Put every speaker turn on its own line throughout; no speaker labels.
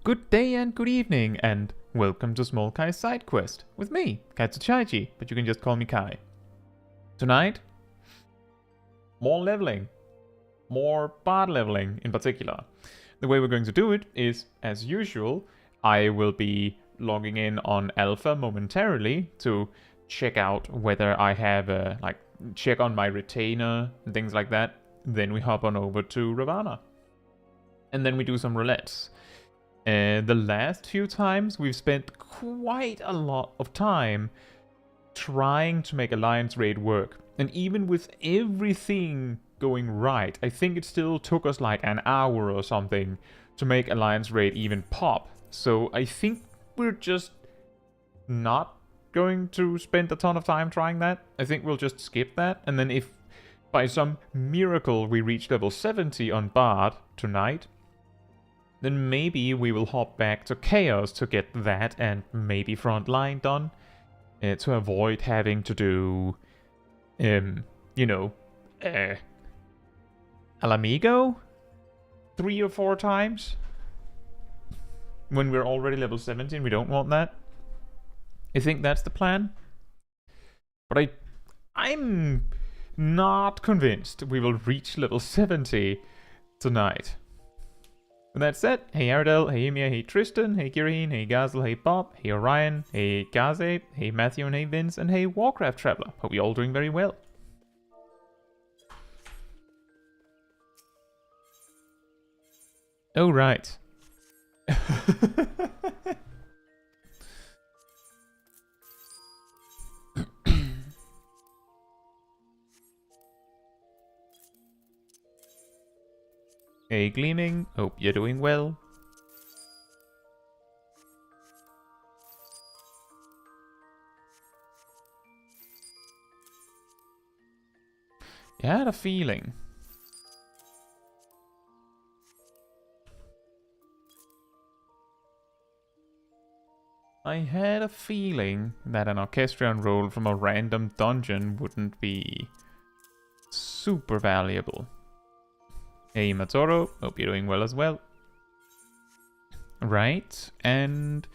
Good day and good evening, and welcome to Smol Caetsu Sidequest with me, Caetsu Chaiji, but you can just call me Kai. Tonight, more leveling. More bard leveling in particular. The way we're going to do it is, as usual, I will be logging in on Alpha momentarily to check out whether I have check on my retainer and things like that. Then we hop on over to Ravana. And then we do some roulettes. The last few times we've spent quite a lot of time trying to make Alliance Raid work. And even with everything going right, I think it still took us like an hour or something to make Alliance Raid even pop. So I think we're just not going to spend a ton of time trying that. I think we'll just skip that. And then if by some miracle we reach level 70 on Bard tonight, then maybe we will hop back to Chaos to get that and maybe Frontline done. To avoid having to do, Alamigo 3 or 4 times. When we're already level 17, we don't want that. I think that's the plan. But I'm not convinced we will reach level 70 tonight. With that said, hey Aradel, hey Emia, hey Tristan, hey Kireen, hey Gazel, hey Bob, hey Orion, hey Gaze, hey Matthew, and hey Vince, and hey Warcraft Traveler. Hope you're all doing very well. Oh, right. Hey Gleaming, hope you're doing well. I had a feeling. I had a feeling that an Orchestrion roll from a random dungeon wouldn't be super valuable. Hey Matoro, hope you're doing well as well. Right, and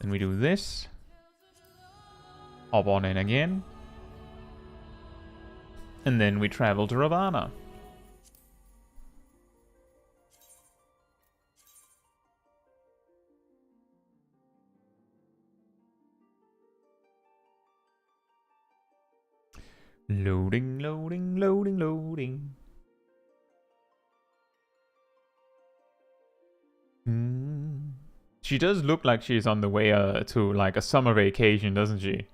then we do this. Hop on in again. And then we travel to Ravana. Loading, loading, loading, loading. She does look like she's on the way to like a summer vacation, doesn't she?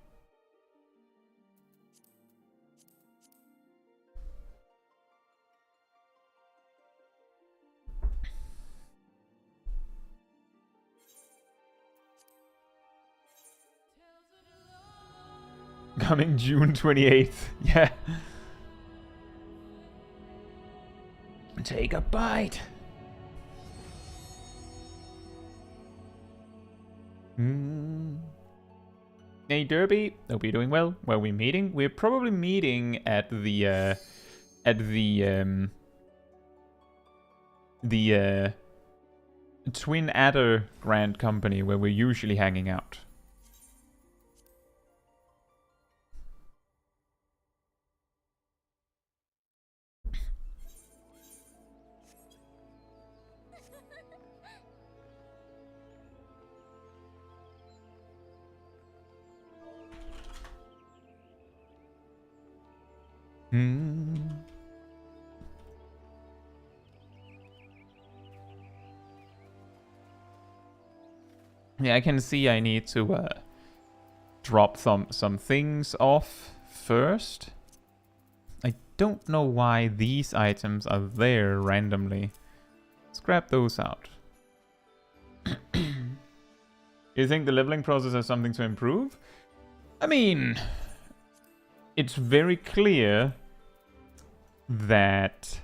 Coming June 28th. Yeah. Take a bite. Hey Derby, hope you're doing well. Where are we meeting? We're probably meeting at the Twin Adder Grand Company where we're usually hanging out. Yeah, I can see I need to drop some things off first. I don't know why these items are there randomly. Let's grab those out. You think the leveling process has something to improve? I mean, it's very clear that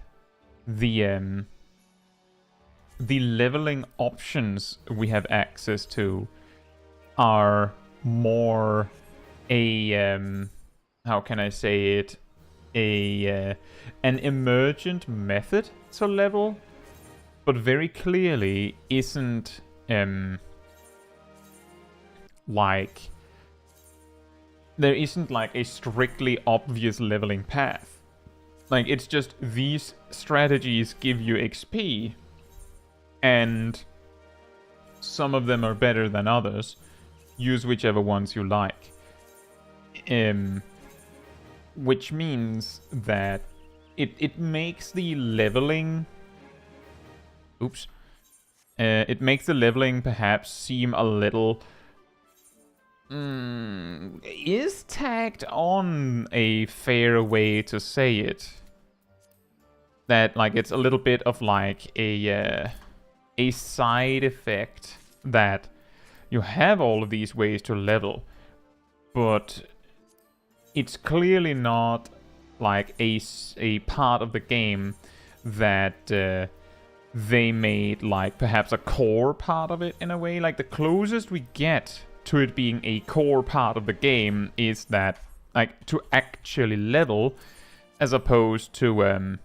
the leveling options we have access to are more a how can I say it, an emergent method to level, but very clearly isn't like there isn't like a strictly obvious leveling path. Like, it's just these strategies give you XP, and some of them are better than others. Use whichever ones you like. Which means that it makes the leveling... Oops. It makes the leveling perhaps seem a little... is tagged on a fair way to say it? That, like, it's a little bit of, like, a side effect that you have all of these ways to level, but it's clearly not, like, a part of the game that they made, like, perhaps a core part of it in a way. Like, the closest we get to it being a core part of the game is that, like, to actually level, as opposed to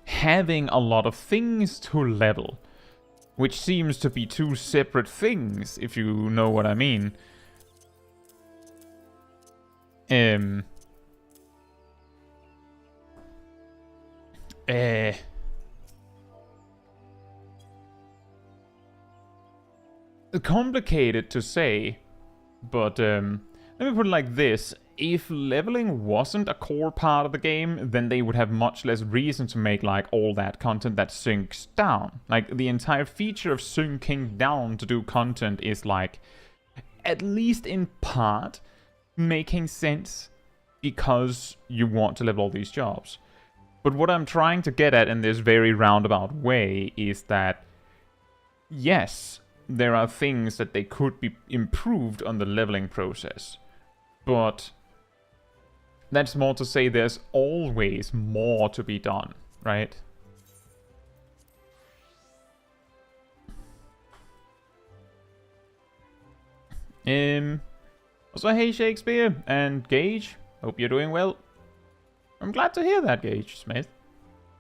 having a lot of things to level, which seems to be two separate things, if you know what I mean. Complicated to say, but let me put it like this. If leveling wasn't a core part of the game, then they would have much less reason to make, like, all that content that syncs down. Like, the entire feature of syncing down to do content is, like, at least in part, making sense because you want to level all these jobs. But what I'm trying to get at in this very roundabout way is that, yes, there are things that they could be improved on the leveling process, but that's more to say there's always more to be done, right? Also, hey Shakespeare and Gage, hope you're doing well. I'm glad to hear that, Gage Smith.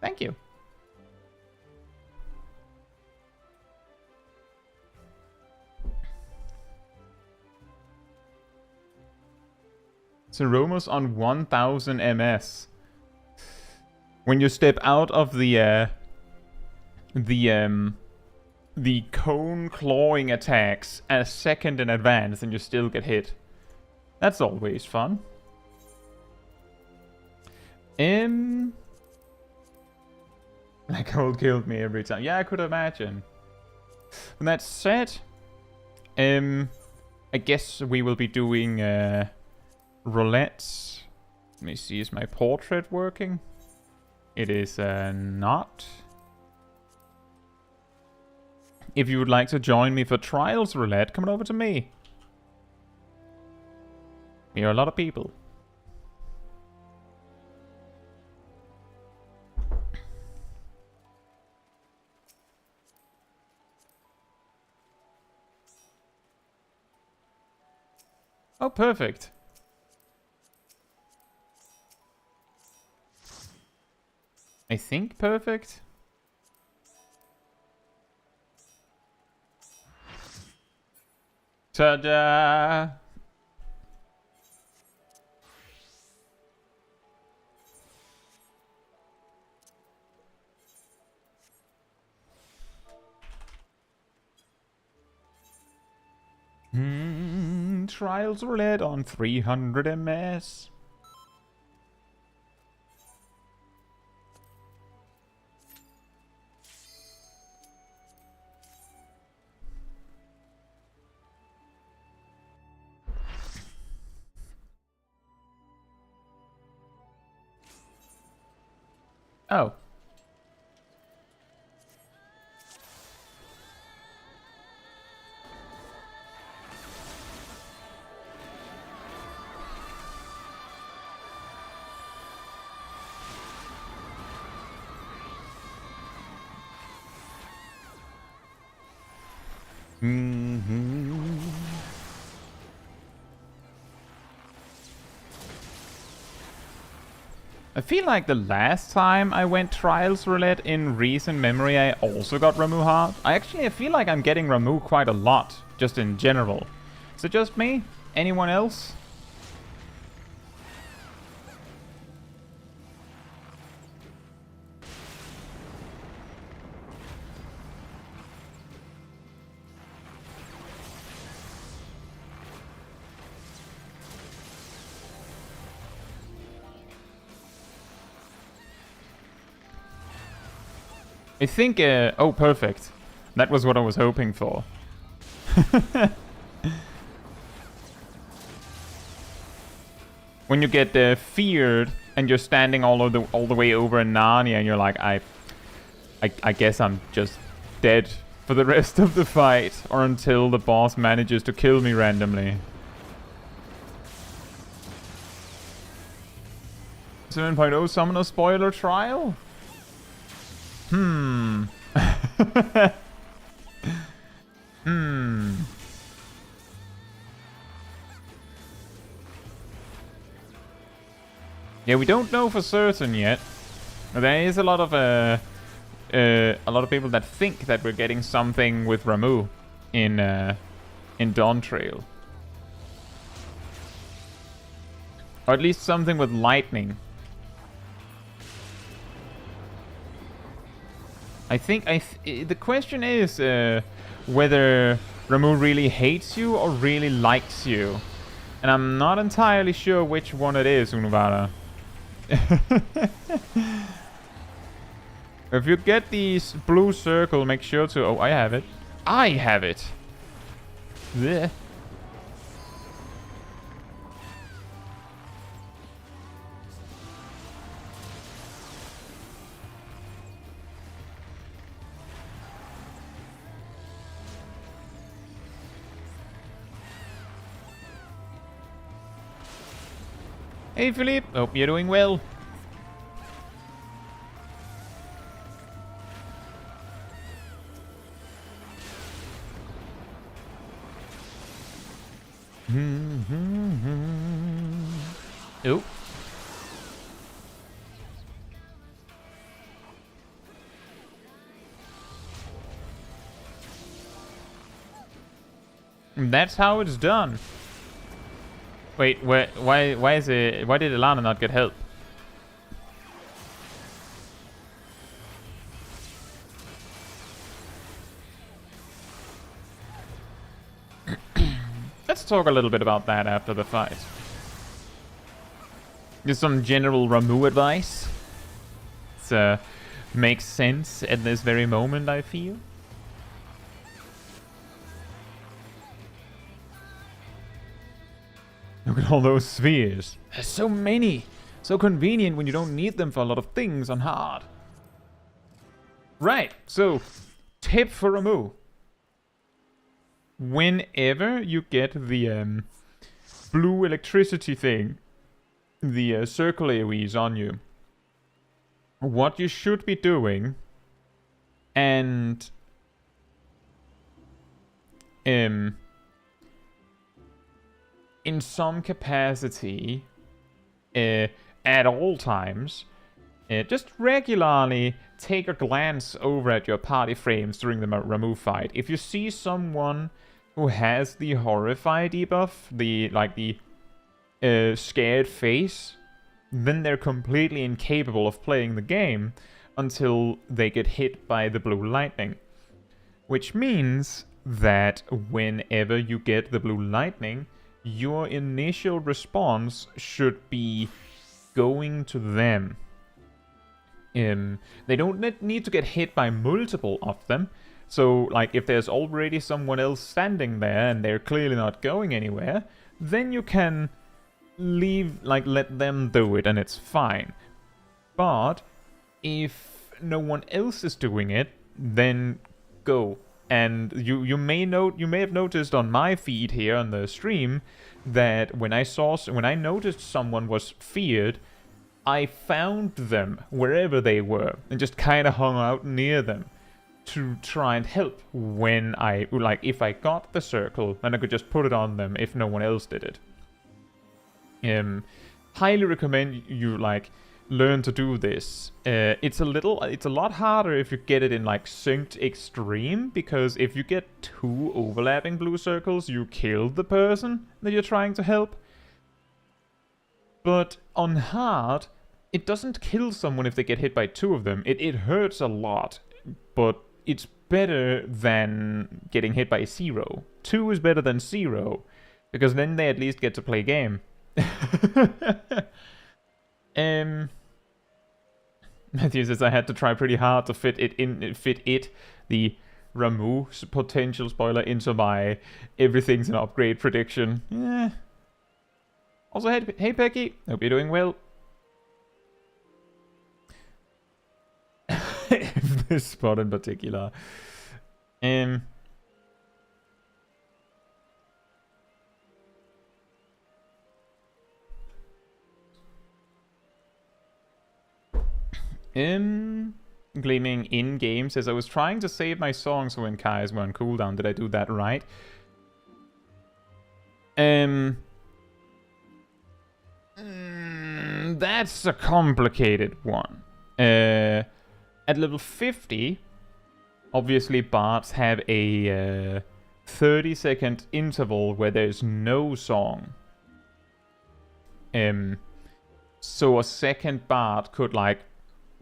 Thank you. Ceromus on 1000 MS. When you step out of the cone clawing attacks a second in advance and you still get hit. That's always fun. That cold killed me every time. Yeah, I could imagine. And that said, I guess we will be doing roulettes. Let me see, is my portrait working? It is not. If you would like to join me for Trials Roulette, come on over to me. We are a lot of people. Oh, perfect. I think perfect. Ta-da! Trials Roulette on 300 MS. Oh. I feel like the last time I went Trials Roulette in recent memory, I also got Ramuh hard. I feel like I'm getting Ramuh quite a lot, just in general. Is it just me? Anyone else? I think, oh, perfect. That was what I was hoping for. When you get feared and you're standing all the way over in Narnia and you're like, I guess I'm just dead for the rest of the fight, or until the boss manages to kill me randomly. 7.0 Summoner Spoiler Trial? Hmm. Yeah, we don't know for certain yet. There is a lot of people that think that we're getting something with Ramuh in Dawn Trail, or at least something with lightning. I think the question is whether Ramuh really hates you or really likes you. And I'm not entirely sure which one it is, Unuvara. If you get the blue circle, make sure to... Oh, I have it. I have it! Blech. Hey Philippe, hope you're doing well. Oh. That's how it's done. Wait, why is it? Why did Ilana not get help? Let's talk a little bit about that after the fight. Just some general Ramuh advice. It makes sense at this very moment, I feel. Look at all those spheres. There's so many. So convenient when you don't need them for a lot of things on hard. Right, so tip for Ramuh. Whenever you get the blue electricity thing, the circle AoEs on you, what you should be doing, and in some capacity, at all times, just regularly take a glance over at your party frames during the Ramuh fight. If you see someone who has the Horrify debuff, the scared face, then they're completely incapable of playing the game until they get hit by the blue lightning. Which means that whenever you get the blue lightning, your initial response should be going to them. They don't need to get hit by multiple of them. So, like, if there's already someone else standing there and they're clearly not going anywhere, then you can let them do it and it's fine. But if no one else is doing it, then go. And you may have noticed on my feed here on the stream that when I noticed someone was feared, I found them wherever they were and just kind of hung out near them to try and help when if I got the circle, then I could just put it on them if no one else did it. Highly recommend you learn to do this. It's a lot harder if you get it in like synced extreme, because if you get 2 overlapping blue circles, you kill the person that you're trying to help. But on hard, it doesn't kill someone if they get hit by 2 of them. It hurts a lot, but it's better than getting hit by 0. 2 is better than 0, because then they at least get to play game. Matthew says I had to try pretty hard to fit the Ramuh potential spoiler into my everything's an upgrade prediction. Yeah. Also, hey Becky, hope you're doing well. This spot in particular. Gleaming in game says I was trying to save my songs when Kai's were on cooldown. Did I do that right? That's a complicated one. At level 50, obviously bards have a 30-second interval where there's no song. So a second bard could like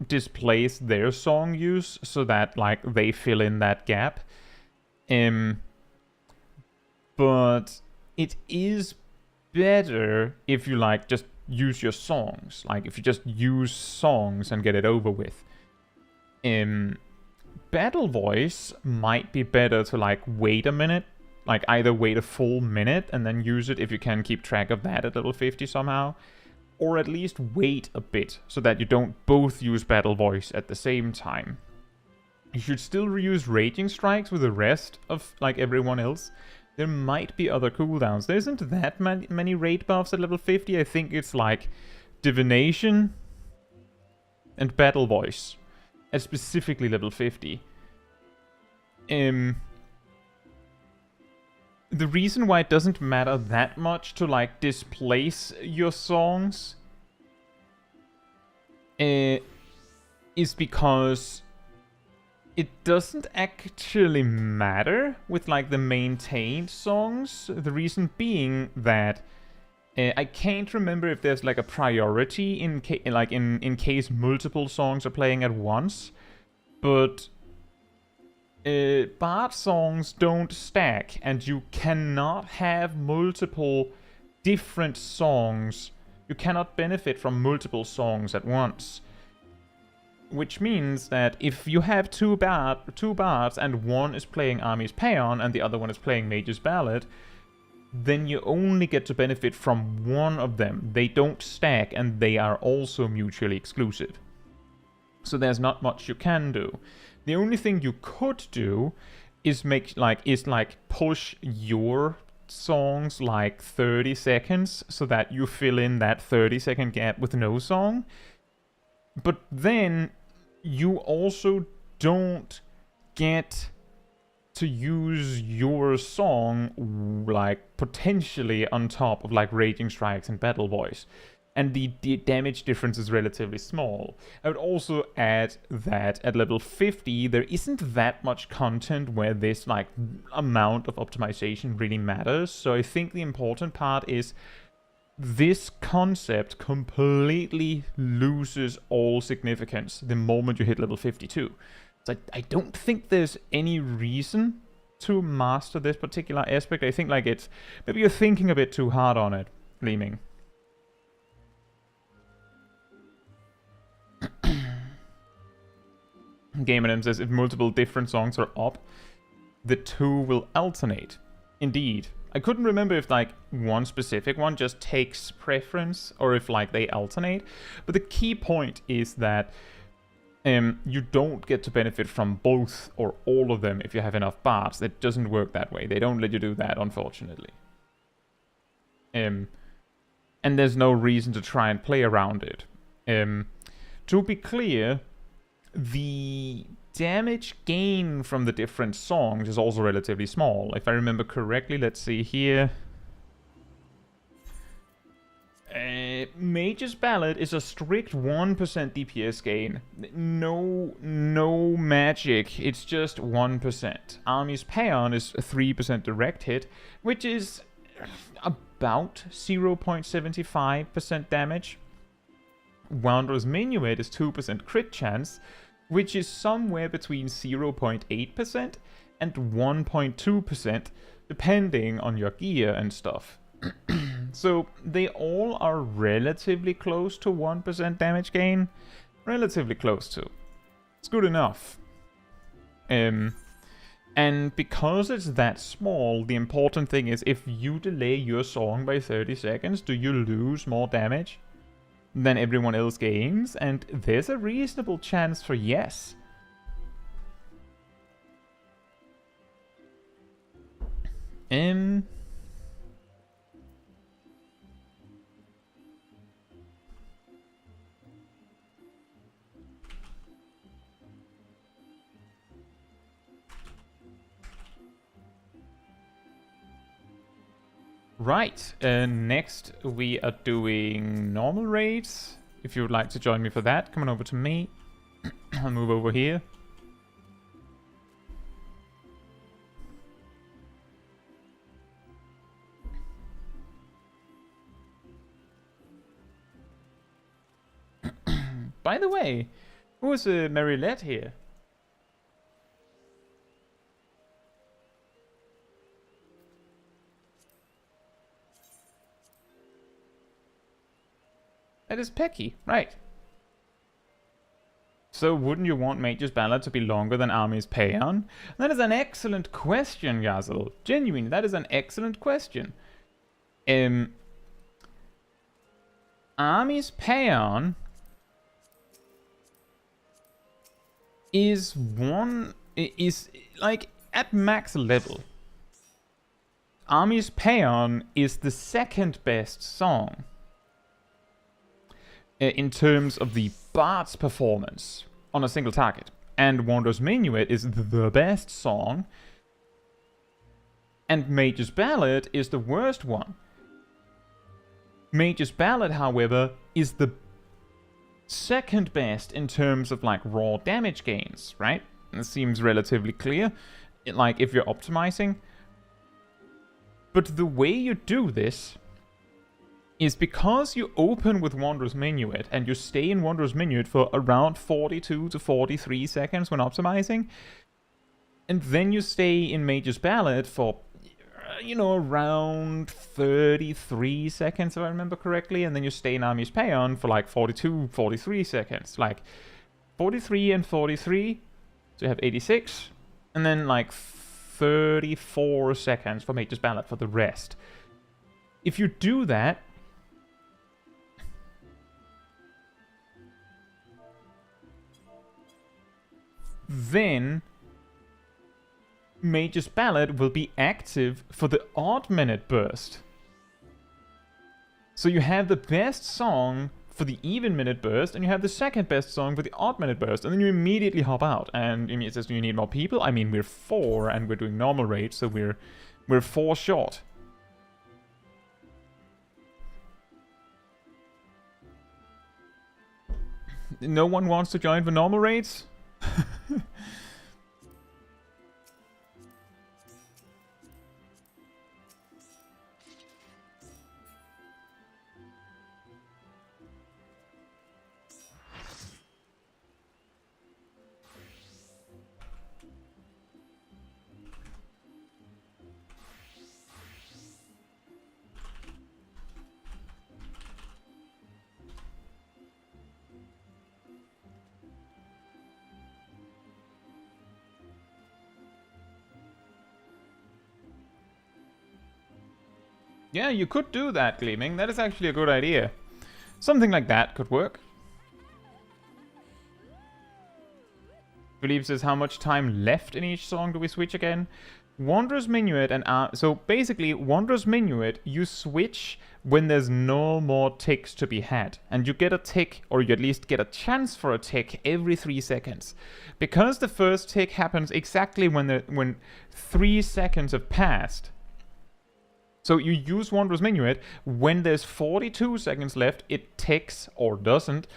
displace their song use so that like they fill in that gap. But it is better if you like just use your songs. Like if you just use songs and get it over with. Battle voice might be better to like wait a minute. Like either wait a full minute and then use it if you can keep track of that at level 50 somehow. Or at least wait a bit, so that you don't both use battle voice at the same time. You should still reuse raging strikes with the rest of like everyone else. There might be other cooldowns. There isn't that many raid buffs at level 50. I think it's like divination and battle voice at specifically level 50. The reason why it doesn't matter that much to like displace your songs is because it doesn't actually matter with like the maintained songs. The reason being that I can't remember if there's like a priority in case multiple songs are playing at once, but bard songs don't stack, and you cannot have multiple different songs. You cannot benefit from multiple songs at once. Which means that if you have two bards and one is playing Army's Paean and the other one is playing Mage's Ballad, then you only get to benefit from one of them. They don't stack, and they are also mutually exclusive. So there's not much you can do. The only thing you could do is push your songs like 30 seconds so that you fill in that 30-second gap with no song. But then you also don't get to use your song like potentially on top of like raging strikes and battle voice. And the damage difference is relatively small. I would also add that at level 50, there isn't that much content where this like amount of optimization really matters. So I think the important part is this concept completely loses all significance the moment you hit level 52. So I don't think there's any reason to master this particular aspect. I think like it's maybe you're thinking a bit too hard on it, Gleaming. Gamernim says if multiple different songs are up, the two will alternate. Indeed. I couldn't remember if like one specific one just takes preference or if like they alternate. But the key point is that you don't get to benefit from both or all of them if you have enough bards. It doesn't work that way. They don't let you do that, unfortunately. And there's no reason to try and play around it. To be clear, the damage gain from the different songs is also relatively small. If I remember correctly, let's see here. Mage's Ballad is a strict 1% DPS gain. No magic, it's just 1%. Army's Paeon is a 3% direct hit, which is about 0.75% damage. Wanderer's Minuet is 2% crit chance, which is somewhere between 0.8% and 1.2%, depending on your gear and stuff. So they all are relatively close to 1% damage gain. Relatively close to. It's good enough. And because it's that small, the important thing is if you delay your song by 30 seconds, do you lose more damage than everyone else gains? And there's a reasonable chance for yes. Right, next we are doing normal raids. If you would like to join me for that, come on over to me. I'll move over here. By the way, who is Marilette here? That is Pecky, right. So wouldn't you want Mage's Ballad to be longer than Army's Paeon? That is an excellent question, Yazel. Genuinely, that is an excellent question. Army's Paeon is like at max level. Army's Paeon is the second best song in terms of the Bard's performance on a single target. And Wanderer's Minuet is the best song. And Mage's Ballad is the worst one. Mage's Ballad, however, is the second best in terms of like raw damage gains, right? It seems relatively clear, like if you're optimizing. But the way you do this is because you open with Wanderer's Minuet and you stay in Wanderer's Minuet for around 42 to 43 seconds when optimizing, and then you stay in Mage's Ballad for, you know, around 33 seconds, if I remember correctly, and then you stay in Army's Paeon for like 42, 43 seconds. Like 43 and 43, so you have 86, and then like 34 seconds for Mage's Ballad for the rest. If you do that, then Mage's Ballad will be active for the odd minute burst. So you have the best song for the even minute burst, and you have the second best song for the odd minute burst, and then you immediately hop out. And it says, do you need more people? I mean, we're 4 and we're doing normal raids, so we're 4 short. No one wants to join the normal raids? Yeah, you could do that, Gleaming. That is actually a good idea. Something like that could work. Believe says, how much time left in each song do we switch again? Wanderer's Minuet and... so basically, Wanderer's Minuet, you switch when there's no more ticks to be had. And you get a tick, or you at least get a chance for a tick every 3 seconds. Because the first tick happens exactly when 3 seconds have passed, So you use Wanderer's Minuet. When there's 42 seconds left, it ticks or doesn't.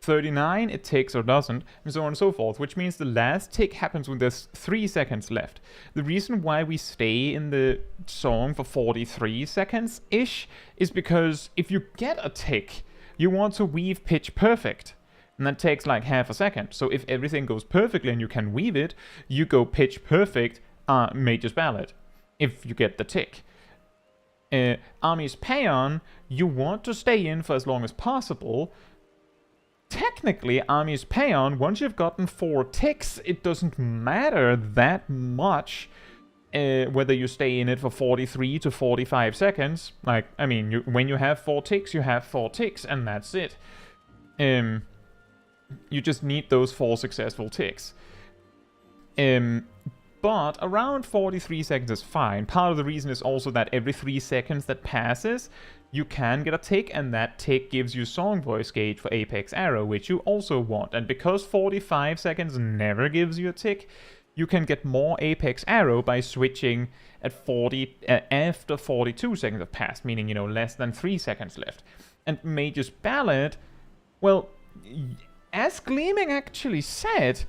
39, it ticks or doesn't, and so on and so forth, which means the last tick happens when there's 3 seconds left. The reason why we stay in the song for 43 seconds-ish is because if you get a tick, you want to weave pitch perfect. And that takes like half a second. So if everything goes perfectly and you can weave it, you go pitch perfect, Mage's Ballad, if you get the tick. Army's Paean, you want to stay in for as long as possible. Technically, Army's Paean, once you've gotten 4 ticks, it doesn't matter that much whether you stay in it for 43 to 45 seconds. Like, I mean, when you have 4 ticks, you have 4 ticks, and that's it. You just need those 4 successful ticks. But around 43 seconds is fine. Part of the reason is also that every 3 seconds that passes, you can get a tick, and that tick gives you Song Voice gauge for Apex Arrow, which you also want. And because 45 seconds never gives you a tick, you can get more Apex Arrow by switching at after 42 seconds have passed, meaning, you know, less than 3 seconds left. And Mage's Ballad, well, as Gleaming actually said,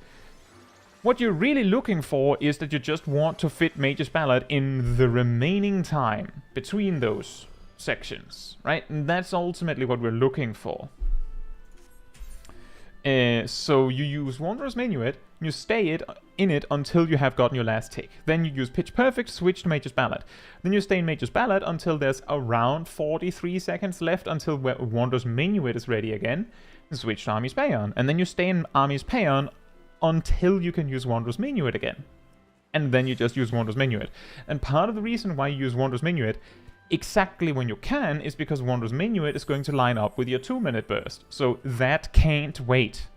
what you're really looking for is that you just want to fit Mage's Ballad in the remaining time between those sections, right? And that's ultimately what we're looking for. So you use Wanderer's Minuet, you stay in it until you have gotten your last tick. Then you use Pitch Perfect, switch to Mage's Ballad. Then you stay in Mage's Ballad until there's around 43 seconds left until Wanderer's Minuet is ready again, and switch to Army's Paean. And then you stay in Army's Paean until you can use Wanderer's Minuet again. And then you just use Wanderer's Minuet. And part of the reason why you use Wanderer's Minuet exactly when you can is because Wanderer's Minuet is going to line up with your 2-minute burst. So that can't wait.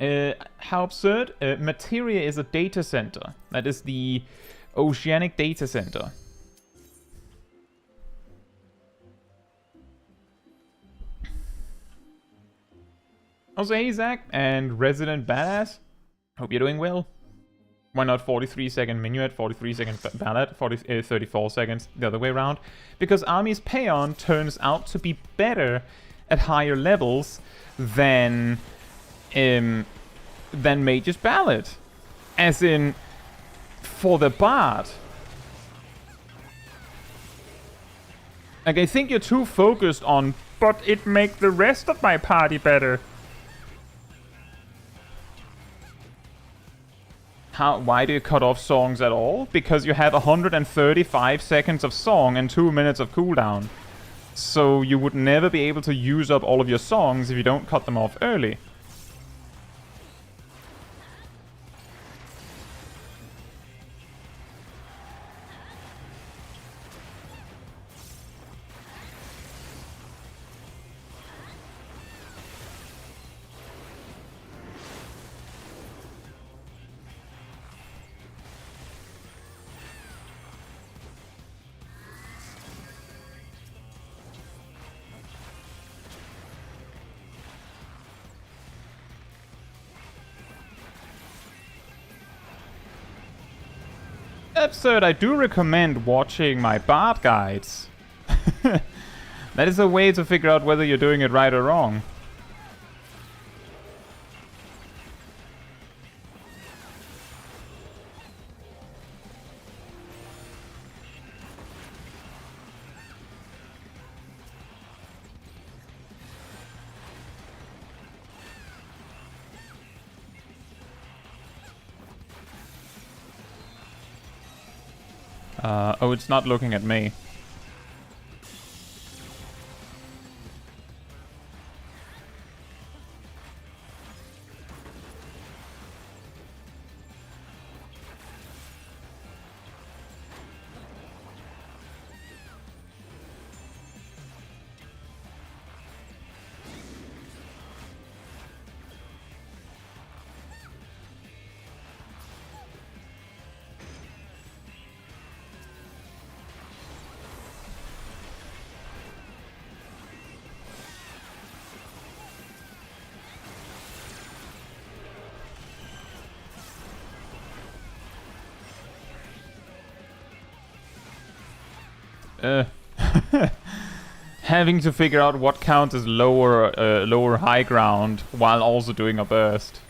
How absurd. Materia is a data center. That is the Oceanic Data Center. Also, hey Zach and Resident Badass. Hope you're doing well. Why not 43 second Minuet, 43 second Ballad, 34 seconds the other way around? Because Army's Paean turns out to be better at higher levels than Mage's Ballad. As in, for the Bard. Like, I think you're too focused on, but it make the rest of my party better. Why do you cut off songs at all? Because you have 135 seconds of song and 2 minutes of cooldown. So you would never be able to use up all of your songs if you don't cut them off early. Absurd, I do recommend watching my Bard guides. That is a way to figure out whether you're doing it right or wrong. Oh, it's not looking at me. having to figure out what counts as lower high ground while also doing a burst.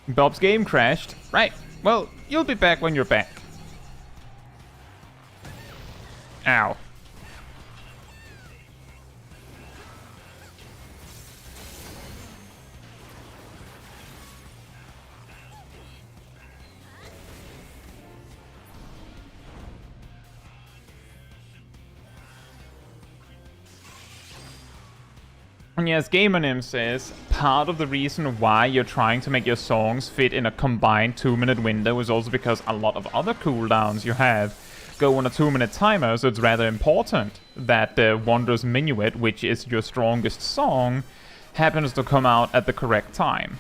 Bob's game crashed. Right. Well, you'll be back when you're back. Ow. And yes, Gamernim says, part of the reason why you're trying to make your songs fit in a combined 2-minute window is also because a lot of other cooldowns you have go on a 2-minute timer, so it's rather important that the Wanderer's Minuet, which is your strongest song, happens to come out at the correct time.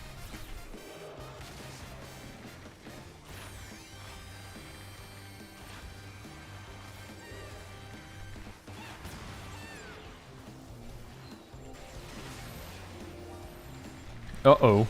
Uh-oh.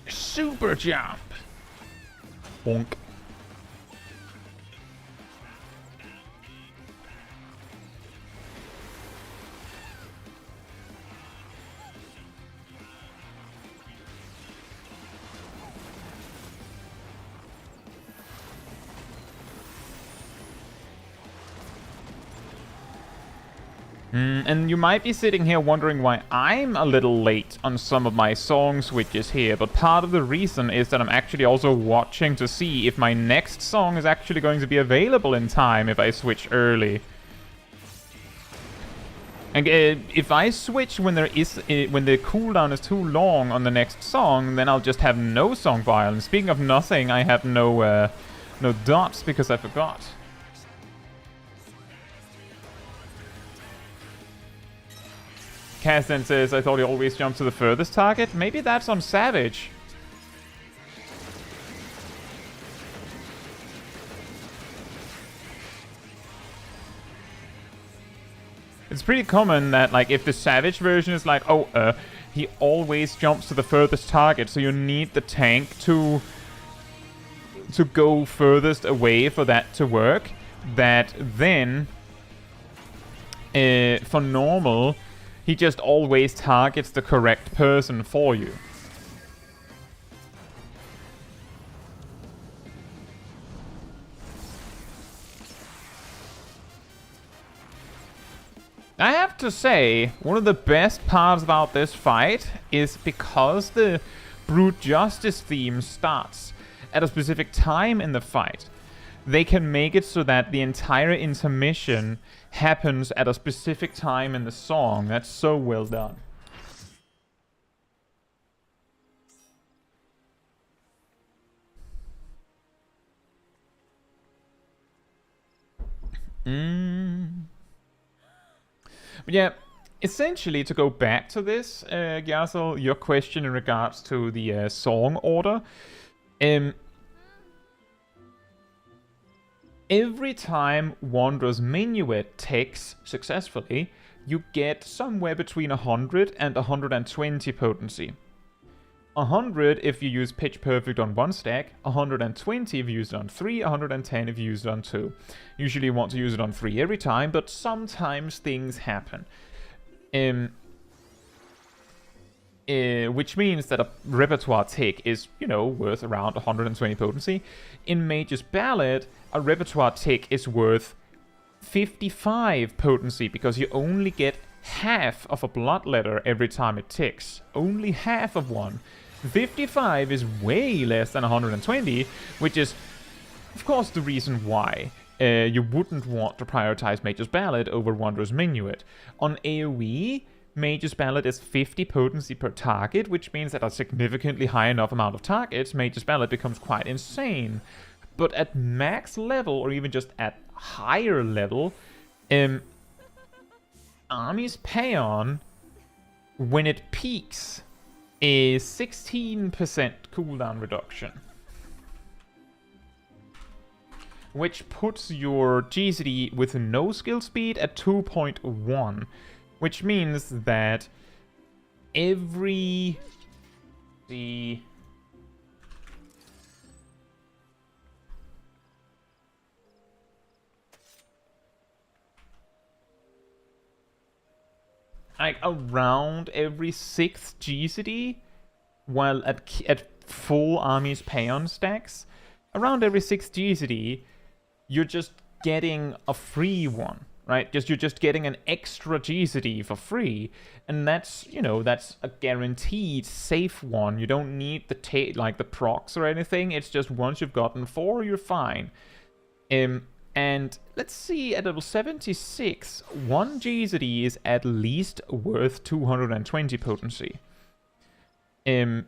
Super jump. Bonk. And you might be sitting here wondering why I'm a little late on some of my song switches here, but part of the reason is that I'm actually also watching to see if my next song is actually going to be available in time if I switch early. And if I switch when the cooldown is too long on the next song, then I'll just have no song file. And speaking of nothing, I have no dots because I forgot. Cass then says, I thought he always jumped to the furthest target. Maybe that's on Savage. It's pretty common that, like, if the Savage version is like, oh, he always jumps to the furthest target, so you need the tank to go furthest away for that to work, that then, for normal, he just always targets the correct person for you. I have to say, one of the best parts about this fight is because the Brute Justice theme starts at a specific time in the fight, they can make it so that the entire intermission happens at a specific time in the song. That's so well done. But yeah, essentially, to go back to this, Gyasel, your question in regards to the song order, every time Wanderer's Minuet ticks successfully, you get somewhere between 100 and 120 potency. 100 if you use Pitch Perfect on one stack, 120 if you use it on 3, 110 if you use it on 2. Usually you want to use it on 3 every time, but sometimes things happen. Which means that a repertoire tick is, you know, worth around 120 potency. In Mage's Ballad, a repertoire tick is worth 55 potency because you only get half of a bloodletter every time it ticks. Only half of one. 55 is way less than 120, which is, of course, the reason why you wouldn't want to prioritize Mage's Ballad over Wanderer's Minuet. On AoE, Mage's Ballad is 50 potency per target, which means that a significantly high enough amount of targets, Mage's Ballad becomes quite insane. But at max level, or even just at higher level, Army's Paeon, when it peaks, a 16% cooldown reduction, which puts your GCD with no skill speed at 2.1, which means that every like around every 6th GCD, while at full armies peon stacks, around every 6th GCD, you're just getting a free one, right? You're just getting an extra GCD for free, and that's, you know, that's a guaranteed safe one. You don't need the like the procs or anything. It's just once you've gotten 4, you're fine. And let's see, at level 76, 1 GZD is at least worth 220 potency. And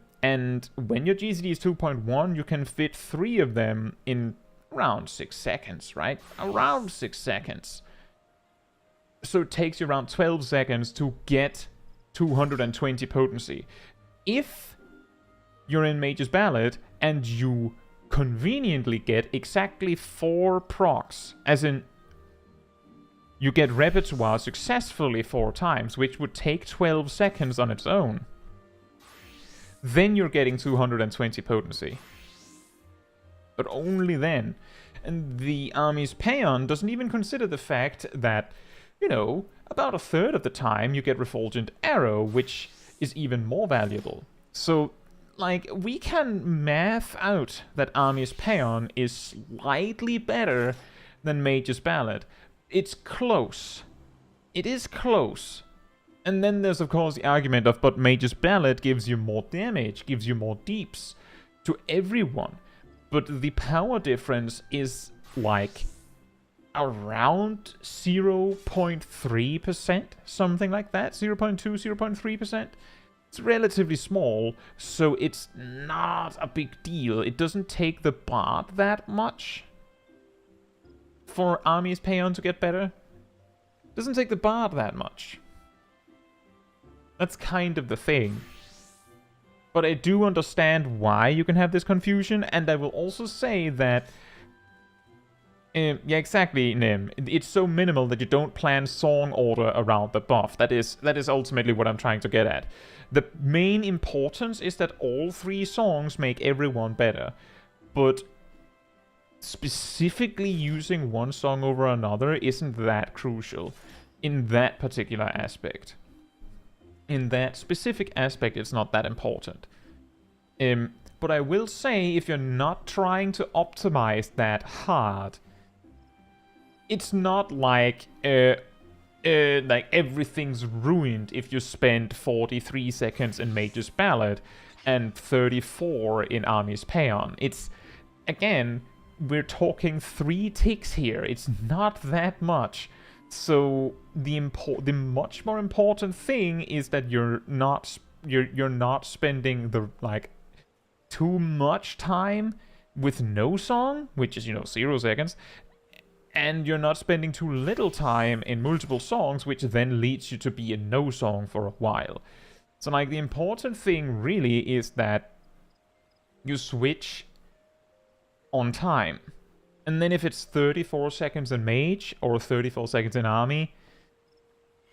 when your GZD is 2.1, you can fit 3 of them in around 6 seconds, right? Around 6 seconds. So it takes you around 12 seconds to get 220 potency. If you're in Mage's Ballad and you conveniently get exactly 4 procs, as in you get repertoire successfully 4 times, which would take 12 seconds on its own, then you're getting 220 potency. But only then. And the army's peon doesn't even consider the fact that, you know, about a third of the time you get Refulgent Arrow, which is even more valuable. So, like, we can math out that Army's Peon is slightly better than Mage's Ballad. It's close. It is close. And then there's, of course, the argument of, but Mage's Ballad gives you more damage, gives you more deeps to everyone. But the power difference is, like, around 0.3%, something like that. 0.2, 0.3%. It's relatively small, so it's not a big deal. It doesn't take the bard that much for Army's Peon to get better. It doesn't take the bard that much. That's kind of the thing. But I do understand why you can have this confusion, and I will also say that yeah, exactly, Nim. It's so minimal that you don't plan song order around the buff. That is ultimately what I'm trying to get at. The main importance is that all 3 songs make everyone better. But specifically using one song over another isn't that crucial in that particular aspect. In that specific aspect, it's not that important. But I will say, if you're not trying to optimize that hard, it's not like everything's ruined if you spend 43 seconds in Mage's Ballad and 34 in Army's Peon. It's, again, we're talking 3 ticks here. It's not that much. So the much more important thing is that you're not spending the too much time with no song, which is 0 seconds. And you're not spending too little time in multiple songs, which then leads you to be in no song for a while. So, the important thing really is that you switch on time. And then if it's 34 seconds in Mage or 34 seconds in Army,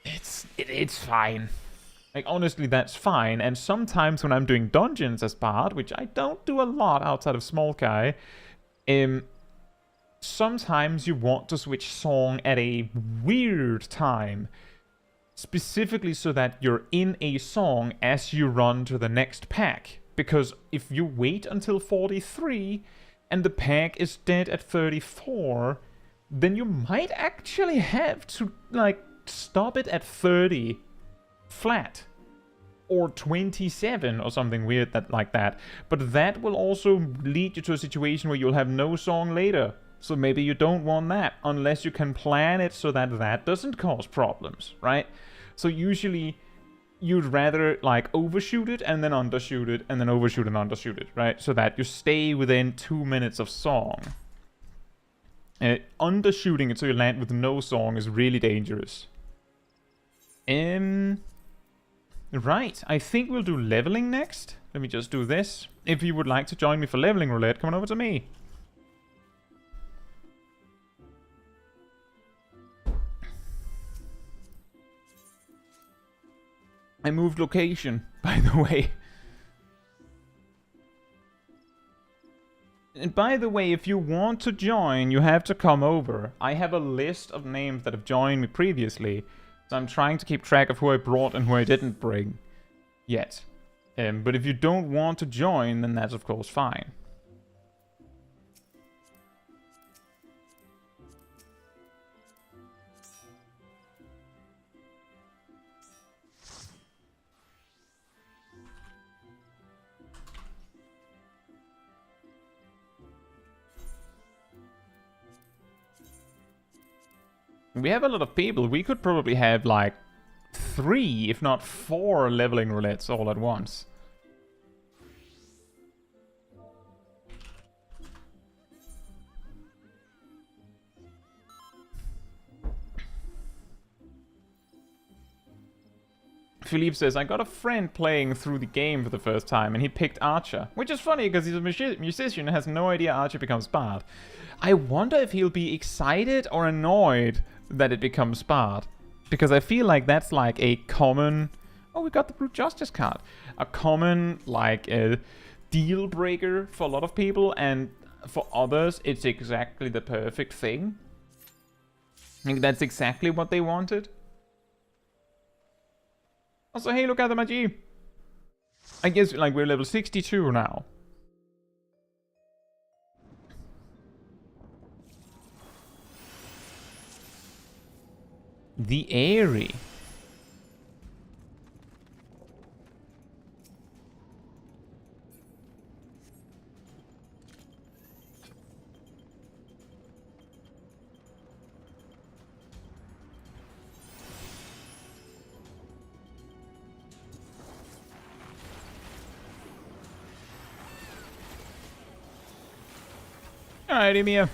it's fine. Honestly, that's fine. And sometimes when I'm doing dungeons as Bard, which I don't do a lot outside of Smol Kai, sometimes you want to switch song at a weird time, specifically so that you're in a song as you run to the next pack. Because if you wait until 43 and the pack is dead at 34, then you might actually have to stop it at 30 flat, or 27 or something weird like that. But that will also lead you to a situation where you'll have no song later. So maybe you don't want that, unless you can plan it so that that doesn't cause problems, right? So usually you'd rather overshoot it and then undershoot it and then overshoot and undershoot it, right? So that you stay within 2 minutes of song. Undershooting it so you land with no song is really dangerous. Right, I think we'll do leveling next. Let me just do this. If you would like to join me for leveling roulette, come on over to me. I moved location, by the way. And by the way, if you want to join, you have to come over. I have a list of names that have joined me previously, so I'm trying to keep track of who I brought and who I didn't bring yet. But if you don't want to join, then that's of course fine. We have a lot of people. We could probably have like 3, if not 4 leveling roulettes all at once. Philippe says, I got a friend playing through the game for the first time and he picked Archer. Which is funny because he's a musician and has no idea Archer becomes bard. I wonder if he'll be excited or annoyed that it becomes bard. Because I feel like that's like a common... Oh, we got the Brute Justice card. A common, like, deal breaker for a lot of people. And for others, it's exactly the perfect thing. I think that's exactly what they wanted. Also, hey, look at the Magi. I guess, like, we're level 62 now. The Airy. Alright, Emia.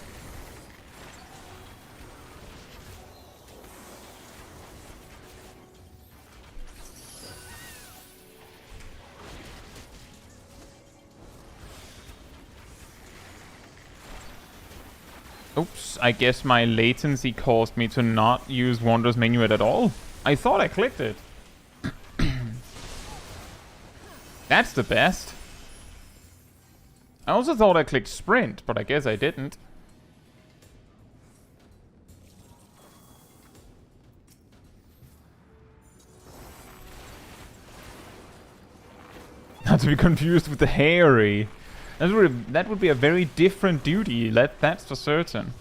Oops, I guess my latency caused me to not use Wanderer's Minuet at all. I thought I clicked it. That's the best. I also thought I clicked Sprint, but I guess I didn't. Not to be confused with the Hairy. That would be a very different duty, that's for certain.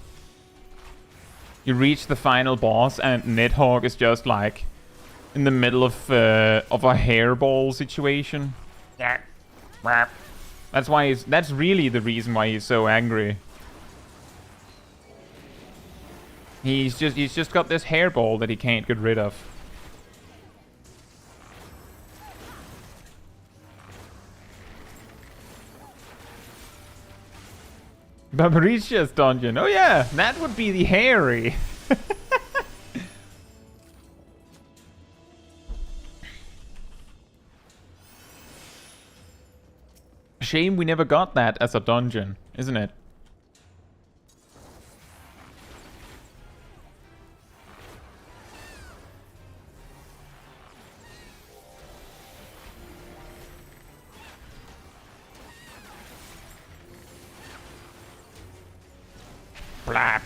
You reach the final boss and Nidhogg is just like in the middle of a hairball situation. That's why that's really the reason why he's so angry. He's just got this hairball that he can't get rid of. Barbaricia's dungeon. Oh yeah, that would be the Hairy. Shame we never got that as a dungeon, isn't it? Blah.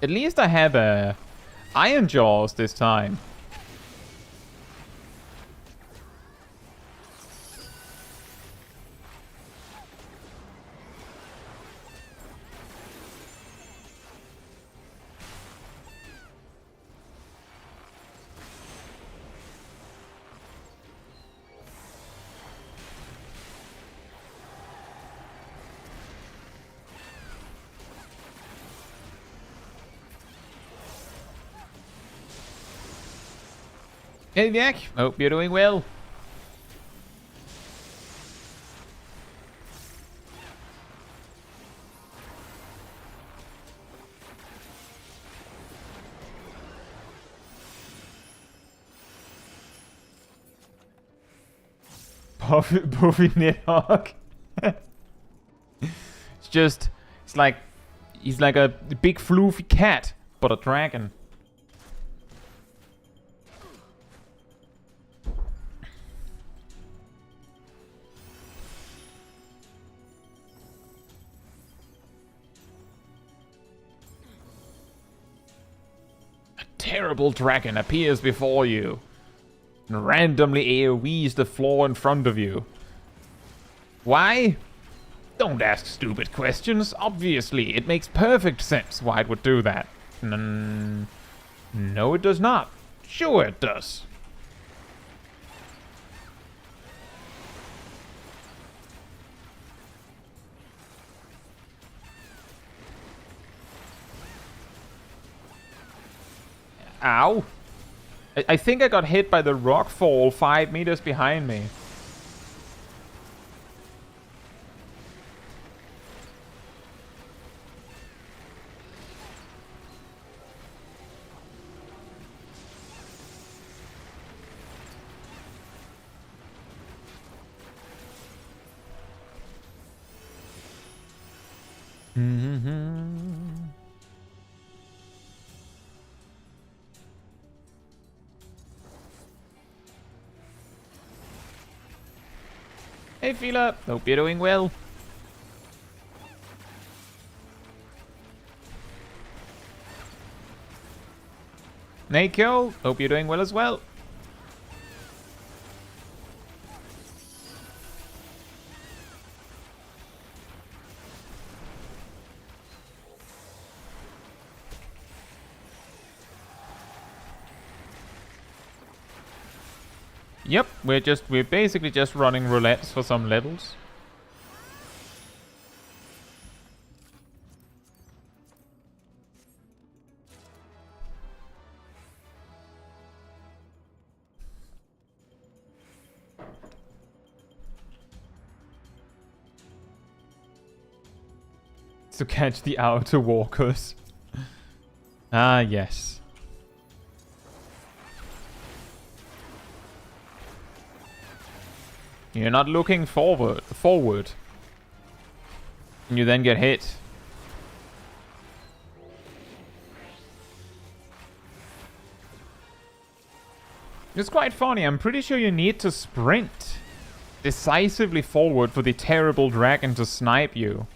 At least I have a Iron Jaws this time. Hey, Jack. Hope you're doing well. Buffy Nidhogg. It's like, he's like a big floofy cat, but a dragon. A terrible dragon appears before you and randomly AoEs the floor in front of you. Why? Don't ask stupid questions. Obviously, it makes perfect sense why it would do that. No, it does not. Sure it does. Ow. I think I got hit by the rock fall 5 meters behind me. Hey Fila, hope you're doing well. Nakyo, hope you're doing well as well. Yep, we're basically just running roulettes for some levels. To catch the outer walkers. Ah, yes. You're not looking forward. And you then get hit. It's quite funny. I'm pretty sure you need to sprint decisively forward for the terrible dragon to snipe you.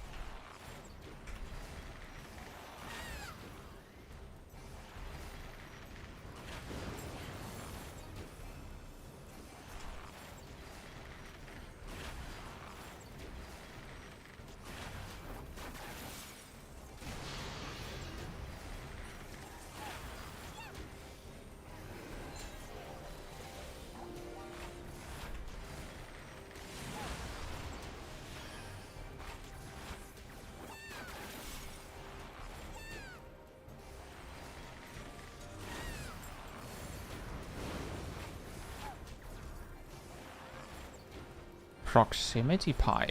Proximity Pyre.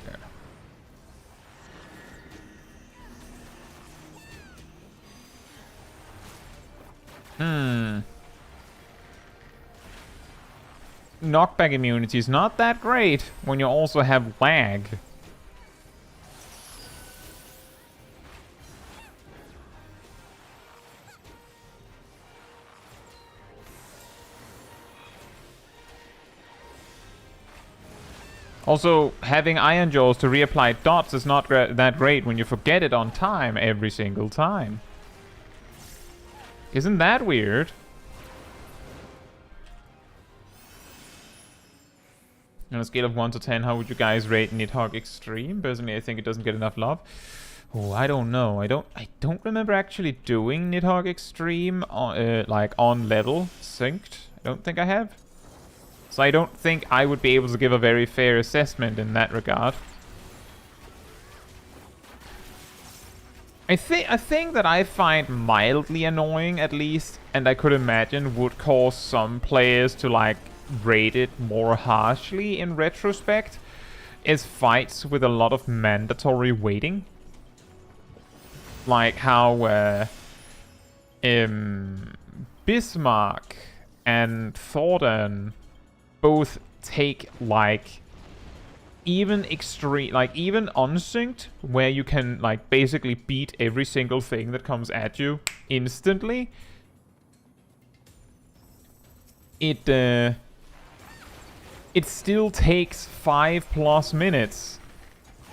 Knockback immunity is not that great when you also have lag. Also, having Iron Jaws to reapply dots is not that great when you forget it on time every single time. Isn't that weird? On a scale of 1 to 10, how would you guys rate Nidhogg Extreme? Personally, I think it doesn't get enough love. Oh, I don't know. I don't remember actually doing Nidhogg Extreme on, like on level synced. I don't think I have. So I don't think I would be able to give a very fair assessment in that regard. A thing that I find mildly annoying, at least, and I could imagine would cause some players to like rate it more harshly in retrospect, is fights with a lot of mandatory waiting. Like how Bismarck and Thordan both take like even extreme, like even unsynced, where you can like basically beat every single thing that comes at you instantly, it still takes 5+ minutes,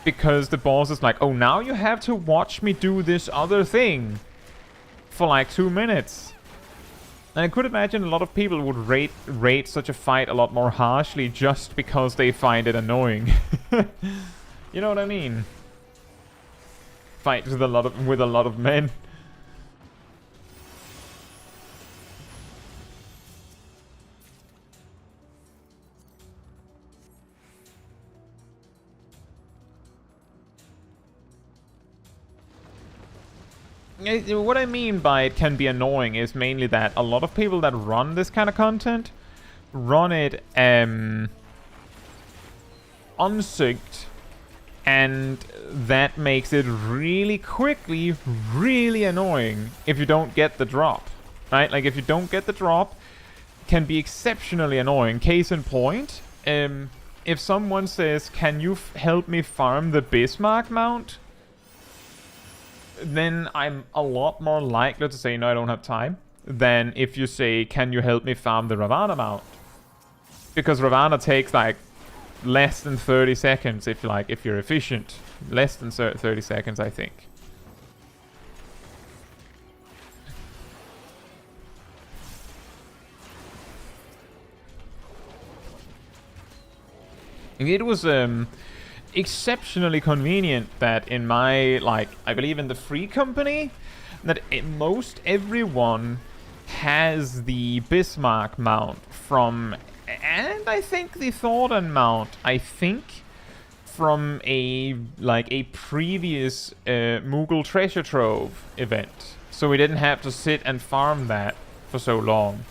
because the boss is like, oh, now you have to watch me do this other thing for like 2 minutes. And I could imagine a lot of people would rate such a fight a lot more harshly just because they find it annoying. You know what I mean? Fight with a lot of men. What I mean by it can be annoying is mainly that a lot of people that run this kind of content run it unsynced, and that makes it really quickly really annoying if you don't get the drop, right? Like if you don't get the drop, it can be exceptionally annoying. Case in point, if someone says, can you help me farm the Bismarck mount? Then I'm a lot more likely to say, no, I don't have time, than if you say, can you help me farm the Ravana mount? Because Ravana takes like less than 30 seconds if you're efficient. Less than 30 seconds, I think. It was exceptionally convenient that in my, like, I believe in the free company, that most everyone has the Bismarck mount from, and I think the Thordan mount, I think, from a previous Moogle Treasure Trove event. So we didn't have to sit and farm that for so long.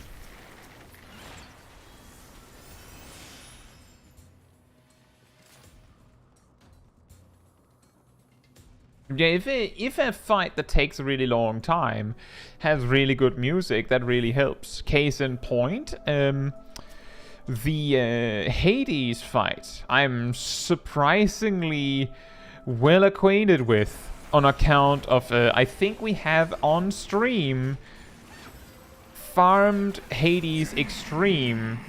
Yeah, if a fight that takes a really long time has really good music, that really helps. Case in point, the Hades fight, I'm surprisingly well acquainted with on account of, I think we have on stream farmed Hades Extreme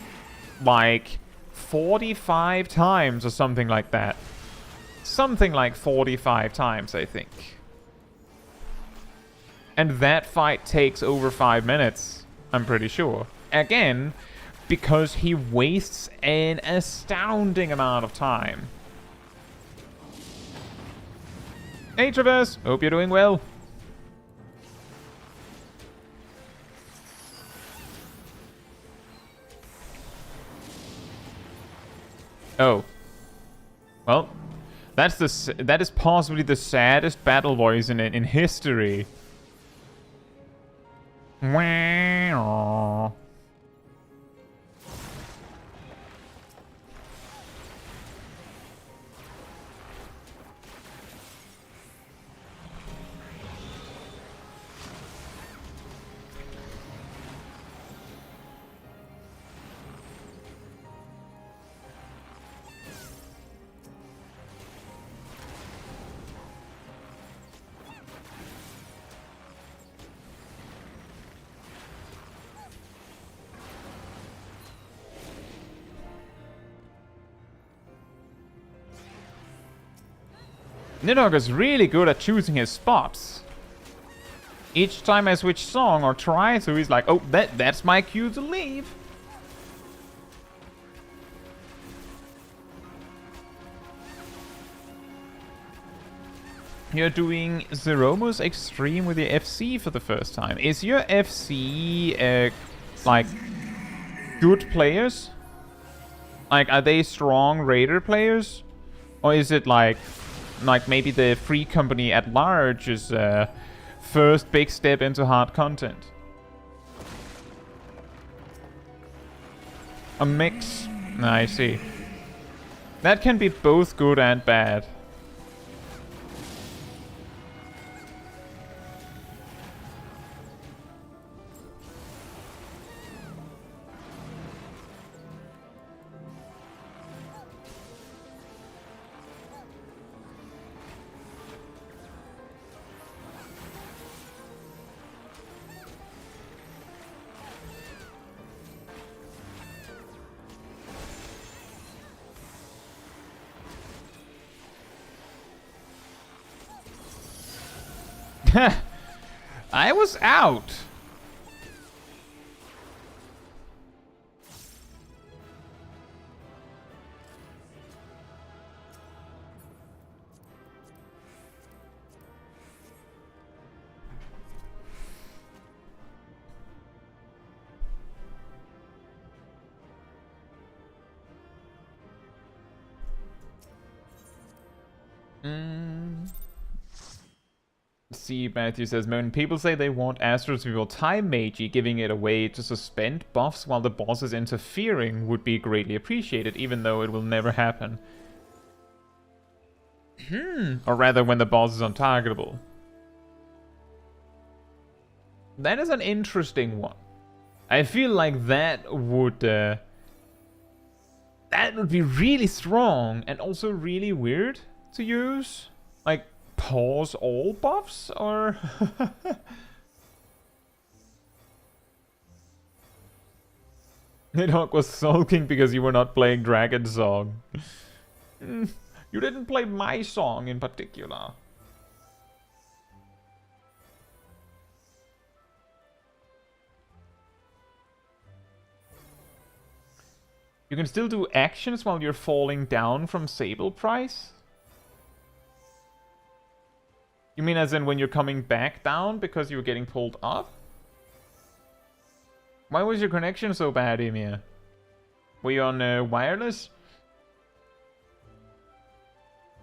like 45 times or something like that. Something like 45 times, I think. And that fight takes over 5 minutes, I'm pretty sure. Again, because he wastes an astounding amount of time. Hey Traverse, hope you're doing well. Oh. Well, that is possibly the saddest battle voice in history. Wow. Endwalker's really good at choosing his spots. Each time I switch song or try, so he's like, oh, that's my cue to leave. You're doing Zeromus Extreme with your FC for the first time. Is your FC, like, good players? Like, are they strong Raider players? Or is it like maybe the free company at large is first big step into hard content? A mix? I see. That can be both good and bad. I was out. See, Matthew says, when people say they want Astro's Reveal Time Magi, giving it away to suspend buffs while the boss is interfering would be greatly appreciated, even though it will never happen. Or rather, when the boss is untargetable. That is an interesting one. I feel like that would be really strong and also really weird to use. Like, pause all buffs, or... Nidhogg was sulking because you were not playing Dragon's Song. You didn't play my song in particular. You can still do actions while you're falling down from Sable Price? You mean as in when you're coming back down because you were getting pulled up? Why was your connection so bad, Emir? Were you on wireless?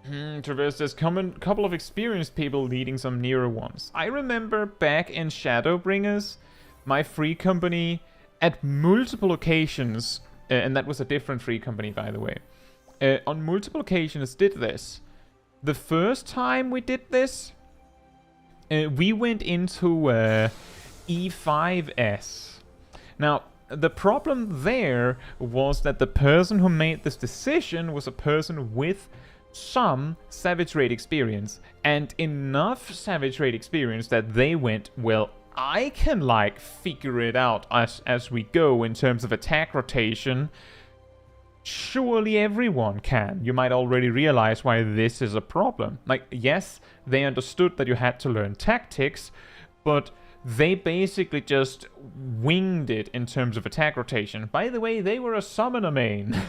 Traverse, there's couple of experienced people leading some nearer ones. I remember back in Shadowbringers, my free company at multiple occasions, and that was a different free company, by the way, on multiple occasions did this. The first time we did this, we went into E5S. Now, the problem there was that the person who made this decision was a person with some Savage Raid experience, and enough Savage Raid experience that they went, well, I can, like, figure it out as we go in terms of attack rotation. Surely everyone can. You might already realize why this is a problem. Like, yes, they understood that you had to learn tactics, but they basically just winged it in terms of attack rotation. By the way, they were a summoner main.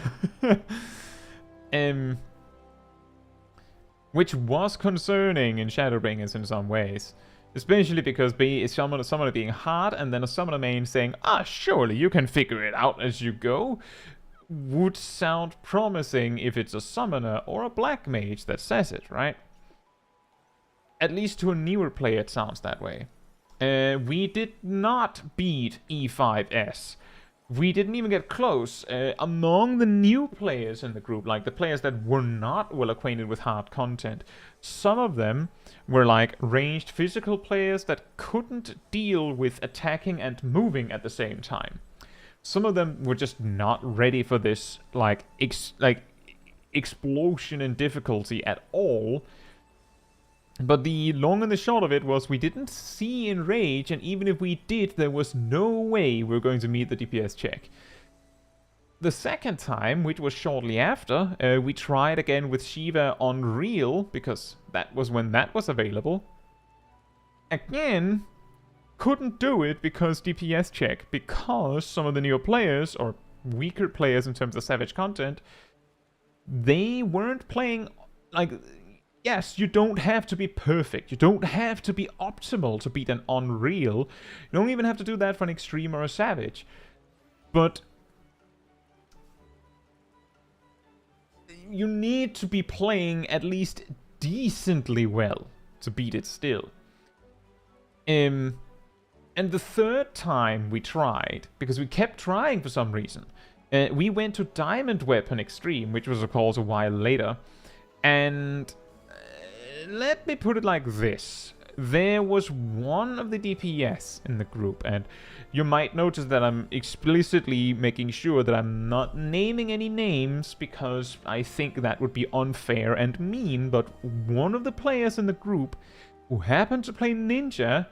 Which was concerning in Shadowbringers in some ways. Especially because summoner being hard and then a summoner main saying, surely you can figure it out as you go, would sound promising if it's a summoner or a black mage that says it, right? At least to a newer player it sounds that way. We did not beat E5S. We didn't even get close. Among the new players in the group, like the players that were not well acquainted with hard content, some of them were like ranged physical players that couldn't deal with attacking and moving at the same time. Some of them were just not ready for this like explosion in difficulty at all. But the long and the short of it was we didn't see Enrage, and even if we did, there was no way we were going to meet the DPS check. The second time, which was shortly after, we tried again with Shiva on Real, because that was when that was available. Again, couldn't do it because DPS check, because some of the newer players, or weaker players in terms of Savage content, they weren't playing, like... Yes, you don't have to be perfect. You don't have to be optimal to beat an Unreal. You don't even have to do that for an Extreme or a Savage. But you need to be playing at least decently well to beat it still. And the third time we tried, because we kept trying for some reason, we went to Diamond Weapon Extreme, which was of course a while later, and... let me put it like this. There was one of the DPS in the group, and you might notice that I'm explicitly making sure that I'm not naming any names because I think that would be unfair and mean, but one of the players in the group who happened to play Ninja,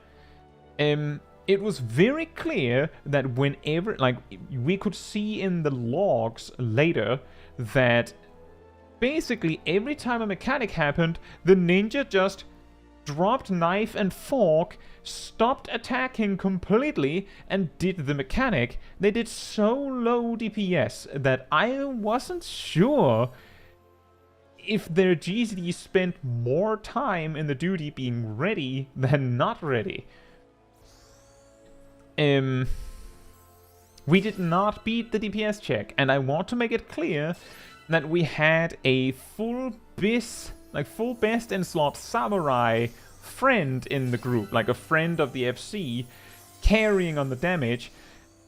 it was very clear that whenever, like, we could see in the logs later that basically, every time a mechanic happened, the ninja just dropped knife and fork, stopped attacking completely, and did the mechanic. They did so low DPS that I wasn't sure if their GCD spent more time in the duty being ready than not ready. We did not beat the DPS check, and I want to make it clear that we had a full best in slot samurai friend in the group, like a friend of the FC, carrying on the damage.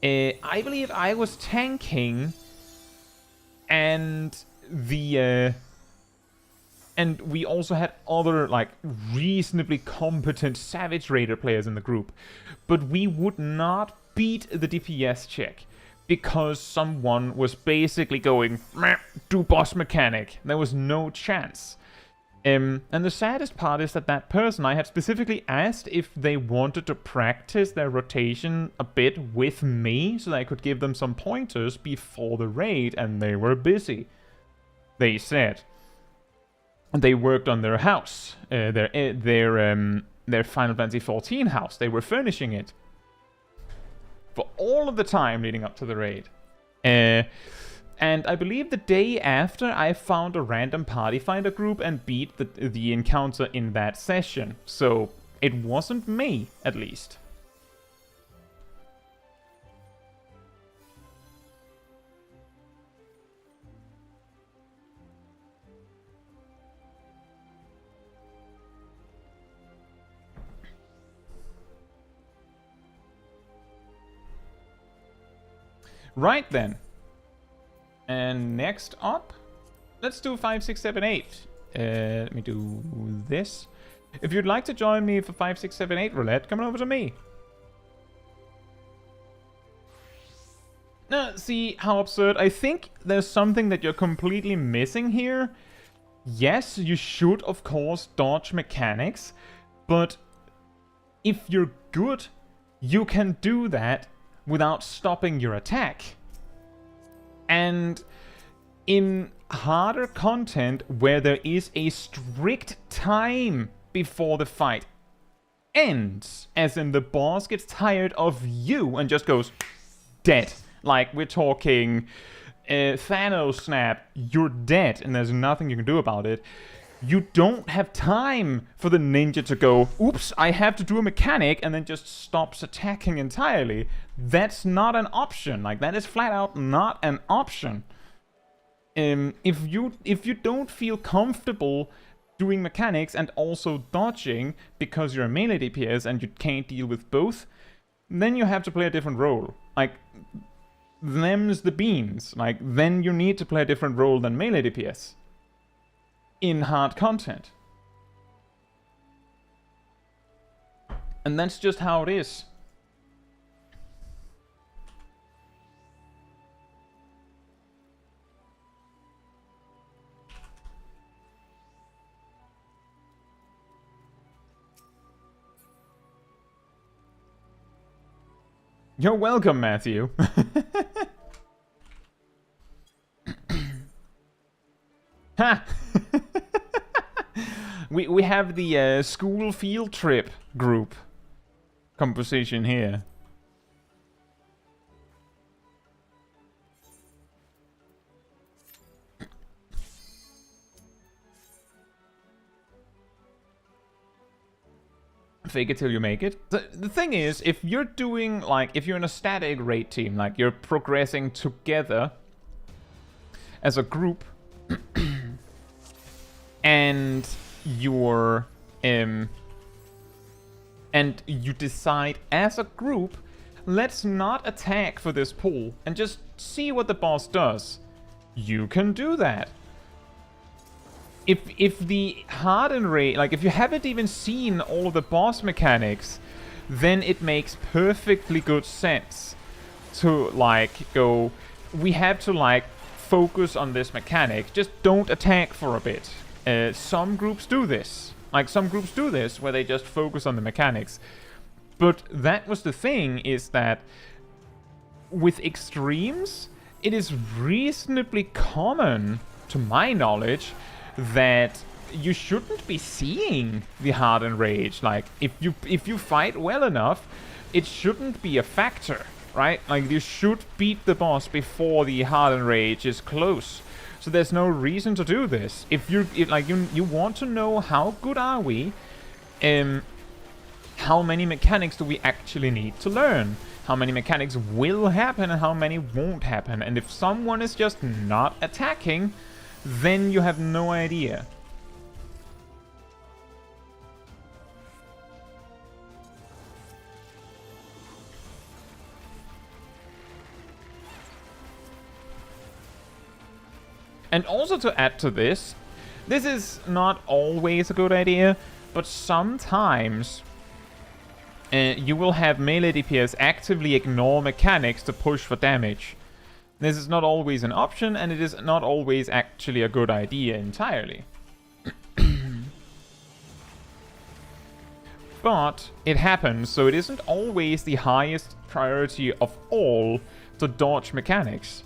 I believe I was tanking, and and we also had other, like, reasonably competent Savage Raider players in the group. But we would not beat the DPS check because someone was basically going, do boss mechanic. There was no chance. And the saddest part is that that person, I had specifically asked if they wanted to practice their rotation a bit with me so that I could give them some pointers before the raid, and they were busy. They said they worked on their house, their Final Fantasy XIV house. They were furnishing it for all of the time leading up to the raid. And I believe the day after, I found a random party finder group and beat the encounter in that session. So it wasn't me, at least. Right then. And next up, let's do 5, 6, 7, 8. Let me do this. If you'd like to join me for 5, 6, 7, 8 roulette, come on over to me. See how absurd? I think there's something that you're completely missing here. Yes, you should, of course, dodge mechanics, but if you're good, you can do that without stopping your attack. And in harder content where there is a strict time before the fight ends, as in the boss gets tired of you and just goes dead. Like, we're talking Thanos snap, you're dead and there's nothing you can do about it. You don't have time for the ninja to go, oops, I have to do a mechanic, and then just stops attacking entirely. That's not an option. Like, that is flat out not an option. If you don't feel comfortable doing mechanics and also dodging because you're a melee DPS and you can't deal with both, then you have to play a different role. Like, them's the beans. Like, then you need to play a different role than melee DPS in hard content. And that's just how it is. You're welcome, Matthew. Ha! we have the school field trip group composition here. Fake it till you make it. The thing is, if you're doing, like, if you're in a static raid team, like, you're progressing together as a group, and you're, and you decide as a group, let's not attack for this pool, and just see what the boss does. You can do that. If the hardened raid, like, if you haven't even seen all of the boss mechanics, then it makes perfectly good sense to, like, go, we have to, like, focus on this mechanic, just don't attack for a bit. Some groups do this. Like, some groups do this, where they just focus on the mechanics. But that was the thing, is that with extremes, it is reasonably common, to my knowledge, that you shouldn't be seeing the hardened rage. Like, if you fight well enough, it shouldn't be a factor, right? Like, you should beat the boss before the hardened rage is close. So there's no reason to do this. If you want to know how good are we, how many mechanics do we actually need to learn? How many mechanics will happen and how many won't happen? And if someone is just not attacking, then you have no idea. And also to add to this is not always a good idea, but sometimes you will have melee DPS actively ignore mechanics to push for damage. This is not always an option, and it is not always actually a good idea entirely. But it happens, so it isn't always the highest priority of all to dodge mechanics.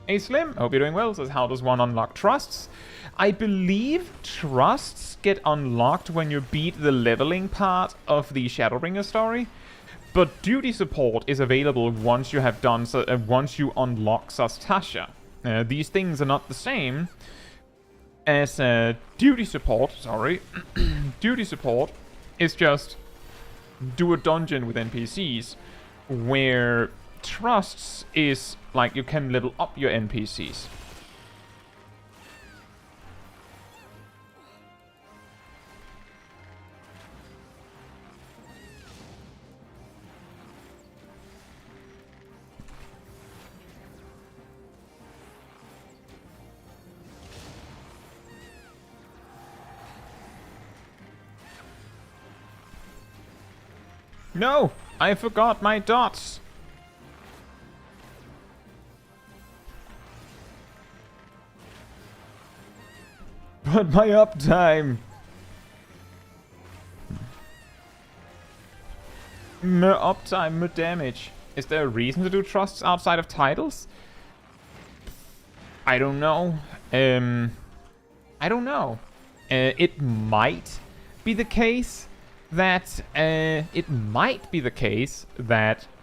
Hey Slim, hope you're doing well. Says, how does one unlock trusts? I believe trusts get unlocked when you beat the leveling part of the Shadowbringer story, but duty support is available once you have done once you unlock Sastasha. These things are not the same as duty support. Sorry, duty support is just do a dungeon with NPCs, where trusts is like you can level up your NPCs. No! I forgot my dots! But my uptime! My uptime, my damage. Is there a reason to do trusts outside of titles? I don't know. I don't know. It might be the case that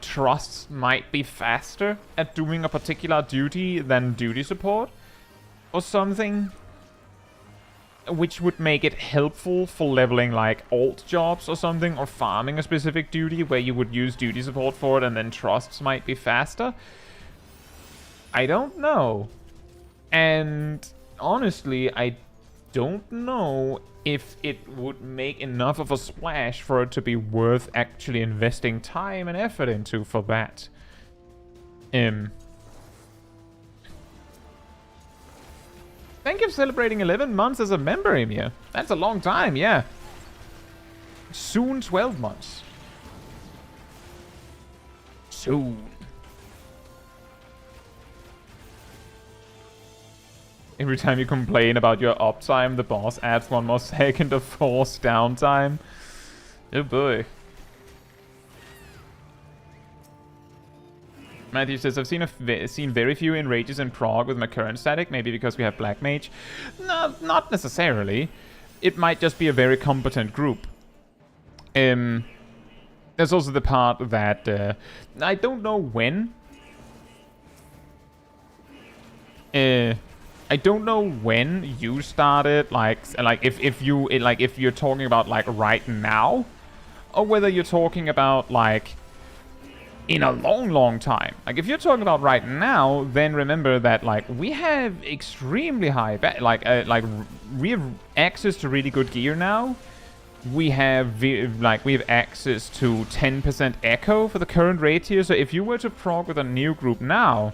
trusts might be faster at doing a particular duty than duty support or something, which would make it helpful for leveling like alt jobs or something, or farming a specific duty where you would use duty support for it and then trusts might be faster. I don't know. And honestly, I don't know if it would make enough of a splash for it to be worth actually investing time and effort into for that. Thank you for celebrating 11 months as a member, Emir. That's a long time, yeah. Soon 12 months. Soon. Every time you complain about your uptime, the boss adds 1 more second of forced downtime. Oh boy. Matthew says, I've seen very few enrages in Prague with my current static, maybe because we have Black Mage. No, not necessarily. It might just be a very competent group. There's also the part that I don't know when. I don't know when you started, like if you're talking about like right now, or whether you're talking about like in a long time. Like if you're talking about right now, then remember that like we have extremely high we have access to really good gear now. We have access to 10% echo for the current raid tier. So if you were to prog with a new group now,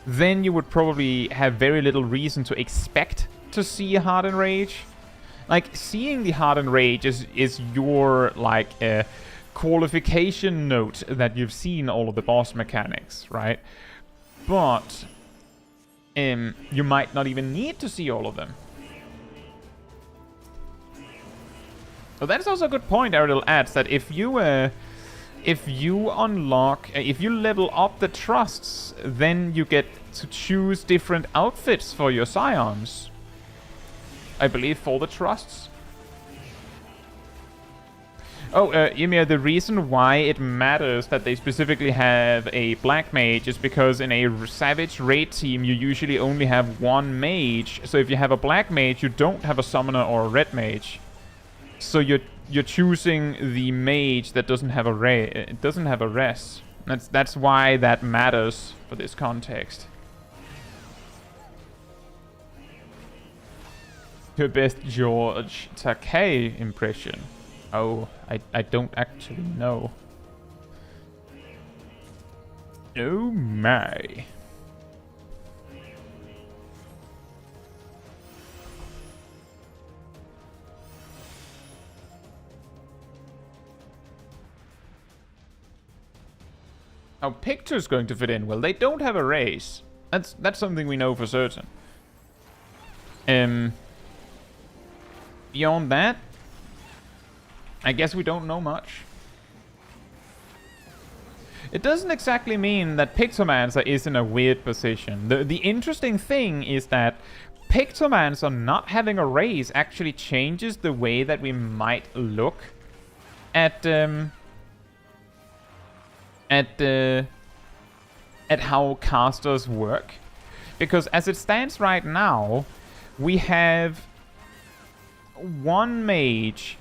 then you would probably have very little reason to expect to see a Hardened Rage. Like, seeing the Hardened Rage is your, like, qualification note that you've seen all of the boss mechanics, right? But you might not even need to see all of them. So that's also a good point Ariel adds, that if you if you unlock, if you level up the trusts, then you get to choose different outfits for your scions. I believe for the trusts. Oh, Ymir, the reason why it matters that they specifically have a black mage is because in a savage raid team you usually only have one mage. So if you have a black mage, you don't have a summoner or a red mage. So you're choosing the mage that doesn't have a res. That's why that matters for this context. Your best George Takei impression. Oh, I don't actually know. Oh my. How Picture's going to fit in? Well, they don't have a race. That's something we know for certain. Beyond that, I guess we don't know much. It doesn't exactly mean that Pictomancer is in a weird position. The interesting thing is that Pictomancer not having a race actually changes the way that we might look at how casters work. Because as it stands right now, we have one mage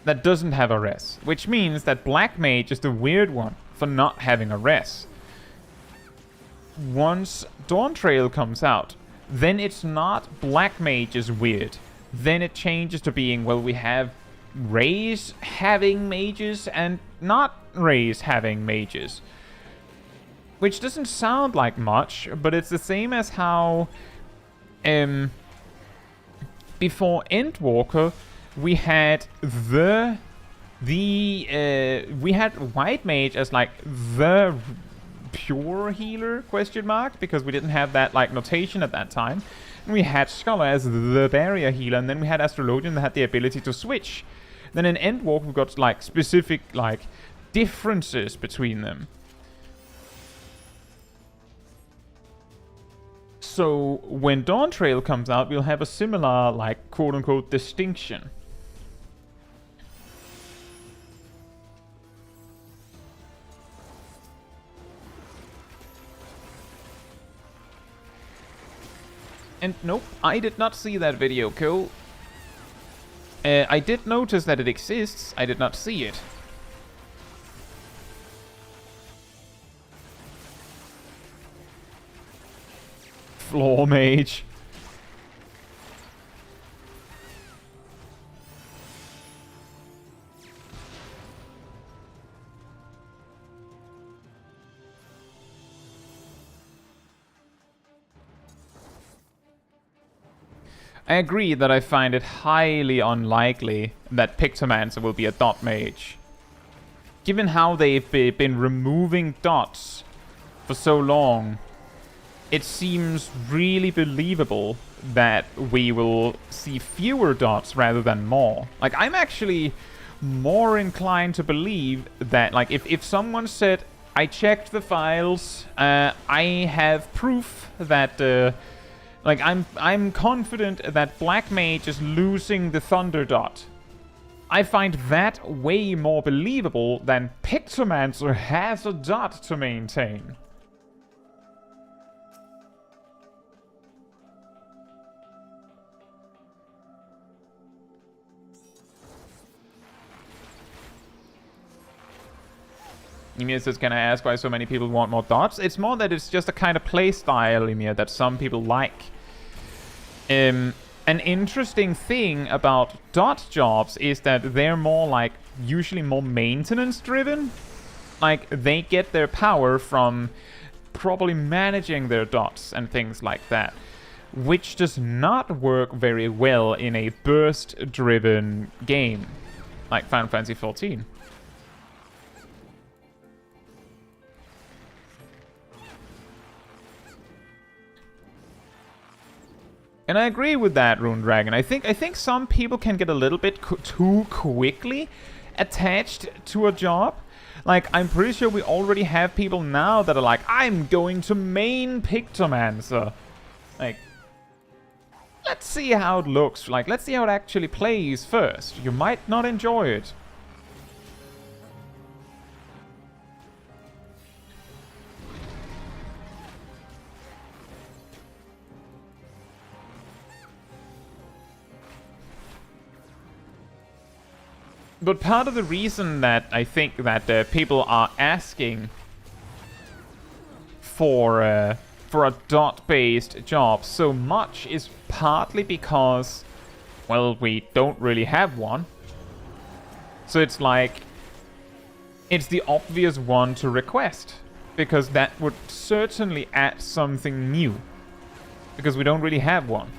that doesn't have a res, which means that black mage is the weird one for not having a res. Once Dawntrail comes out, then it's not black mage is weird. Then it changes to being, well, we have raise having mages and not raise having mages. Which doesn't sound like much, but it's the same as how before Endwalker we had we had white mage as like the pure healer question mark, because we didn't have that like notation at that time. And we had Scholar as the barrier healer, and then we had Astrologian that had the ability to switch. Then in Endwalker we got like specific like differences between them. So when Dawntrail comes out, we'll have a similar like quote-unquote distinction. And nope, I did not see that video, cool. I did notice that it exists, I did not see it. Floor mage. I agree that I find it highly unlikely that Pictomancer will be a dot mage. Given how they've been removing dots for so long, it seems really believable that we will see fewer dots rather than more. Like, I'm actually more inclined to believe that, like, if someone said, I checked the files, I have proof that, like, I'm confident that Black Mage is losing the Thunder Dot. I find that way more believable than Pictomancer has a dot to maintain. Emir says, can I ask why so many people want more dots? It's more that it's just a kind of playstyle, Emir, that some people like. An interesting thing about dot jobs is that they're more like, usually more maintenance driven. Like, they get their power from probably managing their dots and things like that. Which does not work very well in a burst driven game like Final Fantasy XIV. And I agree with that, Rune Dragon. I think some people can get a little bit too quickly attached to a job. Like, I'm pretty sure we already have people now that are like, I'm going to main Pictomancer. Like, let's see how it looks. Like, let's see how it actually plays first. You might not enjoy it. But part of the reason that I think that people are asking for a dot-based job so much is partly because, well, we don't really have one. So it's like, it's the obvious one to request, because that would certainly add something new, because we don't really have one.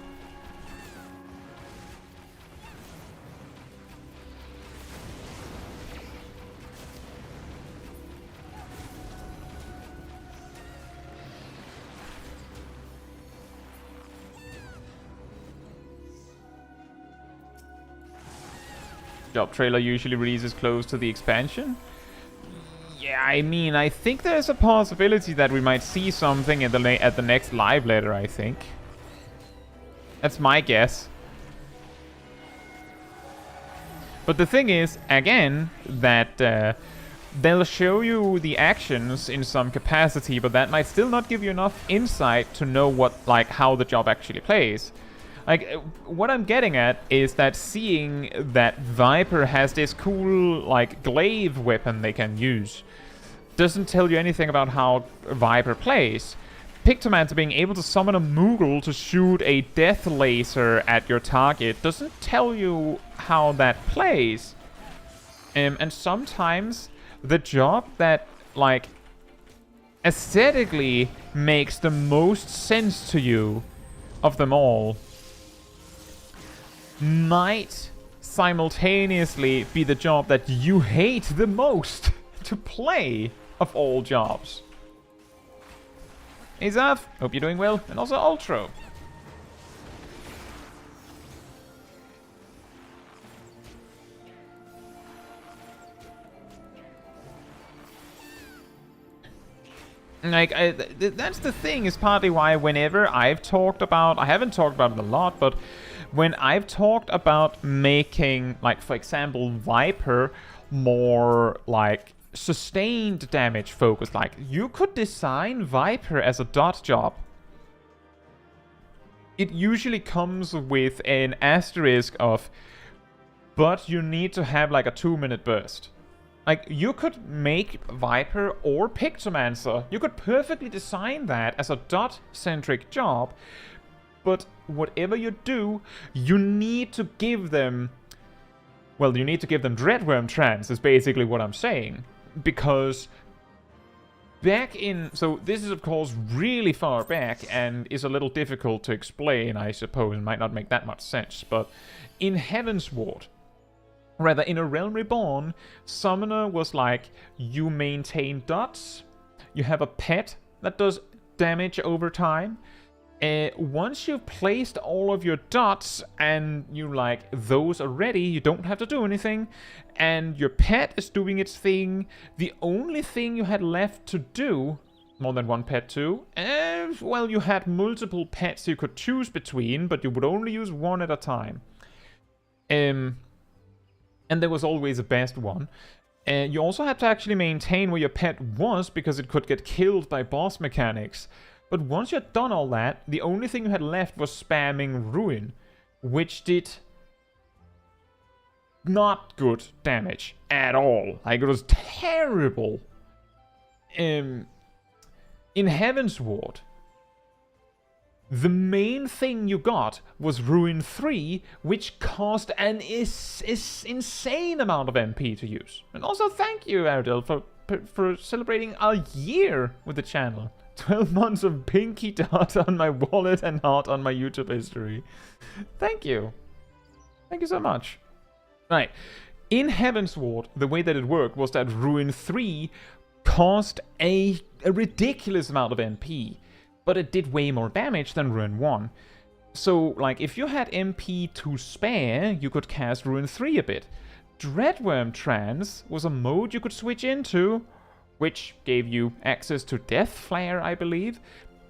Job trailer usually releases close to the expansion. Yeah, I mean, I think there's a possibility that we might see something at the next live letter, I think. That's my guess. But the thing is, again, that they'll show you the actions in some capacity, but that might still not give you enough insight to know what, like, how the job actually plays. Like, what I'm getting at is that seeing that Viper has this cool, like, glaive weapon they can use doesn't tell you anything about how Viper plays. Pictomancer being able to summon a Moogle to shoot a death laser at your target doesn't tell you how that plays. And sometimes the job that, like, aesthetically makes the most sense to you of them all might simultaneously be the job that you hate the most to play of all jobs. Hey Zav, hope you're doing well, and also Ultro. Like, that's the thing, is partly why whenever I've talked about, I haven't talked about it a lot, but when I've talked about making, like, for example, Viper more, like, sustained damage focused, like, you could design Viper as a dot job. It usually comes with an asterisk of, but you need to have, like, a 2-minute burst. Like, you could make Viper or Pictomancer, you could perfectly design that as a dot-centric job, but whatever you do, you need to give them... Well, you need to give them Dreadworm Trance, is basically what I'm saying. Because back in... So this is, of course, really far back and is a little difficult to explain, I suppose. It might not make that much sense. But in Heavensward, rather, in A Realm Reborn, Summoner was like, you maintain dots, you have a pet that does damage over time. Once you've placed all of your dots and you, like, those are ready, you don't have to do anything, and your pet is doing its thing, the only thing you had left to do, more than one pet too, well, you had multiple pets you could choose between, but you would only use one at a time. And there was always a best one. You also had to actually maintain where your pet was, because it could get killed by boss mechanics. But once you'd done all that, the only thing you had left was spamming Ruin, which did not good damage at all. Like, it was terrible. In Heavensward, the main thing you got was Ruin 3, which cost an insane amount of MP to use. And also thank you, Ardell, for celebrating a year with the channel. 12 months of pinky dot on my wallet and heart on my YouTube history. Thank you. Thank you so much. Right. In Heavensward, the way that it worked was that Ruin 3 cost a ridiculous amount of MP, but it did way more damage than Ruin 1. So, like, if you had MP to spare, you could cast Ruin 3 a bit. Dreadworm Trance was a mode you could switch into, which gave you access to Death Flare, I believe.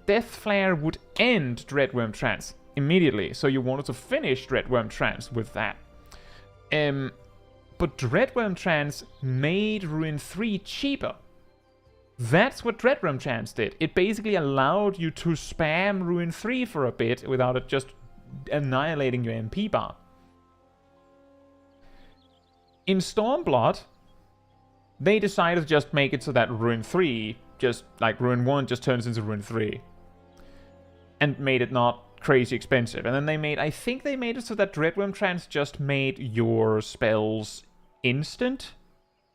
Death Flare would end Dreadworm Trance immediately, so you wanted to finish Dreadworm Trance with that. But Dreadworm Trance made Ruin 3 cheaper. That's what Dreadworm Trance did. It basically allowed you to spam Ruin 3 for a bit without it just annihilating your MP bar. In Stormblood, they decided to just make it so that Ruin 3, just like Ruin 1 just turns into Ruin 3. And made it not crazy expensive. And then they made, I think they made it so that Dreadworm Trance just made your spells instant.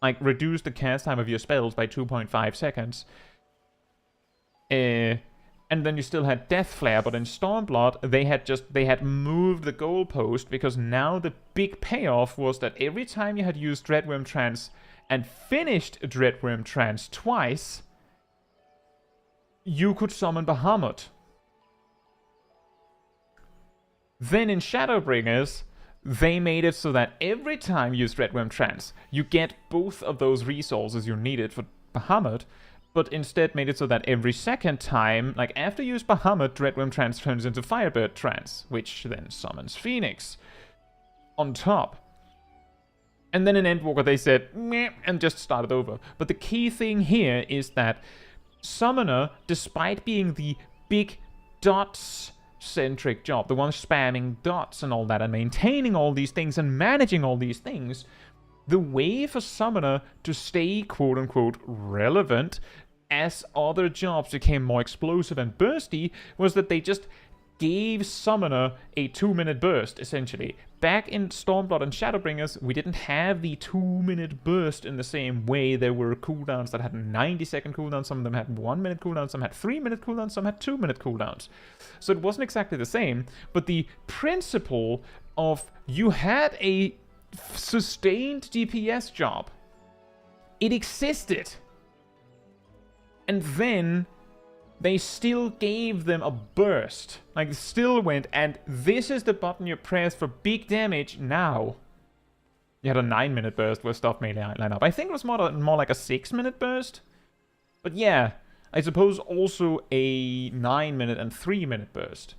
Like, reduced the cast time of your spells by 2.5 seconds. And then you still had Death Flare, but in Stormblood, they had moved the goalpost, because now the big payoff was that every time you had used Dreadworm Trance and finished Dreadworm Trance twice, you could summon Bahamut. Then in Shadowbringers, they made it so that every time you use Dreadworm Trance, you get both of those resources you needed for Bahamut, but instead made it so that every second time, like after you use Bahamut, Dreadworm Trance turns into Firebird Trance, which then summons Phoenix on top. And then in Endwalker they said, meh, and just started over. But the key thing here is that Summoner, despite being the big dots-centric job, the one spamming dots and all that, and maintaining all these things and managing all these things, the way for Summoner to stay quote-unquote relevant as other jobs became more explosive and bursty was that they just gave Summoner a 2-minute burst, essentially. Back in Stormblood and Shadowbringers, we didn't have the 2-minute burst in the same way. There were cooldowns that had 90-second cooldowns, some of them had 1-minute cooldowns, some had 3-minute cooldowns, some had 2-minute cooldowns. So it wasn't exactly the same, but the principle of you had a sustained DPS job, it existed. And then they still gave them a burst. Like, still went, and this is the button you press for big damage now. You had a 9-minute burst where stuff may line up. I think it was more like a 6-minute burst. But yeah, I suppose also a 9-minute and 3-minute burst.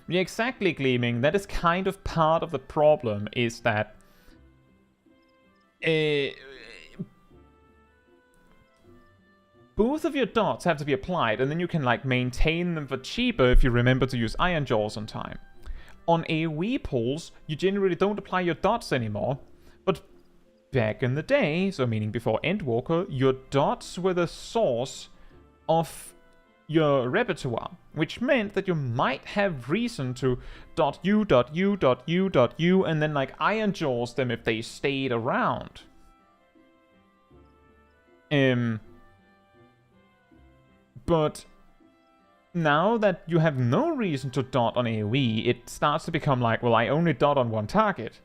Yeah, exactly, Gleaming. That is kind of part of the problem, is that both of your dots have to be applied, and then you can like maintain them for cheaper if you remember to use Iron Jaws on time. On AoE pulls, you generally don't apply your dots anymore, but back in the day, so meaning before Endwalker, your dots were the source of your repertoire, which meant that you might have reason to .u, and then like Iron Jaws them if they stayed around. But now that you have no reason to dot on AoE, it starts to become like, well, I only dot on one target.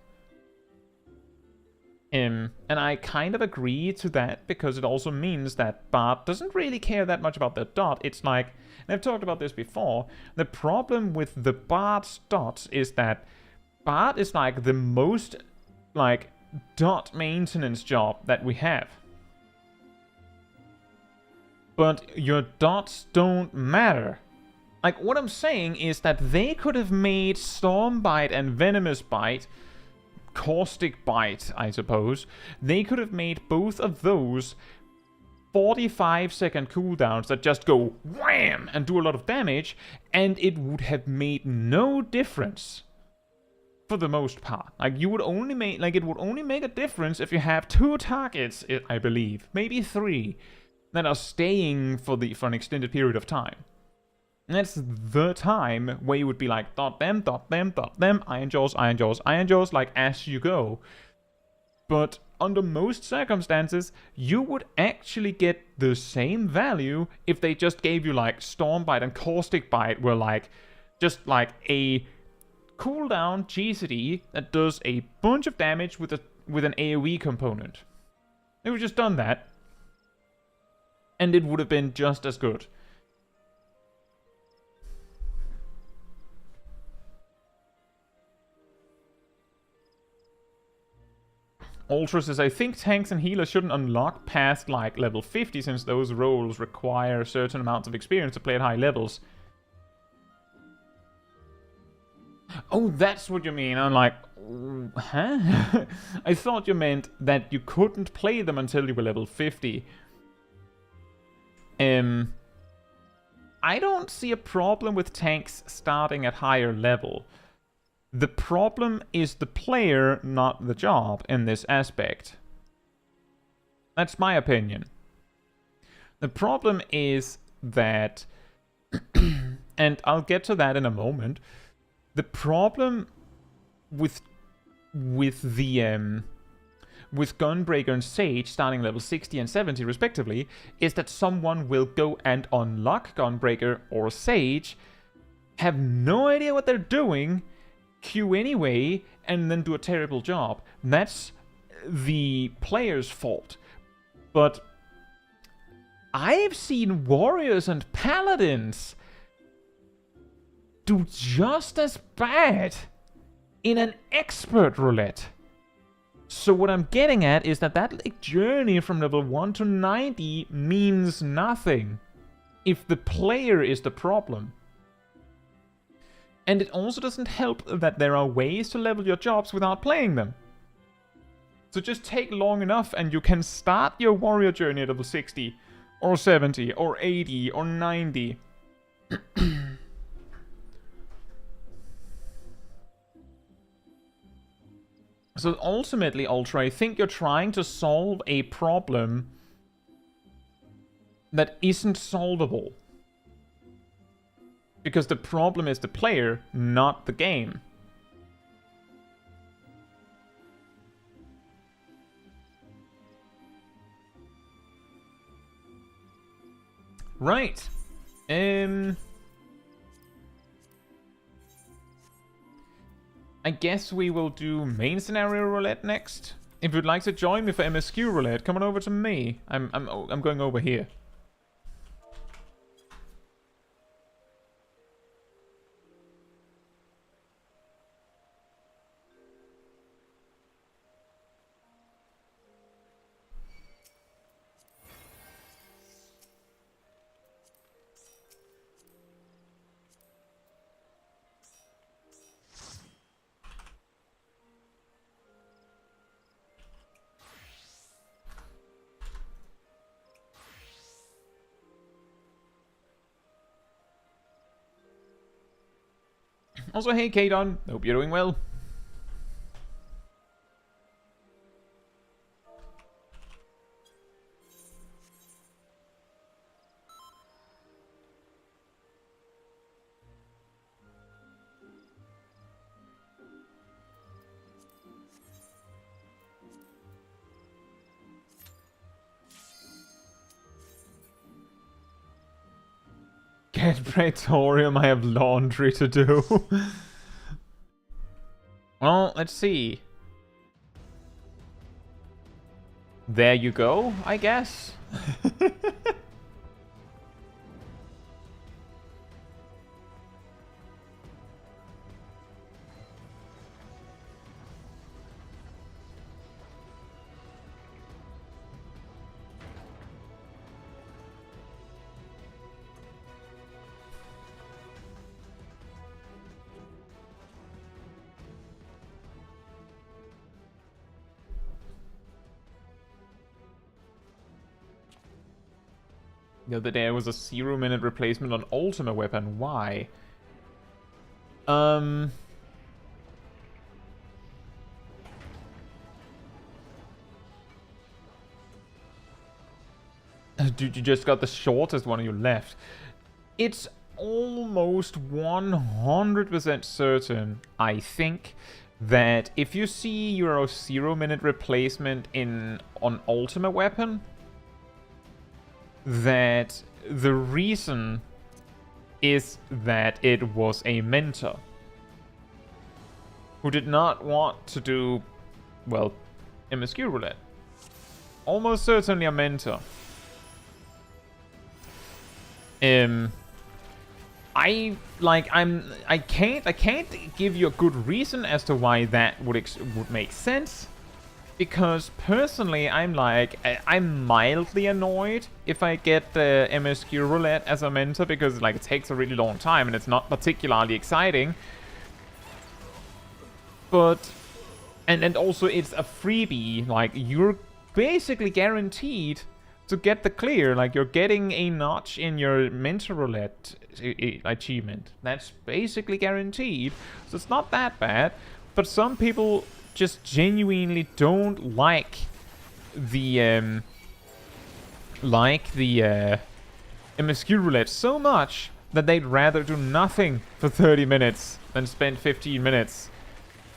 And I kind of agree to that, because it also means that Bard doesn't really care that much about the dot. It's like, and I've talked about this before, the problem with the Bard's dots is that Bard is like the most like dot maintenance job that we have. But your dots don't matter. Like, what I'm saying is that they could have made Stormbite and Venomous Bite, Caustic Bite, I suppose. They could have made both of those 45-second cooldowns that just go wham and do a lot of damage, and it would have made no difference for the most part. Like, you would only make, like, it would only make a difference if you have 2 targets, I believe, maybe 3, that are staying for an extended period of time. And that's the time where you would be like, dot them, Iron Jaws, like as you go. But under most circumstances, you would actually get the same value if they just gave you like Stormbite and Caustic Bite were like, just like a cooldown GCD that does a bunch of damage with an AoE component. They would just done that. And it would have been just as good. Ultra says, I think tanks and healers shouldn't unlock past like level 50 since those roles require certain amounts of experience to play at high levels. Oh, that's what you mean. I'm like, huh? I thought you meant that you couldn't play them until you were level 50. I don't see a problem with tanks starting at higher level. The problem is the player, not the job, in this aspect. That's my opinion. The problem is that, and I'll get to that in a moment, the problem with Gunbreaker and Sage starting level 60 and 70 respectively is that someone will go and unlock Gunbreaker or Sage, have no idea what they're doing, queue anyway, and then do a terrible job. And that's the player's fault. But I've seen warriors and paladins do just as bad in an expert roulette. So what I'm getting at is that like, journey from level 1 to 90 means nothing if the player is the problem. And it also doesn't help that there are ways to level your jobs without playing them. So just take long enough and you can start your warrior journey at level 60, or 70, or 80, or 90. So ultimately, Ultra, I think you're trying to solve a problem that isn't solvable. Because the problem is the player, not the game. Right. I guess we will do main scenario roulette next. If you'd like to join me for MSQ roulette, come on over to me. I'm going over here. Also, hey Kadon, hope you're doing well. Get Praetorium, I have laundry to do. Well, let's see. There you go, I guess. The other day was a 0-minute replacement on Ultima weapon. Why? Dude, you just got the shortest one you left. It's almost 100% certain, I think, that if you see your 0-minute replacement on Ultima weapon, that the reason is that it was a mentor who did not want to do, well, MSQ roulette. Almost certainly a mentor. I can't give you a good reason as to why that would make sense, because personally I'm mildly annoyed if I get the MSQ roulette as a mentor, because like it takes a really long time and it's not particularly exciting. But and also it's a freebie, like you're basically guaranteed to get the clear, like you're getting a notch in your mentor roulette achievement. That's basically guaranteed, so it's not that bad. But some people just genuinely don't like the MSQ roulette so much that they'd rather do nothing for 30 minutes than spend 15 minutes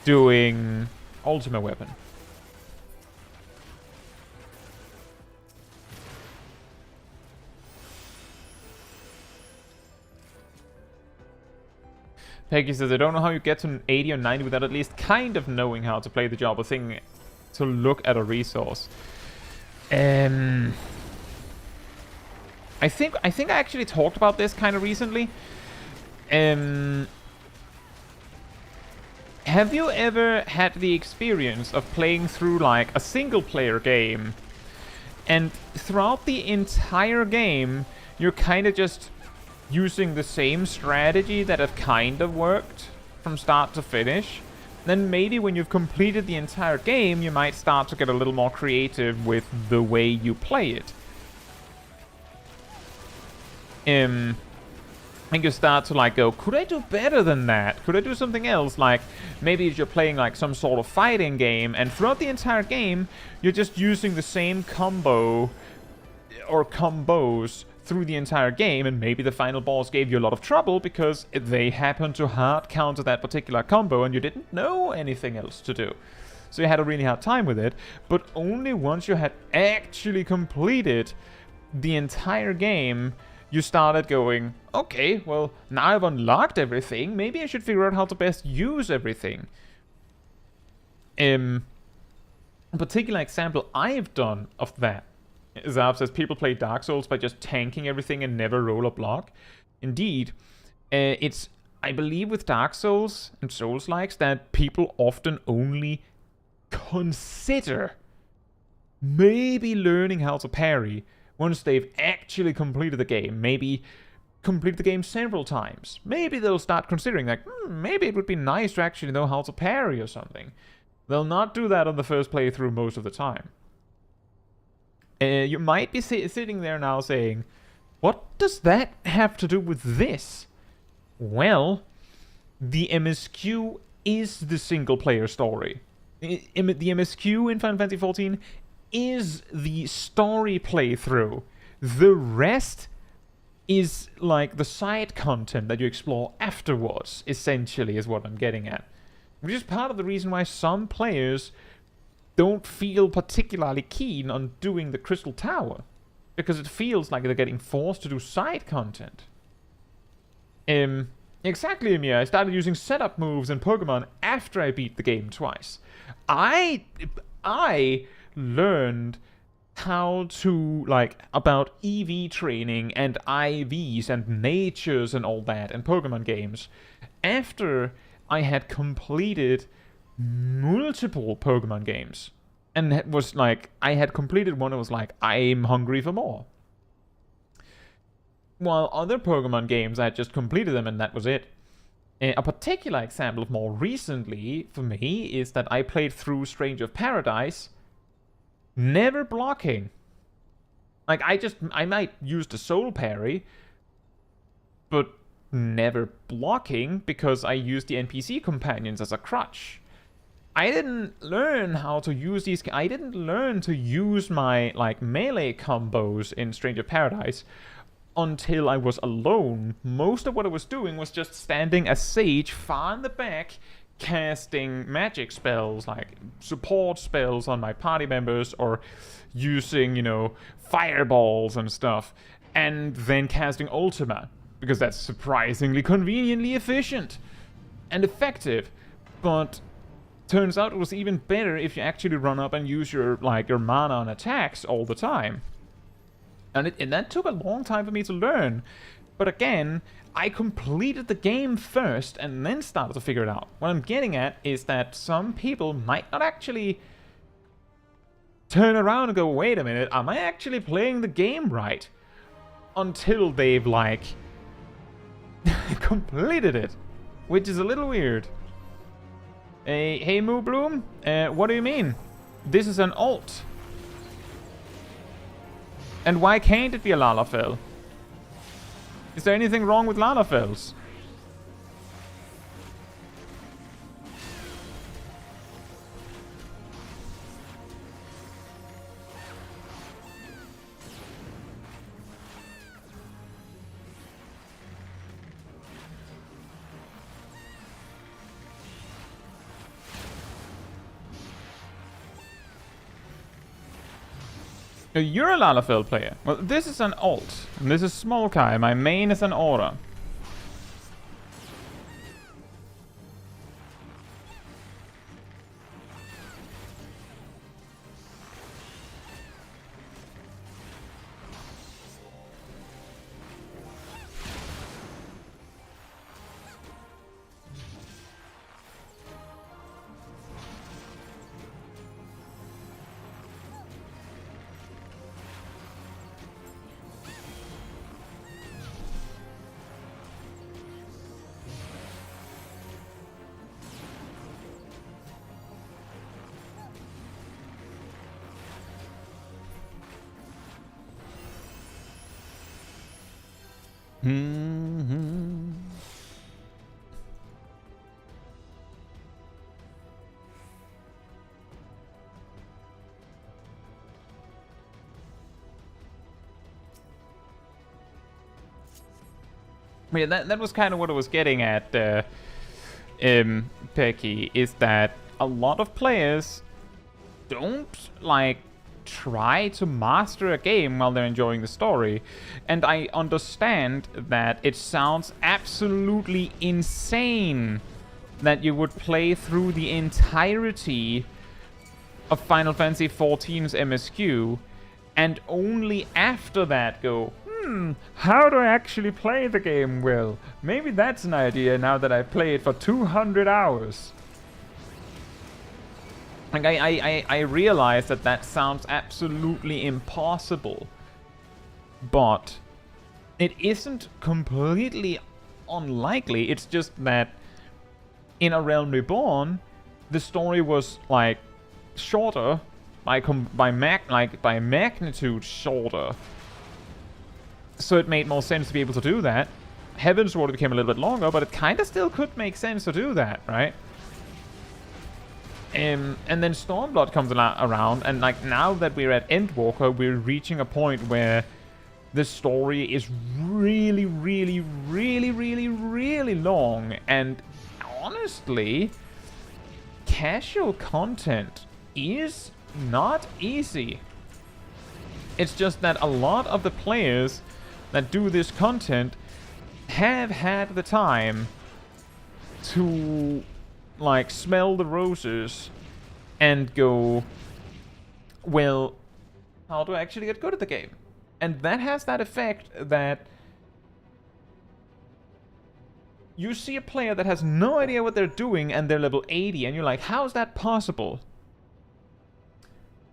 doing ultimate weapon. Peggy says, I don't know how you get to 80 or 90 without at least kind of knowing how to play the job or thing to look at a resource. I think I actually talked about this kind of recently. Have you ever had the experience of playing through like a single player game, and throughout the entire game you're kind of just using the same strategy that have kind of worked from start to finish? Then maybe when you've completed the entire game, you might start to get a little more creative with the way you play it. And you start to like go, could I do better than that? Could I do something else? Like maybe if you're playing like some sort of fighting game, and throughout the entire game you're just using the same combo or combos through the entire game, and maybe the final boss gave you a lot of trouble because they happened to hard counter that particular combo and you didn't know anything else to do. So you had a really hard time with it, but only once you had actually completed the entire game, you started going, okay, well, now I've unlocked everything, maybe I should figure out how to best use everything. A particular example I've done of that, Zab says, people play Dark Souls by just tanking everything and never roll a block. Indeed, it's, I believe with Dark Souls and Souls-likes that people often only consider maybe learning how to parry once they've actually completed the game. Maybe complete the game several times. Maybe they'll start considering like, maybe it would be nice to actually know how to parry or something. They'll not do that on the first playthrough most of the time. You might be sitting there now saying, what does that have to do with this? Well, the MSQ is the single player story. The MSQ in Final Fantasy XIV is the story playthrough. The rest is like the side content that you explore afterwards, essentially, is what I'm getting at. Which is part of the reason why some players don't feel particularly keen on doing the Crystal Tower, because it feels like they're getting forced to do side content. Exactly, Amir. I started using setup moves in Pokemon after I beat the game twice. I learned how to, like, about EV training and IVs and natures and all that in Pokemon games after I had completed multiple Pokemon games. And it was like, I had completed one, it was like, I'm hungry for more. While other Pokemon games, I had just completed them and that was it. A particular example of more recently for me is that I played through Stranger of Paradise never blocking. Like, I might use the soul parry, but never blocking because I used the NPC companions as a crutch. I didn't learn how to use these. I didn't learn to use my like melee combos in Stranger of Paradise until I was alone. Most of what I was doing was just standing as Sage far in the back, casting magic spells, like support spells on my party members, or using, you know, fireballs and stuff, and then casting Ultima, because that's surprisingly conveniently efficient and effective. But turns out it was even better if you actually run up and use your mana on attacks all the time. And that took a long time for me to learn. But again, I completed the game first and then started to figure it out. What I'm getting at is that some people might not actually turn around and go, wait a minute, am I actually playing the game right? Until they've, like, completed it. Which is a little weird. Hey, Moo Bloom, what do you mean? This is an alt. And why can't it be a Lalafell? Is there anything wrong with Lalafells? You're a Lalafell player. Well, this is an alt. And this is Smol Caetsu. My main is an aura. Yeah, that was kind of what I was getting at, Pecky, is that a lot of players don't, like, try to master a game while they're enjoying the story. And I understand that it sounds absolutely insane that you would play through the entirety of Final Fantasy XIV's MSQ and only after that go, how do I actually play the game well? Maybe that's an idea now that I've played for 200 hours. Like, I realize that sounds absolutely impossible. But it isn't completely unlikely. It's just that in A Realm Reborn, the story was, like, shorter by magnitude shorter. So it made more sense to be able to do that. Heaven's Sword became a little bit longer, but it kind of still could make sense to do that, right? And then Stormblood comes around, and like now that we're at Endwalker, we're reaching a point where the story is really, really, really, really, really long. And honestly, casual content is not easy. It's just that a lot of the players that do this content have had the time to, like, smell the roses and go, well, how do I actually get good at the game? And that has that effect that you see a player that has no idea what they're doing and they're level 80 and you're like, how is that possible?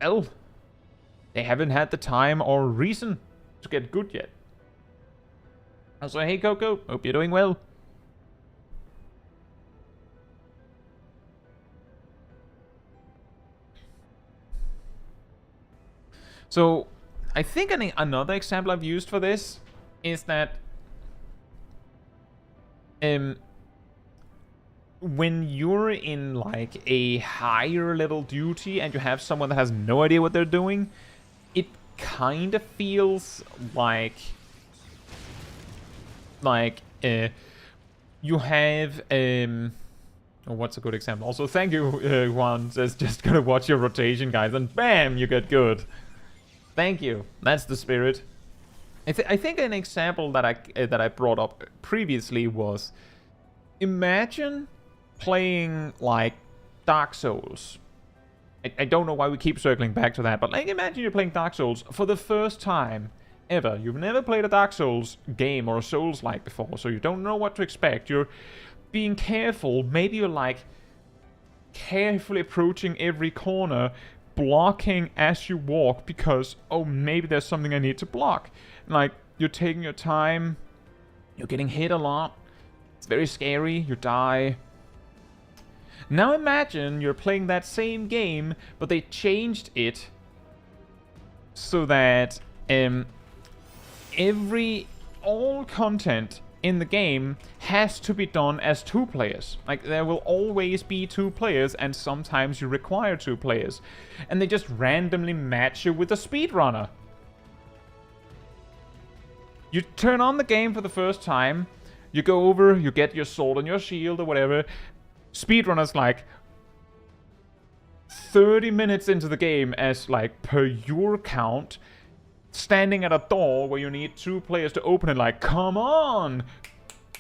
Well, they haven't had the time or reason to get good yet. So, hey Coco, hope you're doing well. So, I think another example I've used for this is that when you're in, like, a higher level duty and you have someone that has no idea what they're doing, it kind of feels like you have what's a good example? Also, thank you, Juan says, just gonna watch your rotation, guys, and bam, you get good. Thank you. That's the spirit. I think an example that I brought up previously was, imagine playing, like, Dark Souls. I don't know why we keep circling back to that, but, like, imagine you're playing Dark Souls for the first time, ever. You've never played a Dark Souls game or a Souls-like before, so you don't know what to expect. You're being careful. Maybe you're like carefully approaching every corner, blocking as you walk because, oh, maybe there's something I need to block. Like, you're taking your time. You're getting hit a lot. It's very scary. You die. Now imagine you're playing that same game, but they changed it so that all content in the game has to be done as 2 players. Like, there will always be 2 players, and sometimes you require 2 players. And they just randomly match you with a speedrunner. You turn on the game for the first time, you go over, you get your sword and your shield or whatever. Speedrunner's like 30 minutes into the game as, like, per your count, standing at a door where you need 2 players to open it, like, come on!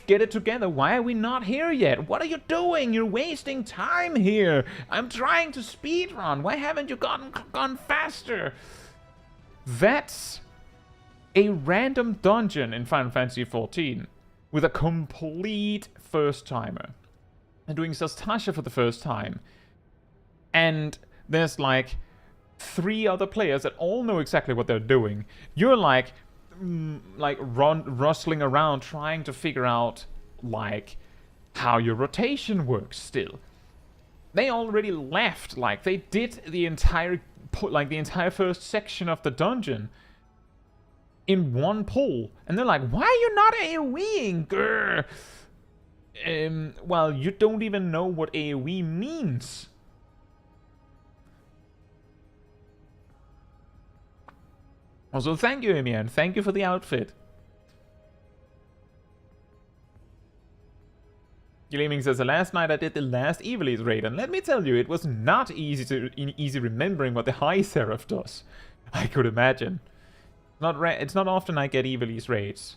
Get it together. Why are we not here yet? What are you doing? You're wasting time here. I'm trying to speedrun. Why haven't you gone faster? That's a random dungeon in Final Fantasy XIV with a complete first-timer. And doing Sastasha for the first time. And there's like 3 other players that all know exactly what they're doing. You're like rustling around trying to figure out like how your rotation works still. They already left, like they did the entire first section of the dungeon in one pull. And they're like, why are you not AoEing? Grr. Well, you don't even know what AoE means. Also, thank you, Emian. Thank you for the outfit. Gleaming says, last night I did the last Evilise raid, and let me tell you, it was not easy remembering what the High Seraph does. I could imagine. It's not often I get Evilise raids.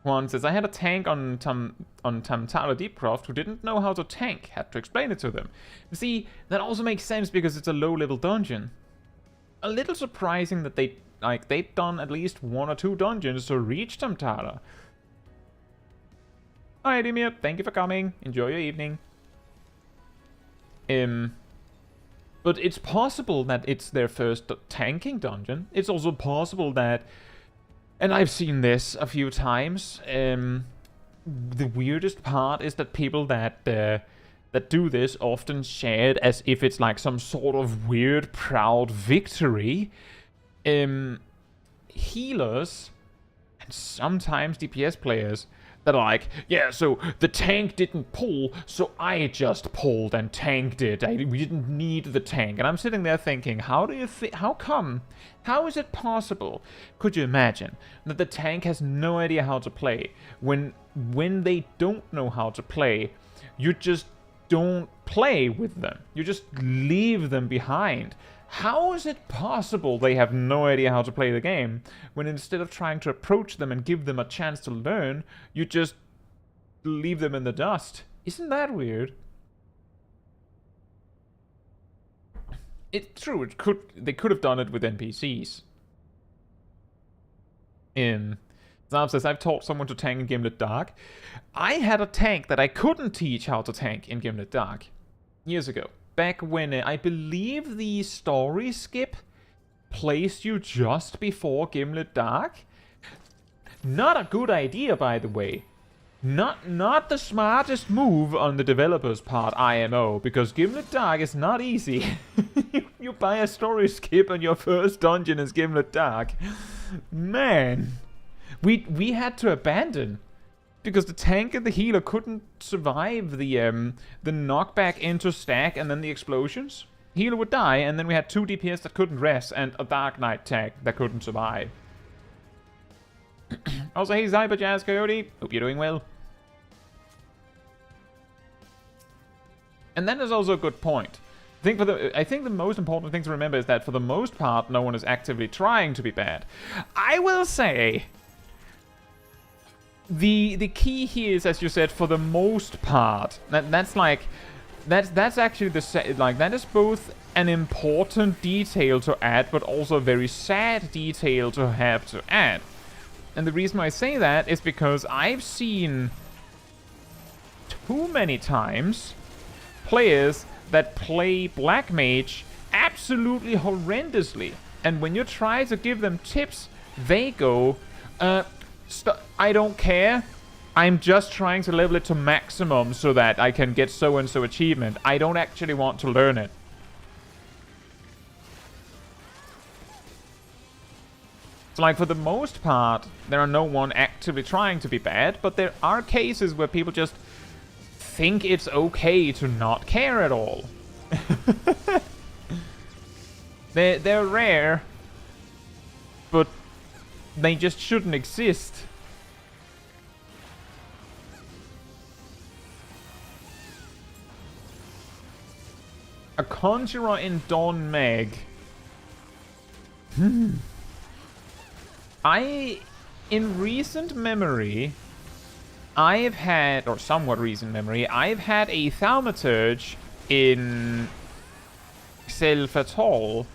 Juan says, I had a tank on Tamtara Deepcroft who didn't know how to tank. Had to explain it to them. See, that also makes sense because it's a low-level dungeon. A little surprising that they've done at least 1 or 2 dungeons to reach Tamtara. Alright, Emir, thank you for coming. Enjoy your evening. But it's possible that it's their first tanking dungeon. It's also possible that... And I've seen this a few times. The weirdest part is that people that do this often share it as if it's like some sort of weird, proud victory. Healers and sometimes DPS players that are like, yeah, so the tank didn't pull, so I just pulled and tanked it. We didn't need the tank. And I'm sitting there thinking, how come? How is it possible? Could you imagine that the tank has no idea how to play? When they don't know how to play, you just don't play with them. You just leave them behind. How is it possible they have no idea how to play the game, when instead of trying to approach them and give them a chance to learn, you just leave them in the dust? Isn't that weird? It's true, they could have done it with NPCs. Zab says, I've taught someone to tank in Gimlet Dark. I had a tank that I couldn't teach how to tank in Gimlet Dark years ago. Back when I believe the story skip placed you just before Gimlet Dark. Not a good idea, by the way. Not the smartest move on the developer's part, IMO, because Gimlet Dark is not easy. you buy a story skip and your first dungeon is Gimlet Dark. Man, we had to abandon. Because the tank and the healer couldn't survive the knockback into stack and then the explosions. Healer would die, and then we had 2 DPS that couldn't rest and a Dark Knight tank that couldn't survive. Also, hey Zyber Jazz Coyote, hope you're doing well. And that is also a good point. I think the most important thing to remember is that for the most part, no one is actively trying to be bad. I will say... The key here is, as you said, for the most part. That's like That's actually that is both an important detail to add, but also a very sad detail to have to add. And the reason why I say that is because I've seen too many times players that play Black Mage absolutely horrendously, and when you try to give them tips, they go, I don't care. I'm just trying to level it to maximum so that I can get so-and-so achievement. I don't actually want to learn it. So, like, for the most part, there are no one actively trying to be bad, but there are cases where people just think it's okay to not care at all. They're rare, but they just shouldn't exist. A conjurer in Dawn Meg. In recent memory, I've had, or somewhat recent memory, I've had a Thaumaturge in Selfatal.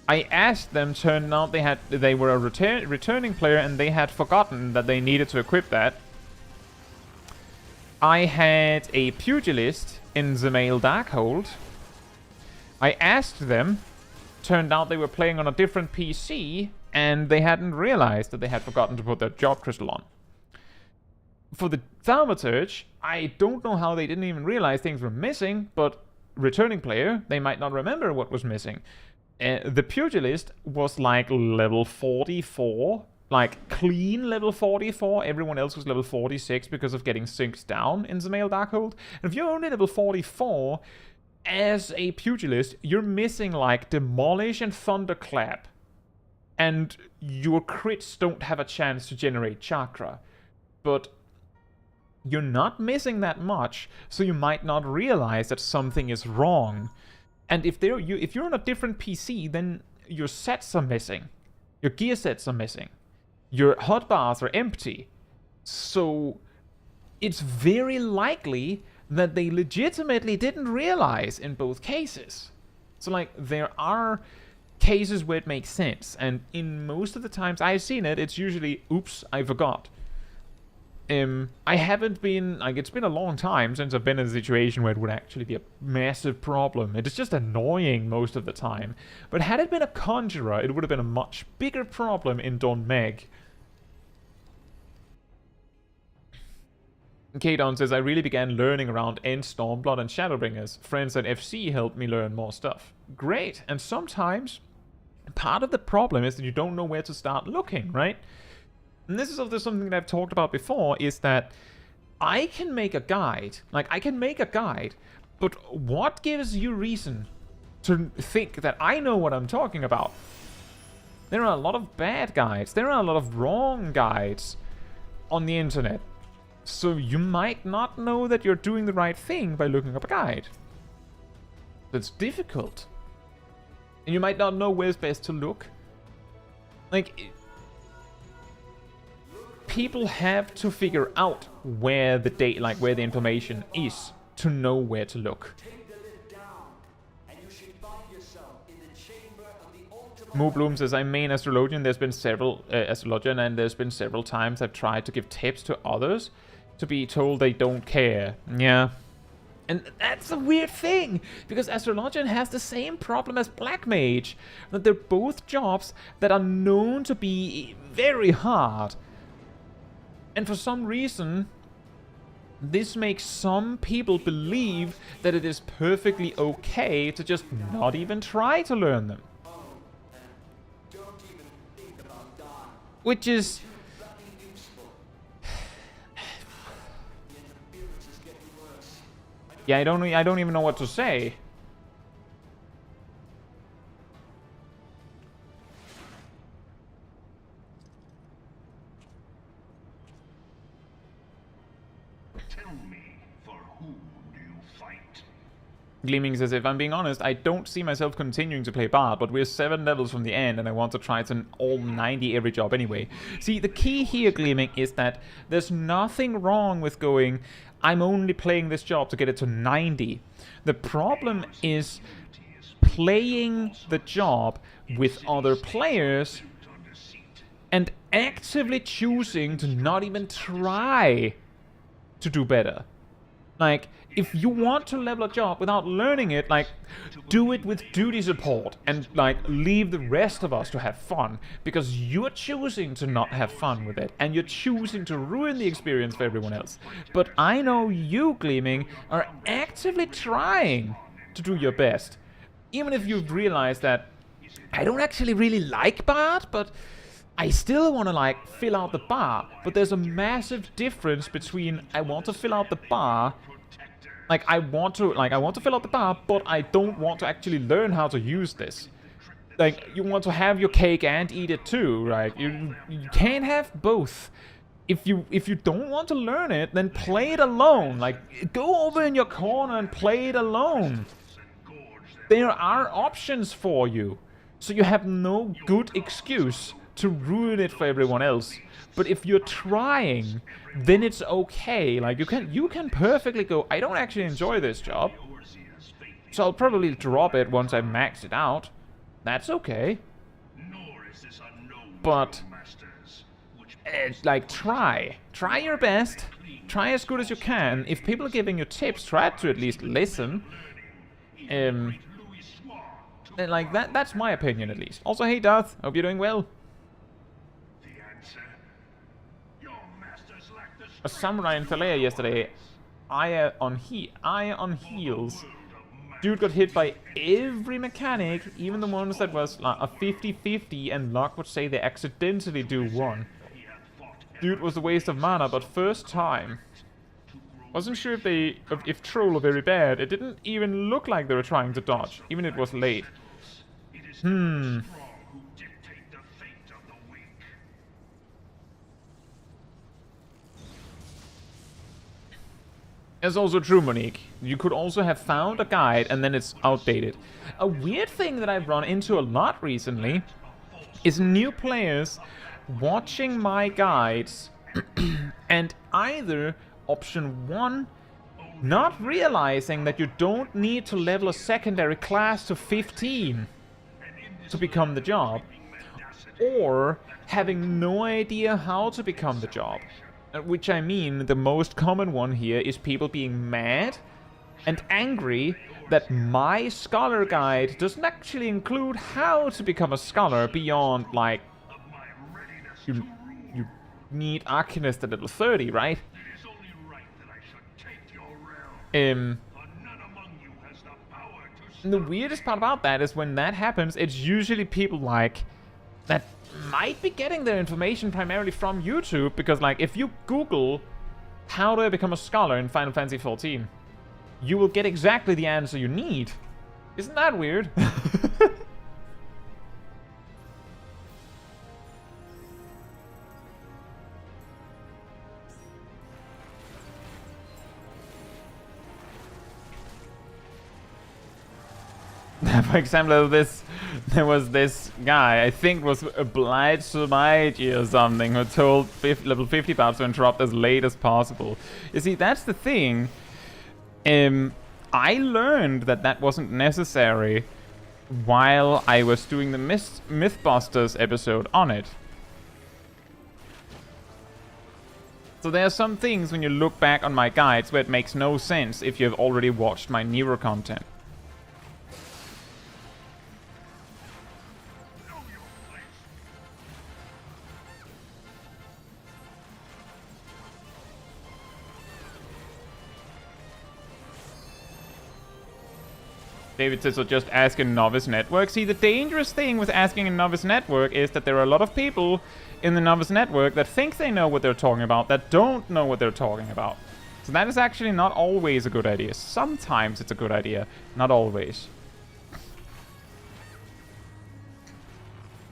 I asked them, turned out they were a returning player and they had forgotten that they needed to equip that. I had a Pugilist in the Male Darkhold. I asked them, turned out they were playing on a different PC, and they hadn't realized that they had forgotten to put their job crystal on. For the Thaumaturge, I don't know how they didn't even realize things were missing, but returning player, they might not remember what was missing. The Pugilist was like level 44, like clean level 44. Everyone else was level 46 because of getting synced down in the Male Darkhold. And if you're only level 44, as a Pugilist, you're missing like Demolish and Thunderclap. And your crits don't have a chance to generate chakra. But you're not missing that much, so you might not realize that something is wrong. And if you're on a different PC, then your sets are missing. Your gear sets are missing. Your hotbars are empty. So it's very likely that they legitimately didn't realize in both cases. So, like, there are cases where it makes sense, and in most of the times I've seen it, it's usually, oops, I forgot. I haven't been, like, it's been a long time since I've been in a situation where it would actually be a massive problem. It is just annoying most of the time. But had it been a conjurer, it would have been a much bigger problem in Dawn Meg. Kadon says, I really began learning around End, Stormblood, and Shadowbringers. Friends at FC helped me learn more stuff. Great, and sometimes part of the problem is that you don't know where to start looking, right? And this is also something that I've talked about before, is that I can make a guide. Like, I can make a guide, but what gives you reason to think that I know what I'm talking about? There are a lot of bad guides. There are a lot of wrong guides on the internet. So you might not know that you're doing the right thing by looking up a guide. That's difficult. And you might not know where's best to look. Like, people have to figure out where the where the information is to know where to look. Moobloom says, I'm main astrologian. There's been several and there's been several times I've tried to give tips to others to be told they don't care. Yeah. And that's a weird thing, because Astrologian has the same problem as Black Mage, that they're both jobs that are known to be very hard. And for some reason, this makes some people believe that it is perfectly okay to just not even try to learn them. Which is... yeah, I don't even know what to say.
Tell me, for whom do you fight?
Gleaming says, if I'm being honest, I don't see myself continuing to play Bard, but we're 7 levels from the end and I want to try to all 90 every job anyway. See, the key here, Gleaming, is that there's nothing wrong with going, I'm only playing this job to get it to 90. The problem is playing the job with other players and actively choosing to not even try to do better. Like, if you want to level a job without learning it, like, do it with duty support and, like, leave the rest of us to have fun. Because you're choosing to not have fun with it, and you're choosing to ruin the experience for everyone else. But I know you, Gleaming, are actively trying to do your best. Even if you've realized that I don't actually really like Bard, but I still want to, like, fill out the bar. But there's a massive difference between I want to fill out the bar. Like, I want to fill out the bar, but I don't want to actually learn how to use this. Like, you want to have your cake and eat it too, right? You can't have both. If you don't want to learn it, then play it alone. Like, go over in your corner and play it alone. There are options for you. So you have no good excuse to ruin it for everyone else. But if you're trying, then it's okay. Like, you can perfectly go, I don't actually enjoy this job, so I'll probably drop it once I've maxed it out. That's okay. But like, try your best, try as good as you can. If people are giving you tips, try to at least listen. And like, that's my opinion, at least. Also, hey Darth, hope you're doing well. A samurai in Thalea yesterday, eye on heels. Dude got hit by every mechanic, even the ones that was like a 50-50, and luck would say they accidentally do one. Dude was a waste of mana, but first time. Wasn't sure if troll are very bad. It didn't even look like they were trying to dodge, even it was late. It's also true, Monique. You could also have found a guide and then it's outdated. A weird thing that I've run into a lot recently is new players watching my guides and either option 1, not realizing that you don't need to level a secondary class to 15 to become the job, or having no idea how to become the job. Which I mean, the most common one here is people being mad and angry that my scholar guide doesn't actually include how to become a scholar beyond, like, you need Arcanist at level 30, right? The weirdest part about that is when that happens, it's usually people like that might be getting their information primarily from YouTube, because, like, if you Google how do I become a scholar in Final Fantasy XIV, you will get exactly the answer you need. Isn't that weird? For example, there was this guy, I think was obliged to Chaiji or something, who told level 50 buffs to interrupt as late as possible. You see, that's the thing. I learned that wasn't necessary while I was doing the Mythbusters episode on it. So there are some things when you look back on my guides where it makes no sense if you've already watched my Nero content. David says, so just ask a novice network. See, the dangerous thing with asking a novice network is that there are a lot of people in the novice network that think they know what they're talking about, that don't know what they're talking about. So that is actually not always a good idea. Sometimes it's a good idea, not always.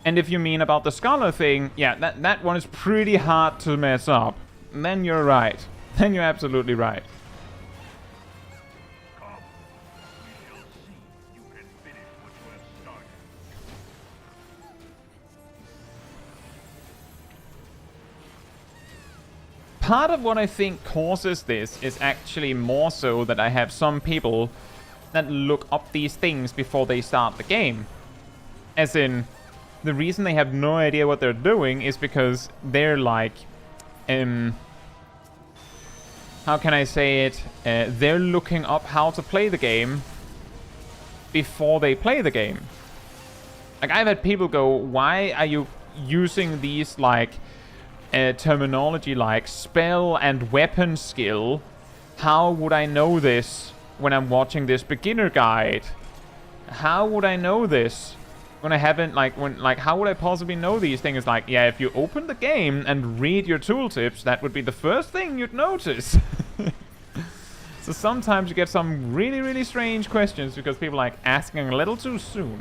And if you mean about the scholar thing, yeah, that one is pretty hard to mess up. Then you're right. Then you're absolutely right. part of what I think causes this is actually more so that I have some people that look up these things before they start the game. As in, the reason they have no idea what they're doing is because they're like, how can I say it? They're looking up how to play the game before they play the game. Like, I've had people go, why are you using these, like, terminology like spell and weapon skill? How would I know this when I'm watching this beginner guide? How would I know this when I haven't, how would I possibly know these things? Like, yeah, if you open the game and read your tooltips, that would be the first thing you'd notice. So sometimes you get some really, really strange questions because people like asking a little too soon.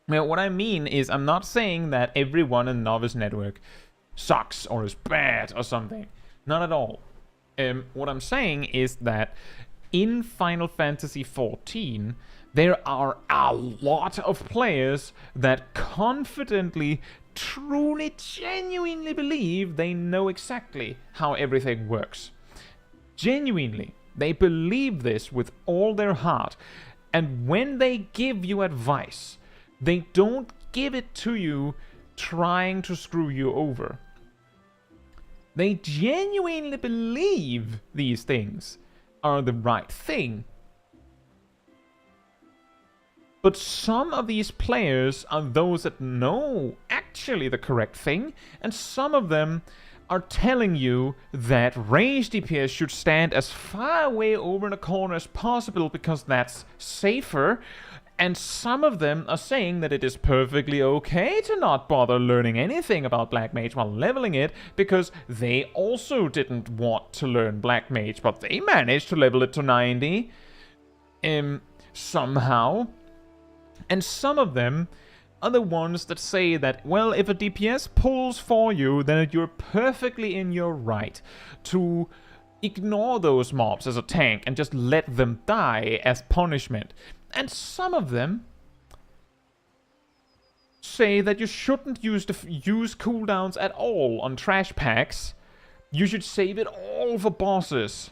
Now, what I mean is, I'm not saying that everyone in Novice Network sucks or is bad or something. Not at all. What I'm saying is that in Final Fantasy XIV, there are a lot of players that confidently, truly, genuinely believe they know exactly how everything works. Genuinely. They believe this with all their heart. And when they give you advice, they don't give it to you trying to screw you over. They genuinely believe these things are the right thing. But some of these players are those that know actually the correct thing, and some of them are telling you that range DPS should stand as far away over in the corner as possible because that's safer. And some of them are saying that it is perfectly okay to not bother learning anything about Black Mage while leveling it, because they also didn't want to learn Black Mage, but they managed to level it to 90 somehow. And some of them are the ones that say that, well, if a DPS pulls for you, then you're perfectly in your right to ignore those mobs as a tank and just let them die as punishment. And some of them say that you shouldn't use cooldowns at all on trash packs. You should save it all for bosses.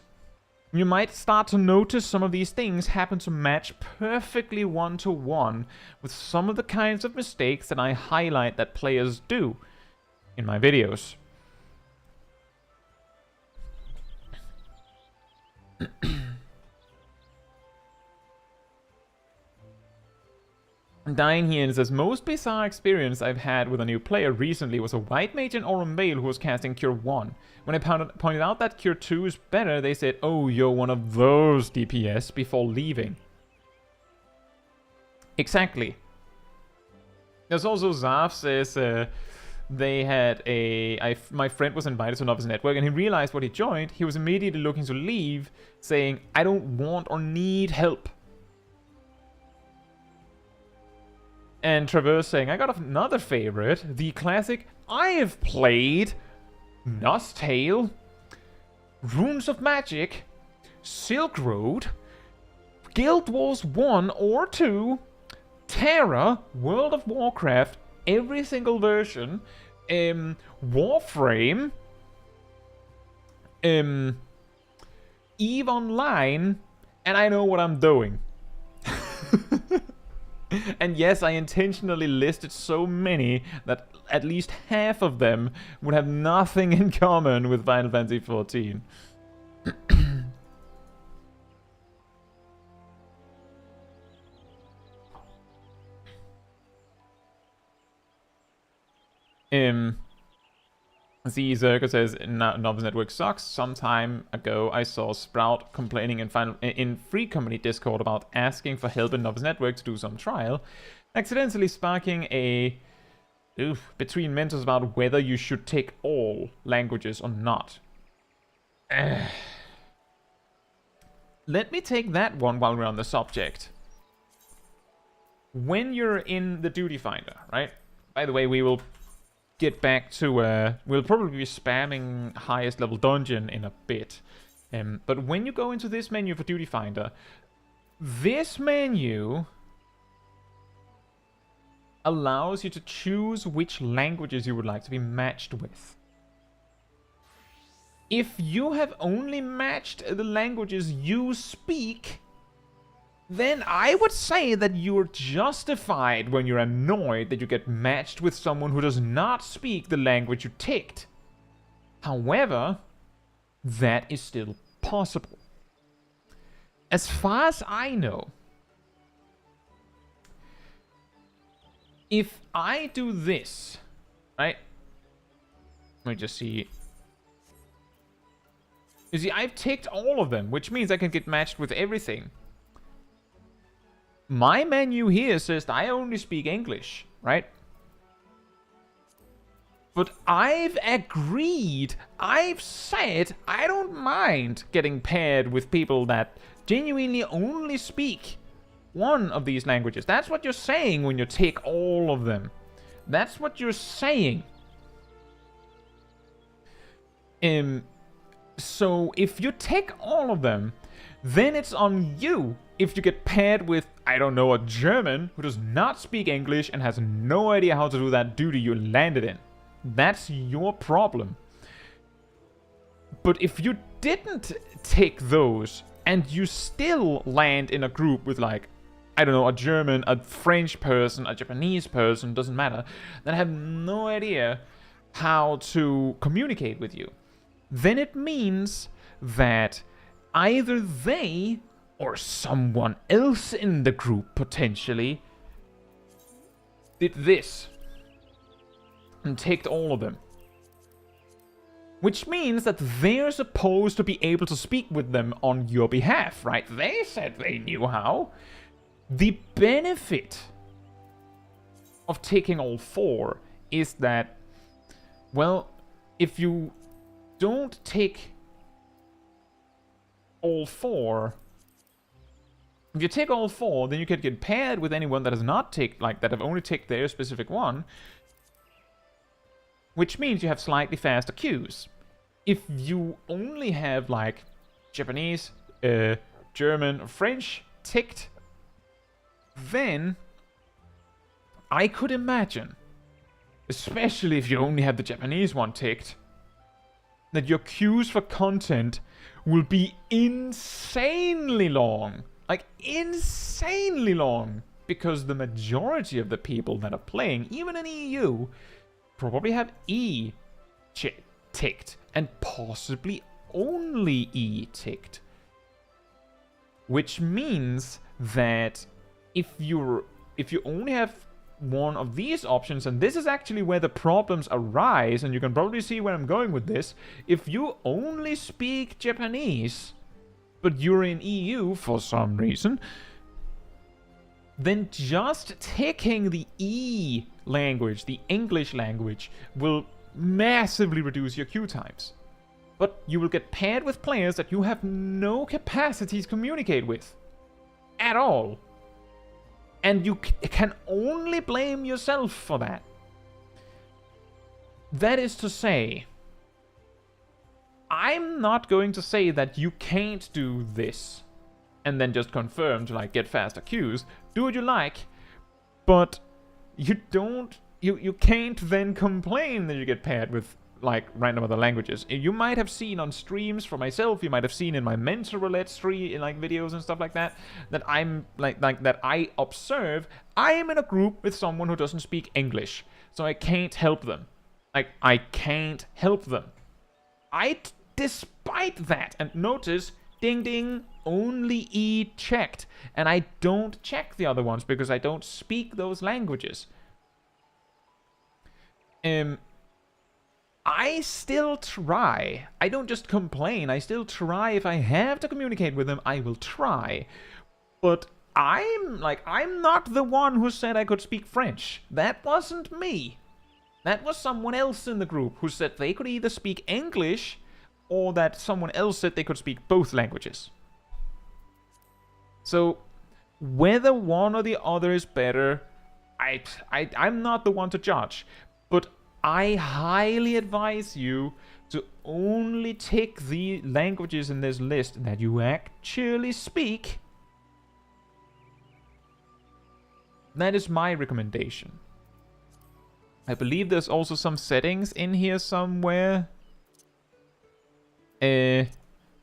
You might start to notice some of these things happen to match perfectly one-to-one with some of the kinds of mistakes that I highlight that players do in my videos. Dying here says, most bizarre experience I've had with a new player recently was a white mage in Aurum Vale who was casting Cure 1. When I pointed out that Cure 2 is better, they said, oh, you're one of those DPS before leaving. Exactly. There's also Zaf says, they had my friend was invited to Novice Network and he realized what he joined. He was immediately looking to leave, saying, I don't want or need help. And Traverse saying, I got another favorite, the classic I have played Nos Tale, Runes of Magic, Silk Road, Guild Wars 1 or 2, Terra, World of Warcraft, every single version, Warframe, EVE Online, and I know what I'm doing. And yes, I intentionally listed so many that at least half of them would have nothing in common with Final Fantasy XIV. See, Zerka says, Novice Network sucks. Some time ago, I saw Sprout complaining in Free Company Discord about asking for help in Novice Network to do some trial, accidentally sparking a between mentors about whether you should take all languages or not. Let me take that one while we're on the subject. When you're in the Duty Finder, right? By the way, we will get back to we'll probably be spamming highest level dungeon in a bit, but when you go into this menu for Duty Finder, this menu allows you to choose which languages you would like to be matched with. If you have only matched the languages you speak, then I would say that you're justified when you're annoyed that you get matched with someone who does not speak the language you ticked. However, that is still possible. As far as I know, if I do this, right? Let me just see. You see, I've ticked all of them, which means I can get matched with everything. My menu here says that I only speak English, right? But I've agreed, I've said I don't mind getting paired with people that genuinely only speak one of these languages. That's what you're saying when you take all of them. That's what you're saying. So if you take all of them, then it's on you if you get paired with, I don't know, a German who does not speak English and has no idea how to do that duty you landed in. That's your problem. But if you didn't take those and you still land in a group with, like, I don't know, a German, a French person, a Japanese person, doesn't matter, that have no idea how to communicate with you, then it means that either they or someone else in the group potentially did this and ticked all of them. Which means that they're supposed to be able to speak with them on your behalf, right? They said they knew how. The benefit of taking all four is that, well, if you don't take all four, if you take all four, then you can get paired with anyone that has not ticked, like, that have only ticked their specific one, which means you have slightly faster queues. If you only have, like, Japanese, German, or French ticked, then I could imagine, especially if you only have the Japanese one ticked, that your queues for content will be insanely long. Like, insanely long. Because the majority of the people that are playing, even in EU, probably have E ticked. And possibly only E ticked. Which means that if you only have one of these options, and this is actually where the problems arise, and you can probably see where I'm going with this, if you only speak Japanese, but you're in EU for some reason, then just taking the E language, the English language, will massively reduce your queue times. But you will get paired with players that you have no capacity to communicate with. At all. And you can only blame yourself for that. That is to say, I'm not going to say that you can't do this and then just confirm to, like, get faster queues. Do what you like, but you can't then complain that you get paired with, like, random other languages. You might have seen on streams for myself, you might have seen in my mentor roulette stream, in, like, videos and stuff like that I'm like that I observe I am in a group with someone who doesn't speak English, so I can't help them. Like, I can't help them. Despite that, and notice, ding ding, only E checked, and I don't check the other ones because I don't speak those languages. I still try. I don't just complain. I still try. If I have to communicate with them, I will try. But I'm not the one who said I could speak French. That wasn't me. That was someone else in the group who said they could either speak English or that someone else said they could speak both languages. So whether one or the other is better, I'm not the one to judge. But I highly advise you to only tick the languages in this list that you actually speak. That is my recommendation. I believe there's also some settings in here somewhere.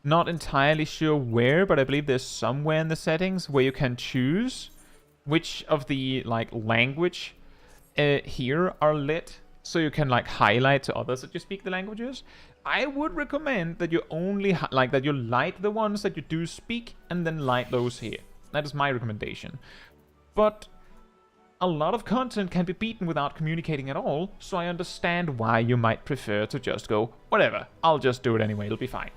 Not entirely sure where, but I believe there's somewhere in the settings where you can choose which of the language here are lit, so you can highlight to others that you speak the languages. I would recommend that you only that you light the ones that you do speak and then light those here. That is my recommendation. But a lot of content can be beaten without communicating at all, so I understand why you might prefer to just go, whatever, I'll just do it anyway, it'll be fine.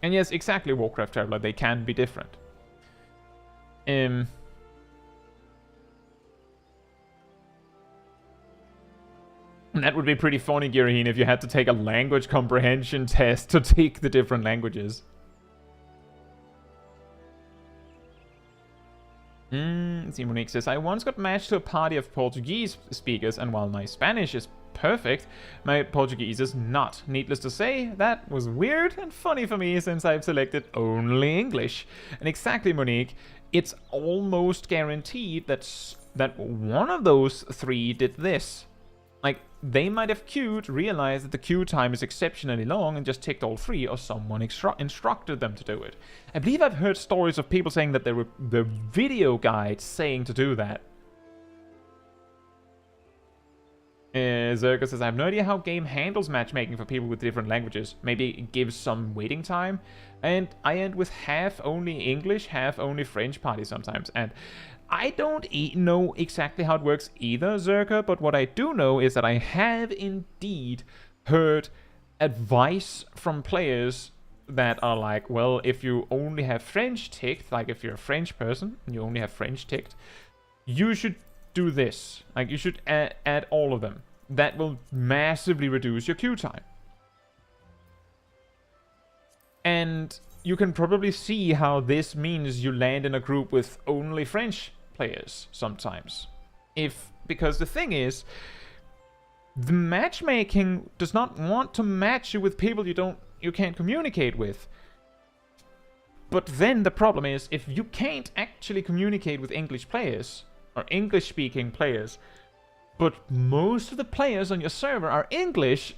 And yes, exactly, Warcraft Traveler, they can be different. And that would be pretty funny, Giraheen, if you had to take a language comprehension test to take the different languages. Caemmunity says, I once got matched to a party of Portuguese speakers, and while my Spanish is perfect, my Portuguese is not. Needless to say, that was weird and funny for me since I've selected only English. And exactly, Monique, it's almost guaranteed that one of those three did this. They might have queued, realized that the queue time is exceptionally long, and just ticked all three, or someone instructed them to do it. I believe I've heard stories of people saying that there were the video guides saying to do that. Zerga says, I have no idea how game handles matchmaking for people with different languages. Maybe it gives some waiting time. And I end with half only English, half only French party sometimes. And I don't know exactly how it works either, Zerka, but what I do know is that I have indeed heard advice from players that are like, well, if you only have French ticked, if you're a French person and you only have French ticked, you should do this. You should add all of them. That will massively reduce your queue time. And you can probably see how this means you land in a group with only French players sometimes. Because the thing is, the matchmaking does not want to match you with people you can't communicate with. But then the problem is, if you can't actually communicate with English players or English speaking players, but most of the players on your server are English,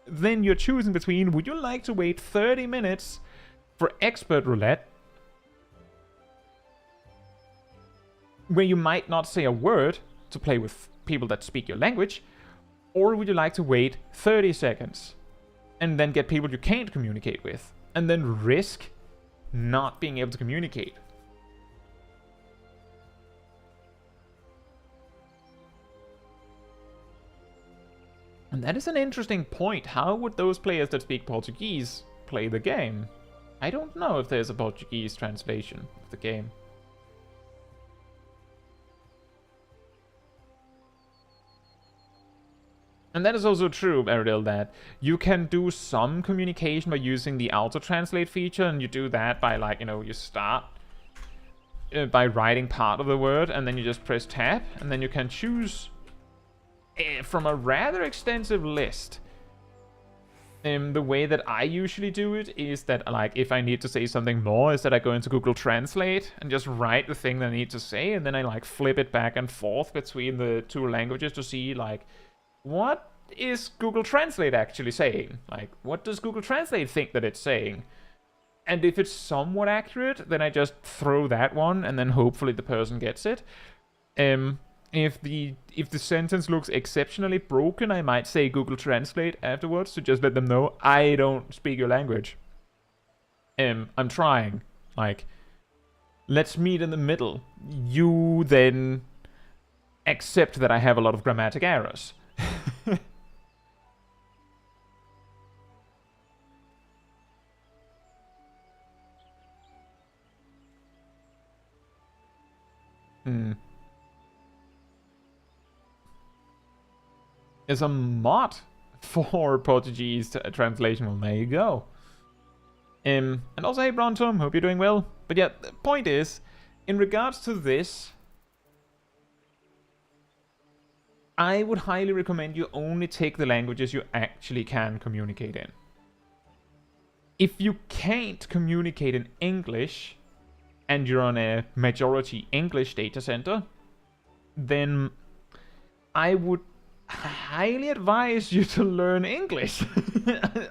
then you're choosing between, would you like to wait 30 minutes for expert roulette, where you might not say a word to play with people that speak your language, or would you like to wait 30 seconds and then get people you can't communicate with, and then risk not being able to communicate? And that is an interesting point. How would those players that speak Portuguese play the game? I don't know if there's a Portuguese translation of the game. And that is also true, Ariel, that you can do some communication by using the auto-translate feature, and you do that by, you start by writing part of the word, and then you just press tab, and then you can choose from a rather extensive list. The way that I usually do it is that, if I need to say something more, is that I go into Google Translate and just write the thing that I need to say, and then I, flip it back and forth between the two languages to see, what is Google Translate actually saying? What does Google Translate think that it's saying? And if it's somewhat accurate, then I just throw that one, and then hopefully the person gets it. If the sentence looks exceptionally broken, I might say Google Translate afterwards to just let them know I don't speak your language. I'm trying. Let's meet in the middle. You then Except that I have a lot of grammatic errors. There's a mod for Portuguese translation. Well, there you go. And also, hey Brontom, hope you're doing well. But yeah, the point is, in regards to this, I would highly recommend you only take the languages you actually can communicate in. If you can't communicate in English, and you're on a majority English data center, then I would highly advise you to learn English.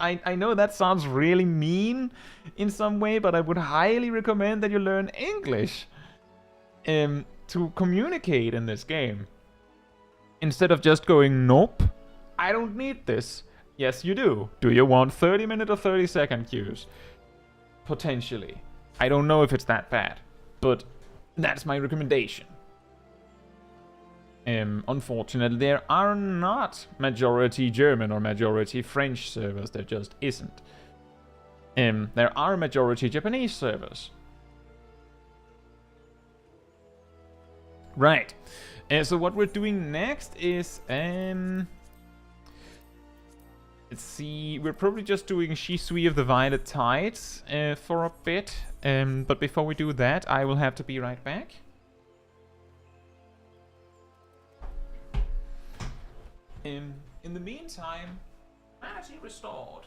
I know that sounds really mean in some way, but I would highly recommend that you learn English to communicate in this game. Instead of just going, nope, I don't need this. Yes, you do. Do you want 30-minute or 30-second queues? Potentially. I don't know if it's that bad, but that's my recommendation. Unfortunately, there are not majority German or majority French servers. There just isn't. There are majority Japanese servers. Right. So what we're doing next is... let's see, we're probably just doing Shisui of the Violet Tides for a bit. But before we do that, I will have to be right back. In the meantime, manatee restored.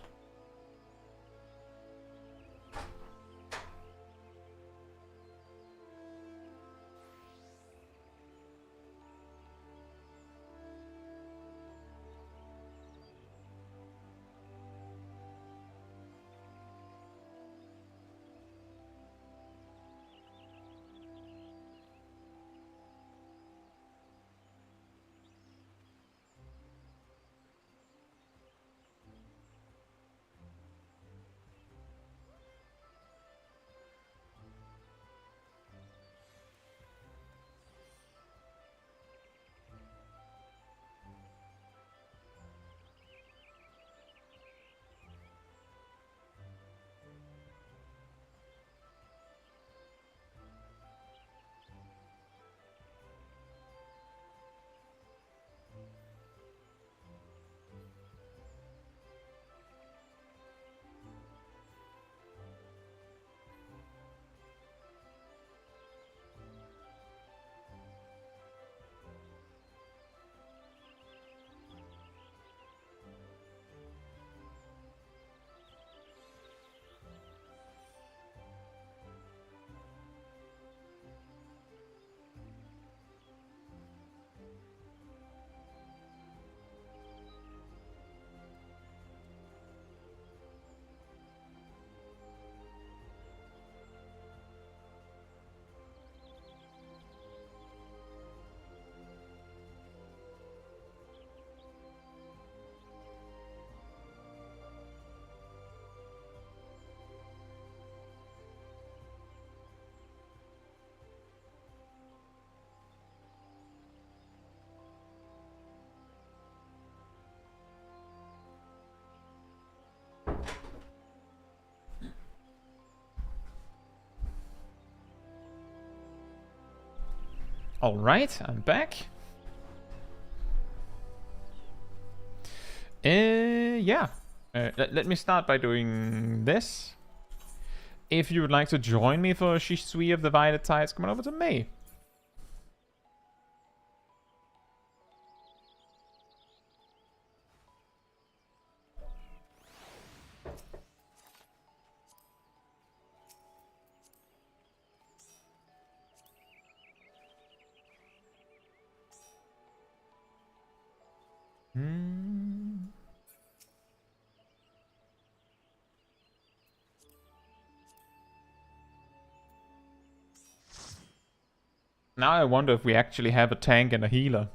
Alright, I'm back. Yeah. Let me start by doing this. If you would like to join me for Shisui of the Violet Tides, come on over to me. Now I wonder if we actually have a tank and a healer.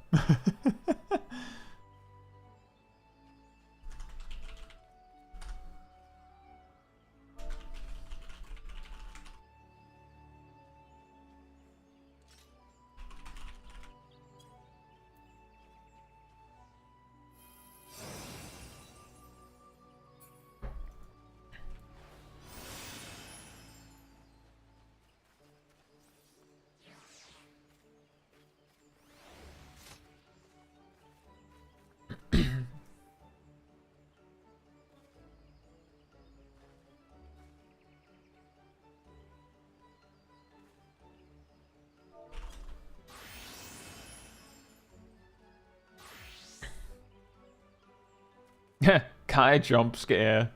Yeah, Kai jump scare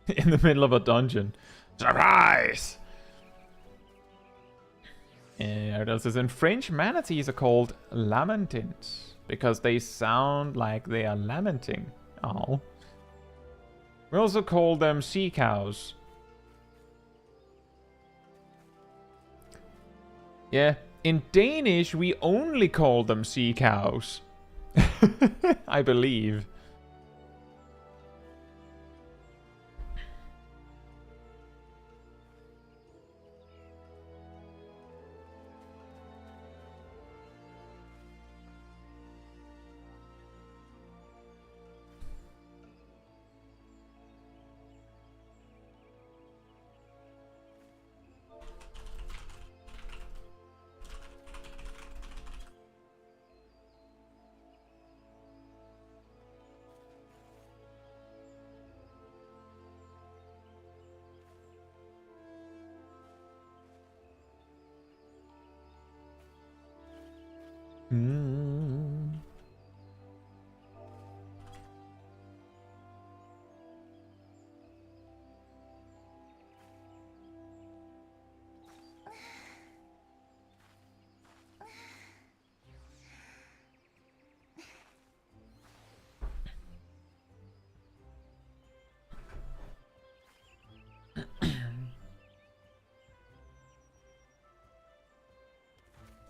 in the middle of a dungeon. Surprise! What else is in French? Manatees are called lamentins because they sound like they are lamenting. Oh. We also call them sea cows. Yeah, in Danish we only call them sea cows. I believe.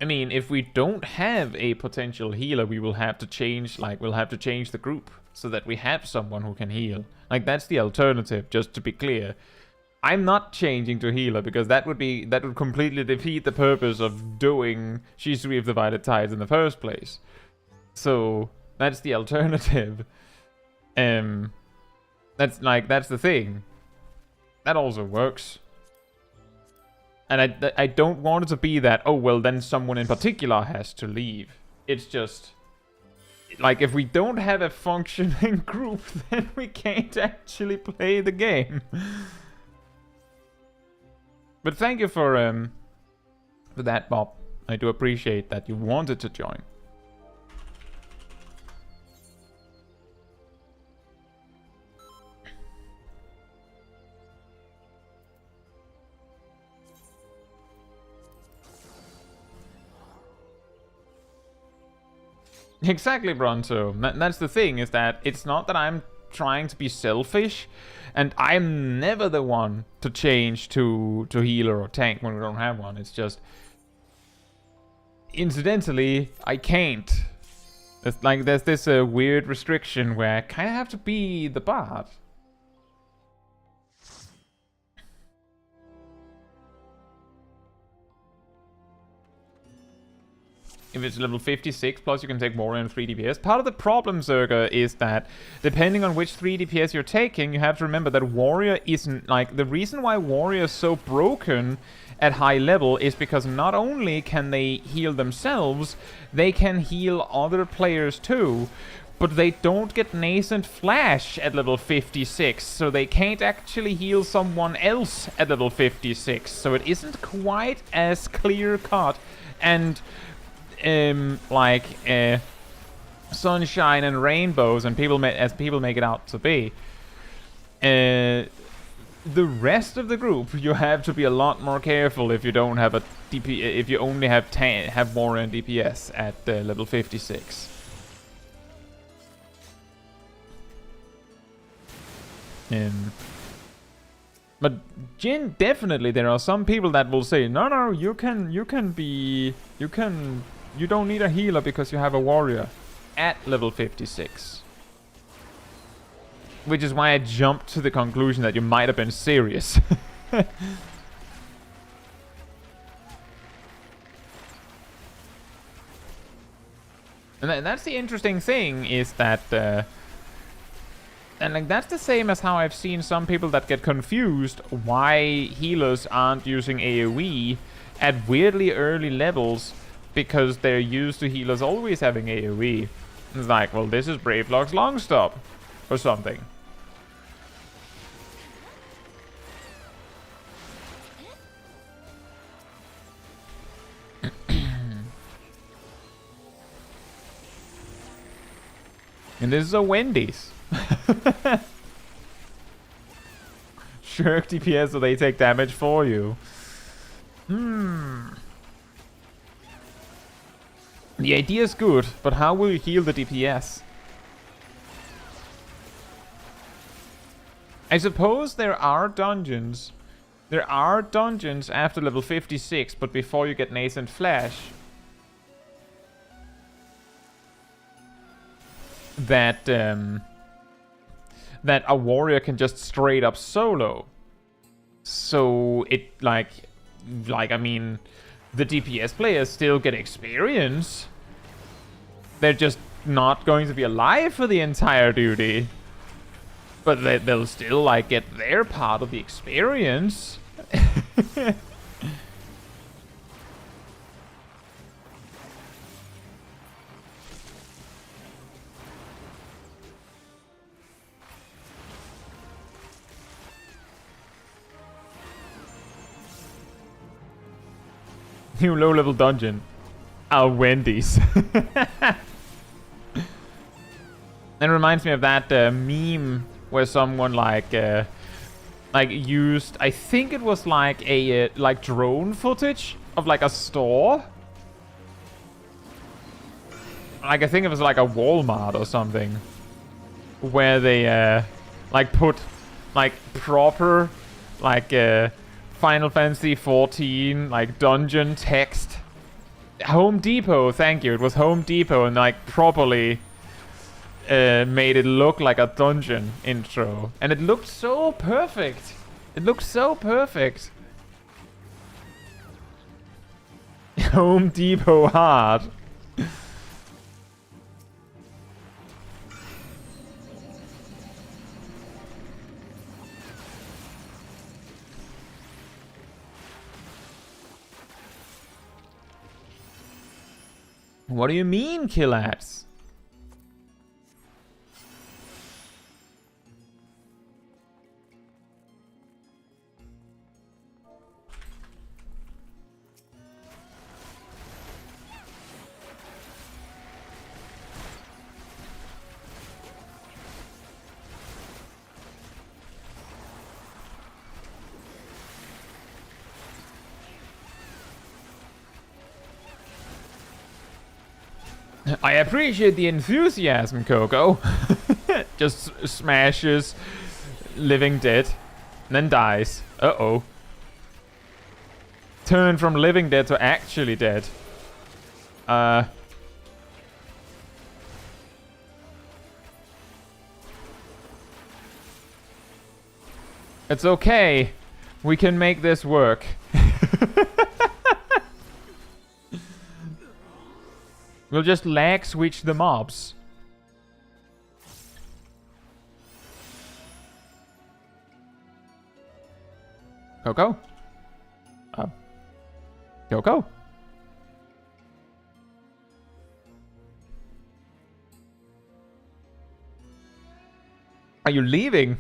I mean, if we don't have a potential healer, we will have to change, we'll have to change the group so that we have someone who can heal. Like, that's the alternative, just to be clear. I'm not changing to healer because that would completely defeat the purpose of doing Shisui of the Violet Tides in the first place. So, that's the alternative. That's the thing. That also works. And I don't want it to be that, oh, well, then someone in particular has to leave. It's just, like, if we don't have a functioning group, then we can't actually play the game. But thank you for that, Bob. I do appreciate that you wanted to join. Exactly, Bronto. That's the thing, is that it's not that I'm trying to be selfish, and I'm never the one to change to healer or tank when we don't have one. It's just, incidentally, I can't. It's like there's this weird restriction where I kind of have to be the bard. If it's level 56, plus you can take Warrior and 3 DPS. Part of the problem, Zerga, is that depending on which 3 DPS you're taking, you have to remember that Warrior isn't, like, the reason why Warrior is so broken at high level is because not only can they heal themselves, they can heal other players too, but they don't get Nascent Flash at level 56, so they can't actually heal someone else at level 56, so it isn't quite as clear-cut, and sunshine and rainbows, and as people make it out to be. The rest of the group, you have to be a lot more careful if you don't have a DP. If you only have Warrior and DPS at level 56. But Jin, definitely there are some people that will say, no, you don't need a healer because you have a warrior at level 56. Which is why I jumped to the conclusion that you might have been serious. And that's the interesting thing, is that and like that's the same as how I've seen some people that get confused why healers aren't using AoE at weirdly early levels, because they're used to healers always having AoE. It's like, well, this is Bravelock's long stop or something. And this is a Wendy's. Shirk DPS so they take damage for you. The idea is good, but how will you heal the DPS? I suppose there are dungeons. There are dungeons after level 56, but before you get Nascent Flesh. That a warrior can just straight up solo. So it like I mean, the DPS players still get experience. They're just not going to be alive for the entire duty. But they'll still like get their part of the experience. New low-level dungeon. Wendy's. It reminds me of that meme where someone like used, I think it was like a like drone footage of like a store. Like I think it was like a Walmart or something, where they like put like proper like Final Fantasy 14 like dungeon text. Home Depot, thank you. It was Home Depot, and like properly made it look like a dungeon intro, and it looked so perfect. It looked so perfect. Home Depot hard. What do you mean, Killads? I appreciate the enthusiasm, Coco. Just smashes living dead, and then dies. Uh-oh. Turn from living dead to actually dead. It's okay. We can make this work. We'll just lag switch the mobs. Coco? Coco? Are you leaving?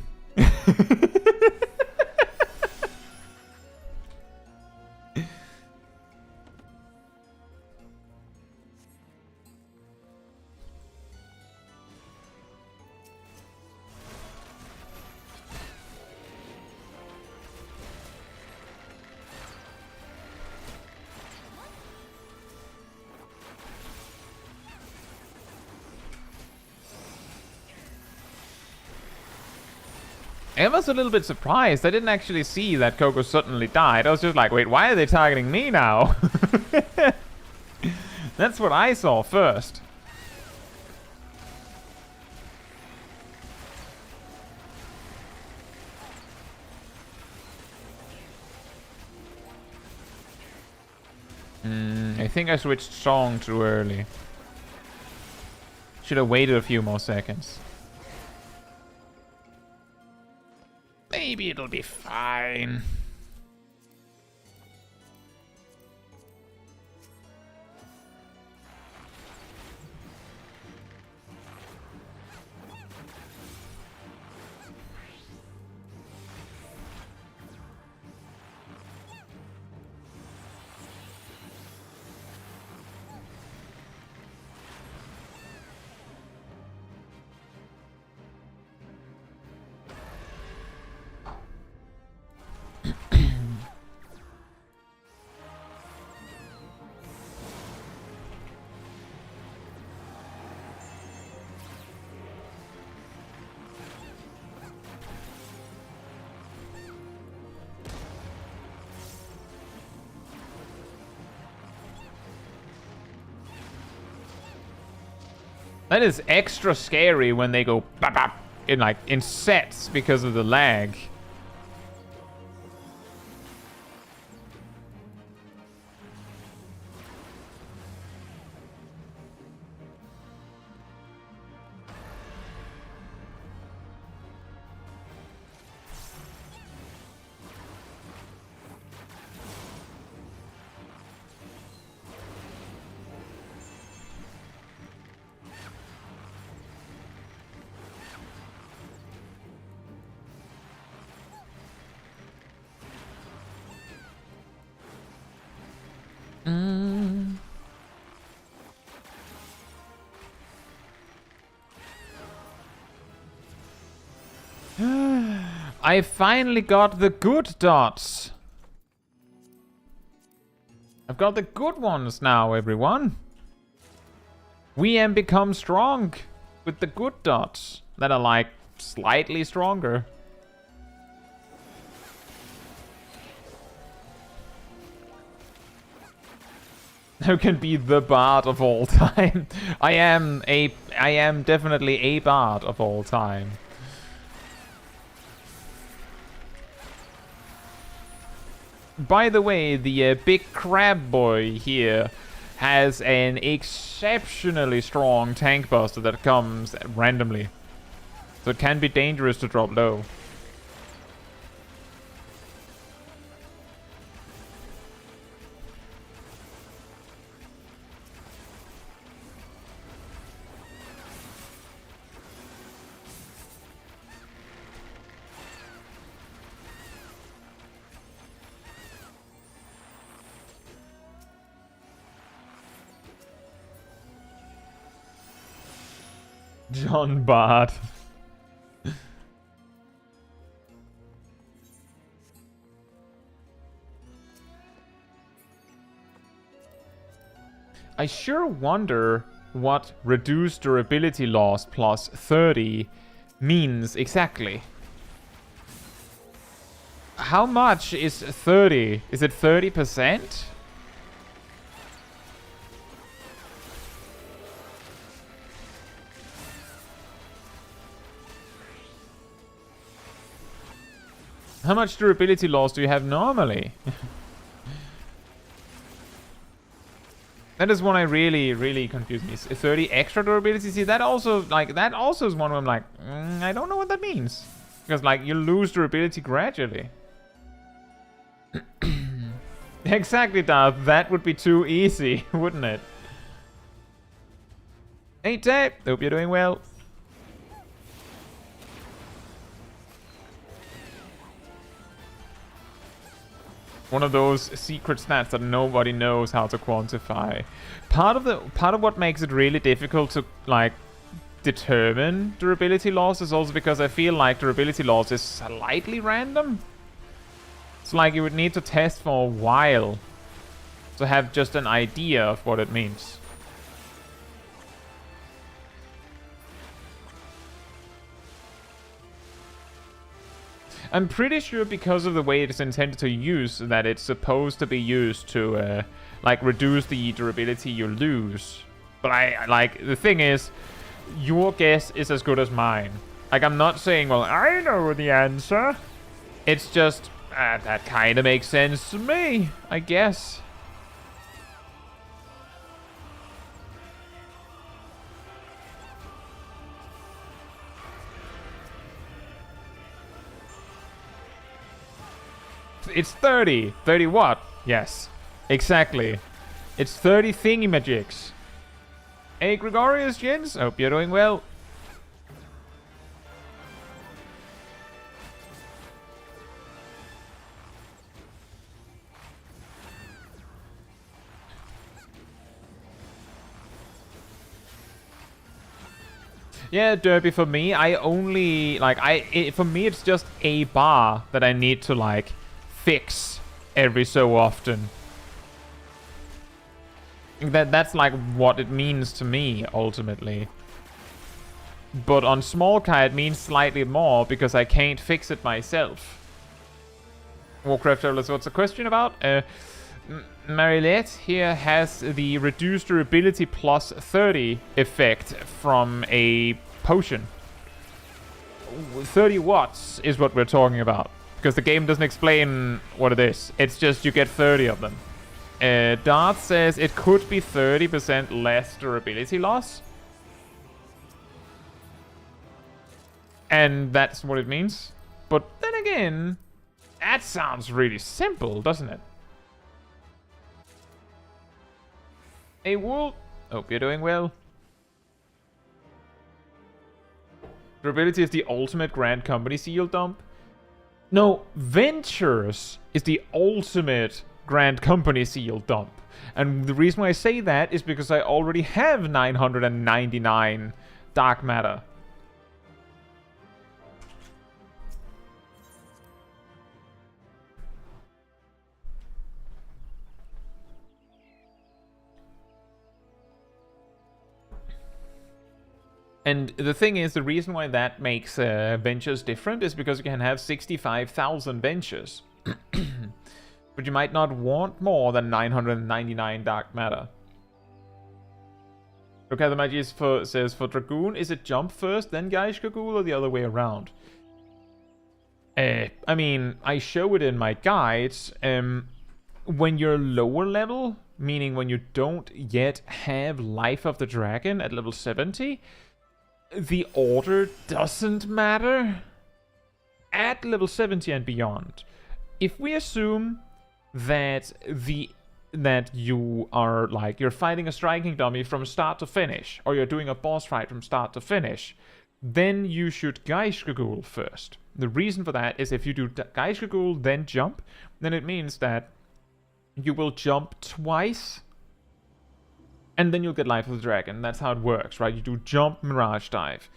I was a little bit surprised. I didn't actually see that Coco suddenly died. I was just like, wait, why are they targeting me now? That's what I saw first. I think I switched song too early. Should have waited a few more seconds. Maybe it'll be fine. That is extra scary when they go bap bap in sets because of the lag. I finally got the good dots. I've got the good ones now, everyone. We am become strong with the good dots that are like slightly stronger. Who can be the bard of all time? I am definitely a bard of all time. By the way, the big crab boy here has an exceptionally strong tank buster that comes randomly. So it can be dangerous to drop low. John Bard. I sure wonder what reduced durability loss plus 30 means exactly. How much is 30? Is it 30%? How much durability loss do you have normally? That is one I really confused me. 30 extra durability? See, that also, like, that also is one where I'm like, I don't know what that means. Because, like, you lose durability gradually. Exactly, Darth. That would be too easy, wouldn't it? Hey, Tape. Hope you're doing well. One of those secret stats that nobody knows how to quantify. Part of what makes it really difficult to like determine durability loss is also because I feel like durability loss is slightly random. It's like you would need to test for a while to have just an idea of what it means. I'm pretty sure because of the way it's intended to use that it's supposed to be used to like reduce the durability you lose. But I like the thing is, your guess is as good as mine. Like I'm not saying, well, I know the answer. It's just that kind of makes sense to me, I guess. It's 30. 30 what? Yes. Exactly. It's 30 thingy-magics. Hey, Gregorius Jins. Hope you're doing well. Yeah, Derby, for me, I only, like, for me, it's just a bar that I need to, like, fix every so often. That's like what it means to me ultimately. But on Smol Caetsu it means slightly more because I can't fix it myself. Warcraft Travelers, what's the question about? Marilette here has the reduced durability plus 30 effect from a potion. 30 watts is what we're talking about. Because the game doesn't explain what it is. It's just you get 30 of them. Dart says it could be 30% less durability loss. And that's what it means. But then again, that sounds really simple, doesn't it? Hey, Wool. Hope you're doing well. Durability is the ultimate Grand Company seal dump. No, Ventures is the ultimate Grand Company seal dump. And the reason why I say that is because I already have 999 dark matter. And the thing is, the reason why that makes Ventures different is because you can have 65,000 Ventures. But you might not want more than 999 dark matter. Okay, the magic says for Dragoon, is it jump first, then Gaishkagul, or the other way around? I mean, I show it in my guides. When you're lower level, meaning when you don't yet have Life of the Dragon at level 70, the order doesn't matter. At level 70 and beyond, if we assume that you are like you're fighting a striking dummy from start to finish, or you're doing a boss fight from start to finish, then you should Gaishkagul first. The reason for that is if you do Gaishkagul then jump, then it means that you will jump twice and then you'll get Life of the Dragon. That's how it works, right? You do jump, Mirage Dive.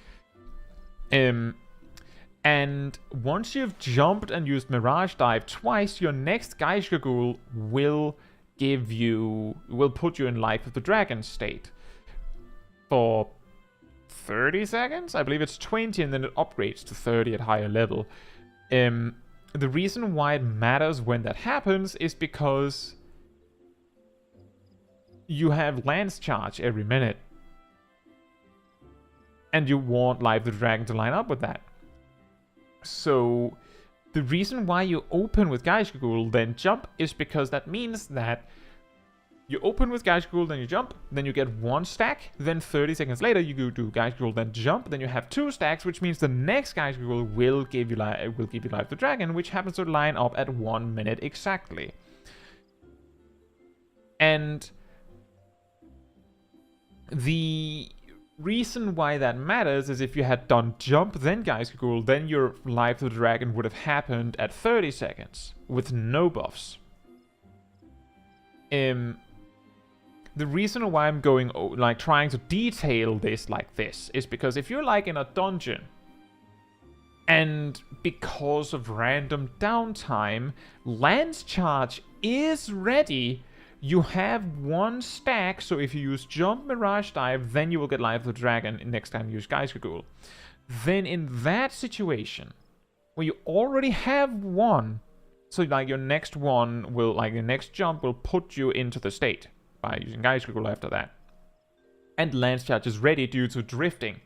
And once you've jumped and used Mirage Dive twice, your next Gaishkagul will put you in Life of the Dragon state. For 30 seconds? I believe it's 20 and then it upgrades to 30 at higher level. The reason why it matters when that happens is because you have Lance Charge every minute. And you want Life of the Dragon to line up with that. So, the reason why you open with Gaishkagul, then jump, is because that means that you open with Gaishkagul, then you jump, then you get one stack, then 30 seconds later you go do Gaishkagul, then jump, then you have two stacks, which means the next Gaishkagul will give you Life of the Dragon, which happens to line up at 1 minute exactly. And the reason why that matters is if you had done jump then Gaishkagul, then your Life of the Dragon would have happened at 30 seconds with no buffs. The reason why I'm going like trying to detail this like this is because if you're like in a dungeon and because of random downtime, Lance Charge is ready. You have one stack, so if you use Jump, Mirage Dive, then you will get Life of the Dragon next time you use Gaishkagul. Then in that situation, where you already have one, so like your next one will, like your next jump will put you into the state by using Gaishkagul after that. And Lance Charge is ready due to drifting.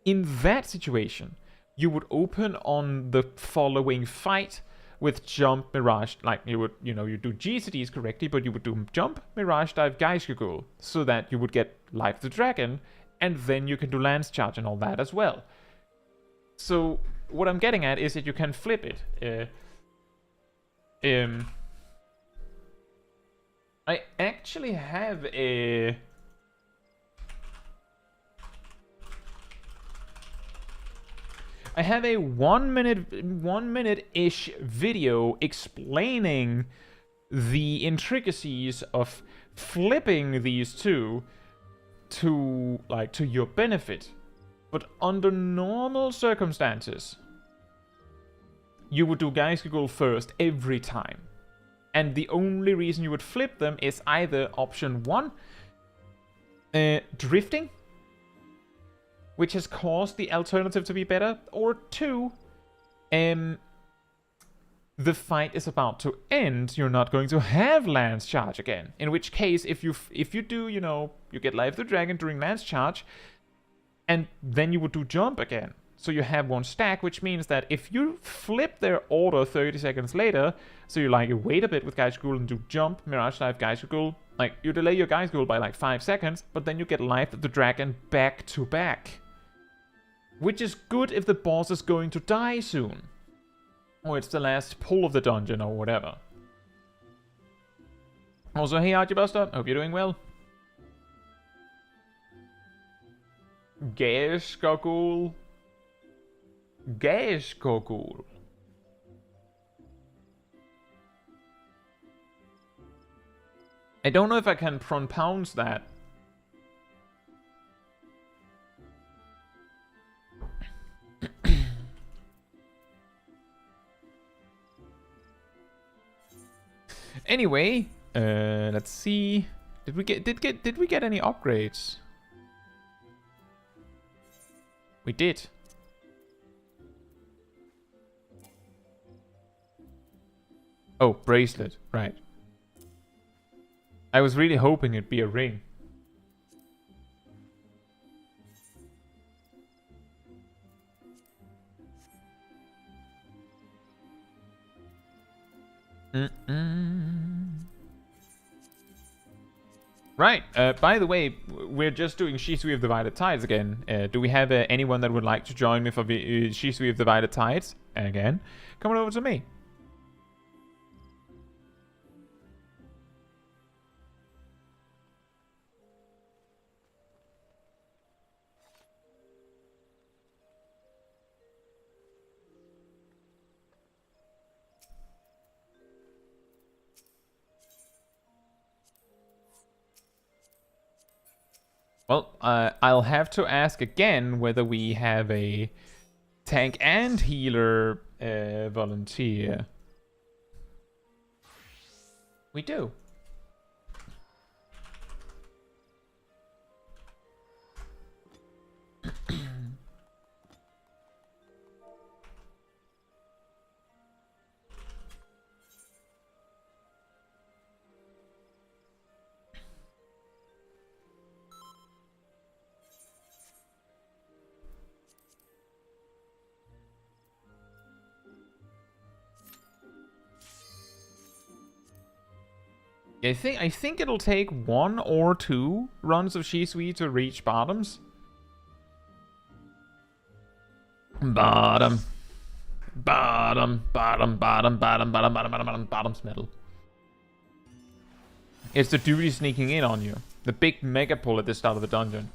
In that situation, you would open on the following fight with jump, Mirage, like you would, you do GCDs correctly, but you would do jump, Mirage Dive, Gaishkagul, so that you would get Life of the Dragon, and then you can do Lance Charge and all that as well. So, what I'm getting at is that you can flip it. I actually have a... I have a 1 minute-ish video explaining the intricacies of flipping these two to your benefit. But under normal circumstances, you would do Gaishkagul first every time. And the only reason you would flip them is either option 1, drifting, which has caused the alternative to be better, or 2, the fight is about to end, you're not going to have Lance Charge again. In which case, if you do, you know, you get Life of the Dragon during Lance Charge, and then you would do Jump again. So you have one stack, which means that if you flip their order 30 seconds later, so you like wait a bit with Geist Ghoul and do Jump, Mirage Life, Geist Ghoul, like you delay your Geist Ghoul by like 5 seconds, but then you get Life of the Dragon back to back. Which is good if the boss is going to die soon. Or it's the last pull of the dungeon or whatever. Also, hey Archibustard, hope you're doing well. Gaesh Gogul. Gaesh Gogul. I don't know if I can pronounce that. Anyway, let's see. Did we get any upgrades? We did. Oh, bracelet, right. I was really hoping it'd be a ring. Right, by the way, we're just doing Shisui of Divided Tides again. Do we have anyone that would like to join me for Shisui of Divided Tides? Again, come on over to me. Well, I'll have to ask again whether we have a tank and healer volunteer. We do. I think it'll take 1 or 2 runs of Shisui to reach bottoms. Bottoms metal. It's the duty sneaking in on you. The big mega pull at the start of the dungeon.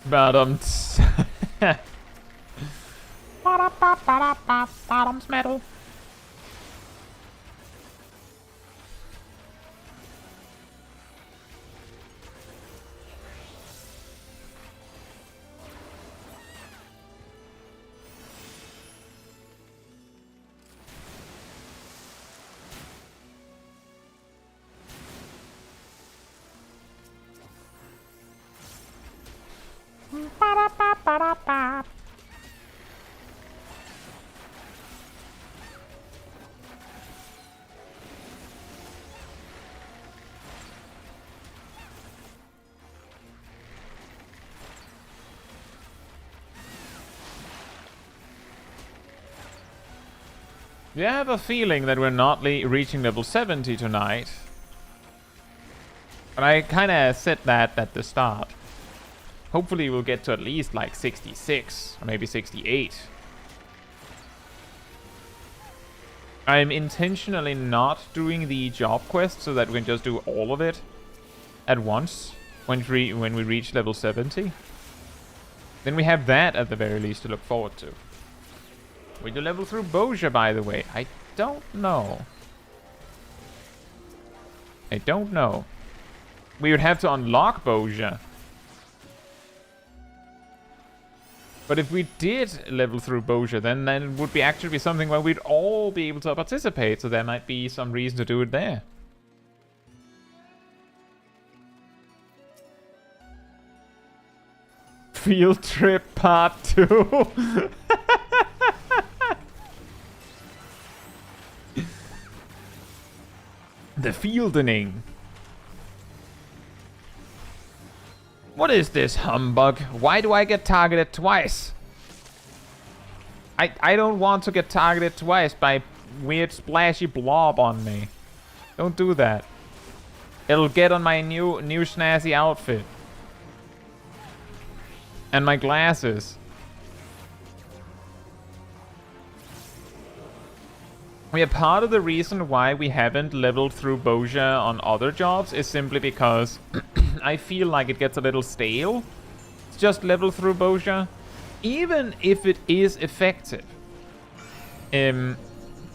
Bottoms. Bottoms metal. Yeah, I have a feeling that we're not reaching level 70 tonight. But I kind of said that at the start. Hopefully we'll get to at least like 66, or maybe 68. I'm intentionally not doing the job quest so that we can just do all of it at once when we reach level 70. Then we have that at the very least to look forward to. We do level through Boja, by the way. I don't know. I don't know. We would have to unlock Boja. But if we did level through Boja, then it would be actually be something where we'd all be able to participate. So there might be some reason to do it there. Field trip part 2. The fielding. What is this humbug? Why do I get targeted twice? I don't want to get targeted twice by weird splashy blob on me. Don't do that. It'll get on my new snazzy outfit. And my glasses. Yeah, part of the reason why we haven't leveled through Boja on other jobs is simply because I feel like it gets a little stale. It's just level through Boja, even if it is effective.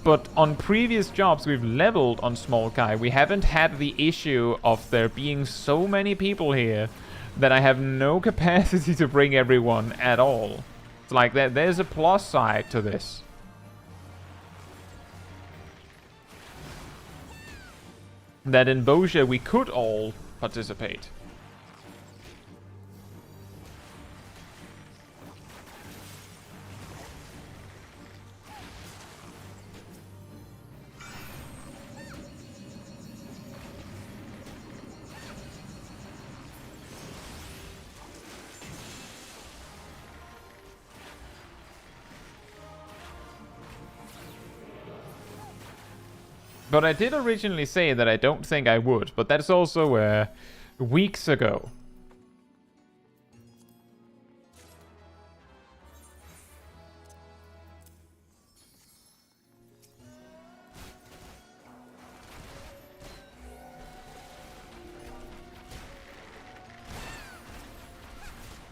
But on previous jobs we've leveled on Smol Kai, we haven't had the issue of there being so many people here that I have no capacity to bring everyone at all. It's like there's a plus side to this. That in Boja we could all participate. But I did originally say that I don't think I would, but that's also weeks ago.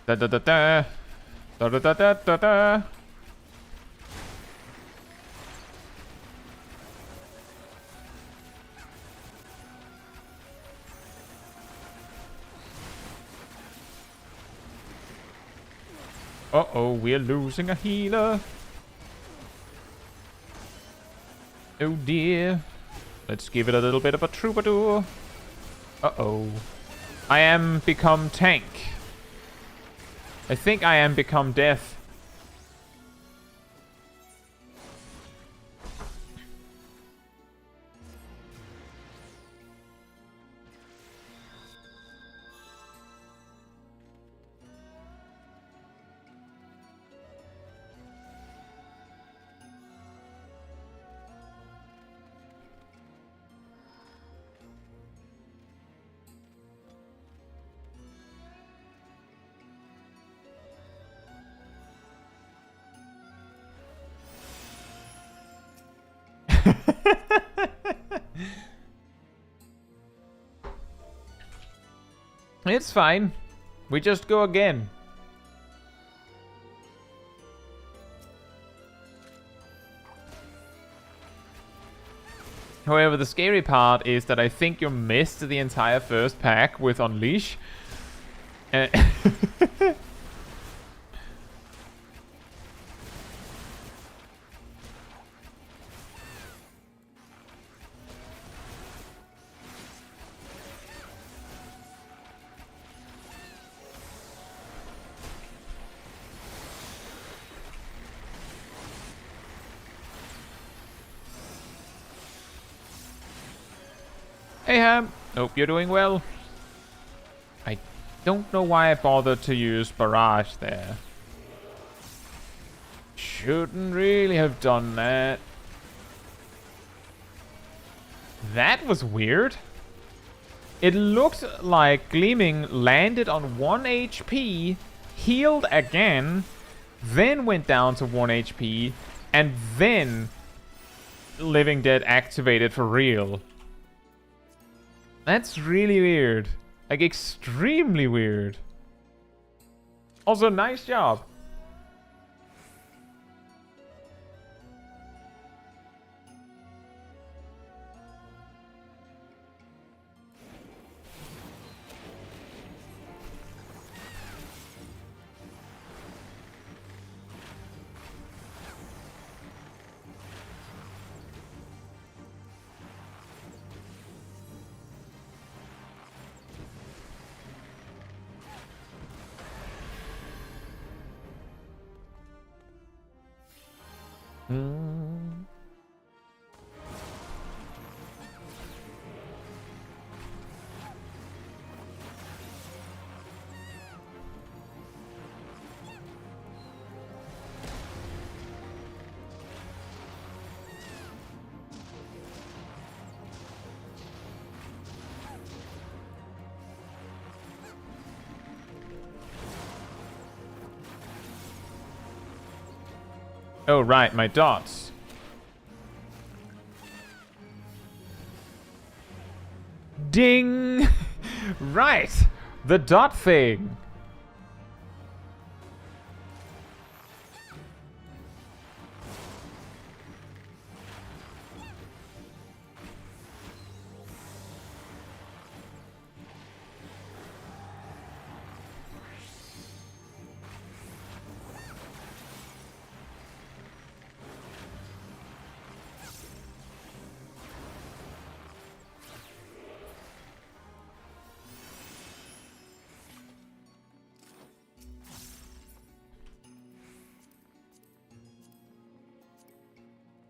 Da da da da da da da da da. Uh-oh, we're losing a healer. Oh dear. Let's give it a little bit of a troubadour. Uh-oh. I am become tank. I think I am become death. It's fine. We just go again. However, the scary part is that I think you missed the entire first pack with Unleash. Hey Ham, hope you're doing well. I don't know why I bothered to use Barrage there. Shouldn't really have done that. That was weird. It looked like Gleaming landed on 1 HP, healed again, then went down to 1 HP, and then Living Dead activated for real. That's really weird. Like, extremely weird. Also, nice job. Mm. Oh, right, my dots. Ding! Right! The dot thing!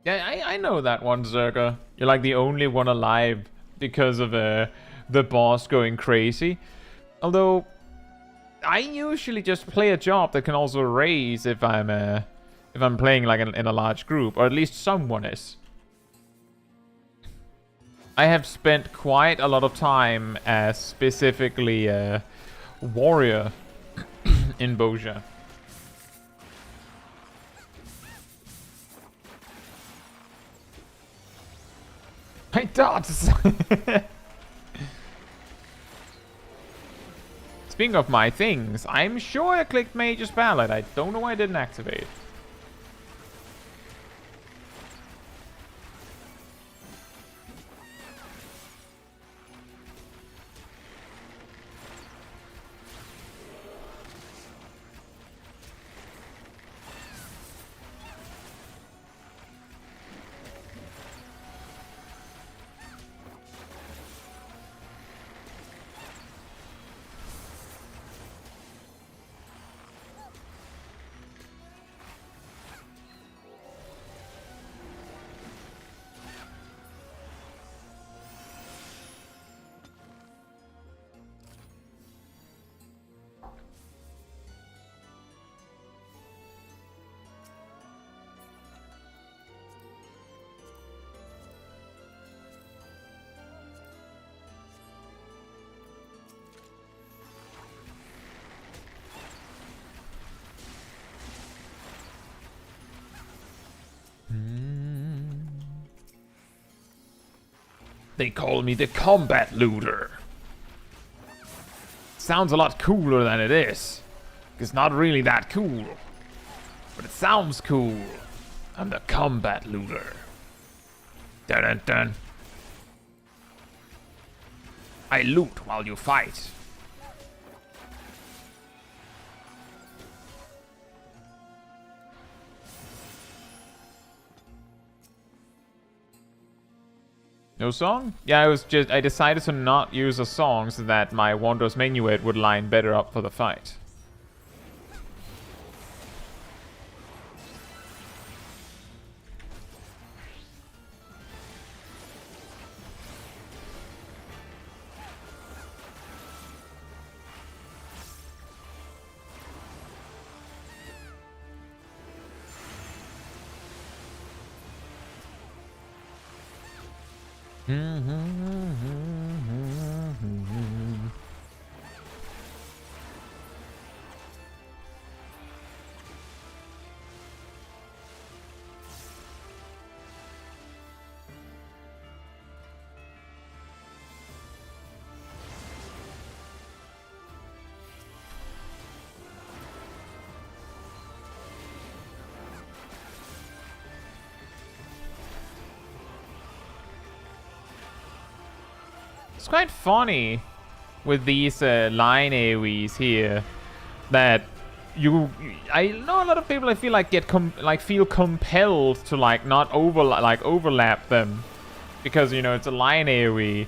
Yeah, I know that one, Zerga. You're like the only one alive because of the boss going crazy. Although, I usually just play a job that can also raise if I'm playing like in a large group, or at least someone is. I have spent quite a lot of time as specifically a warrior in Boja. My dots! Speaking of my things, I'm sure I clicked Mage's Ballad. I don't know why I didn't activate. They call me the combat looter. Sounds a lot cooler than it is. It's not really that cool. But it sounds cool. I'm the combat looter. Dun dun dun. I loot while you fight. No song? Yeah, I decided to not use a song so that my Wanderer's Minuet would line better up for the fight. It's quite funny with these line AoEs here that I know a lot of people I feel like feel compelled to like not overlap them because you know it's a line AoE,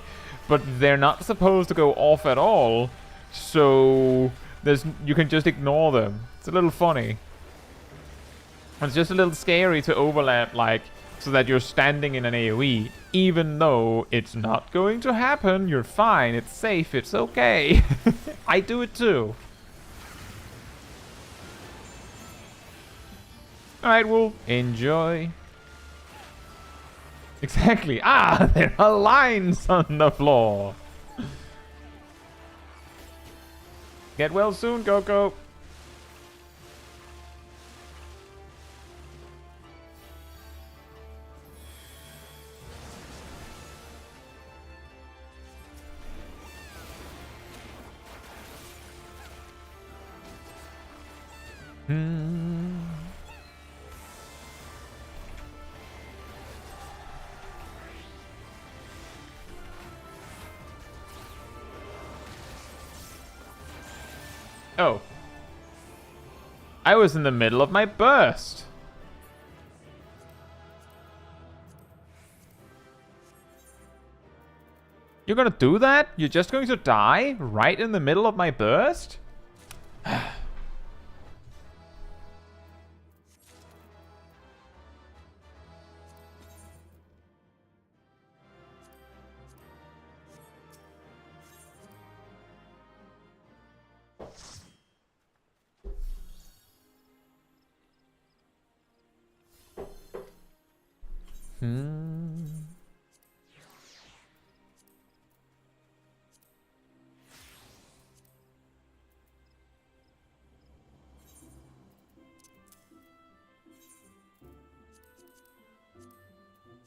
but they're not supposed to go off at all, so you can just ignore them. It's a little funny. It's just a little scary to overlap, like, so that you're standing in an AoE, even though it's not going to happen. You're fine, it's safe, it's okay. I do it too. Alright, well, enjoy. Exactly. Ah, there are lines on the floor. Get well soon, Coco. Oh. I was in the middle of my burst. You're gonna do that? You're just going to die right in the middle of my burst?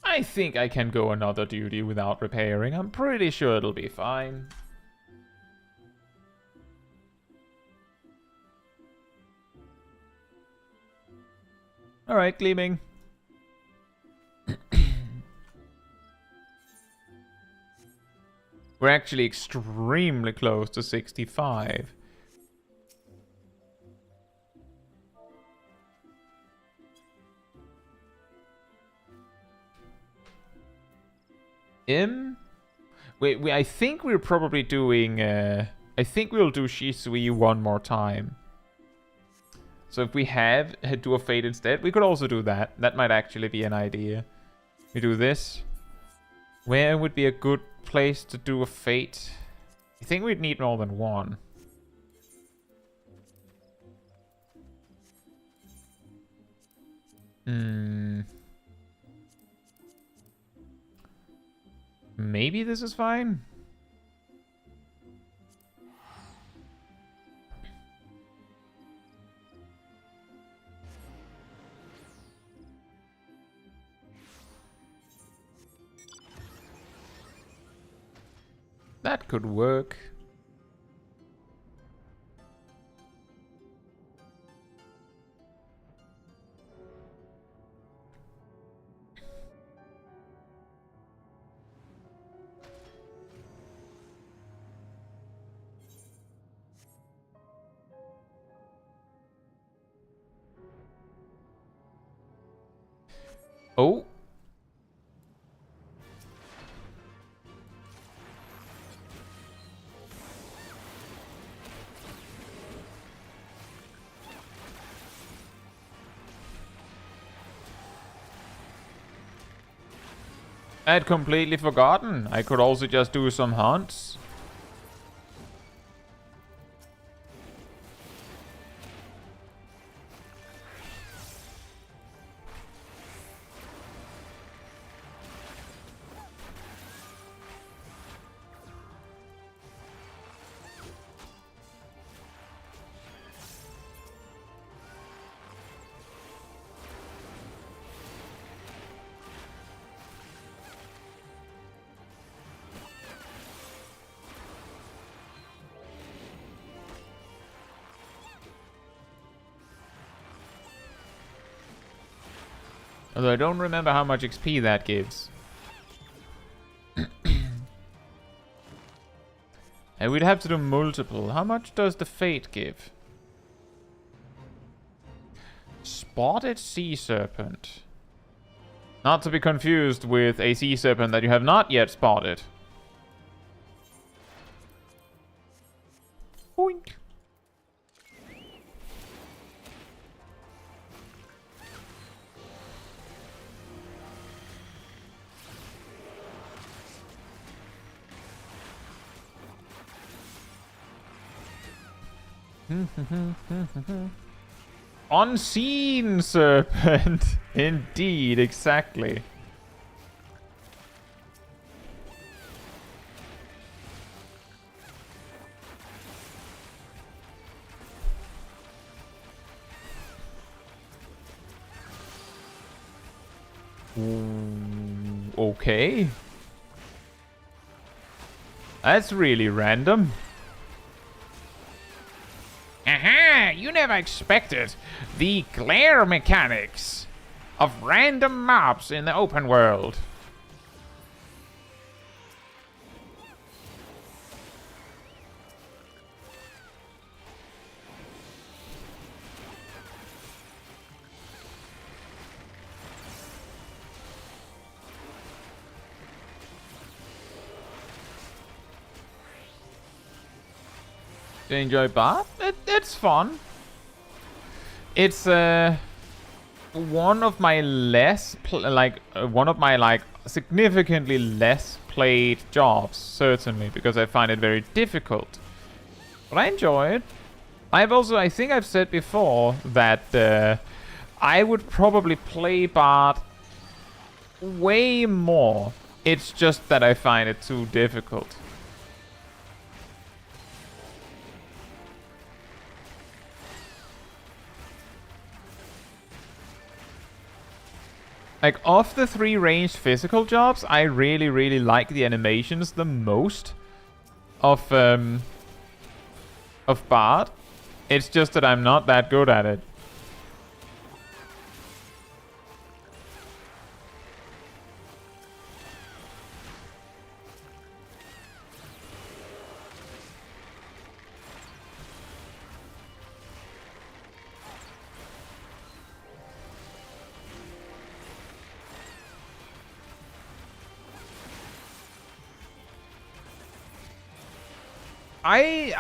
I think I can go another duty without repairing. I'm pretty sure it'll be fine. Alright, Gleaming. We're actually extremely close to 65. I think we're probably doing... I think we'll do Shisui one more time. So if we do a Fate instead, we could also do that. That might actually be an idea. We do this. Where would be a good place to do a Fate? I think we'd need more than one. Maybe this is fine? That could work. Oh. I had completely forgotten. I could also just do some hunts. Although I don't remember how much XP that gives. And we'd have to do multiple. How much does the Fate give? Spotted Sea Serpent. Not to be confused with a Sea Serpent that you have not yet spotted. Boink. Unseen serpent. Indeed, exactly. Okay. That's really random. Aha! You never expected the glare mechanics of random mobs in the open world. Do you enjoy Bart? It's fun. It's one of my significantly less played jobs, certainly, because I find it very difficult. But I enjoy it. I think I've said before that I would probably play Bart way more. It's just that I find it too difficult. Like, of the 3 ranged physical jobs, I really, really like the animations the most of Bard. It's just that I'm not that good at it.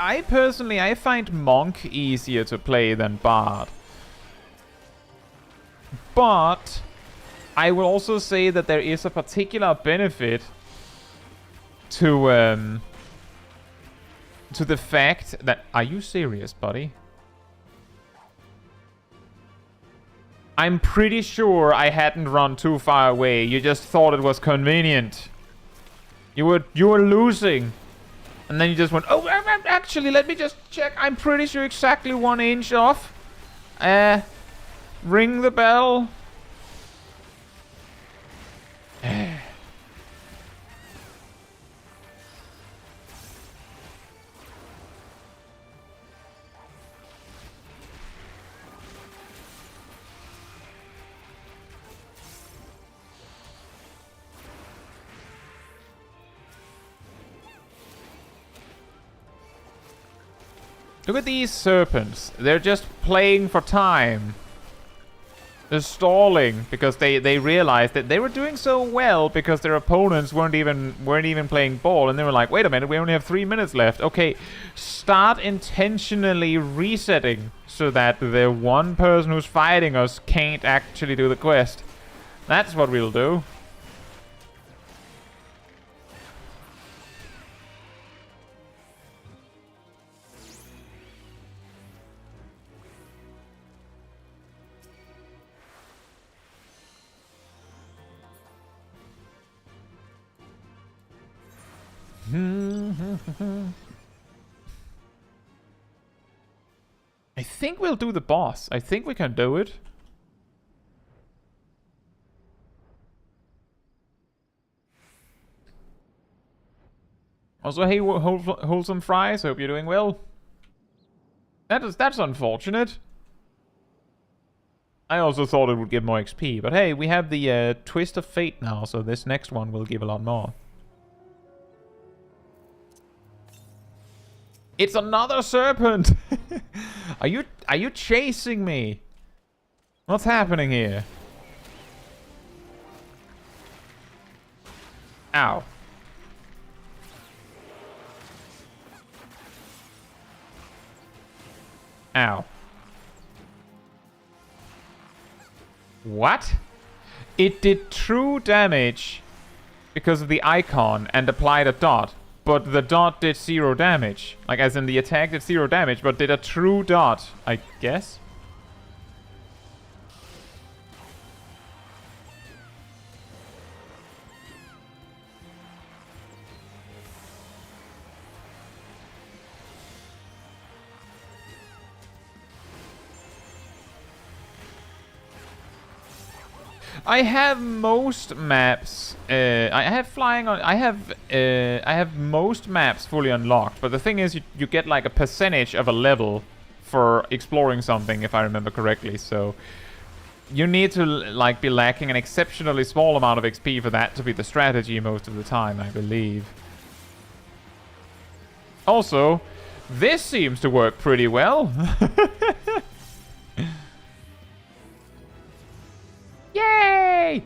I personally, I find Monk easier to play than Bard. But I will also say that there is a particular benefit to the fact that... Are you serious, buddy? I'm pretty sure I hadn't run too far away. You just thought it was convenient. You were losing. And then you just went, oh, actually, let me just check. I'm pretty sure exactly 1 inch off. Ring the bell. Look at these serpents. They're just playing for time. They're stalling because they realized that they were doing so well because their opponents weren't even playing ball, and they were like, wait a minute, we only have 3 minutes left. Okay, start intentionally resetting so that the one person who's fighting us can't actually do the quest. That's what we'll do. I think we'll do the boss. I think we can do it. Also, hey, wholesome fries. Hope you're doing well. That's unfortunate. I also thought it would give more XP, but hey, we have the twist of fate now, so this next one will give a lot more. It's another serpent! Are you chasing me? What's happening here? Ow. Ow. What? It did true damage because of the icon and applied a dot. but the dot did 0 damage. Like, as in the attack did 0 damage, but did a true dot, I guess. I have most maps. I have flying on. I have most maps fully unlocked. But the thing is, you get like a percentage of a level for exploring something, if I remember correctly. So you need to like be lacking an exceptionally small amount of XP for that to be the strategy most of the time, I believe. Also, this seems to work pretty well. Yay!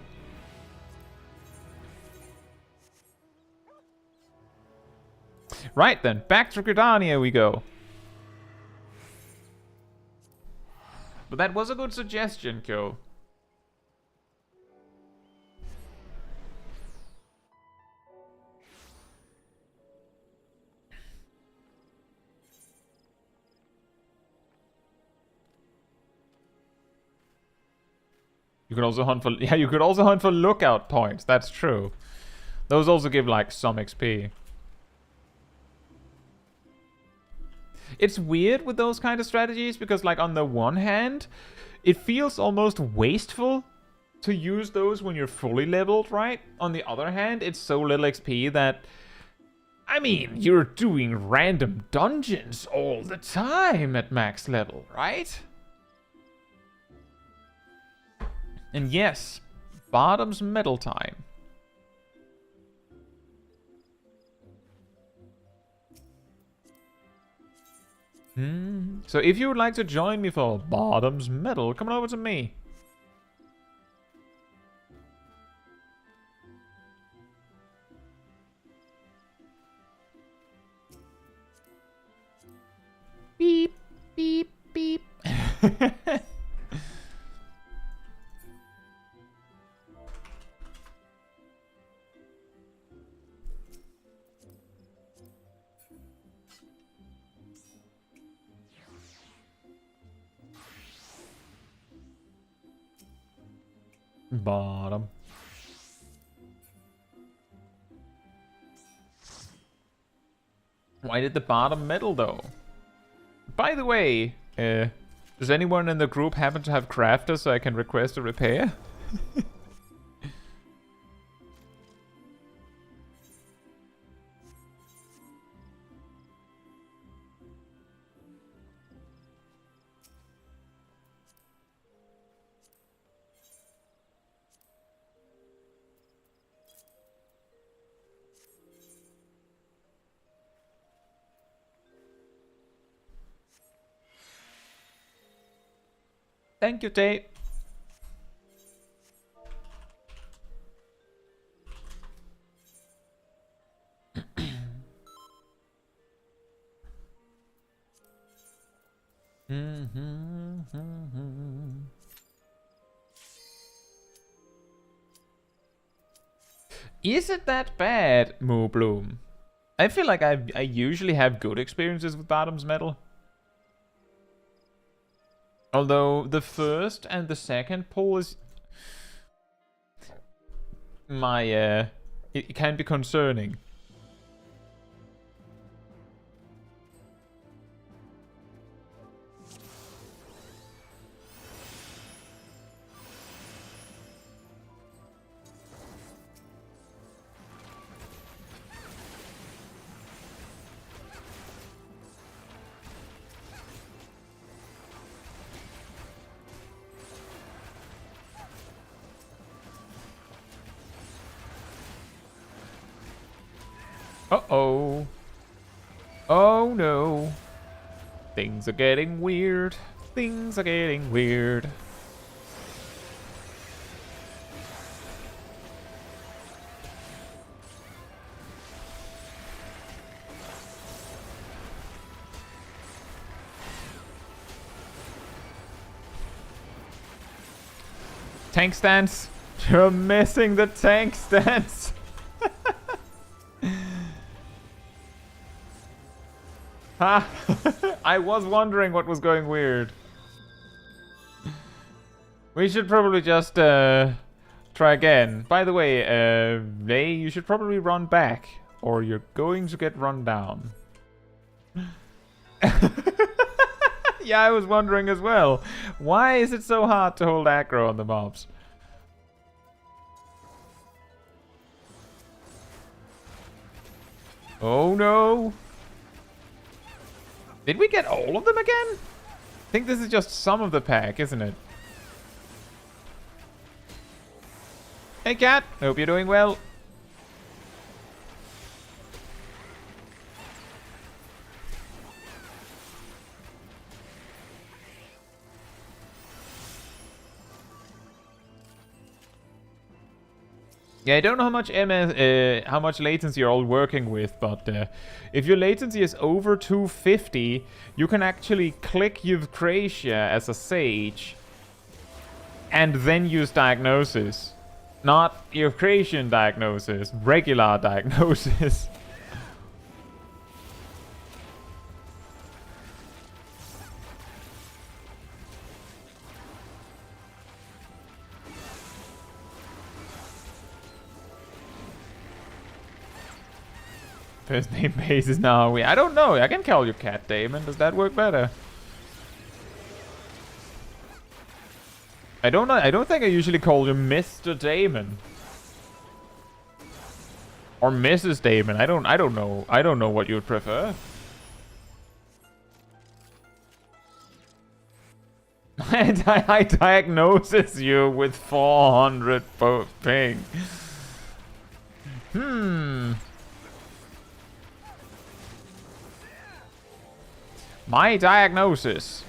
Right then, back to Gridania we go. But that was a good suggestion, Kyo. You could also hunt for you could also hunt for lookout points. That's true. Those also give like some XP. It's weird with those kind of strategies because like on the one hand, it feels almost wasteful to use those when you're fully leveled, right? On the other hand, it's so little XP that I mean, you're doing random dungeons all the time at max level, right? And yes, Bottom's medal time. So if you would like to join me for Bottom's medal, come on over to me. Beep, beep, beep. Bottom. Why did the bottom medal though? By the way, does anyone in the group happen to have crafter so I can request a repair? Thank you, Tate. Is it that bad, Moo Bloom? I feel like I usually have good experiences with Bottom's medal. Although the first and the second pull is my it can be concerning. Uh-oh. Oh no. Things are getting weird. Things are getting weird. Tank stance. You're missing the tank stance. Ha! I was wondering what was going weird. We should probably just try again. By the way, Lei, you should probably run back, or you're going to get run down. Yeah, I was wondering as well. Why is it so hard to hold aggro on the mobs? Oh no! Did we get all of them again? I think this is just some of the pack, isn't it? Hey cat, hope you're doing well. Yeah, I don't know how much how much latency you're all working with, but if your latency is over 250, you can actually click Euthrasia as a sage and then use diagnosis. Not Euthracian diagnosis, regular diagnosis. First name basis now. I don't know. I can call you Cat Damon. Does that work better? I don't know. I don't think I usually call you Mr. Damon. Or Mrs. Damon. I don't know. I don't know what you would prefer. I diagnoses you with 400 ping. My diagnosis.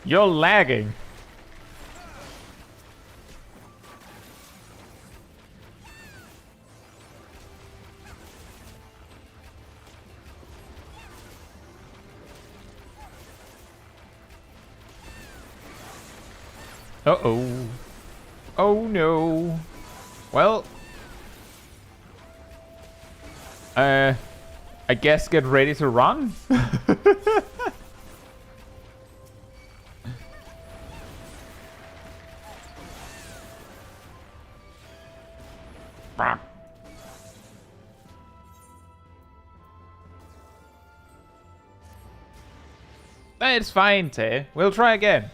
You're lagging. Uh-oh. Oh no. Well. I guess get ready to run. It's fine, Tay. We'll try again.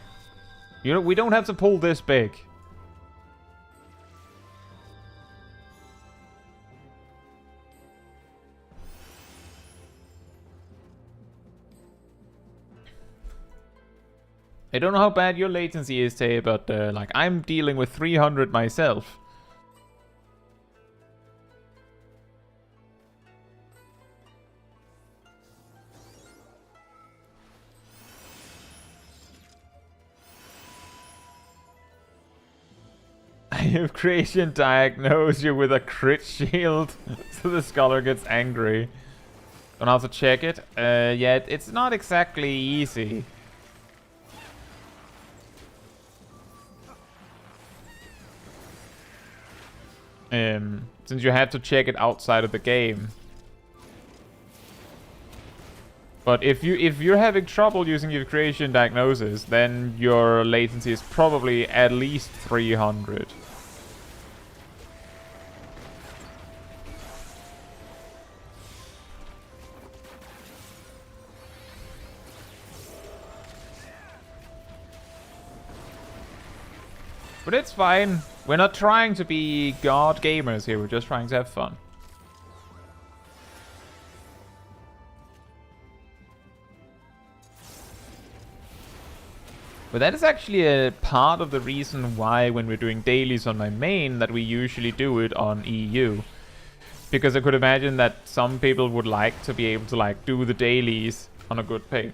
You know, we don't have to pull this big. I don't know how bad your latency is, Tay, but like I'm dealing with 300 myself. If creation diagnose you with a crit shield, so the scholar gets angry. Don't have to check it. Yeah, it's not exactly easy. Since you have to check it outside of the game. But if you're having trouble using your creation diagnosis, then your latency is probably at least 300. But it's fine. We're not trying to be god gamers here. We're just trying to have fun. But that is actually a part of the reason why when we're doing dailies on my main that we usually do it on EU. Because I could imagine that some people would like to be able to like do the dailies on a good ping.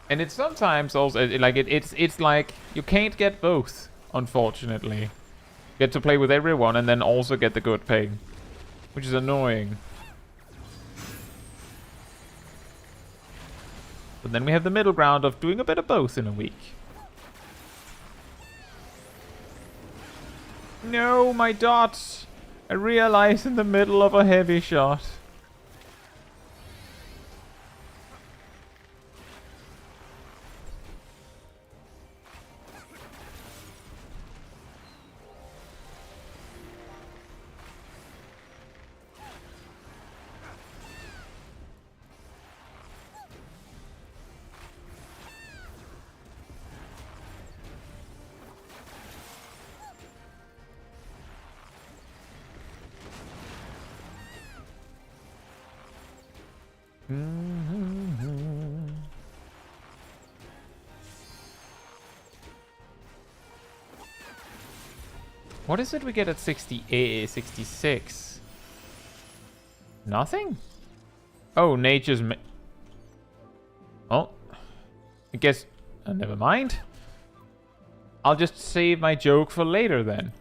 And it's sometimes also like it's like you can't get both, unfortunately. Get to play with everyone and then also get the good ping, which is annoying. But then we have the middle ground of doing a bit of both in a week. No, my dots! I realized in the middle of a heavy shot. What is it we get at 66? Nothing? Oh, nature's oh. I guess... never mind. I'll just save my joke for later then.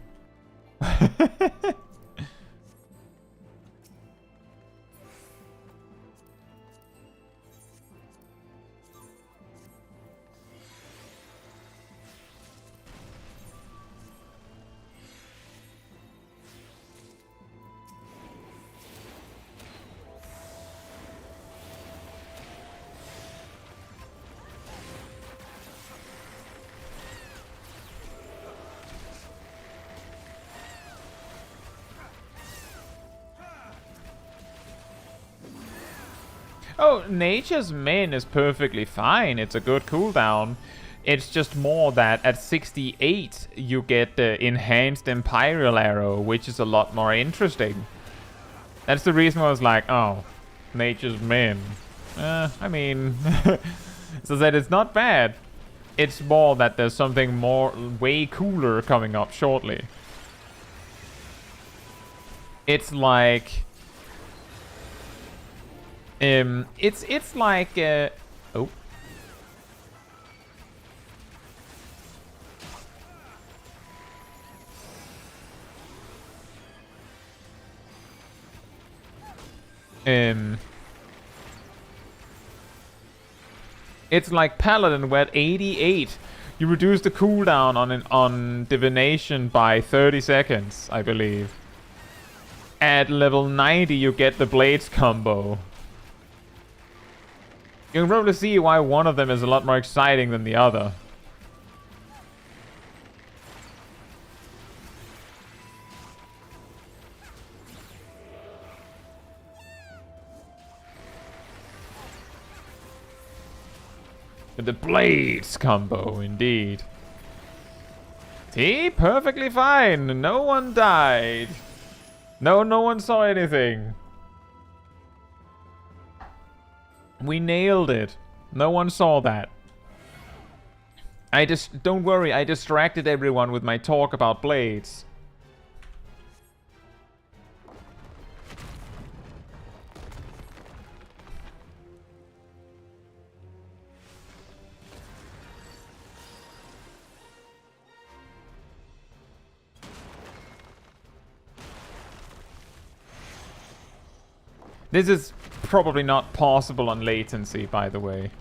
Oh, Nature's Min is perfectly fine. It's a good cooldown. It's just more that at 68 you get the enhanced Imperial Arrow, which is a lot more interesting. That's the reason why I was like, oh, Nature's Min. I mean, so that it's not bad. It's more that there's something more, way cooler coming up shortly. It's like... it's like, oh. It's like Paladin, where at 88, you reduce the cooldown on Divination by 30 seconds, I believe. At level 90, you get the Blades combo. You can probably see why one of them is a lot more exciting than the other. The Blades combo, indeed. See? Perfectly fine. No one died. No one saw anything. We nailed it. No one saw that. Don't worry, I distracted everyone with my talk about blades. This is probably not possible on latency, by the way.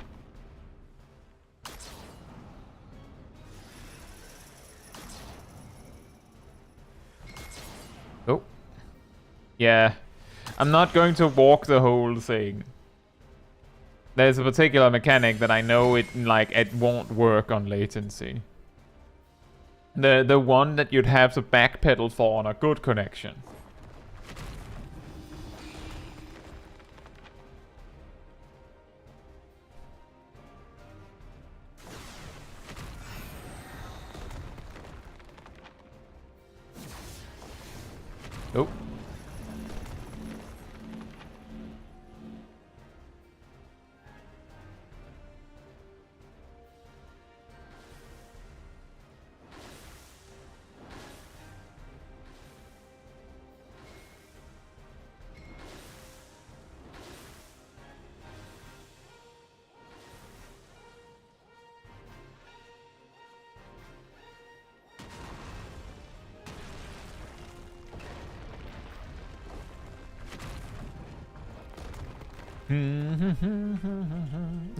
Oh. Yeah. I'm not going to walk the whole thing. There's a particular mechanic that I know it won't work on latency. The one that you'd have to backpedal for on a good connection. Oh.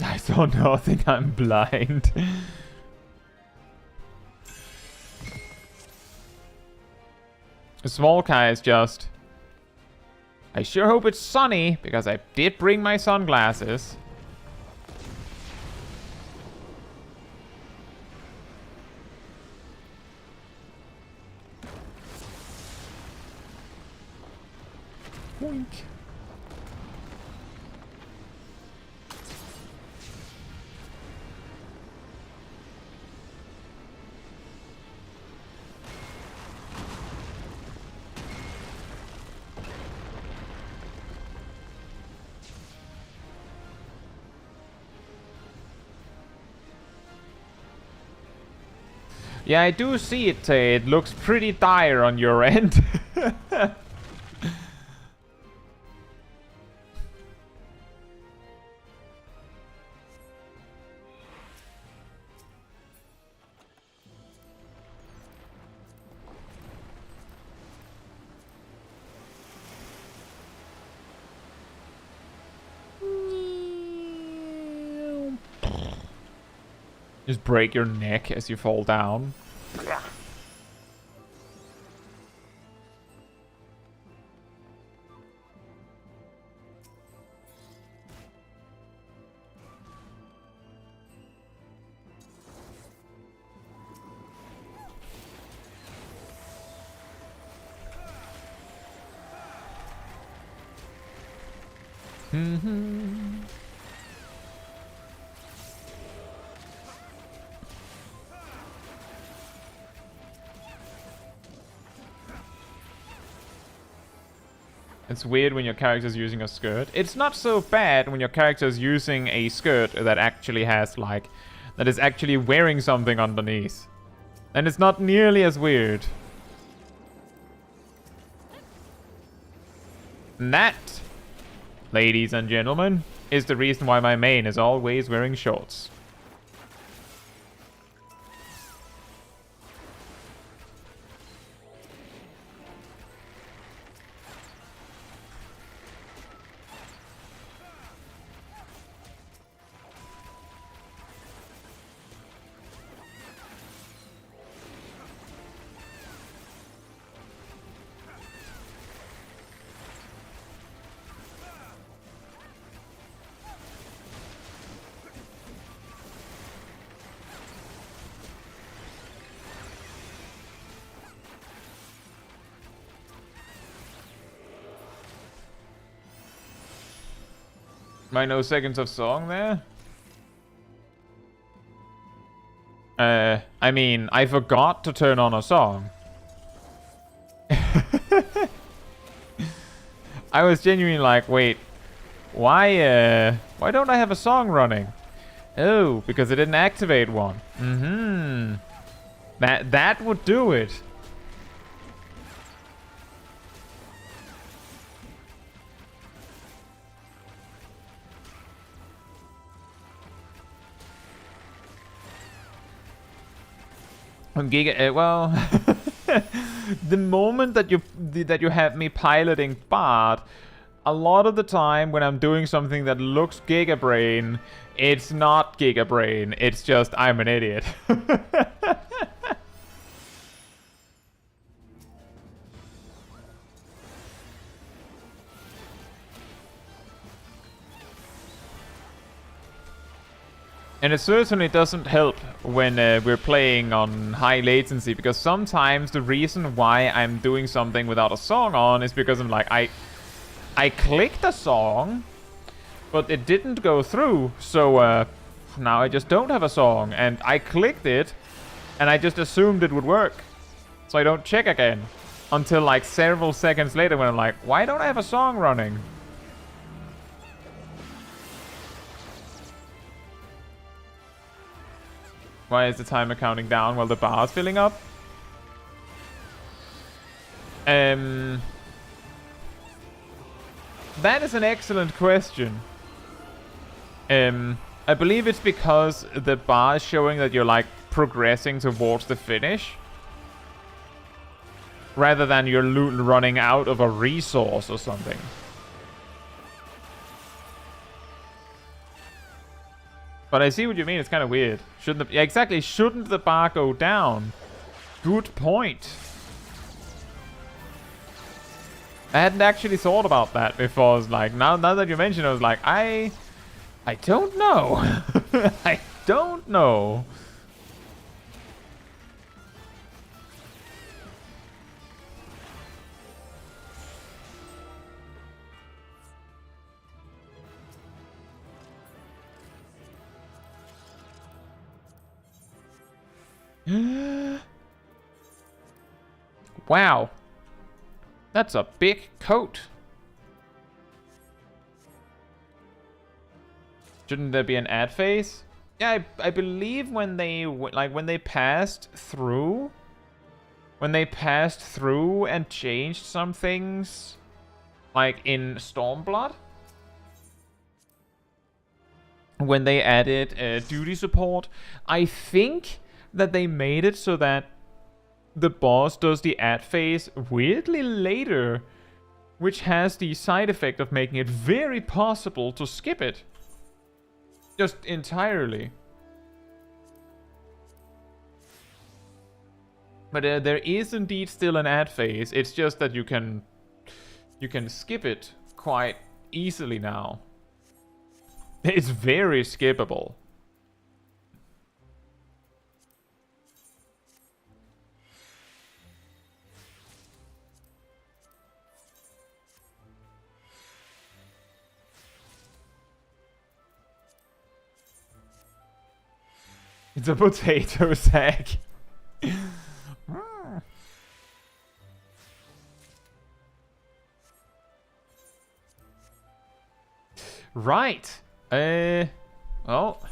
I saw nothing, I'm blind. Smol Kai is just... I sure hope it's sunny, because I did bring my sunglasses. Boink. Yeah, I do see it. It looks pretty dire on your end. Just break your neck as you fall down. It's weird when your character's using a skirt. It's not so bad when your character's using a skirt that actually has, like, that is actually wearing something underneath. And it's not nearly as weird. And that, ladies and gentlemen, is the reason why my main is always wearing shorts. My no seconds of song there? I mean, I forgot to turn on a song. I was genuinely like, wait, why don't I have a song running? Oh, because I didn't activate one. That would do it. Well, the moment that you have me piloting Bard, a lot of the time when I'm doing something that looks Gigabrain, it's not Gigabrain. It's just I'm an idiot. And it certainly doesn't help when we're playing on high latency, because sometimes the reason why I'm doing something without a song on is because I'm like, I clicked a song, but it didn't go through, so now I just don't have a song, and I clicked it, and I just assumed it would work, so I don't check again, until like several seconds later when I'm like, why don't I have a song running? Why is the timer counting down while the bar's filling up? That is an excellent question. I believe it's because the bar is showing that you're like progressing towards the finish, rather than you're running out of a resource or something. But I see what you mean, it's kind of weird. Shouldn't the, yeah, exactly, shouldn't the bar go down? Good point. I hadn't actually thought about that before. I was like, now that you mention it, I was like, I don't know. I don't know. Wow. That's a big coat. Shouldn't there be an ad phase? Yeah, I believe when they passed through, and changed some things, like in Stormblood, when they added duty support, I think that they made it so that the boss does the ad phase weirdly later, which has the side effect of making it very possible to skip it. Just entirely. But there is indeed still an ad phase. It's just that you can skip it quite easily now. It's very skippable. It's a potato sack. Right. Well,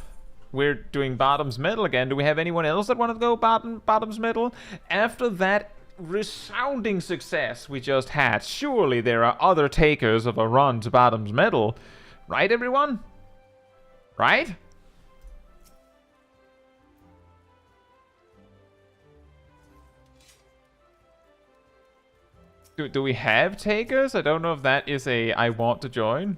we're doing bottoms middle again. Do we have anyone else that want to go bottoms middle? After that resounding success we just had, surely there are other takers of a run to bottoms middle. Right, everyone? Right? Do we have takers? I don't know if that is a I want to join.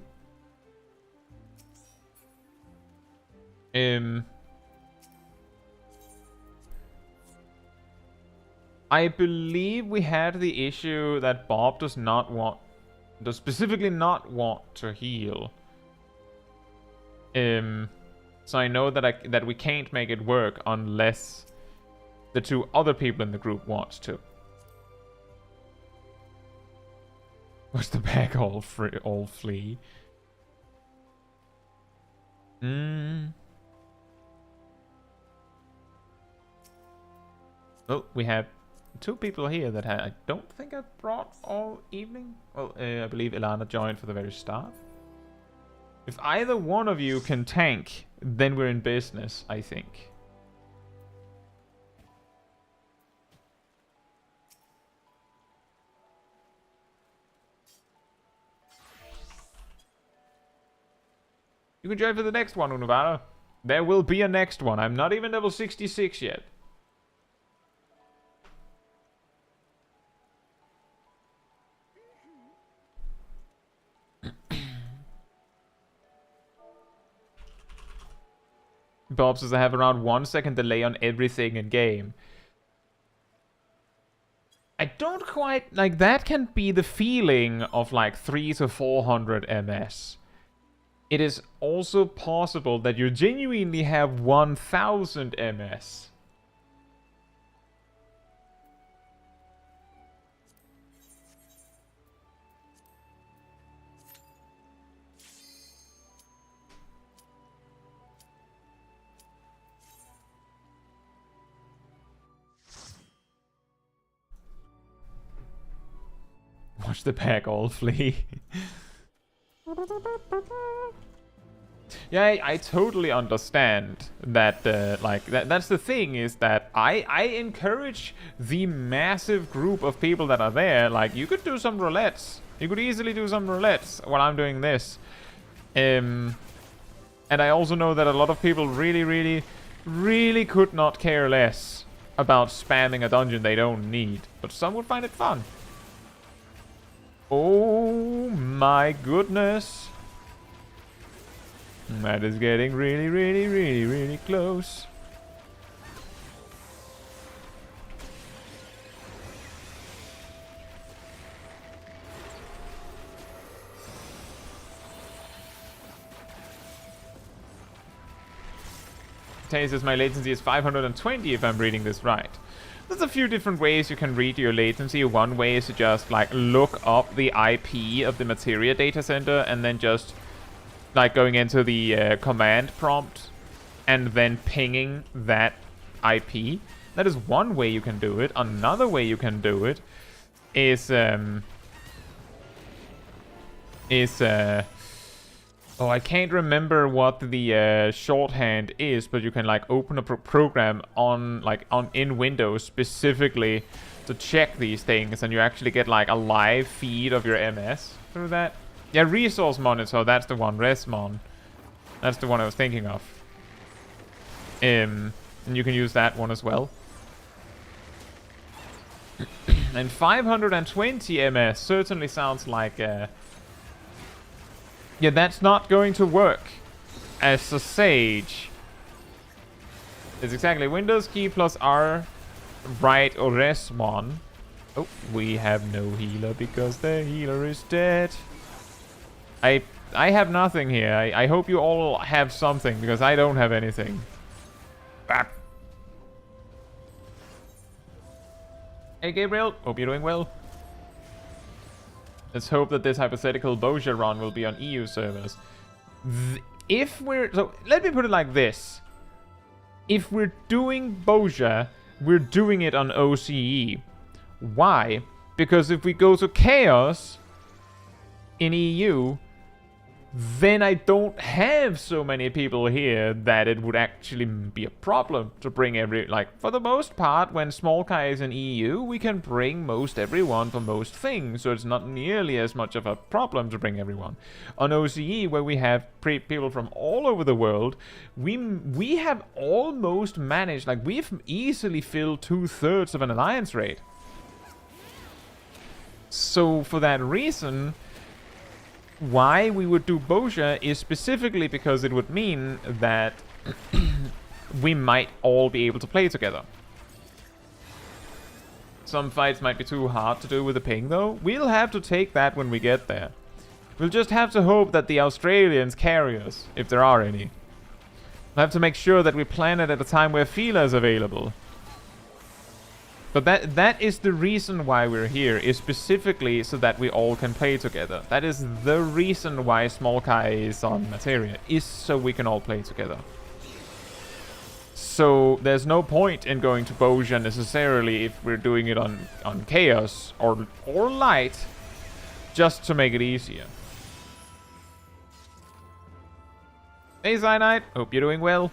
I believe we had the issue that Bob does specifically not want to heal. So I know that we can't make it work unless the two other people in the group want to. Was the bag all flee? Oh, we have two people here that I don't think I brought all evening. Well, I believe Ilana joined for the very start. If either one of you can tank, then we're in business, I think. You can join for the next one, Unuvara. There will be a next one. I'm not even level 66 yet. Bob says I have around 1 second delay on everything in game. I don't quite... Like, that can be the feeling of like 300 to 400 MS. It is also possible that you genuinely have 1000 MS. Watch the pack all flee. Yeah, I totally understand that, like, that's the thing, is that I encourage the massive group of people that are there. Like, you could do some roulettes. You could easily do some roulettes while I'm doing this. And I also know that a lot of people really could not care less about spamming a dungeon they don't need. But some would find it fun. Oh my goodness. That is getting really close. Tay says my latency is 520 if I'm reading this right. There's a few different ways you can read your latency. One way is to just like look up the IP of the Materia data center and then just like going into the command prompt and then pinging that IP. That is one way you can do it. Another way you can do it is oh, I can't remember what the shorthand is, but you can like open a program in Windows specifically to check these things, and you actually get like a live feed of your MS through that. Yeah, resource monitor, that's the one. Resmon, that's the one I was thinking of. And you can use that one as well. And 520 MS certainly sounds like yeah, that's not going to work as a Sage. It's exactly Windows key plus R, right, or Resmon. Oh, we have no healer because the healer is dead. I have nothing here. I hope you all have something because I don't have anything. Ah. Hey Gabriel, hope you're doing well. Let's hope that this hypothetical Boja run will be on EU servers. So, let me put it like this. If we're doing Boja, we're doing it on OCE. Why? Because if we go to Chaos in EU, then I don't have so many people here that it would actually be a problem to bring for the most part, when Smol Caetsu is in EU, we can bring most everyone for most things, so it's not nearly as much of a problem to bring everyone. On OCE, where we have people from all over the world, we have almost managed, like, we've easily filled 2/3 of an alliance raid. So, for that reason, why we would do Boja is specifically because it would mean that we might all be able to play together. Some fights might be too hard to do with the ping though. We'll have to take that when we get there. We'll just have to hope that the Australians carry us, if there are any. We'll have to make sure that we plan it at a time where Fila is available. But that is the reason why we're here, is specifically so that we all can play together. That is the reason why Smol Caetsu is on Materia, is so we can all play together. So there's no point in going to Boja necessarily if we're doing it on Chaos or Light, just to make it easier. Hey Cyanide, hope you're doing well.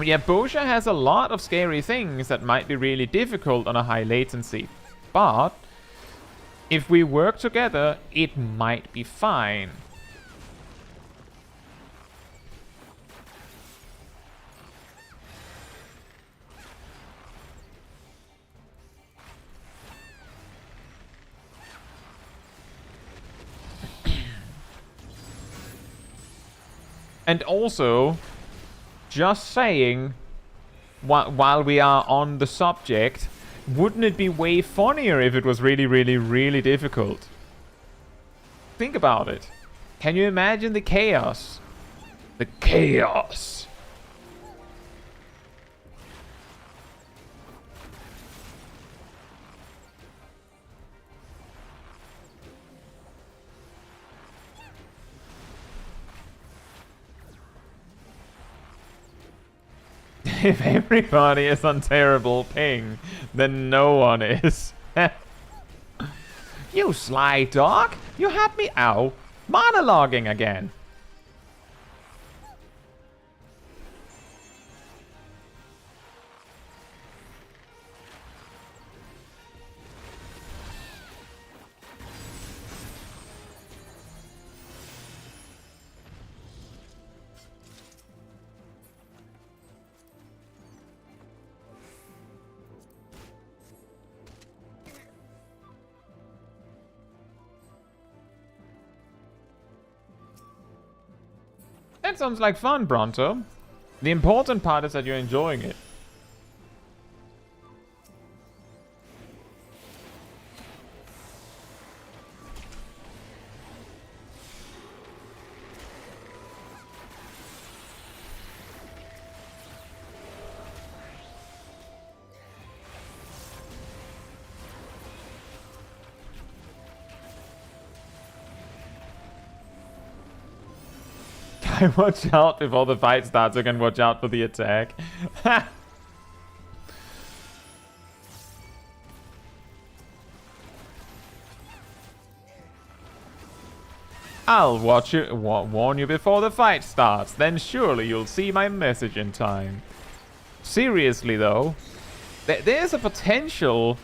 Yeah, Boja has a lot of scary things that might be really difficult on a high latency. But if we work together, it might be fine. And also, just saying, while we are on the subject, wouldn't it be way funnier if it was really, really, really difficult? Think about it. Can you imagine the chaos? The chaos! If everybody is on terrible ping, then no one is. You sly dog! You had me out monologuing again. That sounds like fun, Bronto. The important part is that you're enjoying it. I watch out before the fight starts, I can watch out for the attack. I'll warn you before the fight starts, then surely you'll see my message in time. Seriously though, there's a potential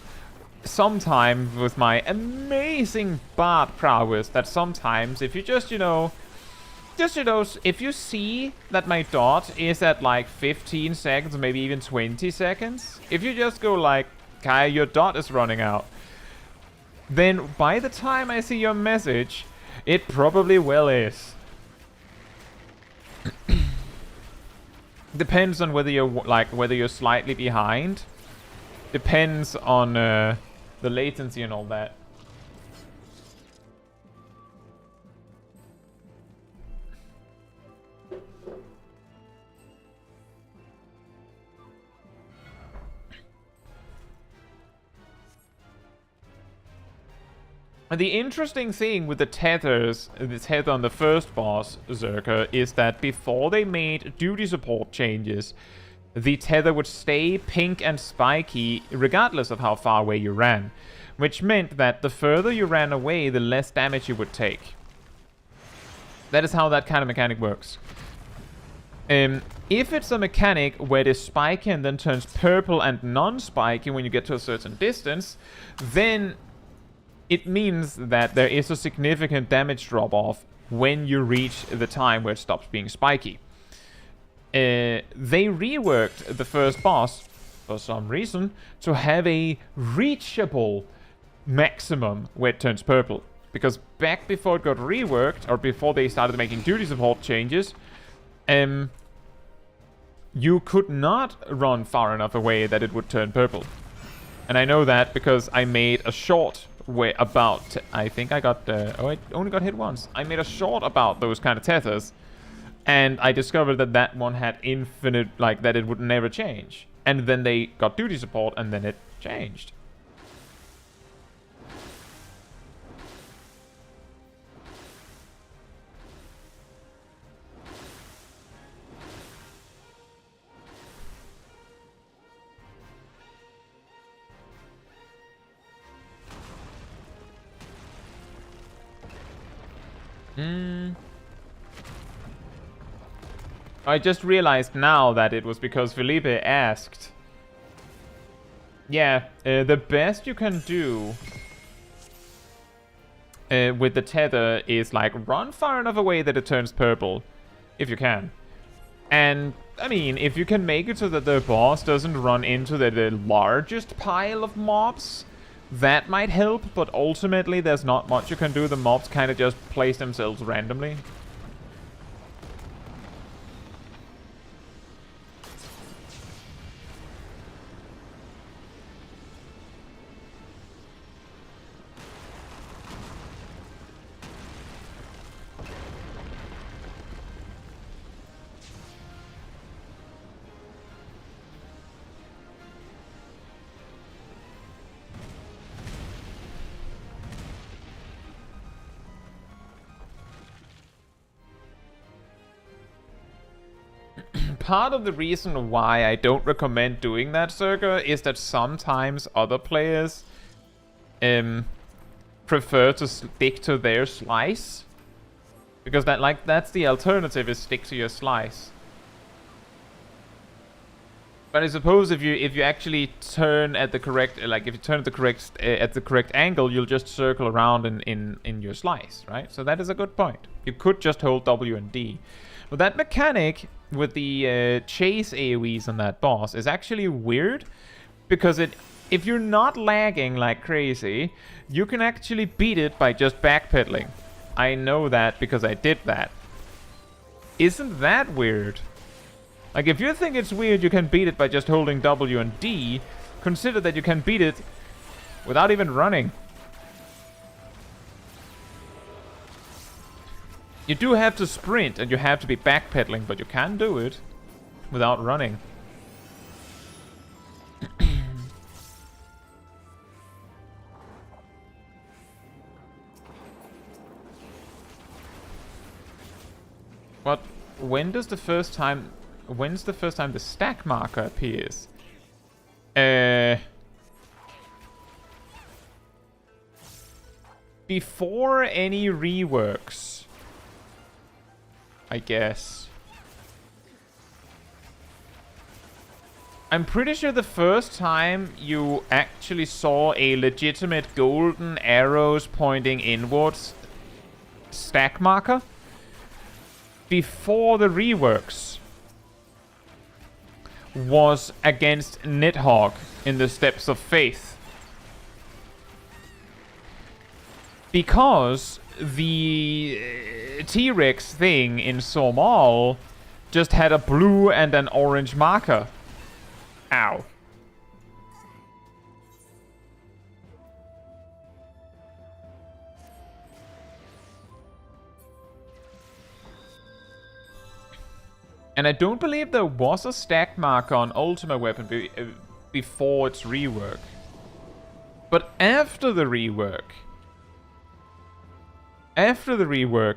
sometimes with my amazing bard prowess that sometimes if you just, if you see that my dot is at like 15 seconds, maybe even 20 seconds, if you just go like, Kai, your dot is running out, then by the time I see your message, it probably well is. Depends on whether you're slightly behind. Depends on the latency and all that. And the interesting thing with the tether on the first boss, Zerker, is that before they made duty support changes, the tether would stay pink and spiky regardless of how far away you ran, which meant that the further you ran away, the less damage you would take. That is how that kind of mechanic works. If it's a mechanic where it is spiky and then turns purple and non-spiky when you get to a certain distance, then it means that there is a significant damage drop-off when you reach the time where it stops being spiky. They reworked the first boss, for some reason, to have a reachable maximum where it turns purple. Because back before it got reworked, or before they started making duty support changes, you could not run far enough away that it would turn purple. And I know that because I made a short way about, I think I got, I only got hit once. I made a short about those kind of tethers, and I discovered that that one had infinite, like, that it would never change. And then they got duty support, and then it changed. I just realized now that it was because Felipe asked. Yeah, the best you can do with the tether is like run far enough away that it turns purple, if you can. And I mean, if you can make it so that the boss doesn't run into the largest pile of mobs, that might help, but ultimately there's not much you can do. The mobs kind of just place themselves randomly. Part of the reason why I don't recommend doing that, Zerker, is that sometimes other players prefer to stick to their slice. Because that's the alternative, is stick to your slice. But I suppose if you actually turn at the correct, like if you turn at the correct angle, you'll just circle around in your slice, right? So that is a good point. You could just hold W and D. But that mechanic with the chase AoEs on that boss is actually weird, because if you're not lagging like crazy, you can actually beat it by just backpedaling. I know that because I did that. Isn't that weird? Like, if you think it's weird you can beat it by just holding W and D, consider that you can beat it without even running. You do have to sprint and you have to be backpedaling, but you can do it without running. What? When's the first time the stack marker appears? Before any reworks, I guess. I'm pretty sure the first time you actually saw a legitimate golden arrows pointing inwards stack marker before the reworks was against Nidhogg in the Steps of Faith. Because the T-Rex thing in Smol just had a blue and an orange marker. Ow. And I don't believe there was a stack marker on Ultimate Weapon before its rework. But after the rework,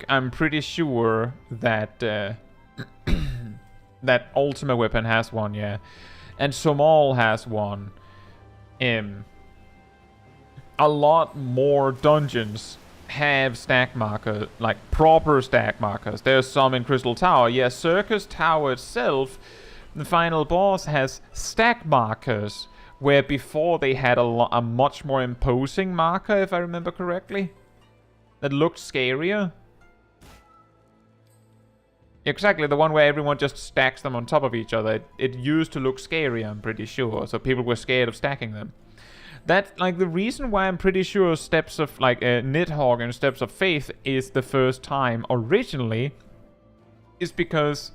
I'm pretty sure that that Ultimate Weapon has one, yeah. And Smol has one. A lot more dungeons have stack markers, like proper stack markers. There's some in Crystal Tower. Yeah, Circus Tower itself, the final boss has stack markers, where before they had a much more imposing marker, if I remember correctly, that looked scarier. Exactly, the one where everyone just stacks them on top of each other. It used to look scary, I'm pretty sure, so people were scared of stacking them. That, like, the reason why I'm pretty sure Steps of, like, Nidhogg and Steps of Faith is the first time originally is because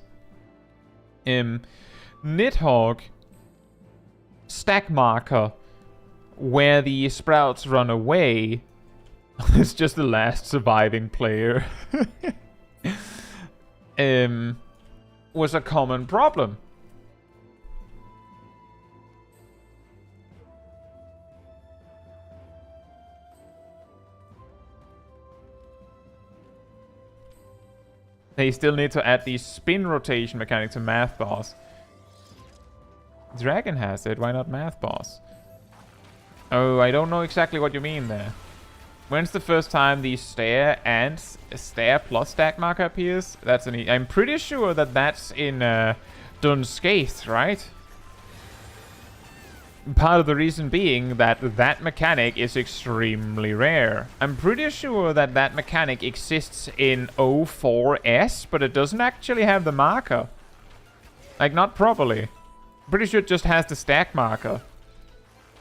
Nidhogg stack marker where the sprouts run away is just the last surviving player. Was a common problem. They still need to add the spin rotation mechanic to Math Boss. Dragon has it, why not Math Boss? Oh, I don't know exactly what you mean there. When's the first time the stair and stair plus stack marker appears? That's an I'm pretty sure that that's in Dunscaith, right? Part of the reason being that that mechanic is extremely rare. I'm pretty sure that that mechanic exists in 04S, but it doesn't actually have the marker. Like, not properly. Pretty sure it just has the stack marker.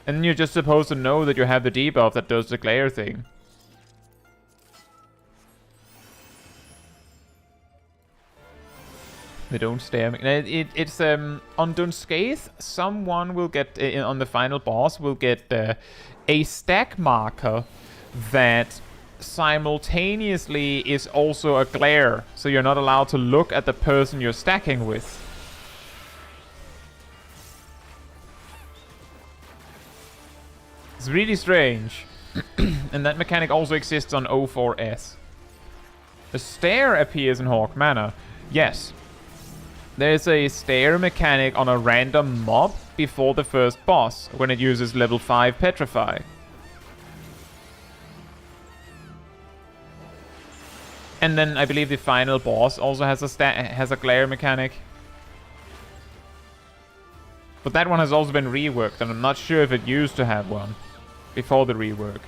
And you're just supposed to know that you have the debuff that does the glare thing. They don't stare. It's on Dunscaith, someone will get on the final boss will get a stack marker that simultaneously is also a glare, so you're not allowed to look at the person you're stacking with. It's really strange. And that mechanic also exists on 04S. The stair appears in Hawk Manor. Yes. There's a stair mechanic on a random mob before the first boss, when it uses level 5 Petrify. And then I believe the final boss also has a glare mechanic. But that one has also been reworked, and I'm not sure if it used to have one before the rework.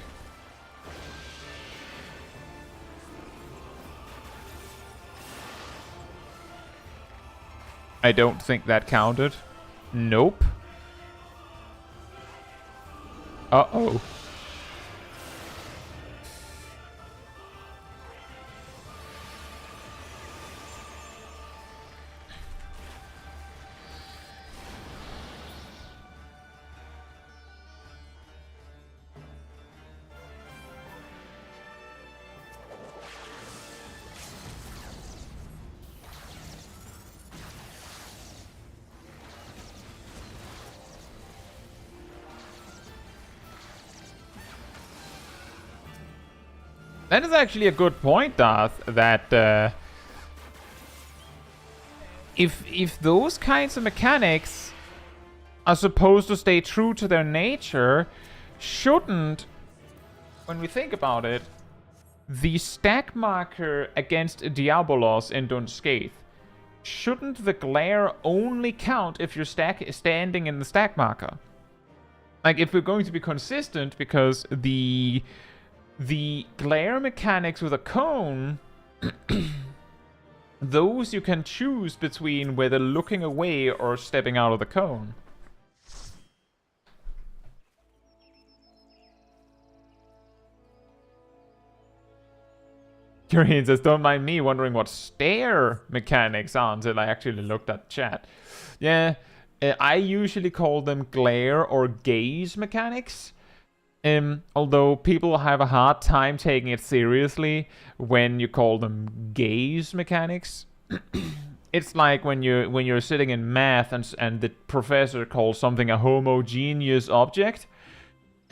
I don't think that counted. Nope. Uh-oh. That is actually a good point, Darth, that if those kinds of mechanics are supposed to stay true to their nature, shouldn't, when we think about it, the stack marker against Diabolos in Dunscaith, shouldn't the glare only count if you're standing in the stack marker? Like, if we're going to be consistent, because the glare mechanics with a cone, those you can choose between whether looking away or stepping out of the cone. Kirian says, don't mind me wondering what stare mechanics are until I actually looked at chat. Yeah, I usually call them glare or gaze mechanics. Although people have a hard time taking it seriously when you call them gaze mechanics. It's like when you're sitting in math and the professor calls something a homogeneous object.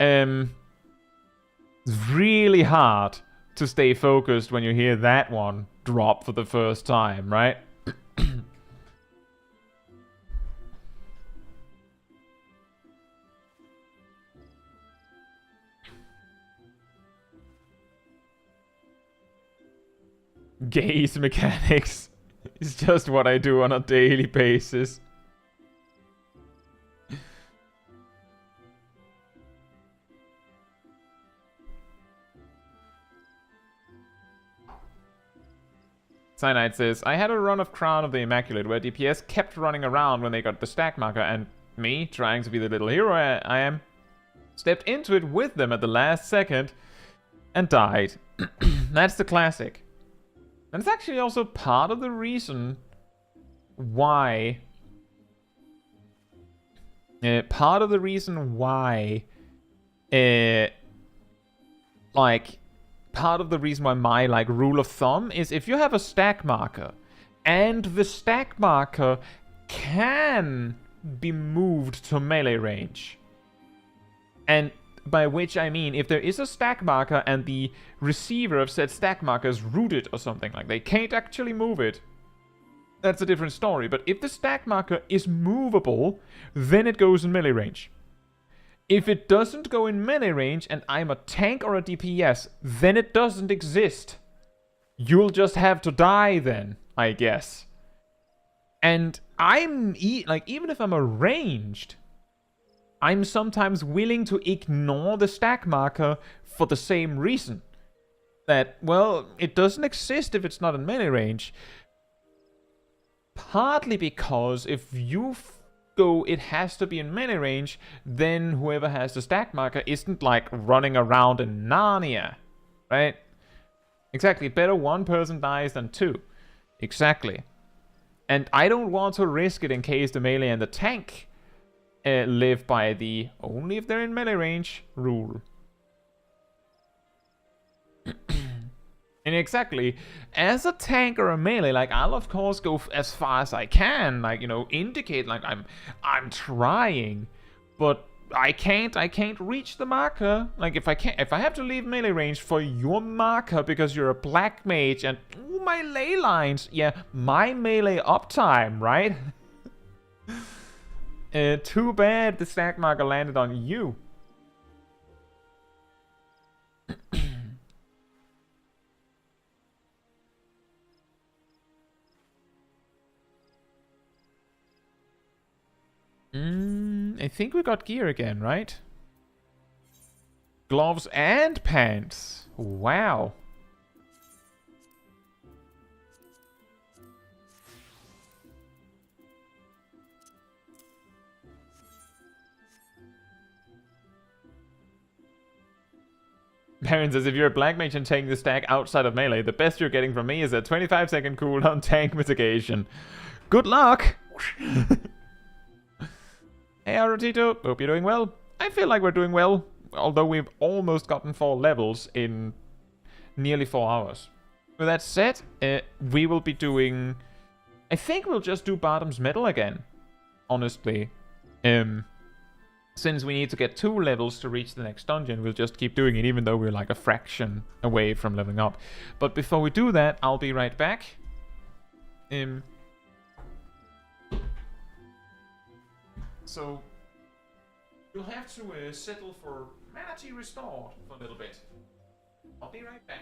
It's really hard to stay focused when you hear that one drop for the first time, right? Gaze mechanics is just what I do on a daily basis. Cyanide says, I had a run of Crown of the Immaculate where DPS kept running around when they got the stack marker, and me, trying to be the little hero I am, stepped into it with them at the last second and died. That's the classic. And it's actually also part of the reason why... part of the reason why my rule of thumb is if you have a stack marker and the stack marker can be moved to melee range, and by which I mean if there is a stack marker and the receiver of said stack marker is rooted or something, like they can't actually move it, that's a different story. But if the stack marker is movable, then it goes in melee range. If it doesn't go in melee range and I'm a tank or a DPS, then it doesn't exist. You'll just have to die then, I guess. And I'm, even if I'm a ranged, I'm sometimes willing to ignore the stack marker for the same reason. That, well, it doesn't exist if it's not in melee range. Partly because if you go, it has to be in melee range, then whoever has the stack marker isn't like running around in Narnia, right? Exactly, better one person dies than two. Exactly. And I don't want to risk it in case the melee and the tank live by the only if they're in melee range rule. And exactly, as a tank or a melee, like, I'll of course go as far as I can, like, you know, indicate like I'm trying, but I can't reach the marker. Like, if I have to leave melee range for your marker because you're a black mage and my ley lines, yeah, my melee uptime, right? Too bad the stack marker landed on you. I think we got gear again, right? Gloves and pants. Wow. Baron says, if you're a black mage and taking the stack outside of melee, the best you're getting from me is a 25-second cooldown tank mitigation. Good luck! Hey, Arotito, hope you're doing well. I feel like we're doing well, although we've almost gotten 4 levels in nearly 4 hours. With that said, we will be doing... I think we'll just do Bottom's Metal again, honestly. Since we need to get 2 levels to reach the next dungeon, we'll just keep doing it, even though we're like a fraction away from leveling up. But before we do that, I'll be right back. So you'll have to settle for manatee restored for a little bit. I'll be right back.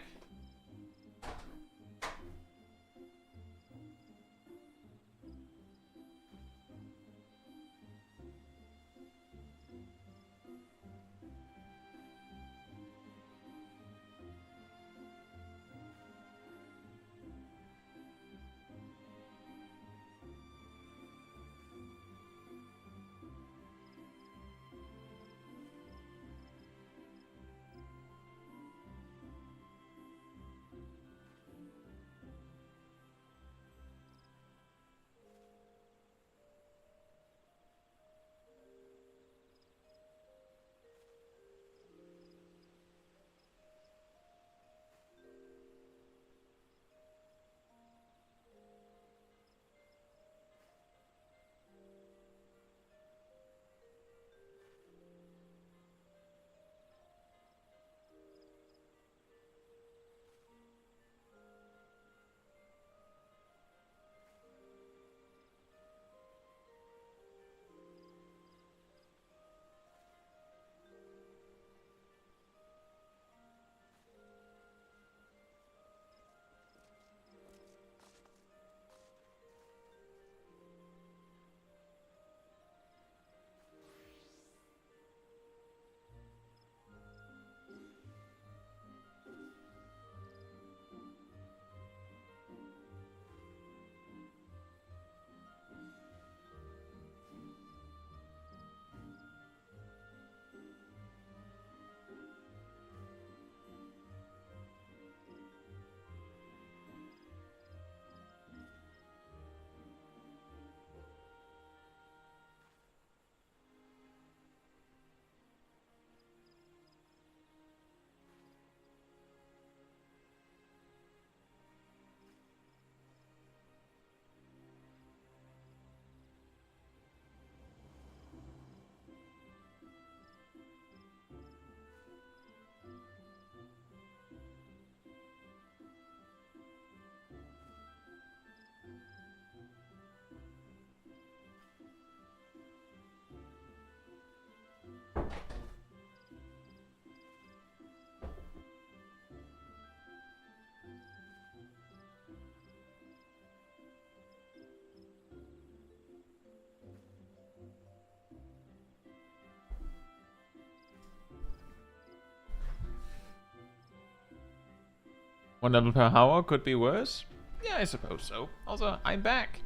One level per hour could be worse? Yeah, I suppose so. Also, I'm back.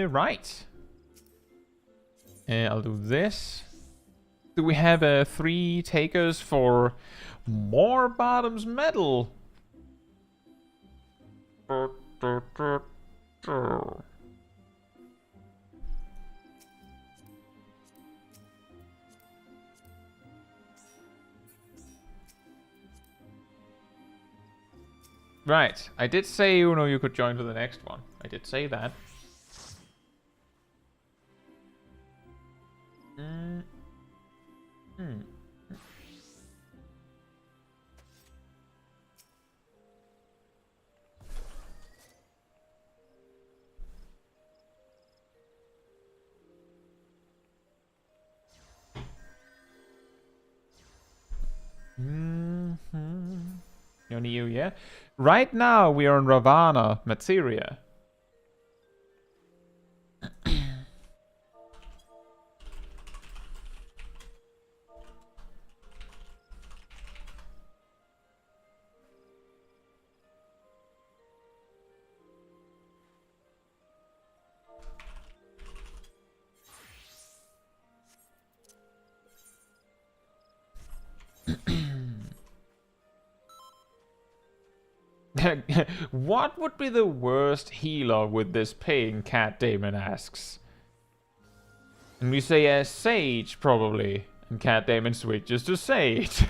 Right. I'll do this. Do we have 3 takers for more bottoms metal? Right, I did say, Uno, you could join for the next one. I did say that. Only you, yeah? Right now we are in Ravana, Materia. What would be the worst healer with this ping? Cat Damon asks. And we say Sage, probably. And Cat Damon switches to Sage.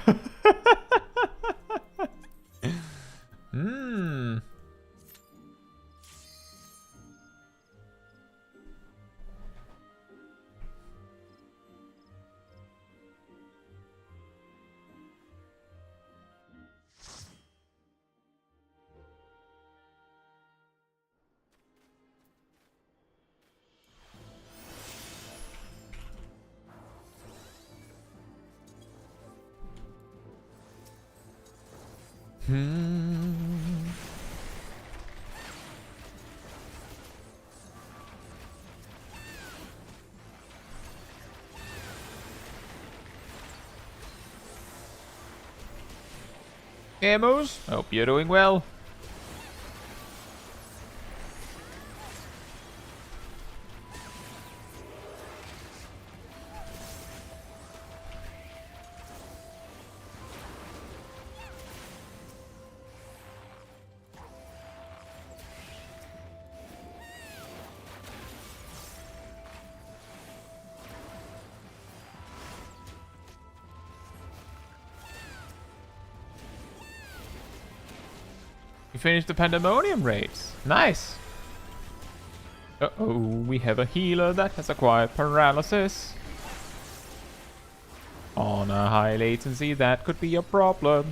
Amos, hope you're doing well. We finished the Pandemonium raids. Nice. Uh-oh, we have a healer that has acquired paralysis. On a high latency, that could be a problem.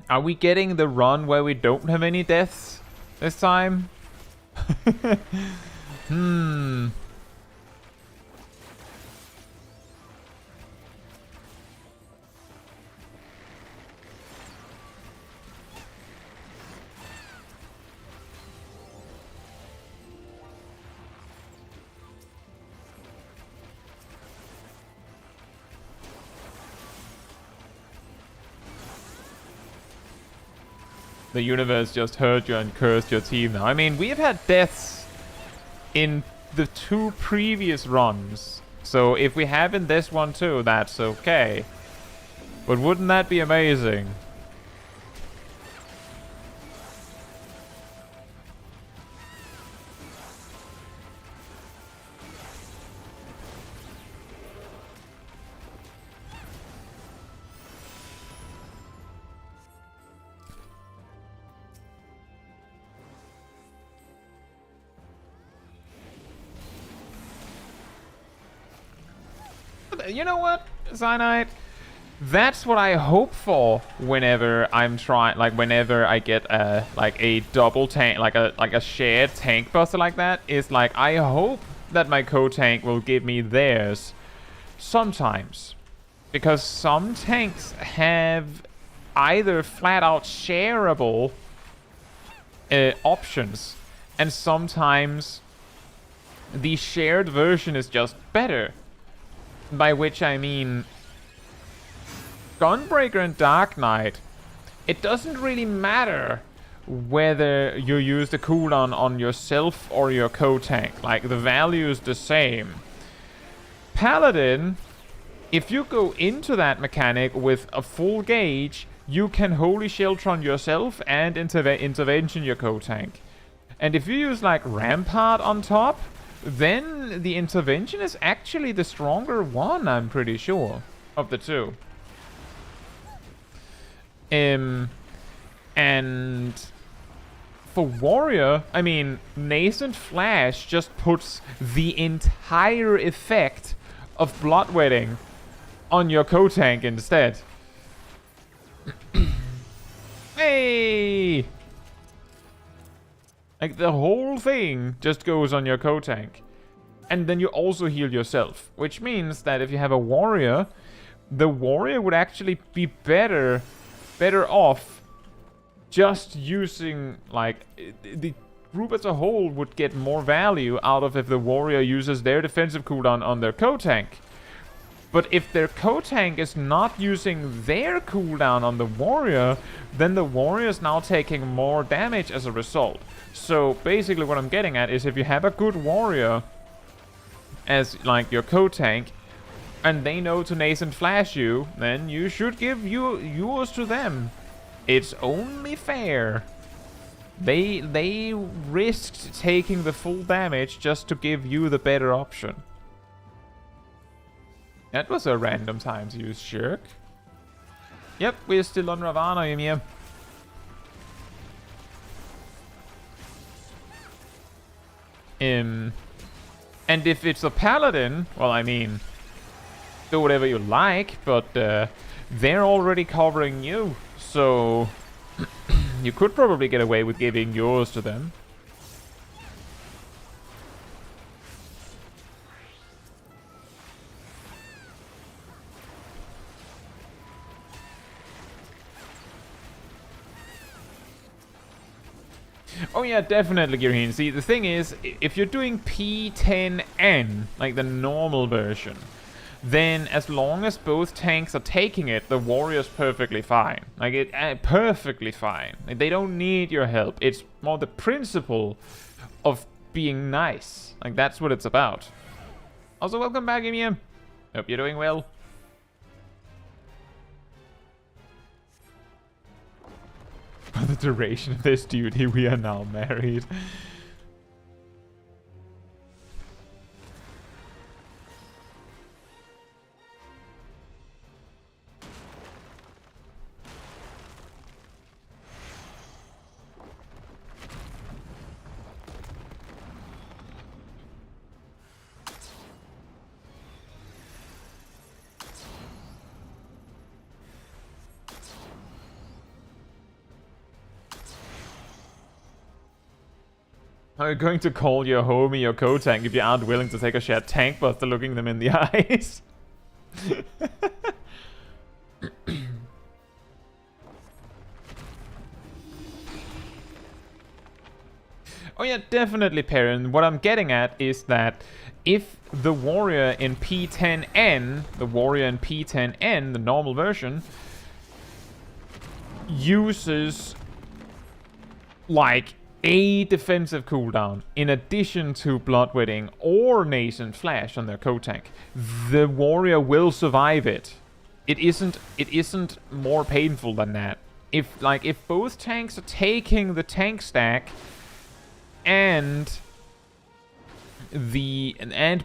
Are we getting the run where we don't have any deaths this time? The universe just heard you and cursed your team now. I mean, we've had deaths in the 2 previous runs. So if we have in this one too, that's okay. But wouldn't that be amazing? You know what, Cyanide? That's what I hope for whenever I'm trying, like whenever I get a double tank, like a shared tank buster like that, is like I hope that my co-tank will give me theirs sometimes. Because some tanks have either flat out shareable options, and sometimes the shared version is just better. By which I mean Gunbreaker and Dark Knight, it doesn't really matter whether you use the cooldown on yourself or your co-tank. Like, the value is the same. Paladin, if you go into that mechanic with a full gauge, you can Holy Sheltron yourself and intervention your co-tank. And if you use like Rampart on top, then the intervention is actually the stronger one, I'm pretty sure, of the two. And for Warrior, I mean, Nascent Flash just puts the entire effect of Bloodwetting on your co-tank instead. Hey! Like, the whole thing just goes on your co-tank. And then you also heal yourself. Which means that if you have a warrior, the warrior would actually be better off just using, like, the group as a whole would get more value out of if the warrior uses their defensive cooldown on their co-tank. But if their co-tank is not using their cooldown on the warrior, then the warrior is now taking more damage as a result. So basically what I'm getting at is if you have a good warrior as like your co-tank, and they know to Nascent Flash you, then you should give yours to them. It's only fair. They risked taking the full damage just to give you the better option. That was a random times use, jerk. Yep, we're still on Ravana, Ymir. And if it's a paladin, well, I mean, do whatever you like, but they're already covering you, so you could probably get away with giving yours to them. Oh yeah, definitely, Girhin. See, the thing is, if you're doing P10N, like the normal version, then as long as both tanks are taking it, the warrior's perfectly fine. Like, perfectly fine. Like, they don't need your help. It's more the principle of being nice. Like, that's what it's about. Also, welcome back, Emium. Hope you're doing well. For the duration of this duty, we are now married. Are you going to call your homie your co-tank if you aren't willing to take a shared tank buster looking them in the eyes? Oh yeah, definitely, Perrin. What I'm getting at is that if the warrior in P10N, the normal version, uses like a defensive cooldown in addition to Bloodwetting or Nascent Flash on their co-tank, the warrior will survive it. It isn't more painful than that. If both tanks are taking the tank stack and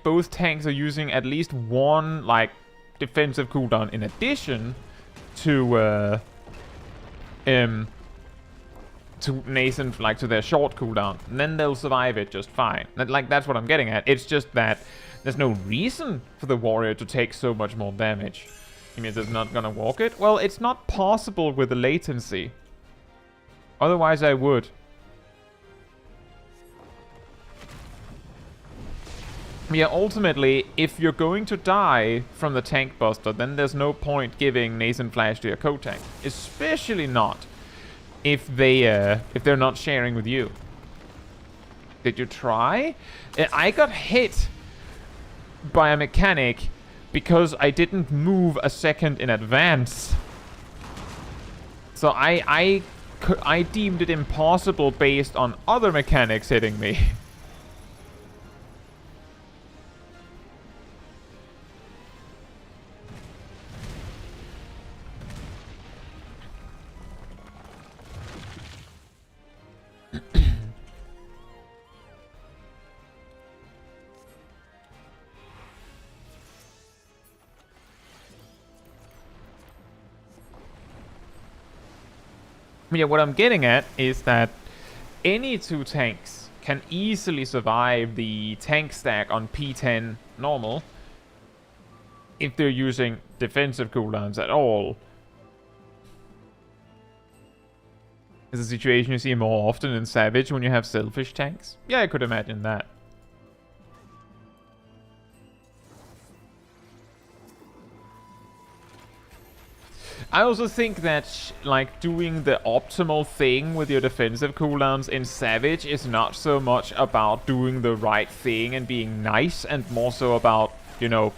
both tanks are using at least one like defensive cooldown in addition to nascent, like to their short cooldown, and then they'll survive it just fine. Like, that's what I'm getting at. It's just that there's no reason for the warrior to take so much more damage. It means it's not gonna walk it. Well, it's not possible with the latency. Otherwise, I would. Yeah, ultimately, if you're going to die from the tank buster, then there's no point giving Nascent Flash to your co-tank, especially not if they're not sharing with you. Did you try? I got hit by a mechanic because I didn't move a second in advance. So I deemed it impossible based on other mechanics hitting me. Yeah, what I'm getting at is that any two tanks can easily survive the tank stack on P10 normal if they're using defensive cooldowns at all. Is a situation you see more often in Savage when you have selfish tanks? Yeah, I could imagine that. I also think that, like, doing the optimal thing with your defensive cooldowns in Savage is not so much about doing the right thing and being nice, and more so about, you know,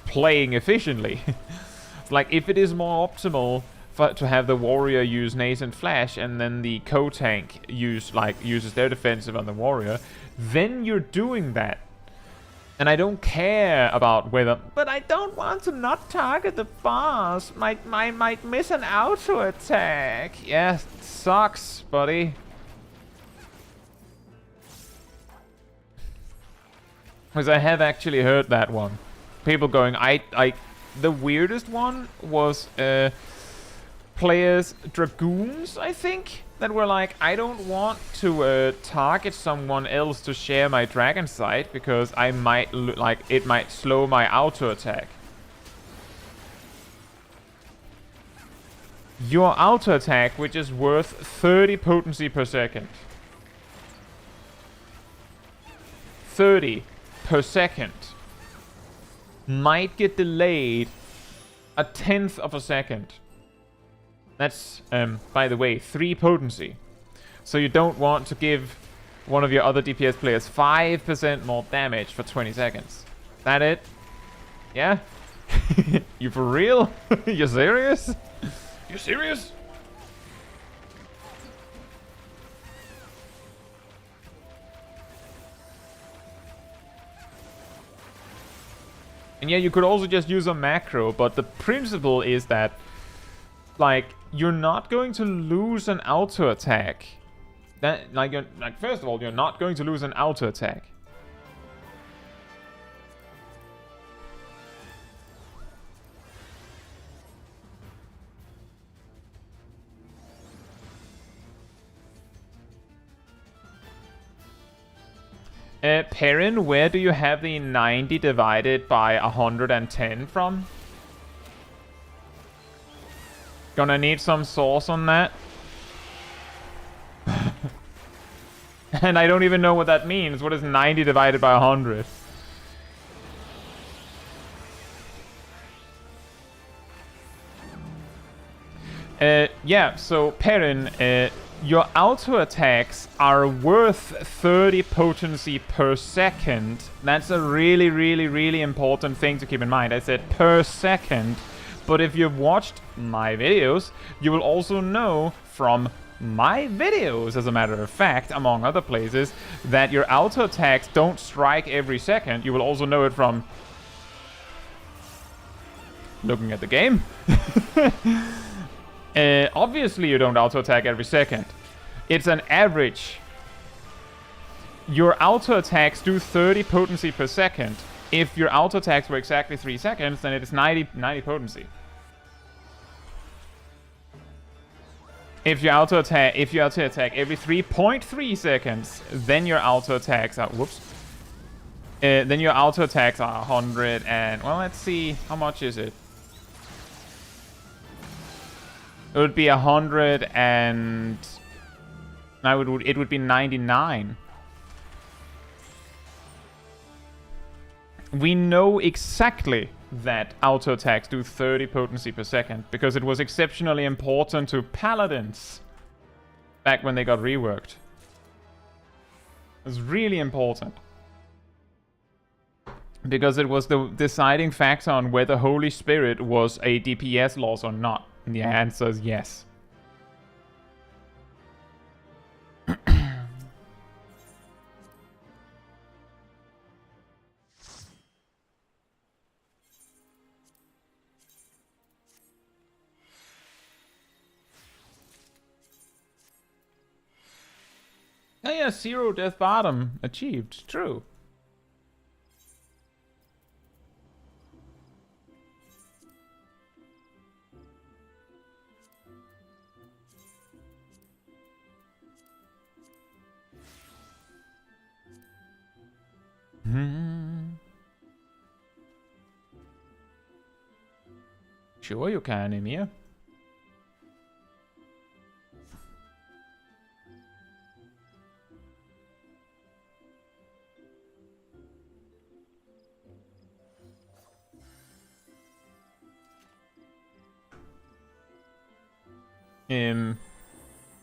playing efficiently. Like, if it is more optimal to have the warrior use Nascent Flash and then the co-tank uses their defensive on the warrior, then you're doing that. And I don't care about whether... But I don't want to not target the boss. Might miss an auto attack. Yeah, sucks, buddy. Because I have actually heard that one. People going... The weirdest one was... players Dragoons, I think, that were like, I don't want to target someone else to share my Dragon Sight because I might it might slow my auto attack. your auto attack, which is worth 30 potency per second. 30 per second. Might get delayed a tenth of a second. That's, by the way, 3 potency. So you don't want to give one of your other DPS players 5% more damage for 20 seconds. That it? Yeah? You for real? You serious? You serious? And yeah, you could also just use a macro, but the principle is that, like, you're not going to lose an auto attack. That, like, first of all, you're not going to lose an auto attack. Perrin, where do you have the 90 divided by 110 from? Gonna need some sauce on that. And I don't even know what that means. What is 90 divided by 100? Yeah, so Perrin, your auto attacks are worth 30 potency per second. That's a really, really, really important thing to keep in mind. I said per second. But if you've watched my videos, you will also know from my videos, as a matter of fact, among other places, that your auto attacks don't strike every second. You will also know it from looking at the game. Obviously, you don't auto attack every second. It's an average. Your auto attacks do 30 potency per second. If your auto attacks were exactly 3 seconds, then it is 90 potency. If you auto attack every 3.3 seconds, then your auto attacks are then your auto attacks are 100 and, well, let's see, how much is it? It would be 100 and now it would be 99. We know exactly that auto attacks do 30 potency per second because it was exceptionally important to paladins back when they got reworked. It was really important because it was the deciding factor on whether Holy Spirit was a DPS loss or not. And the answer is yes. Oh yeah, 0 death bottom achieved. True. Sure you can, Emir.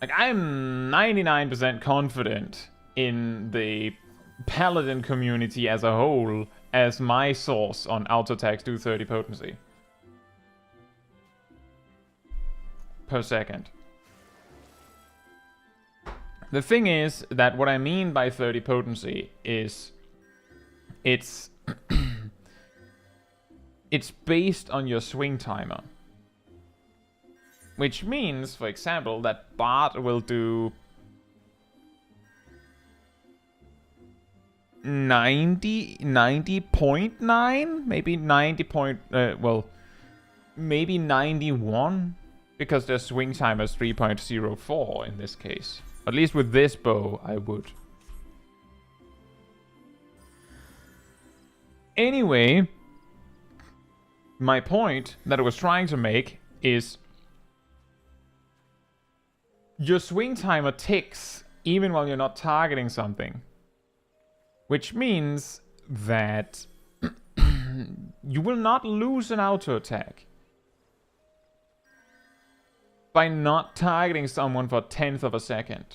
Like, I'm 99% confident in the Paladin community as a whole as my source on auto attacks do 30 potency per second. The thing is that what I mean by 30 potency is it's it's based on your swing timer. Which means, for example, that Bard will do 90.9, maybe 90 well, maybe 91, because their swing timer is 3.04 in this case. At least with this bow, I would. Anyway, my point that I was trying to make is your swing timer ticks even while you're not targeting something. Which means that you will not lose an auto attack by not targeting someone for a 1/10 of a second.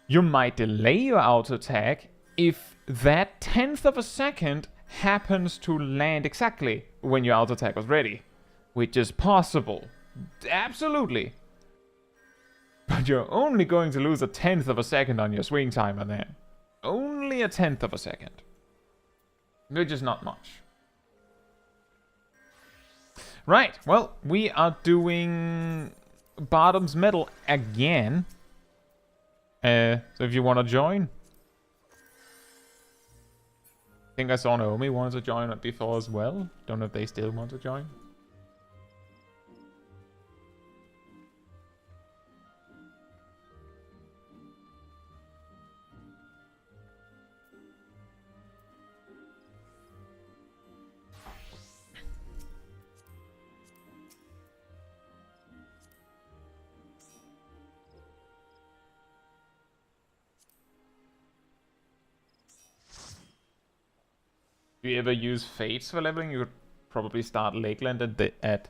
You might delay your auto attack if that 1/10 of a second happens to land exactly when your auto attack was ready, which is possible. Absolutely. But you're only going to lose a 1/10 of a second on your swing timer then. Only a 1/10 of a second. Which is not much. Right, well, we are doing Bottom's Metal again. So if you want to join. I think I saw Naomi wanted to join it before as well. Don't know if they still want to join. If you ever use Fates for leveling, you could probably start Lakeland at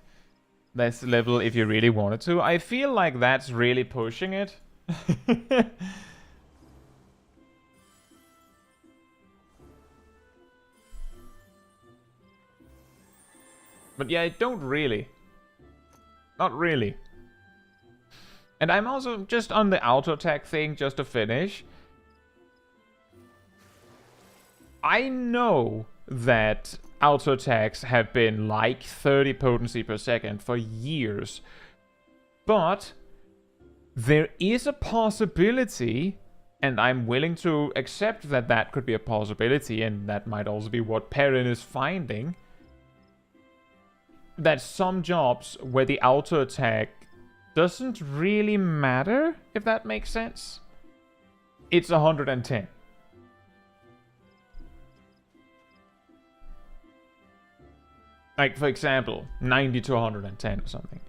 this level if you really wanted to. I feel like that's really pushing it. But yeah, I don't really. Not really. And I'm also just on the auto attack thing just to finish. I know that auto attacks have been like 30 potency per second for years. But there is a possibility, and I'm willing to accept that that could be a possibility, and that might also be what Perrin is finding, that some jobs where the auto attack doesn't really matter, if that makes sense. It's 110. Like, for example, 90 to 110 or something.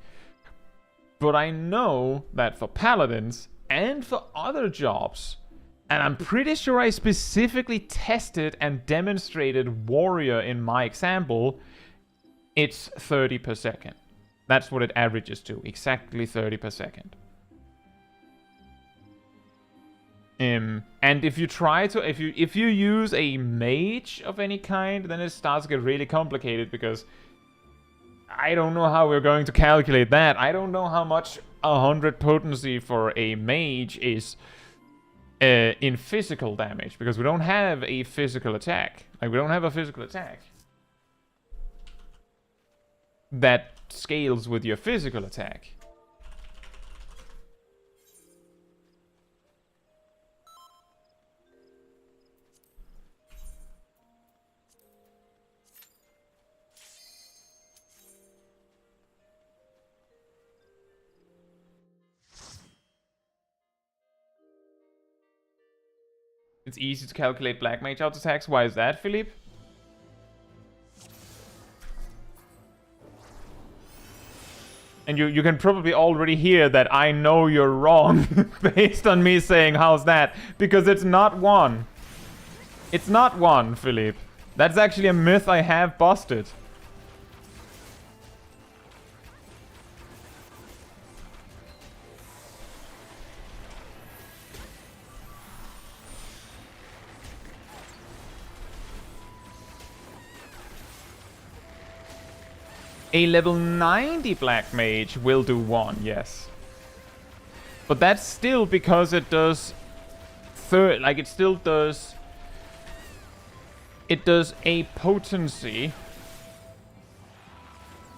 But I know that for paladins and for other jobs, and I'm pretty sure I specifically tested and demonstrated warrior in my example, it's 30 per second. That's what it averages to, exactly 30 per second. And if you try to, if you use a mage of any kind, then it starts to get really complicated, because I don't know how we're going to calculate that. I don't know how much 100 potency for a mage is in physical damage, because we don't have a physical attack. Like, we don't have a physical attack that scales with your physical attack. It's easy to calculate black mage auto attacks. Why is that, Philippe? And you can probably already hear that I know you're wrong based on me saying how's that, because it's not one. It's not one, Philippe. That's actually a myth I have busted. A level 90 black mage will do one, yes. But that's still because it does it still does, it does a potency,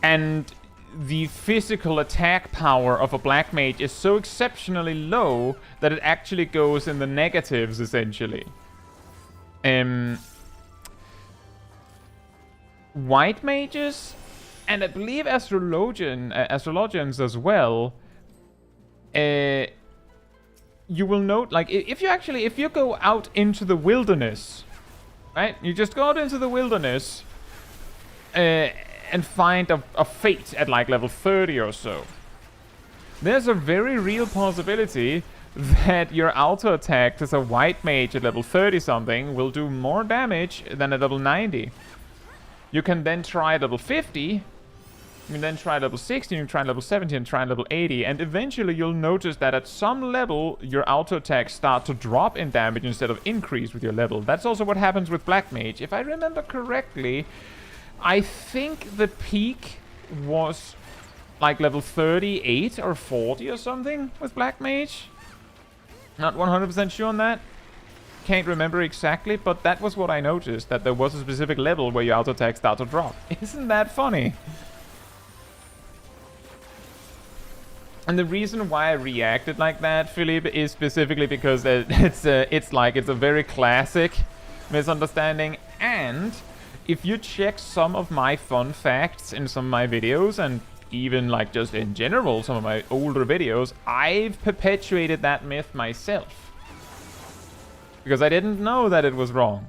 and the physical attack power of a black mage is so exceptionally low that it actually goes in the negatives, essentially. White mages, and I believe astrologians as well, you will note, like, if you go out into the wilderness, right? You just go out into the wilderness and find a fate at like level 30 or so. there's a very real possibility that your auto attack as a white mage at level 30 something will do more damage than at level 90. You can then try level 50, you can then try level 60, you can try level 70 and try level 80, and eventually you'll notice that at some level your auto attacks start to drop in damage instead of increase with your level. That's also what happens with Black Mage. If I remember correctly, I think the peak was like level 38 or 40 or something with Black Mage. Not 100% sure on that. Can't remember exactly, but that was what I noticed, that there was a specific level where your auto attacks start to drop. Isn't that funny? And the reason why I reacted like that, Philip, is specifically because it's a very classic misunderstanding. And if you check some of my fun facts in some of my videos, and even like just in general some of my older videos, I've perpetuated that myth myself. Because I didn't know that it was wrong.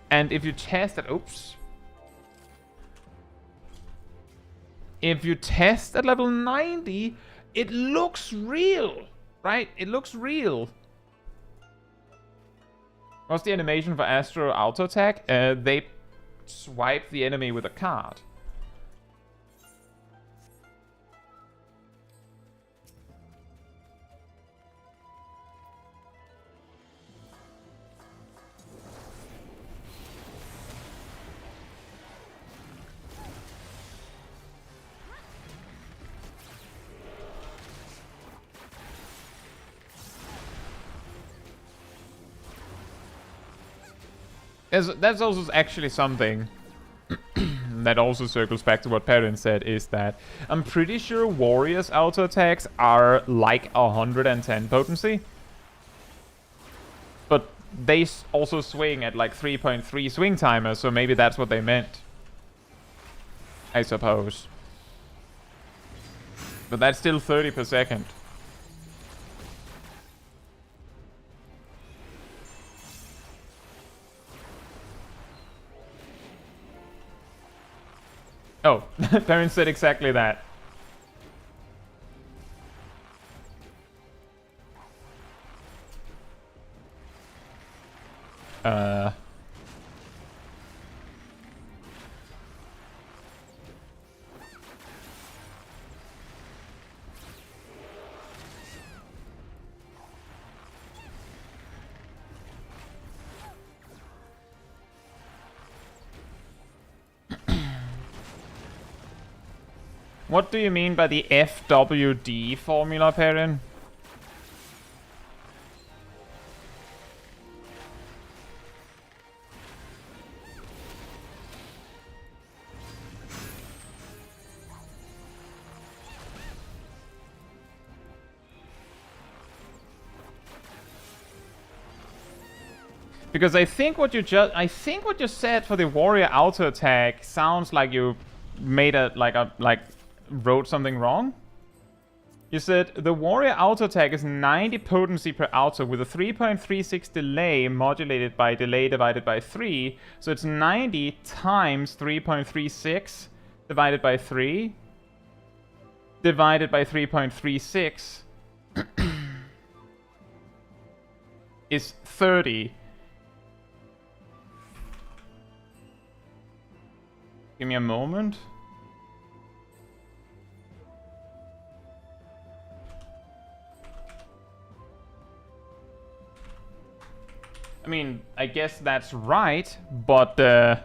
And if you test at... Oops. If you test at level 90, it looks real, right? It looks real. What's the animation for Astro Auto Attack? They swipe the enemy with a card. That's also actually something that also circles back to what Perrin said, is that I'm pretty sure Warriors auto attacks are like 110 potency. But they also swing at like 3.3 swing timer, so maybe that's what they meant. I suppose. But that's still 30 per second. Oh, Perrin said exactly that. What do you mean by the FWD formula, Perrin? Because I think what you said for the warrior auto attack sounds like you made wrote something wrong. You said the warrior auto attack is 90 potency per auto with a 3.36 delay modulated by delay divided by 3. So it's 90 times 3.36 divided by 3 divided by 3.36 is 30. Give me a moment. I mean, I guess that's right, but but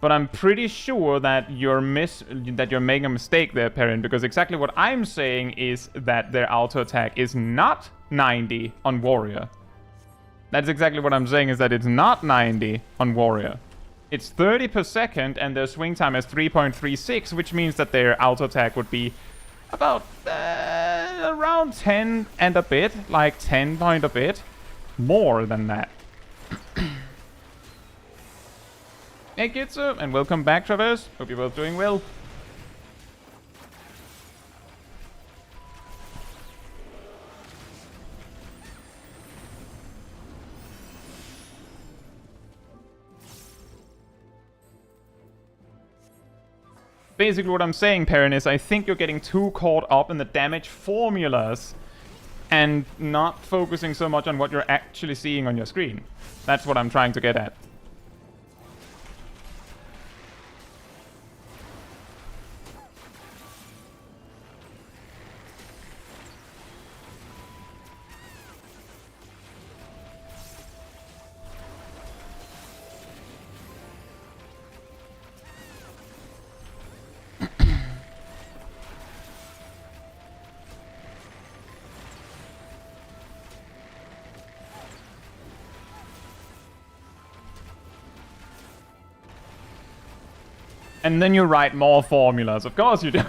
I'm pretty sure that you're making a mistake there, Perrin, because exactly what I'm saying is that their auto attack is not 90 on warrior. That's exactly what I'm saying, is that it's not 90 on warrior. It's 30 per second, and their swing time is 3.36, which means that their auto attack would be about around 10 and a bit, like 10 point a bit, more than that. Hey Caetsu, and welcome back, Traverse. Hope you're both doing well. Basically what I'm saying, Perrin, is I think you're getting too caught up in the damage formulas and not focusing so much on what you're actually seeing on your screen. That's what I'm trying to get at. And then you write more formulas. Of course you do.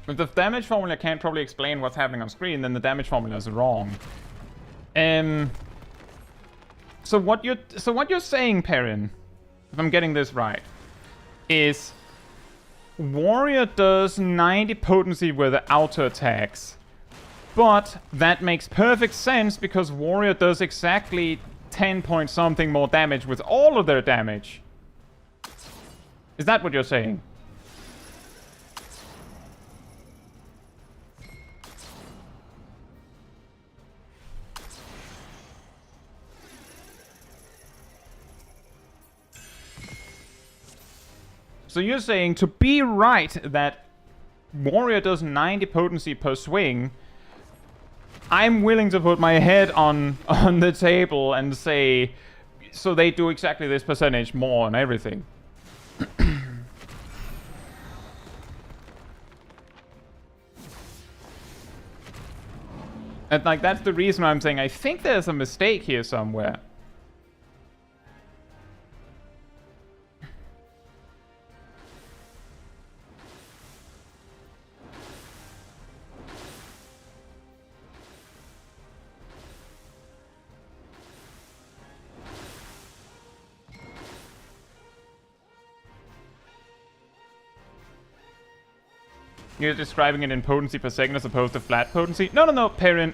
If the damage formula can't probably explain what's happening on screen, then the damage formula is wrong. So what you're saying, Perrin, if I'm getting this right, is Warrior does 90 potency with the auto attacks. But that makes perfect sense because Warrior does exactly 10 point something more damage with all of their damage. Is that what you're saying? So you're saying to be right that Warrior does 90 potency per swing, I'm willing to put my head on the table and say, so they do exactly this percentage more on everything. And like that's the reason why I'm saying I think there's a mistake here somewhere. You're describing it in potency per second as opposed to flat potency? No, Perrin.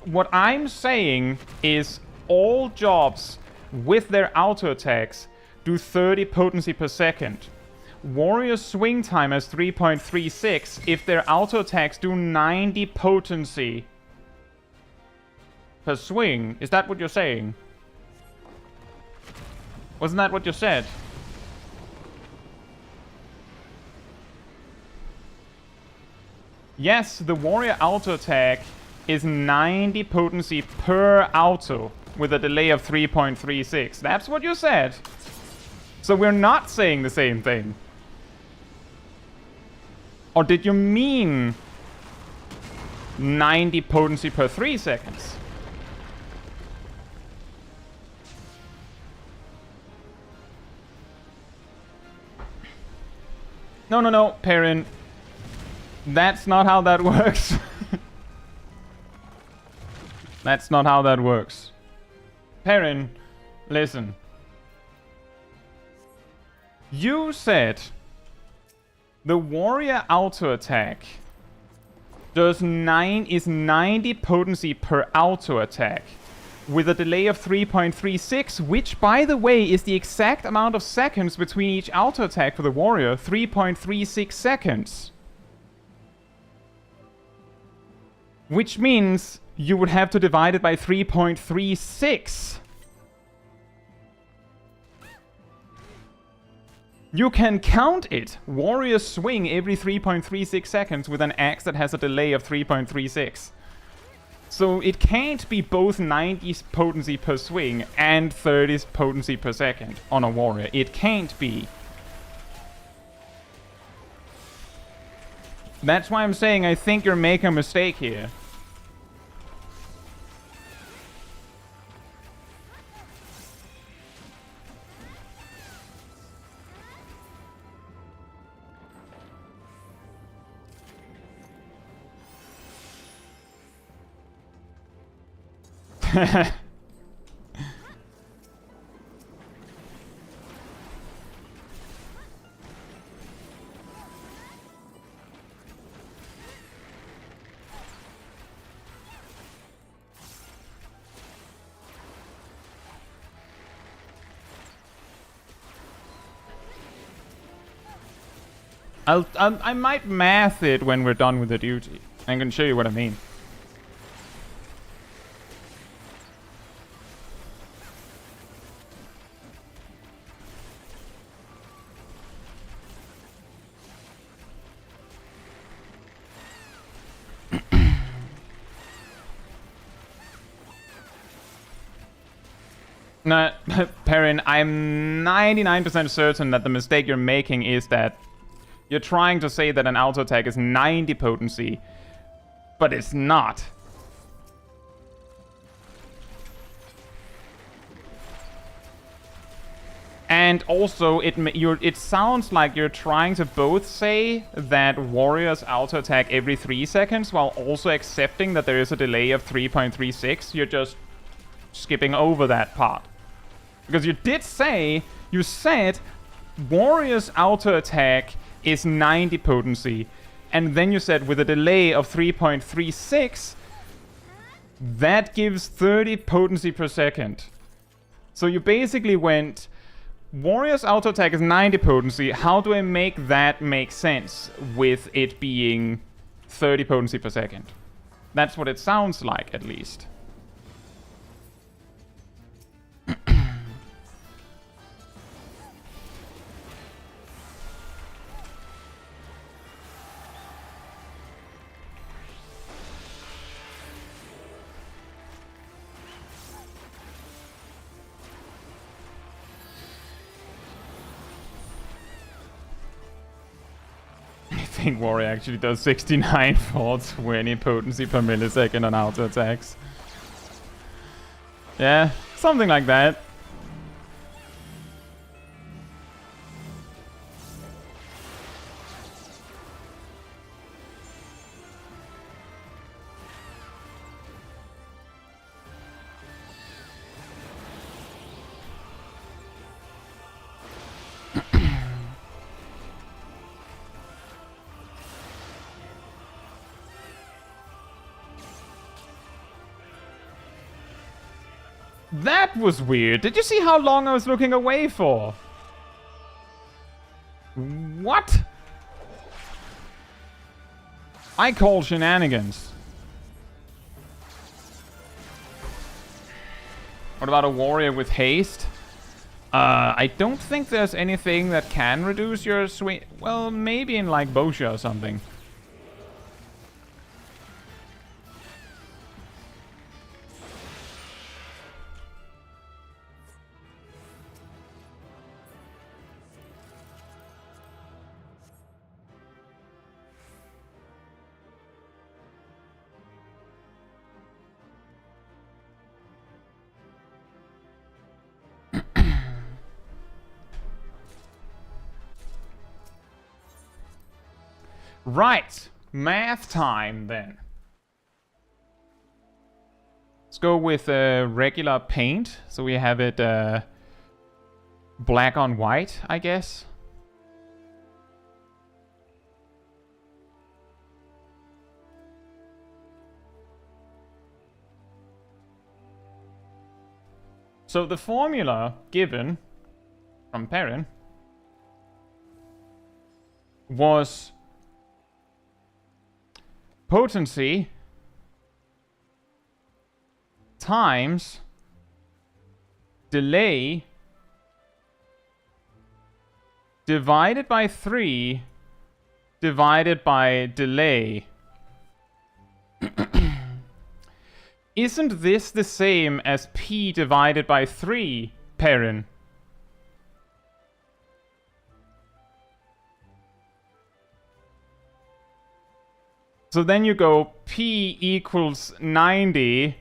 What I'm saying is all jobs with their auto attacks do 30 potency per second. Warrior swing time has 3.36 if their auto attacks do 90 potency per swing. Is that what you're saying? Wasn't that what you said? Yes, the Warrior auto attack is 90 potency per auto with a delay of 3.36. That's what you said. So we're not saying the same thing. Or did you mean 90 potency per 3 seconds? No, Perrin. That's not how that works. That's not how that works. Perrin, listen. You said the Warrior auto attack is 90 potency per auto attack with a delay of 3.36, which by the way is the exact amount of seconds between each auto attack for the Warrior, 3.36 seconds. Which means you would have to divide it by 3.36. You can count it. Warrior swing every 3.36 seconds with an axe that has a delay of 3.36. So it can't be both 90 potency per swing and 30 potency per second on a Warrior. It can't be. That's why I'm saying I think you're making a mistake here. I might math it when we're done with the duty. I can show you what I mean. No, Perrin, I'm 99% certain that the mistake you're making is that you're trying to say that an auto attack is 90 potency, but it's not. And also, it sounds like you're trying to both say that warriors auto attack every 3 seconds while also accepting that there is a delay of 3.36. You're just skipping over that part. Because you did say, you said warriors auto attack is 90 potency. And then you said with a delay of 3.36, that gives 30 potency per second. So you basically went, warriors auto attack is 90 potency. How do I make that make sense with it being 30 potency per second? That's what it sounds like, at least. I think warrior actually does 69 for 20 potency per millisecond on auto attacks. Yeah, something like that. That was weird. Did you see how long I was looking away for? What? I call shenanigans. What about a warrior with haste? I don't think there's anything that can reduce your swing. Well, maybe in like Bosha or something. Right, math time then. Let's go with regular paint, so we have it black on white, I guess. So the formula given from Perrin was potency times delay divided by 3 divided by delay. Isn't this the same as P divided by 3, Perrin? So then you go P equals 90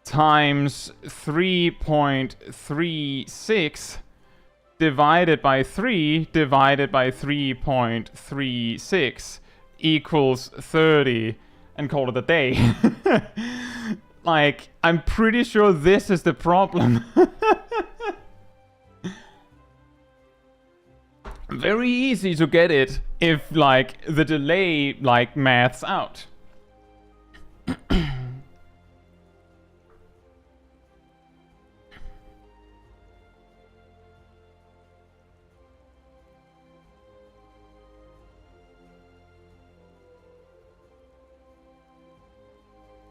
times 3.36 divided by 3 divided by 3.36 equals 30, and call it a day. Like, I'm pretty sure this is the problem. Very easy to get it if, like, the delay, like, maths out.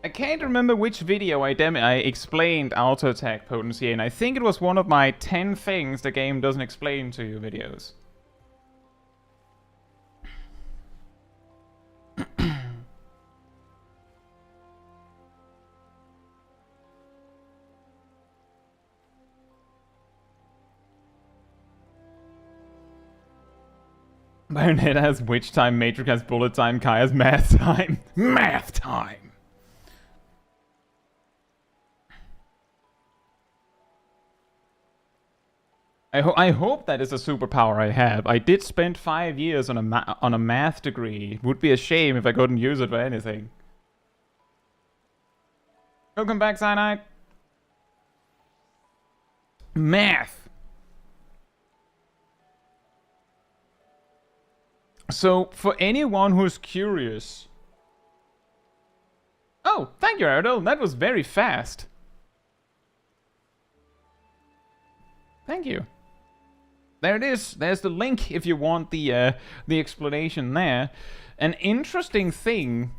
I can't remember which video I explained auto attack potency, and I think it was one of my 10 things the game doesn't explain to you videos. Bayonetta has witch time, Matrix has bullet time, Kai has math time. Math time! I hope that is a superpower I have. I did spend 5 years on a math degree. Would be a shame if I couldn't use it for anything. Welcome back, Cyanide. Math. So, for anyone who's curious... Oh, thank you, Aerodol. That was very fast. Thank you. There it is. There's the link if you want the explanation there. An interesting thing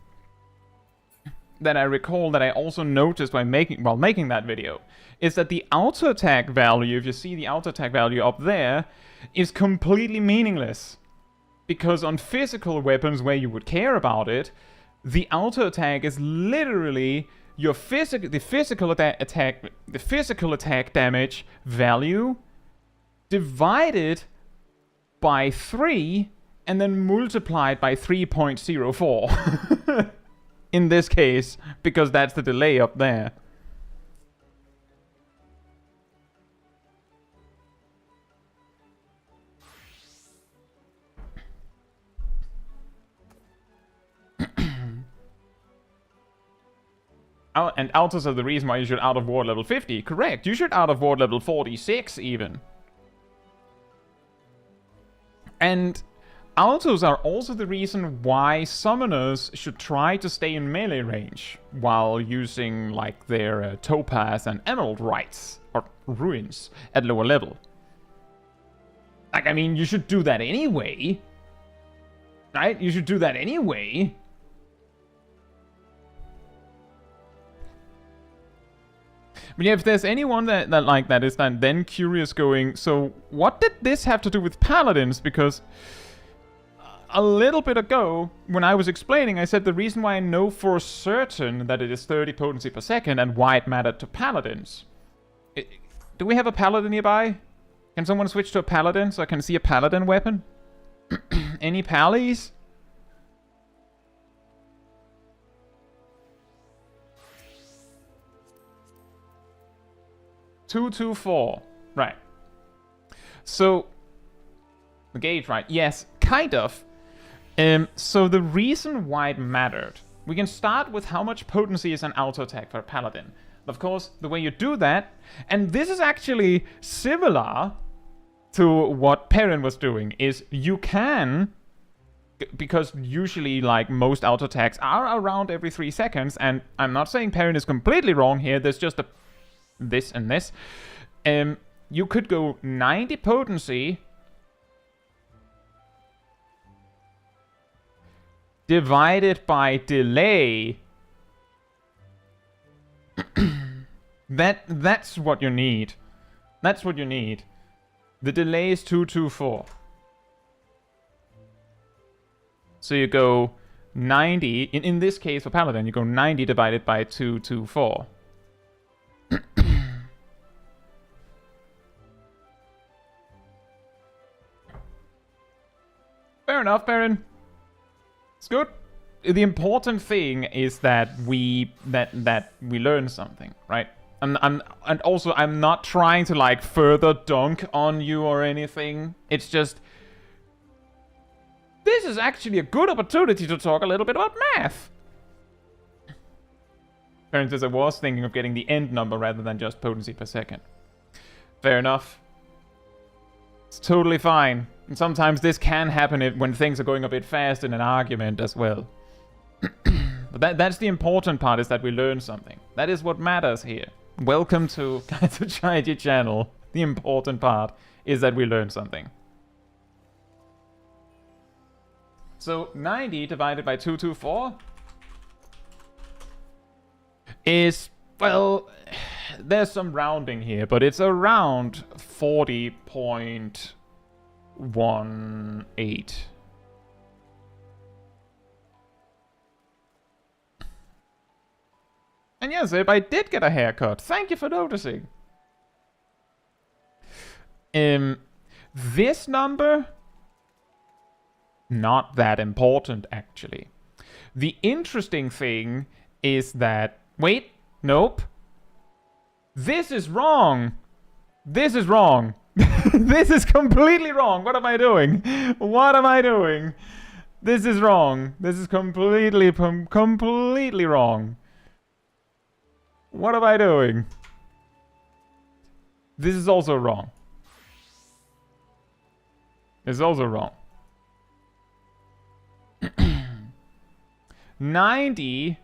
that I recall that I also noticed while making that video is that the auto attack value, if you see the auto attack value up there, is completely meaningless. Because on physical weapons where you would care about it, the auto attack is literally your the physical attack damage value divided by 3 and then multiplied by 3.04. In this case, because that's the delay up there. And autos are the reason why you should out of ward level 50. Correct, you should out of ward level 46 even. And autos are also the reason why summoners should try to stay in melee range while using like their topaz and emerald rights or ruins at lower level. Like, I mean, you should do that anyway. Right? You should do that anyway. But yeah, if there's anyone that is then curious going, so what did this have to do with paladins? Because a little bit ago, when I was explaining, I said the reason why I know for certain that it is 30 potency per second and why it mattered to paladins. Do we have a paladin nearby? Can someone switch to a paladin so I can see a paladin weapon? Any pallies? .224. Right. So, the gauge, right? Yes, kind of. So the reason why it mattered, we can start with how much potency is an auto attack for a paladin. Of course, the way you do that, and this is actually similar to what Perrin was doing, is you can, because usually like most auto attacks are around every 3 seconds, and I'm not saying Perrin is completely wrong here, there's just this and this. You could go 90 potency divided by delay. That's what you need. That's what you need. The delay is 224. So you go 90, in this case for Paladin, you go 90 divided by 224. Fair enough, Baron. It's good. The important thing is that we learn something, right? And also I'm not trying to like further dunk on you or anything. It's just this is actually a good opportunity to talk a little bit about math. Baron says I was thinking of getting the end number rather than just potency per second. Fair enough. It's totally fine. And sometimes this can happen when things are going a bit fast in an argument as well. But that's the important part, is that we learn something. That is what matters here. Welcome to Caetsu Chaiji channel. The important part is that we learn something. So 90 divided by 224. is, well, there's some rounding here, but it's around 40.18. And yes, if I did get a haircut, thank you for noticing. This number, not that important actually. The interesting thing is that, wait, nope. This is wrong. This is wrong. This is completely wrong. What am I doing? What am I doing? This is wrong. This is completely wrong. What am I doing? This is also wrong. It's also wrong. 90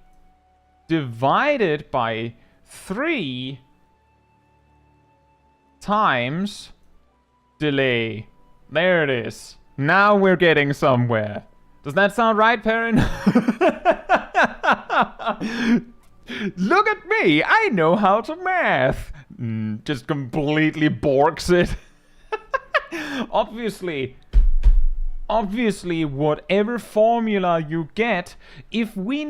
divided by 3 times delay. There it is. Now we're getting somewhere. Does that sound right, Perrin? Look at me! I know how to math! Just completely borks it. Obviously, whatever formula you get, if we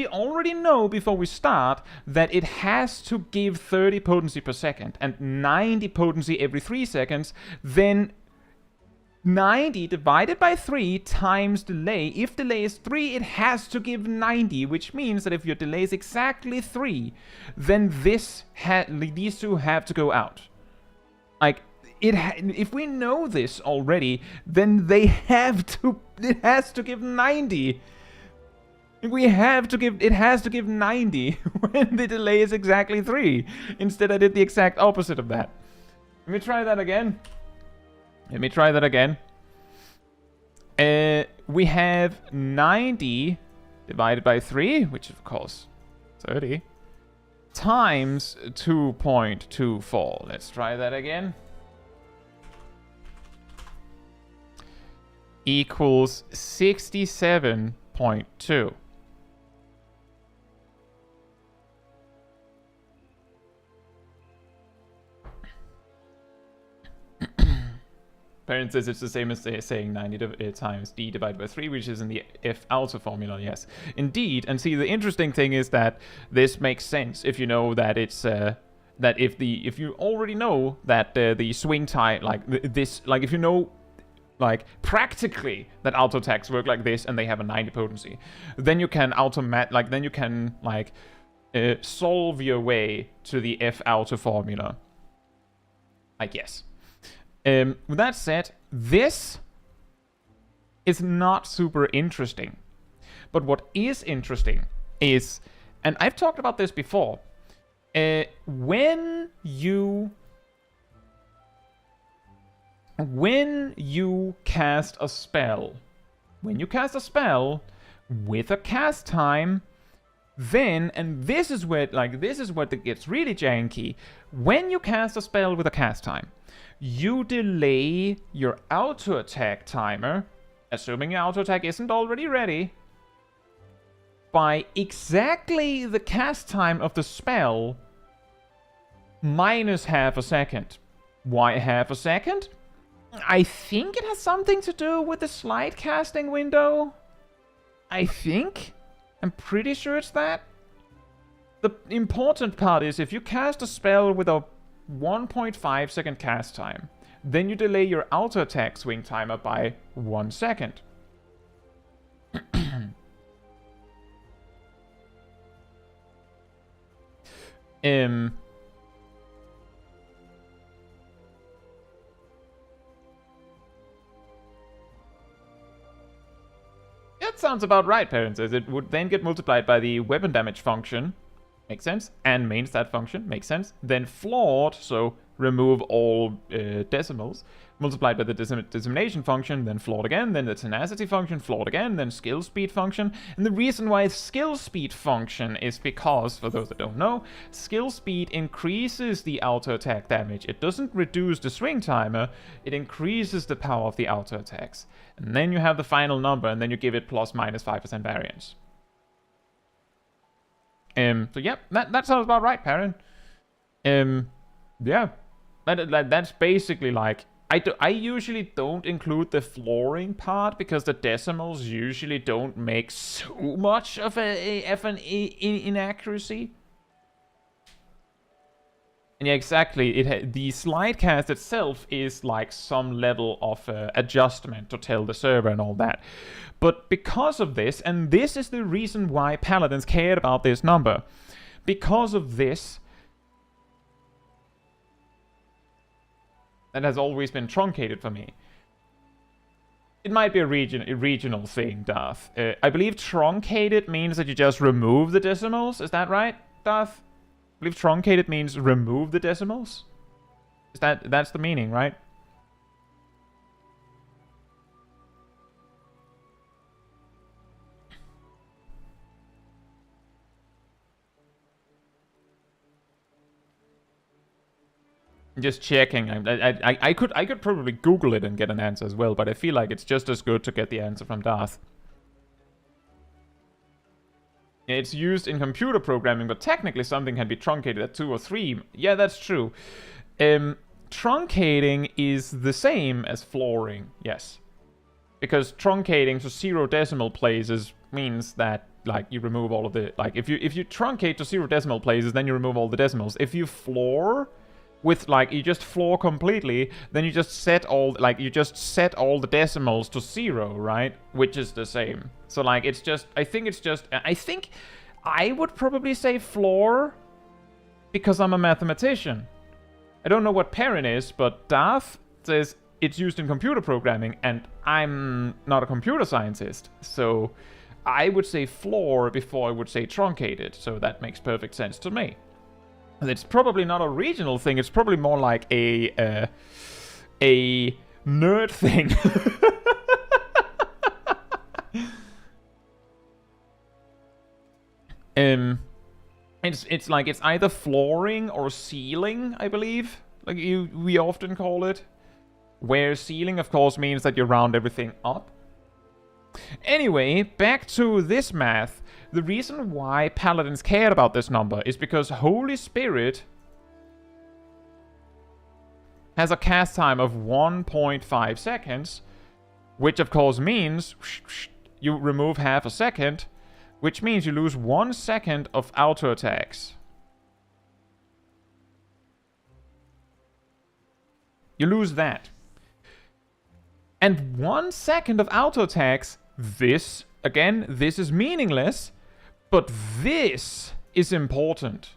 already know before we start that it has to give 30 potency per second and 90 potency every 3 seconds, then 90 divided by 3 times delay. If delay is 3, it has to give 90, which means that if your delay is exactly 3, then these two have to go out. Like, if we know this already, then it has to give 90. It has to give 90 when the delay is exactly 3. Instead, I did the exact opposite of that. Let me try that again. We have 90 divided by 3, which is of course 30, times 2.24. Let's try that again. Equals 67.2. Parent says it's the same as saying 90 times d divided by 3, which is in the F alpha formula, yes. Indeed, and see, the interesting thing is that this makes sense if you know that it's, that if you already know that the swing time, like this, like if you know, like practically that auto attacks work like this and they have a 90 potency, then you can solve your way to the F alpha formula. I guess. With that said, this is not super interesting. But what is interesting is, and I've talked about this before, when you cast a spell with a cast time, then, and this is where it gets really janky, when you cast a spell with a cast time, you delay your auto attack timer, assuming your auto attack isn't already ready, by exactly the cast time of the spell minus half a second. Why half a second? I think it has something to do with the slide casting window. I'm pretty sure it's that. The important part is if you cast a spell with a 1.5 second cast time, then you delay your auto attack swing timer by 1 second. That sounds about right, Parent says. It would then get multiplied by the weapon damage function. Makes sense. And main stat function. Makes sense. Then flawed, so remove all decimals. Multiplied by the dissemination function, then flawed again, then the tenacity function, flawed again, then skill speed function. And the reason why skill speed function is because, for those that don't know, skill speed increases the auto attack damage. It doesn't reduce the swing timer, it increases the power of the auto attacks. And then you have the final number, and then you give it plus minus 5% variance. So yeah, that sounds about right, Perrin. Yeah, that's basically like I usually don't include the flooring part because the decimals usually don't make so much of an inaccuracy. And yeah, exactly. The slide cast itself is like some level of adjustment to tell the server and all that. But because of this, and this is the reason why Paladins cared about this number, because of this, that has always been truncated for me. It might be a regional thing, Darth. I believe truncated means that you just remove the decimals. Is that right, Darth? I believe truncated means remove the decimals. That's the meaning, right? Just checking. I could probably Google it and get an answer as well, but I feel like it's just as good to get the answer from Darth. It's used in computer programming, but technically something can be truncated at 2 or 3. Yeah, that's true. Truncating is the same as flooring, yes. Because truncating to 0 decimal places means that, like, you remove all of the... Like, if you truncate to 0 decimal places, then you remove all the decimals. If you floor with, like, you just floor completely, then you just set all... Like, you just set all the decimals to 0, right? Which is the same. So, like, it's just... I think I would probably say floor because I'm a mathematician. I don't know what Perrin is, but Darth says it's used in computer programming, and I'm not a computer scientist. So I would say floor before I would say truncated. So that makes perfect sense to me. And it's probably not a regional thing. It's probably more like a nerd thing. It's like it's either flooring or ceiling, I believe. Like we often call it. Where ceiling, of course, means that you round everything up. Anyway, back to this math. The reason why Paladins cared about this number is because Holy Spirit has a cast time of 1.5 seconds, which of course means you remove half a second, which means you lose 1 second of auto attacks. You lose that. And 1 second of auto attacks, this is meaningless, but this is important.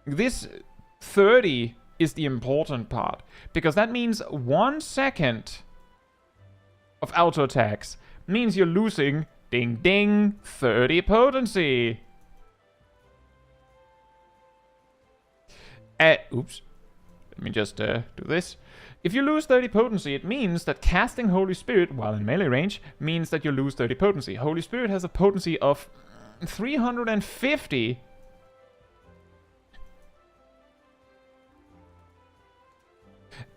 This 30 is the important part, because that means 1 second of auto attacks means you're losing, ding ding, 30 potency. Oops. Let me just do this. If you lose 30 potency, it means that casting Holy Spirit while in melee range means that you lose 30 potency. Holy Spirit has a potency of 350.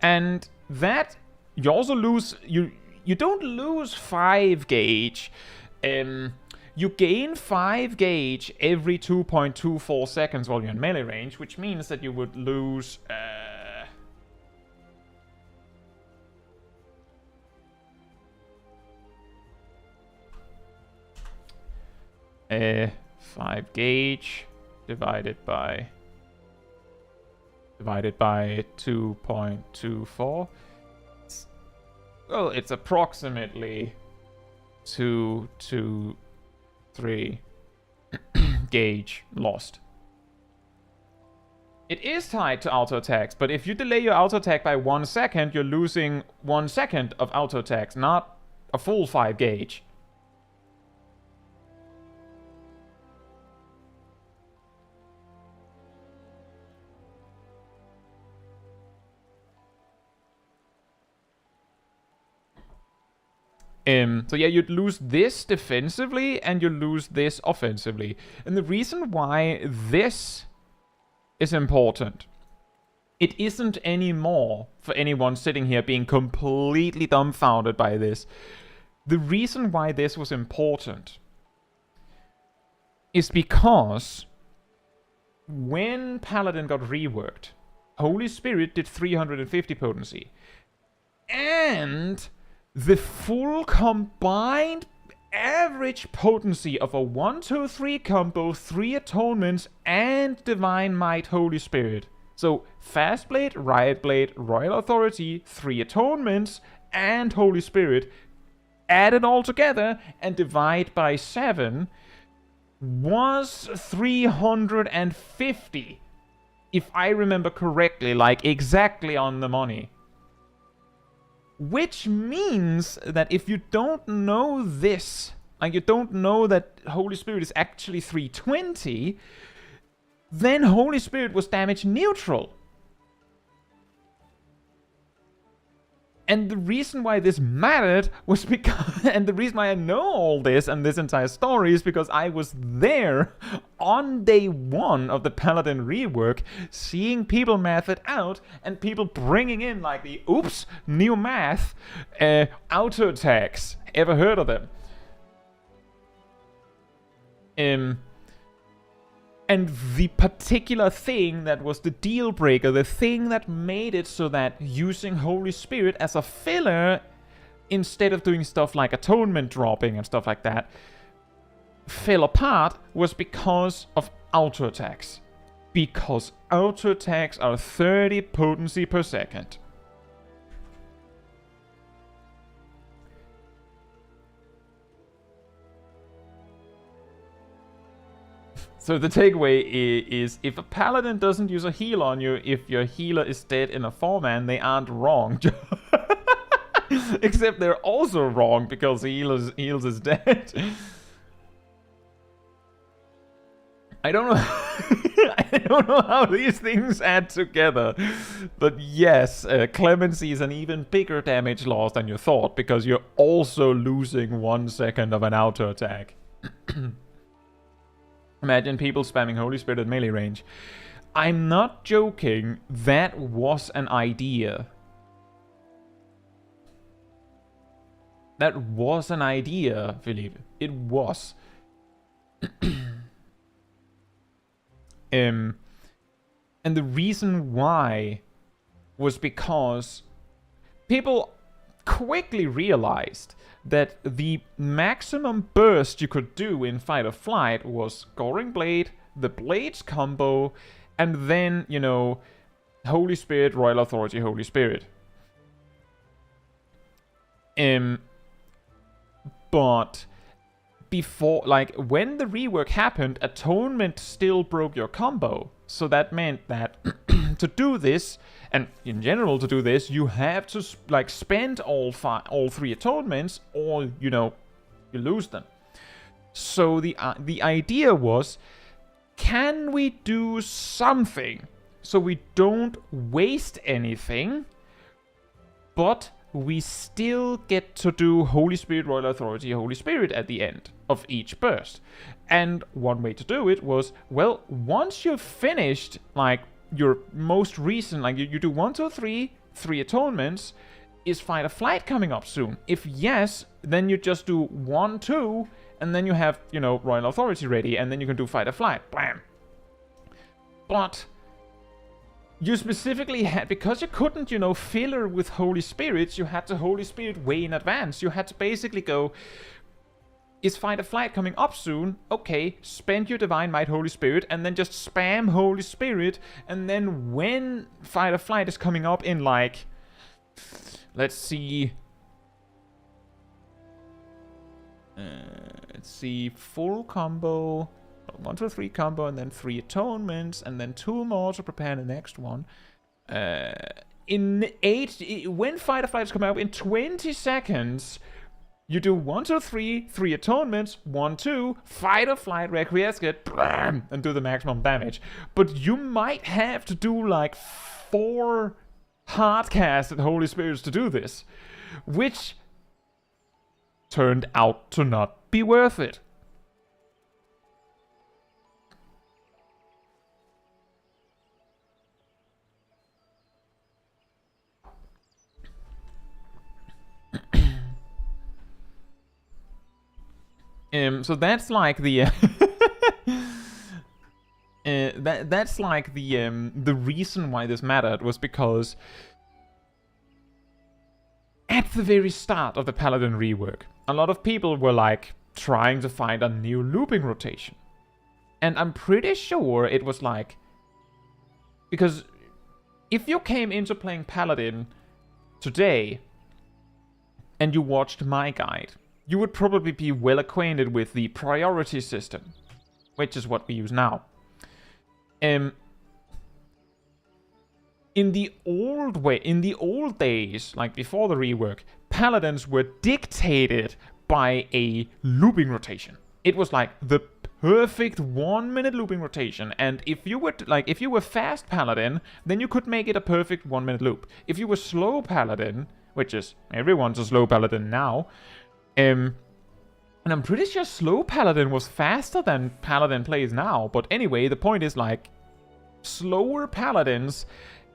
And that, you also lose, you don't lose 5 gauge. You gain 5 gauge every 2.24 seconds while you're in melee range, which means that you would lose... 5 gauge divided by 2.24. Well, it's approximately 2 to 3 gauge lost. It is tied to auto attacks, but if you delay your auto attack by 1 second, you're losing 1 second of auto attacks, not a full 5 gauge. So yeah, you'd lose this defensively and you lose this offensively. And the reason why this is important, it isn't anymore for anyone sitting here being completely dumbfounded by this. The reason why this was important is because when Paladin got reworked, Holy Spirit did 350 potency. And the full combined average potency of a 1-2-3 combo, 3 atonements, and Divine Might Holy Spirit. So Fast Blade, Riot Blade, Royal Authority, 3 atonements, and Holy Spirit, add it all together and divide by 7, was 350. If I remember correctly, like exactly on the money. Which means that if you don't know this, like you don't know that Holy Spirit is actually 320, then Holy Spirit was damage neutral. And the reason why this mattered was because, and the reason why I know all this and this entire story is because I was there on day 1 of the Paladin rework, seeing people math it out and people bringing in like the oops, new math, auto attacks. Ever heard of them? And the particular thing that was the deal breaker, the thing that made it so that using Holy Spirit as a filler instead of doing stuff like atonement dropping and stuff like that fell apart was because of auto attacks. Because auto attacks are 30 potency per second. So the takeaway is if a paladin doesn't use a heal on you, if your healer is dead in a 4-man, they aren't wrong. Except they're also wrong because the heals is dead. I don't know. I don't know how these things add together. But yes, clemency is an even bigger damage loss than you thought because you're also losing 1 second of an auto attack. Imagine people spamming Holy Spirit at melee range. I'm not joking, that was an idea. That was an idea, Philippe. It was. And the reason why was because people quickly realized that the maximum burst you could do in Fight or Flight was Goring Blade, the Blades combo, and then, you know, Holy Spirit, Royal Authority, Holy Spirit. But before, like, when the rework happened, Atonement still broke your combo. So that meant that to do this, and in general to do this, you have to like spend all 3 atonements, or you know, you lose them. So the idea was, can we do something so we don't waste anything, but we still get to do Holy Spirit, Royal Authority, Holy Spirit at the end of each burst? And one way to do it was, well, once you've finished like your most recent, like you do 1, 2, 3 atonements, is Fight or Flight coming up soon? If yes, then you just do 1, 2, and then you have, you know, Royal Authority ready, and then you can do Fight or Flight. Bam! But you specifically had, because you couldn't, you know, filler with Holy Spirits, you had to Holy Spirit way in advance. You had to basically go, is Fight or Flight coming up soon? Okay, spend your Divine Might Holy Spirit, and then just spam Holy Spirit, and then when Fight or Flight is coming up in like, let's see, full combo, 1, 2, 3 combo, and then 3 atonements, and then 2 more to prepare the next one. When Fight or Flight is coming up in 20 seconds, you do 1, 2, 3 atonements, 1, 2, Fight or Flight, Requiescat, blam, and do the maximum damage. But you might have to do like 4 hard-casted Holy Spirits to do this, which turned out to not be worth it. So that's like the that's like the reason why this mattered was because at the very start of the Paladin rework, a lot of people were like trying to find a new looping rotation. And I'm pretty sure it was like, because if you came into playing Paladin today and you watched my guide, you would probably be well acquainted with the priority system, which is what we use now. In the old days, like before the rework, Paladins were dictated by a looping rotation. It was like the perfect 1 minute looping rotation, and if you were fast Paladin, then you could make it a perfect 1 minute loop. If you were slow Paladin, which is everyone's a slow Paladin now, and I'm pretty sure slow Paladin was faster than Paladin plays now. But anyway, the point is like slower Paladins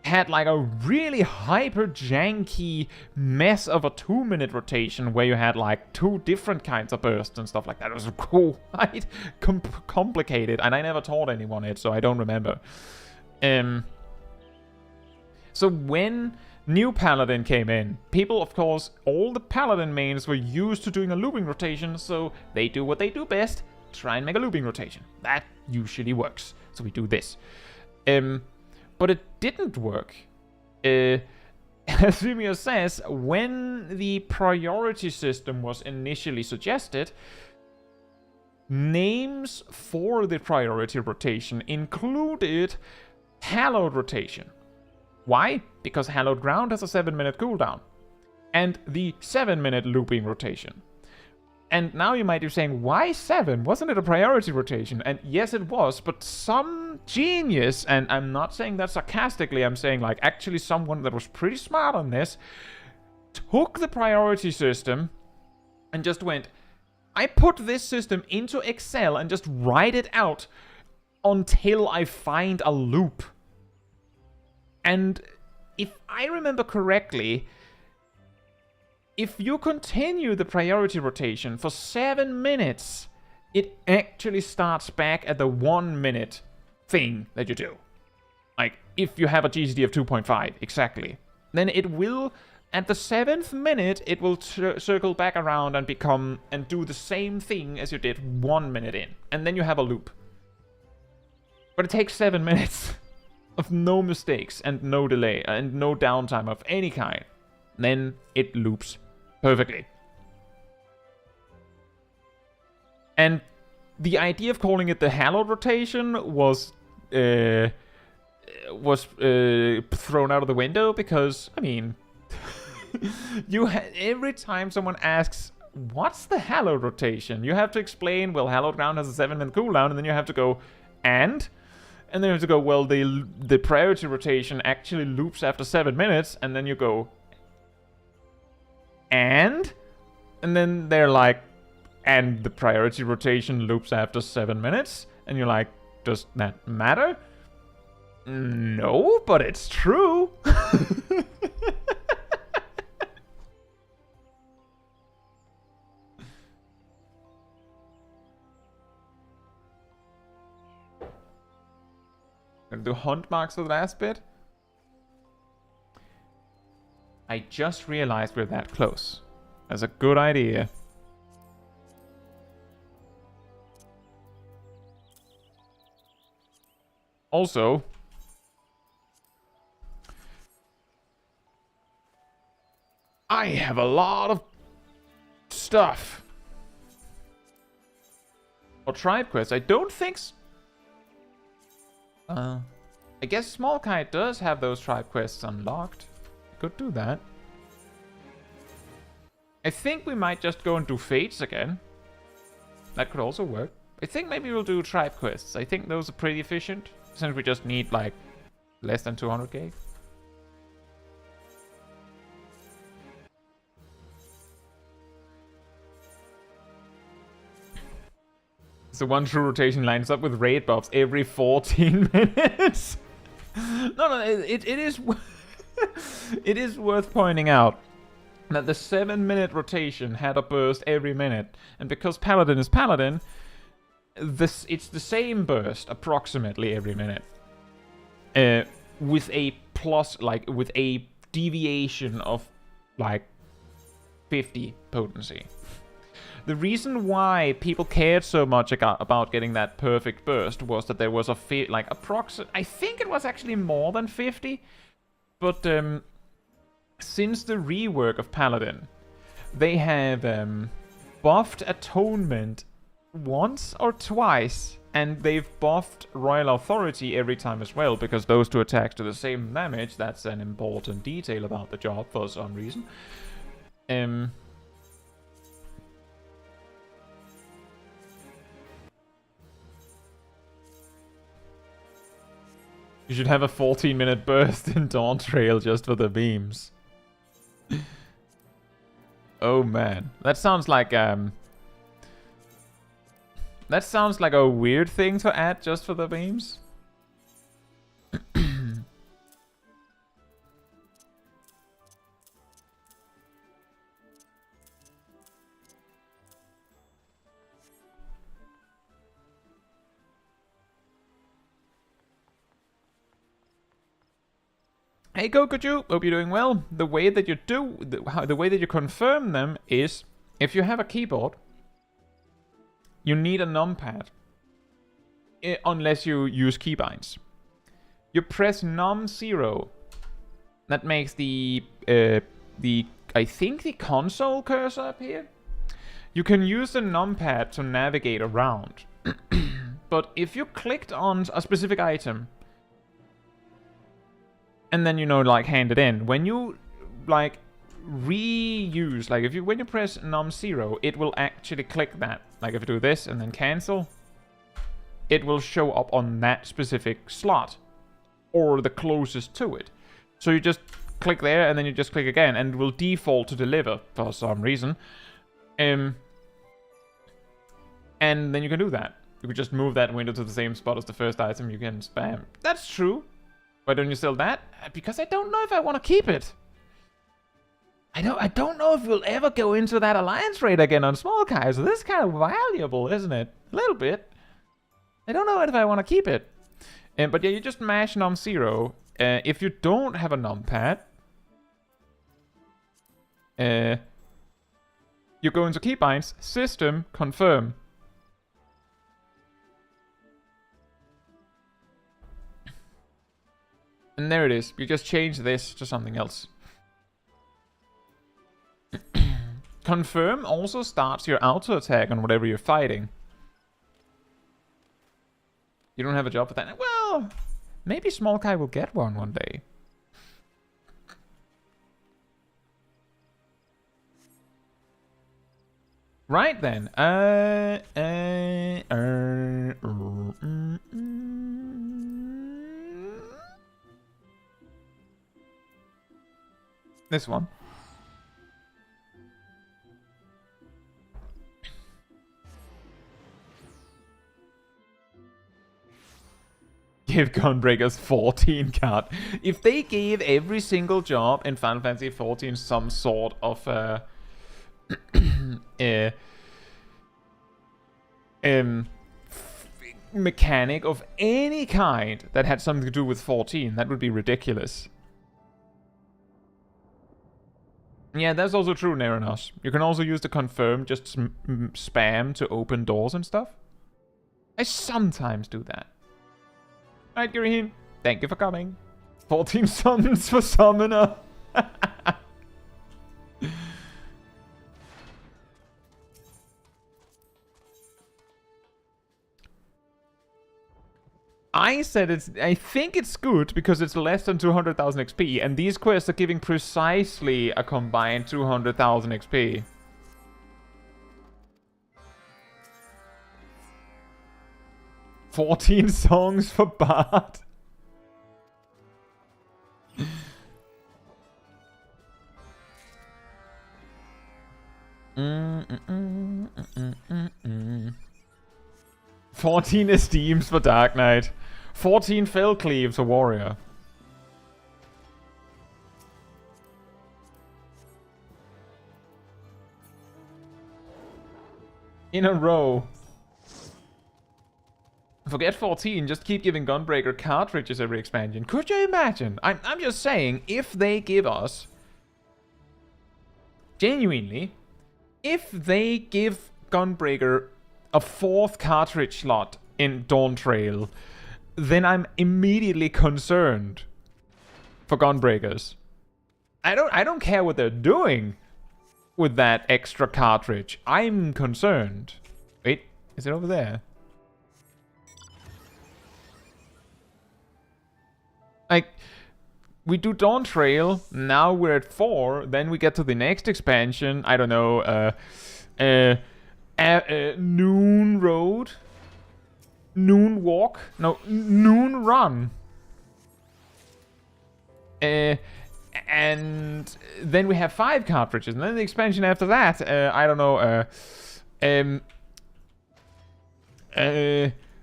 had like a really hyper janky mess of a 2 minute rotation where you had like 2 different kinds of bursts and stuff like that. It was quite complicated, and I never taught anyone it, so I don't remember. So when new Paladin came in, people, of course, all the Paladin mains were used to doing a looping rotation, so they do what they do best, try and make a looping rotation. That usually works. So we do this. But it didn't work. As Vimeo says, when the priority system was initially suggested, names for the priority rotation included Hallowed rotation. Why? Because Hallowed Ground has a 7 minute cooldown. And the 7 minute looping rotation. And now you might be saying, why 7? Wasn't it a priority rotation? And yes, it was, but some genius, and I'm not saying that sarcastically, I'm saying like actually someone that was pretty smart on this, took the priority system and just went, I put this system into Excel and just write it out until I find a loop. And if I remember correctly, if you continue the priority rotation for 7 minutes, it actually starts back at the 1 minute thing that you do. Like, if you have a GCD of 2.5, exactly. Then it will, at the 7th minute, it will circle back around and do the same thing as you did 1 minute in. And then you have a loop. But it takes 7 minutes of no mistakes and no delay and no downtime of any kind. Then it loops perfectly. And the idea of calling it the Hallowed rotation was thrown out of the window because, I mean, every time someone asks, what's the Hallowed rotation? You have to explain, well, Hallowed Ground has a 7 minute cooldown, and then you have to go, and then you have to go, well, the priority rotation actually loops after 7 minutes, and then you go, and then they're like, and the priority rotation loops after 7 minutes, and you're like, does that matter? No, but it's true. Gonna do hunt marks for the last bit. I just realized we're that close. That's a good idea. Also, I have a lot of stuff. Or tribe quests. I don't think I guess Smol Caetsu does have those tribe quests unlocked. Could do that. I think we might just go and do fates again. That could also work. I think maybe we'll do tribe quests. I think those are pretty efficient, since we just need like less than 200k. So one true rotation lines up with raid buffs every 14 minutes. No, it is it is worth pointing out that the 7 minute rotation had a burst every minute, and because Paladin is Paladin, it's the same burst approximately every minute. With a plus, like, with a deviation of, like, 50 potency. The reason why people cared so much about getting that perfect burst was that there was a, I think it was actually more than 50, but, since the rework of Paladin, they have, buffed Atonement once or twice, and they've buffed Royal Authority every time as well, because those two attacks do the same damage. That's an important detail about the job for some reason. You should have a 14-minute burst in Dawn Trail just for the beams. Oh man, that sounds like a weird thing to add just for the beams. Hey Kokoju, hope you're doing well. The way that you confirm them is if you have a keyboard, you need a numpad, unless you use keybinds. You press num 0. That makes the I think the console cursor appear. You can use the numpad to navigate around. But if you clicked on a specific item, and then, you know, like, hand it in, when you, like, reuse, like, when you press num 0, it will actually click that. Like, if you do this and then cancel, it will show up on that specific slot, or the closest to it. So you just click there, and then you just click again, and it will default to deliver for some reason. And then you can do that. You can just move that window to the same spot as the first item you can spam. That's true. Why don't you sell that? Because I don't know if I want to keep it. I don't know if we'll ever go into that alliance raid again on Smol Caetsu. So this is kind of valuable, isn't it? A little bit. I don't know if I want to keep it. But yeah, you just mash num 0. If you don't have a numpad, you go into keybinds, system, confirm. And there it is. You just change this to something else. Confirm also starts your auto attack on whatever you're fighting. You don't have a job for that? Well, maybe Smol Caetsu will get one day. Right then. This one. Give Gunbreakers 14 card. If they gave every single job in Final Fantasy 14 some sort of mechanic of any kind that had something to do with 14, that would be ridiculous. Yeah, that's also true, Neranos. You can also use the confirm, just spam to open doors and stuff. I sometimes do that. Alright, Green. Thank you for coming. 14 summons for Summoner. I think it's good because it's less than 200,000 XP, and these quests are giving precisely a combined 200,000 XP. "14 songs for Bard." Mm. 14 esteems for Dark Knight. 14 fell cleaves for Warrior. In a row. Forget 14, just keep giving Gunbreaker cartridges every expansion. Could you imagine? I'm just saying, if they give us... Genuinely, if they give Gunbreaker a 4th cartridge slot in Dawn Trail, then I'm immediately concerned for Gunbreakers. I don't care what they're doing with that extra cartridge. I'm concerned. Wait, is it over there? Like, we do Dawn Trail, now we're at 4, then we get to the next expansion, I don't know, Noon Road? Noon Walk? No, Noon Run. And then we have 5 cartridges, and then the expansion after that, I don't know,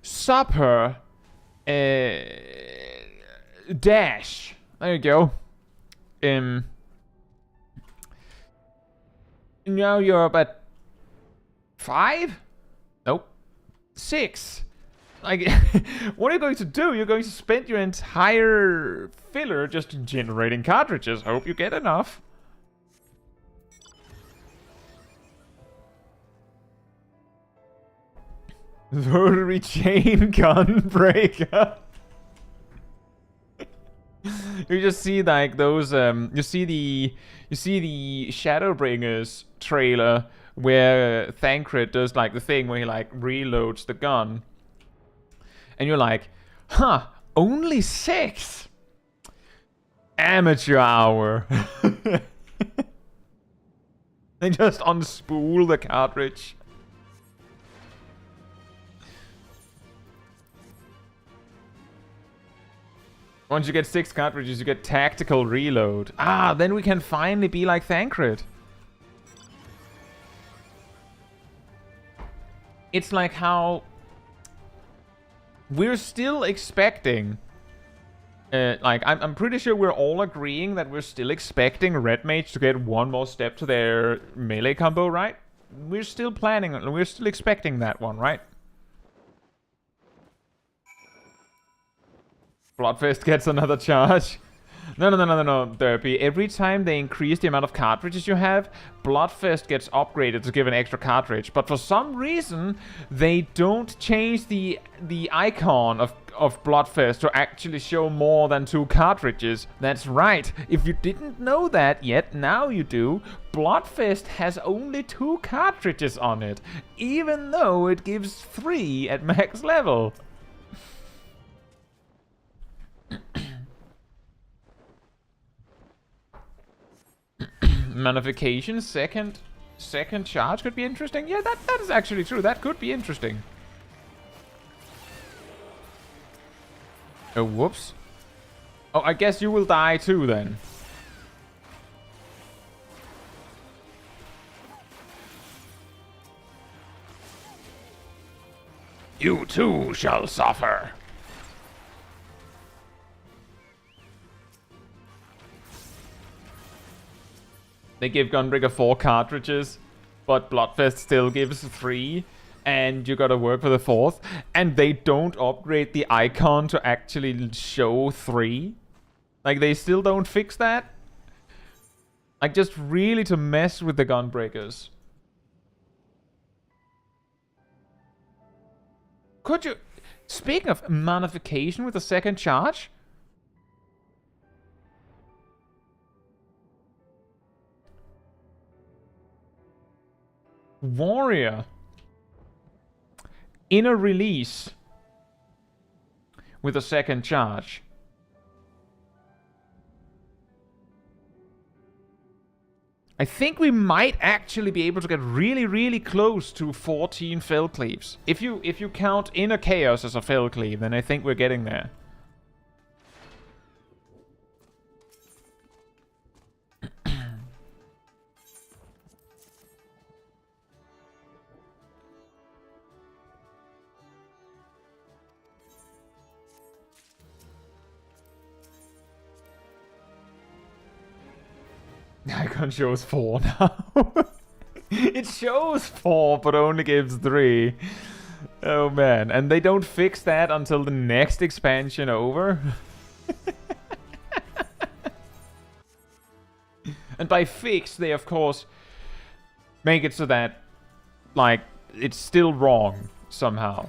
Supper, Dash. There you go. Now you're up at 5? Nope. 6. Like, what are you going to do? You're going to spend your entire filler just generating cartridges. Hope you get enough. Rotary chain Gunbreaker. You just see like those you see the Shadowbringers trailer where Thancred does like the thing where he like reloads the gun. And you're like, huh, only 6? Amateur hour. They just unspool the cartridge. Once you get 6 cartridges, you get tactical reload. Ah, then we can finally be like Thancred. It's like how we're still expecting... like, I'm pretty sure we're all agreeing that we're still expecting Red Mage to get one more step to their melee combo, right? We're still planning, we're still expecting that one, right? Bloodfist gets another charge. No, Derpy. Every time they increase the amount of cartridges you have, Bloodfist gets upgraded to give an extra cartridge. But for some reason, they don't change the icon of Bloodfist to actually show more than 2 cartridges. That's right. If you didn't know that yet, now you do. Bloodfist has only 2 cartridges on it, even though it gives 3 at max level. Manification, second charge could be interesting. Yeah, that is actually true. That could be interesting. Oh, whoops. Oh, I guess you will die too then. You too shall suffer. They give Gunbreaker 4 cartridges, but Bloodfist still gives 3, and you gotta work for the 4th, and they don't upgrade the icon to actually show 3. Like, they still don't fix that. Like, just really to mess with the Gunbreakers. Could you... Speaking of manification with the 2nd charge... Warrior in a release with a 2nd charge. I think we might actually be able to get really close to 14 Fell Cleaves. If you count Inner Chaos as a Fell Cleave, then I think we're getting there. Icon shows 4 now. It shows 4, but only gives 3. Oh man, and they don't fix that until the next expansion over? And by fix, they of course make it so that, like, it's still wrong somehow.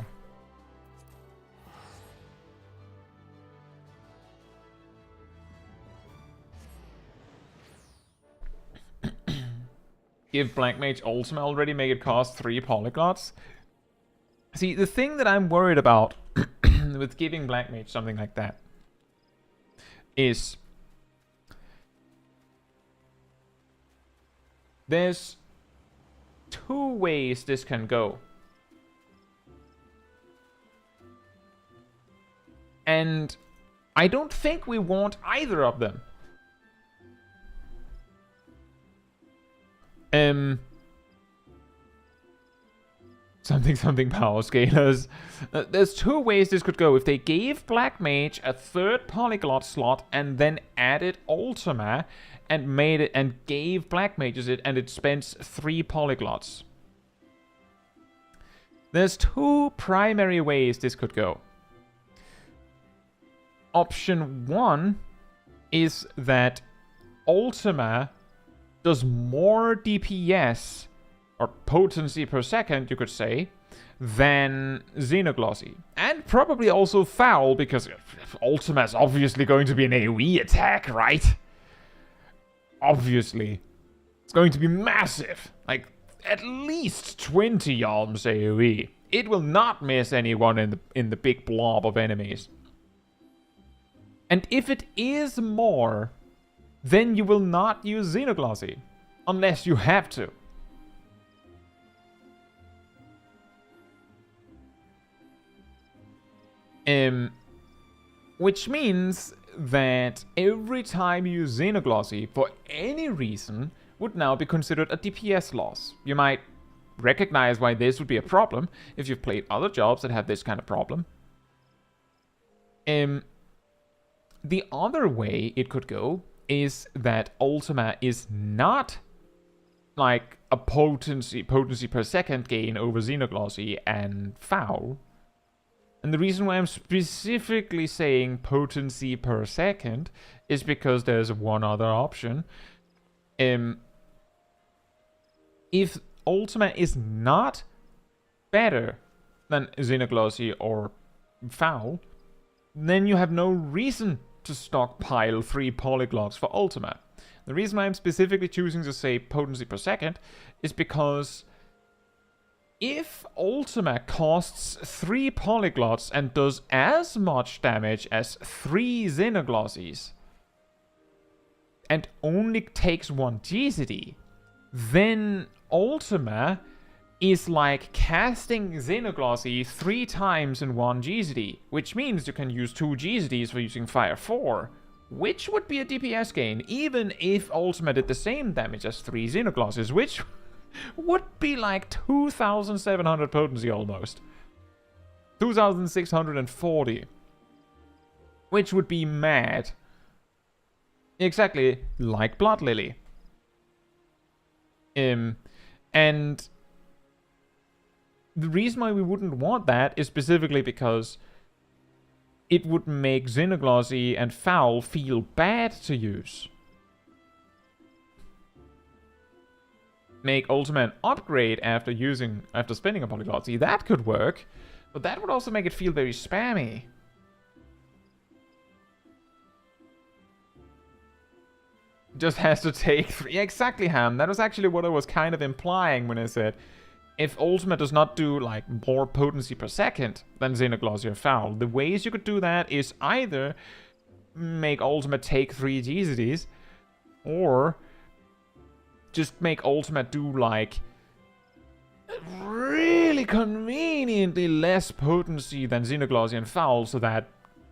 Give Black Mage Ultima already, make it cost 3 polyglots. See, the thing that I'm worried about with giving Black Mage something like that is there's 2 ways this can go. And I don't think we want either of them. Something power scalers. There's 2 ways this could go. If they gave Black Mage a 3rd polyglot slot and then added Ultima and made it and gave Black Mages it, and it spends 3 polyglots. There's 2 primary ways this could go. Option 1 is that Ultima does more DPS, or potency per second, you could say, than Xenoglossy. And probably also Foul, because Ultima is obviously going to be an AoE attack, right? Obviously. It's going to be massive. Like, at least 20 alms AoE. It will not miss anyone in the big blob of enemies. And if it is more, then you will not use Xenoglossy. Unless you have to. Which means that every time you use Xenoglossy, for any reason, would now be considered a DPS loss. You might recognize why this would be a problem if you've played other jobs that have this kind of problem. The other way it could go is that Ultima is not like a potency per second gain over Xenoglossy and Foul. And the reason why I'm specifically saying potency per second is because there's one other option. If Ultima is not better than Xenoglossy or Foul, then you have no reason to stockpile 3 polyglots for Ultima. The reason why I'm specifically choosing to say potency per second is because if Ultima costs 3 polyglots and does as much damage as 3 Xenoglossies and only takes 1 GCD, then Ultima is like casting Xenoglossy 3 times in 1 GCD, which means you can use 2 GCDs for using Fire 4, which would be a DPS gain, even if Ultima did the same damage as 3 Xenoglossies, which would be like 2,700 potency almost. 2,640. Which would be mad. Exactly like Blood Lily. And the reason why we wouldn't want that is specifically because it would make Xenoglossy and Foul feel bad to use. Make Ultima an upgrade after spending a polyglot. See, that could work, but that would also make it feel very spammy. Just has to take 3. Yeah, exactly, Ham. That was actually what I was kind of implying when I said, if Ultima does not do like more potency per second than Xenoglossy or Foul, the ways you could do that is either make Ultima take 3 GCDs, or just make Ultima do like really conveniently less potency than Xenoglossy and Foul, so that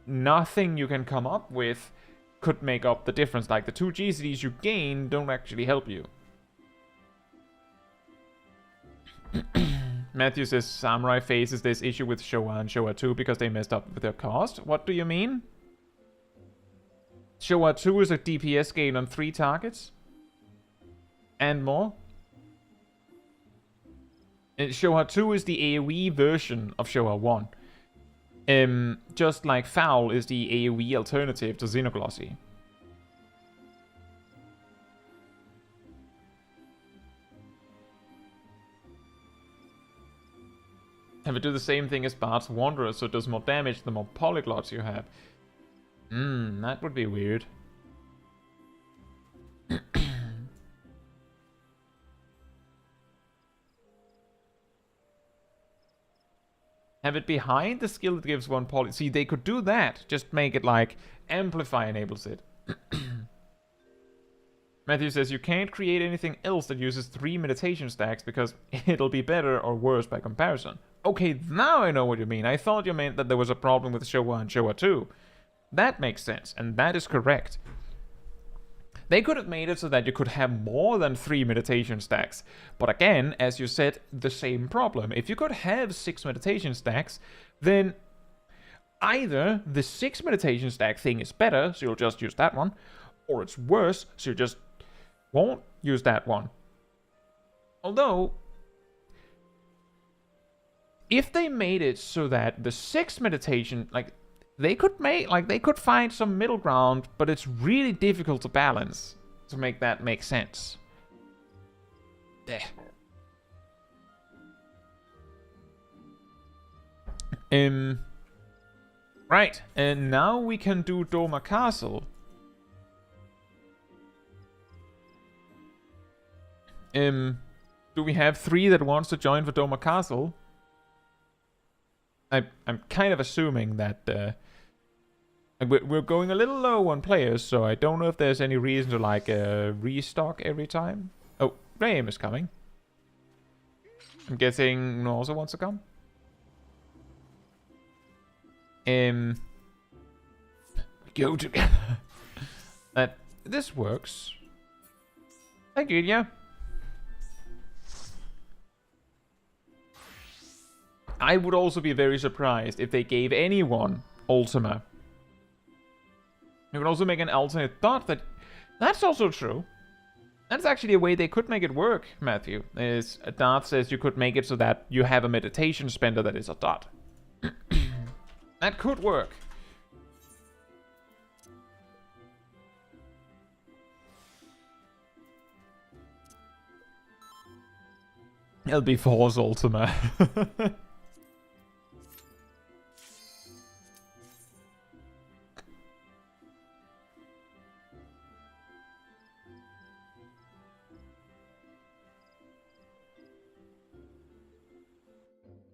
nothing you can come up with could make up the difference. Like the 2 GCDs you gain don't actually help you. Matthew says Samurai faces this issue with Showa and Showa 2 because they messed up with their cost. What do you mean? Showa 2 is a DPS gain on 3 targets. And more. And Showa 2 is the AoE version of Showa 1. Just like Foul is the AoE alternative to Xenoglossy. Have it do the same thing as Bard's Wanderer, so it does more damage the more polyglots you have. That would be weird. Have it behind the skill that gives one poly. See, they could do that. Just make it like Amplify enables it. Matthew says you can't create anything else that uses 3 meditation stacks because it'll be better or worse by comparison. Okay, now I know what you mean. I thought you meant that there was a problem with Showa and Showa 2. That makes sense, and that is correct. They could have made it so that you could have more than 3 meditation stacks. But again, as you said, the same problem. If you could have 6 meditation stacks, then either the 6 meditation stack thing is better, so you'll just use that one, or it's worse, so you just won't use that one. Although, if they made it so that the 6 meditation, like, they could find some middle ground, but it's really difficult to balance to make that make sense. Right, and now we can do Doma Castle. Do we have 3 that wants to join for Doma Castle? I'm kind of assuming that we're going a little low on players, so I don't know if there's any reason to like restock every time. Oh, Graham is coming. I'm guessing Nuno also wants to come. Go together. This works. Thank you, yeah. I would also be very surprised if they gave anyone Ultima. You could also make an alternate dot that's also true. That's actually a way they could make it work, Matthew. Is Dart says you could make it so that you have a meditation spender that is a dot. That could work. It'll be Force Ultima.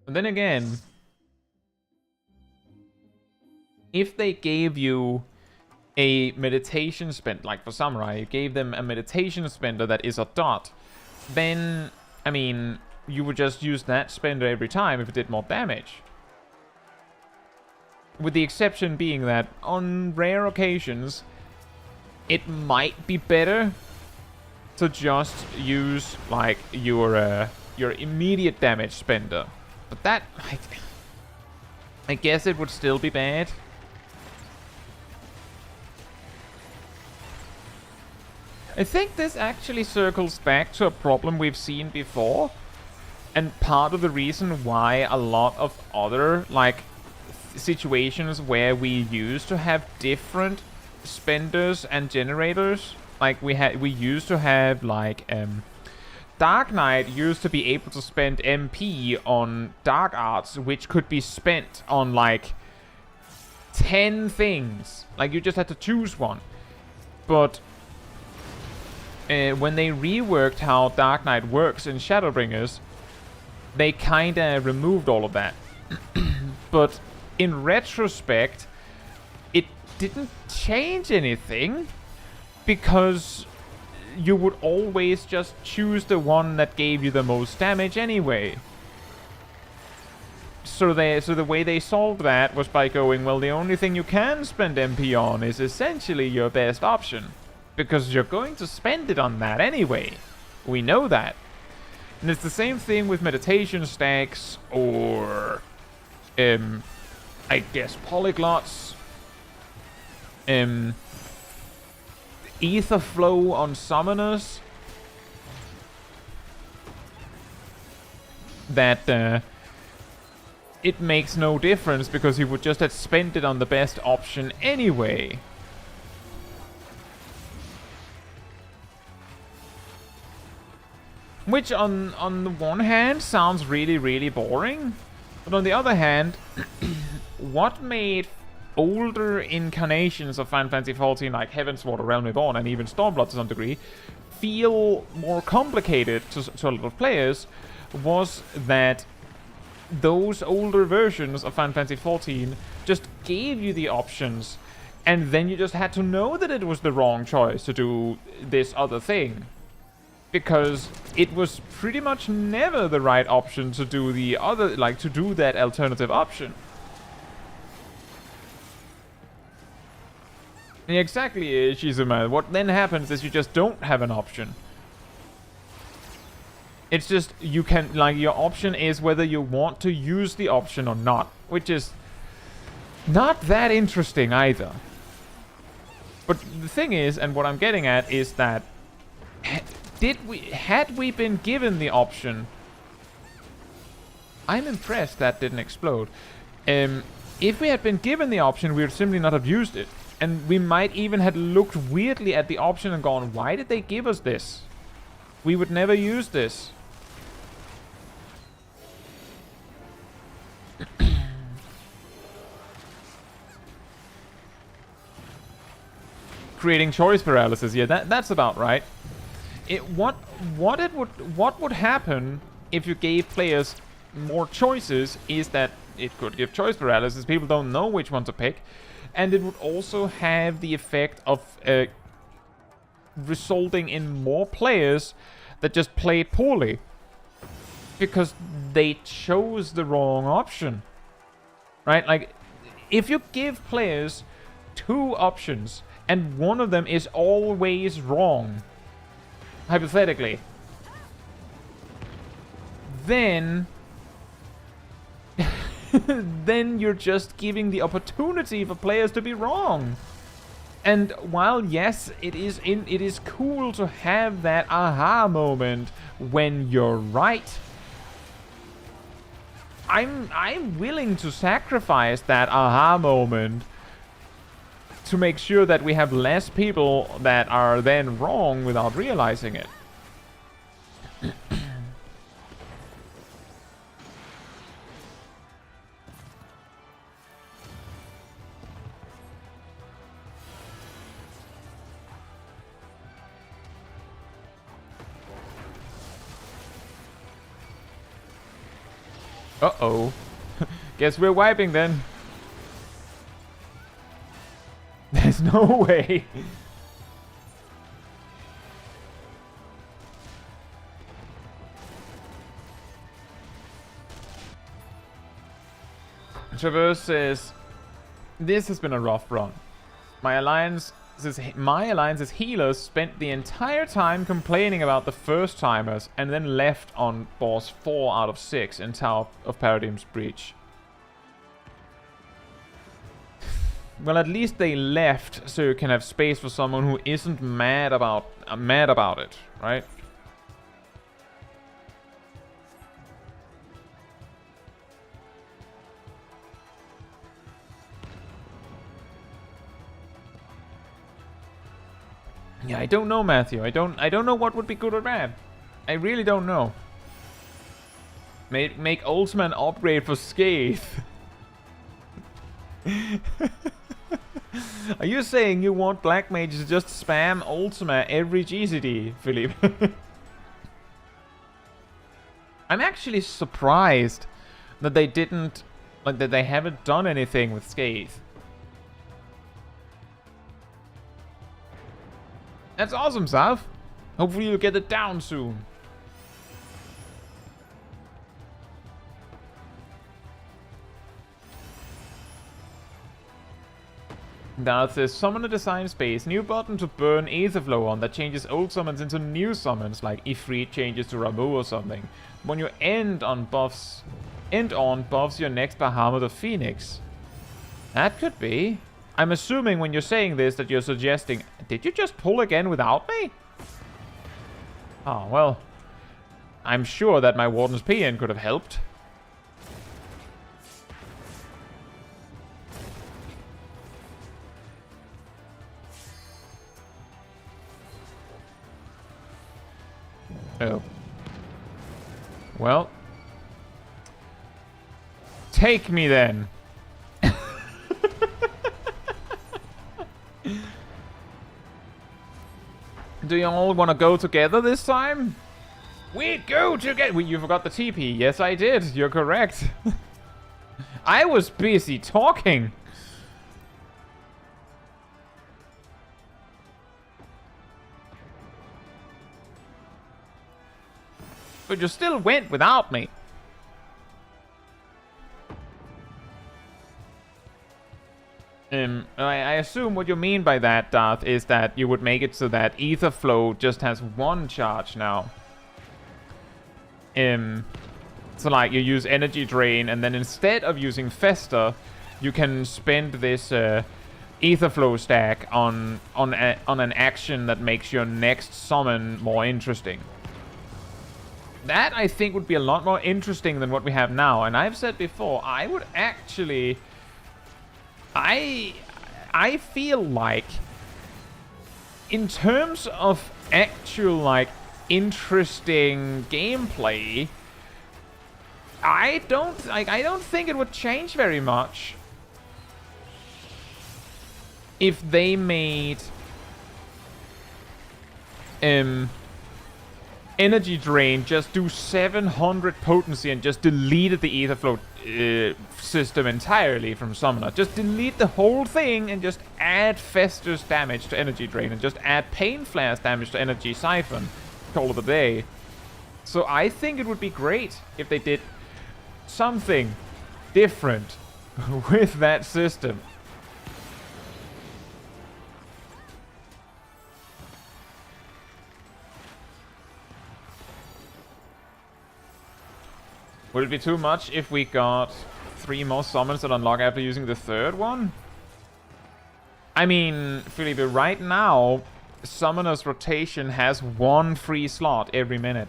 But then again, if they gave you a meditation spend, like for Samurai, you gave them a meditation spender that is a dot, then, I mean, you would just use that spender every time if it did more damage. With the exception being that, on rare occasions, it might be better to just use, like, your immediate damage spender. But that, I guess it would still be bad. I think this actually circles back to a problem we've seen before. And part of the reason why a lot of other, like, situations where we used to have different spenders and generators. Like, we used to have, like, Dark Knight used to be able to spend MP on Dark Arts, which could be spent on, like, 10 things. Like, you just had to choose one. But when they reworked how Dark Knight works in Shadowbringers, they kinda removed all of that. But in retrospect, it didn't change anything, because you would always just choose the one that gave you the most damage anyway. So the way they solved that was by going, well, the only thing you can spend MP on is essentially your best option, because you're going to spend it on that anyway. We know that. And it's the same thing with meditation stacks, or I guess polyglots, ether flow on summoners. that it makes no difference because he would just have spent it on the best option anyway. Which on the one hand sounds really, really boring. But on the other hand, what made older incarnations of Final Fantasy XIV, like Heavensward or Realm Reborn, and even Stormblood to some degree, feel more complicated to a lot of players was that those older versions of Final Fantasy XIV just gave you the options, and then you just had to know that it was the wrong choice to do this other thing. Because it was pretty much never the right option to do the other, like to do that alternative option. Exactly, Shizuma. What then happens is you just don't have an option. It's just, you can, like, your option is whether you want to use the option or not. Which is not that interesting either. But the thing is, and what I'm getting at is that had we been given the option, I'm impressed that didn't explode. If we had been given the option, we would simply not have used it. And we might even have looked weirdly at the option and gone, why did they give us this? We would never use this. Creating choice paralysis, yeah, that's about right. What would happen if you gave players more choices is that it could give choice paralysis. People don't know which one to pick, and it would also have the effect of resulting in more players that just play poorly because they chose the wrong option, right? Like, if you give players two options and one of them is always wrong, hypothetically, then then you're just giving the opportunity for players to be wrong. And while yes, it is cool to have that aha moment when you're right, I'm willing to sacrifice that aha moment to make sure that we have less people that are then wrong without realizing it. Uh-oh. Guess we're wiping then. There's no way. Traverse says, this has been a rough run. My alliance's healers spent the entire time complaining about the first timers and then left on boss 4 out of 6 in Tower of Paradigm's Breach. Well, at least they left so you can have space for someone who isn't mad about it, right? Yeah, I don't know, Matthew. I don't know what would be good or bad. I really don't know. Make Ultima an upgrade for Scathe. Are you saying you want black mages to just spam Ultima every GCD, Philippe? I'm actually surprised that they didn't, like, that they haven't done anything with Scathe. That's awesome, South. Hopefully you'll get it down soon. Now it says, summon a design space. New button to burn Aetherflow on that changes old summons into new summons, like Ifrit changes to Ramu or something. When you end on buffs your next Bahamut or Phoenix. That could be. I'm assuming when you're saying this that you're suggesting, did you just pull again without me? Oh, well. I'm sure that my Warden's PN could have helped. Oh. Well. Take me then. Do you all want to go together this time? We go together. You forgot the TP. Yes, I did. You're correct. I was busy talking. But you still went without me. I assume what you mean by that, Darth, is that you would make it so that Ether Flow just has one charge now. So like you use Energy Drain, and then instead of using Fester, you can spend this Ether Flow stack on an action that makes your next summon more interesting. That, I think, would be a lot more interesting than what we have now. And I've said before, I would actually... I feel like, in terms of actual, like, interesting gameplay, I don't think it would change very much if they made Energy Drain just do 700 potency and just deleted the Ether Flow system entirely from Summoner. Just delete the whole thing and just add Fester's damage to Energy Drain and just add Pain Flare's damage to Energy Siphon. Call it a day. So I think it would be great if they did something different with that system. Would it be too much if we got 3 more summons that unlock after using the 3rd one? I mean, Felipe, right now, Summoner's Rotation has 1 free slot every minute.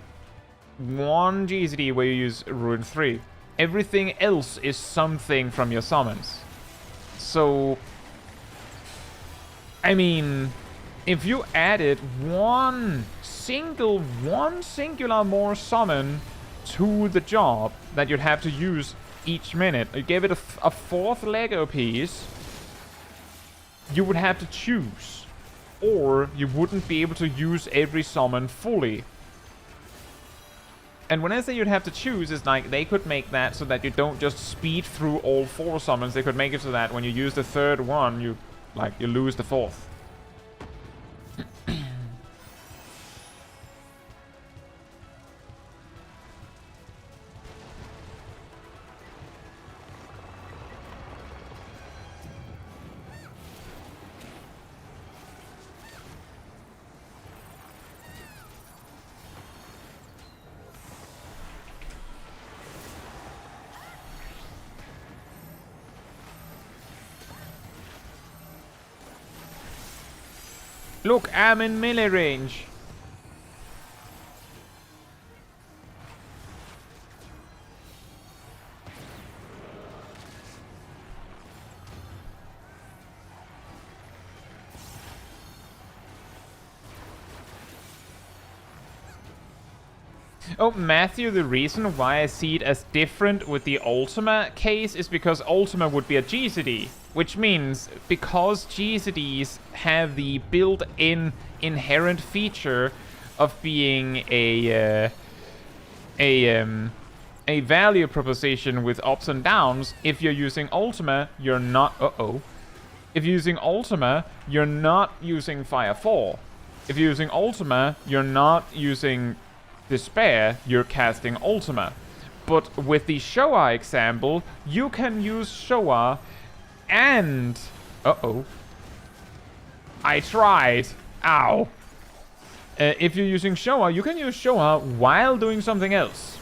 1 GZD where you use Rune 3. Everything else is something from your summons. So, I mean, if you added one singular more summon to the job that you'd have to use each minute, you gave it a 4th Lego piece, you would have to choose, or you wouldn't be able to use every summon fully. And when I say you'd have to choose, is like they could make that so that you don't just speed through all 4 summons. They could make it so that when you use the 3rd one, you lose the 4th. Look, I'm in melee range. Oh, Matthew, the reason why I see it as different with the Ultima case is because Ultima would be a GCD, which means because GCDs have the built-in inherent feature of being a value proposition with ups and downs, if you're using Ultima, you're not... If you're using Ultima, you're not using Fire 4. If you're using Ultima, you're not using Despair, you're casting Ultima. But with the Showa example, you can use Showa and... I tried. Ow. If you're using Showa, you can use Showa while doing something else.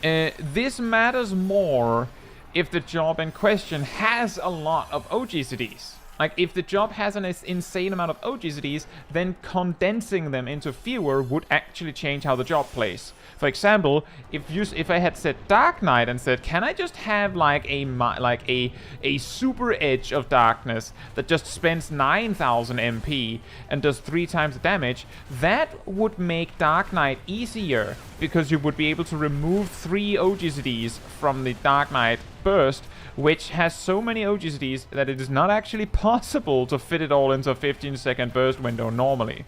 This matters more if the job in question has a lot of OGCDs. Like, if the job has an insane amount of OGCDs, then condensing them into fewer would actually change how the job plays. For example, if I had said Dark Knight and said, can I just have like a super edge of darkness that just spends 9,000 MP and does 3 times the damage, that would make Dark Knight easier, because you would be able to remove 3 OGCDs from the Dark Knight burst, which has so many OGCDs that it is not actually possible to fit it all into a 15-second burst window normally.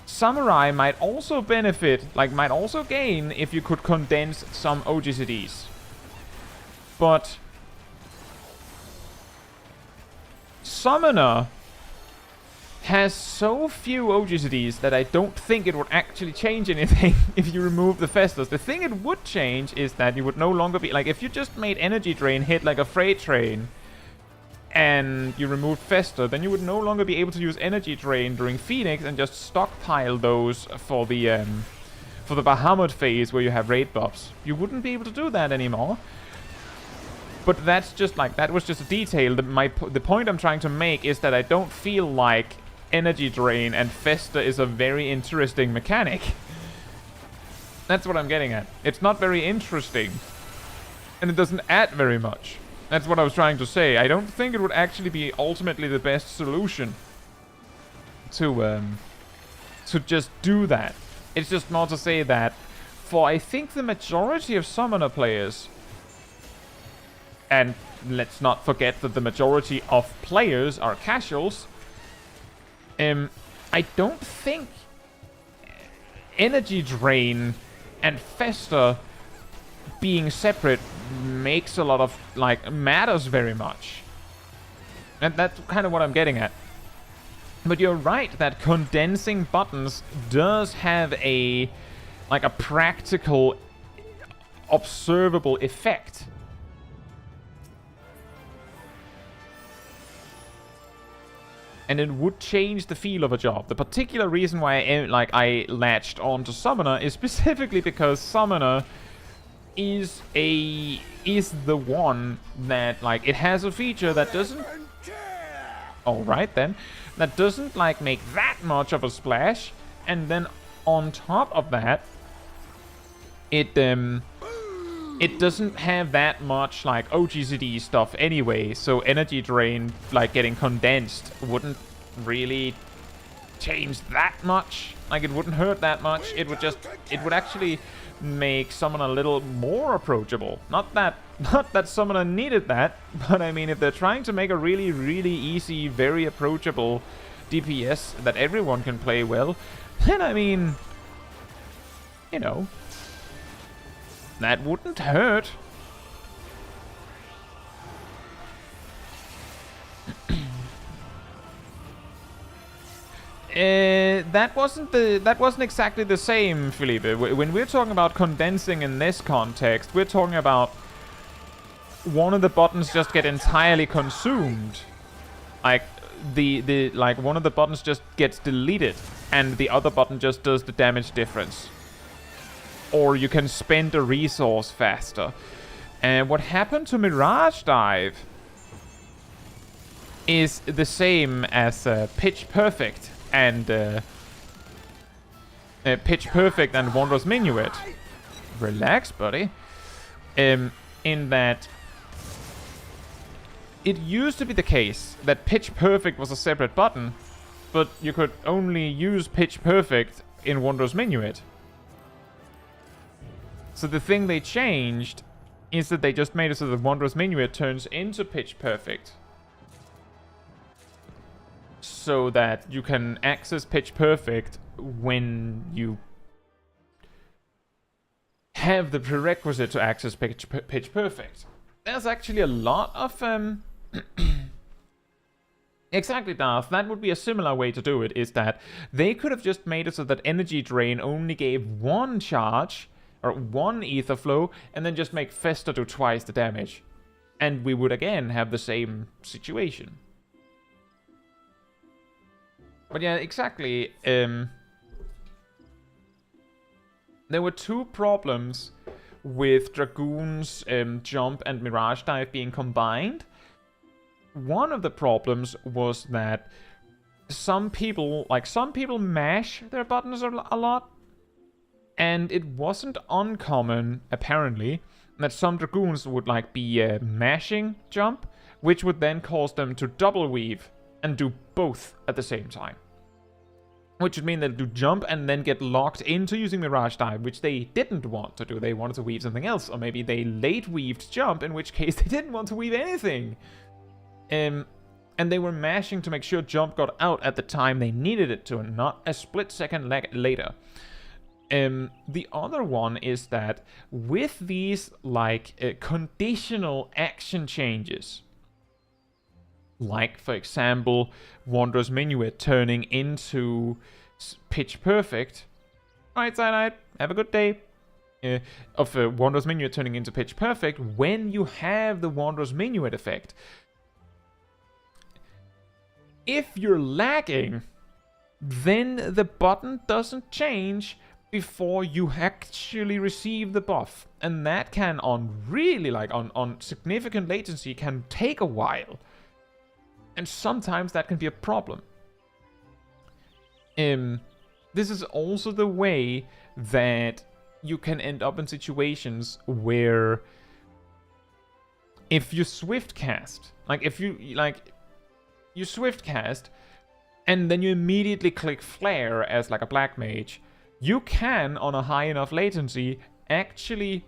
Samurai might also benefit, like might also gain, if you could condense some OGCDs. But Summoner has so few OGCDs that I don't think it would actually change anything if you remove the Festus. The thing it would change is that you would no longer be... Like, if you just made Energy Drain hit like a freight train and you removed Fester, then you would no longer be able to use Energy Drain during Phoenix and just stockpile those for the Bahamut phase where you have raid buffs. You wouldn't be able to do that anymore. But that's just like... That was just a detail. The point I'm trying to make is that I don't feel like Energy Drain and Fester is a very interesting mechanic. That's what I'm getting at. It's not very interesting. And it doesn't add very much. That's what I was trying to say. I don't think it would actually be ultimately the best solution to just do that. It's just not to say that for, I think, the majority of Summoner players, and let's not forget that the majority of players are casuals, I don't think Energy Drain and Fester being separate makes a lot of, like, matters very much. And that's kind of what I'm getting at. But you're right that condensing buttons does have a, like, a practical, observable effect. And it would change the feel of a job. The particular reason why I latched onto Summoner is specifically because Summoner is the one that, like, it has a feature that doesn't... Alright then. That doesn't, like, make that much of a splash. And then on top of that, it doesn't have that much, like, OGCD stuff anyway, so Energy Drain, like, getting condensed wouldn't really change that much. Like, it wouldn't hurt that much. It would actually make Summoner a little more approachable. Not that Summoner needed that, but I mean, if they're trying to make a really, really easy, very approachable DPS that everyone can play well, then, I mean, you know, that wouldn't hurt. That wasn't exactly the same, Felipe. When we're talking about condensing in this context, we're talking about one of the buttons just get entirely consumed. Like like one of the buttons just gets deleted and the other button just does the damage difference. Or you can spend a resource faster. And what happened to Mirage Dive is the same as Pitch Perfect and Wondrous Minuet. Relax, buddy. In that it used to be the case that Pitch Perfect was a separate button, but you could only use Pitch Perfect in Wondrous Minuet. So the thing they changed is that they just made it so that Wondrous Minuet turns into Pitch Perfect. So that you can access Pitch Perfect when you have the prerequisite to access Pitch Perfect. There's actually a lot of... Exactly, Darth. That would be a similar way to do it, is that they could have just made it so that Energy Drain only gave one charge, or one ether flow, and then just make Fester do twice the damage. And we would again have the same situation. But yeah, exactly. There were two problems with Dragoon's Jump and Mirage Dive being combined. one of the problems was that some people mash their buttons a lot, and it wasn't uncommon, apparently, that some Dragoons would like be mashing jump, which would then cause them to double weave and do both at the same time. Which would mean they'll do jump and then get locked into using Mirage Dive, which they didn't want to do. They wanted to weave something else, or maybe they late weaved jump, in which case they didn't want to weave anything. And they were mashing to make sure jump got out at the time they needed it to, and not a split second later. The other one is that with these like conditional action changes, like for example Wanderer's Minuet turning into Pitch Perfect, right Cyanide, have a good day, of Wanderer's Minuet turning into Pitch Perfect, when you have the Wanderer's Minuet effect, if you're lagging, then the button doesn't change before you actually receive the buff. And that can, on really, like, on significant latency, can take a while. And sometimes that can be a problem. This is also the way that you can end up in situations where if you swift cast, you swift cast and then you immediately click flare as like a black mage, you can, on a high enough latency, actually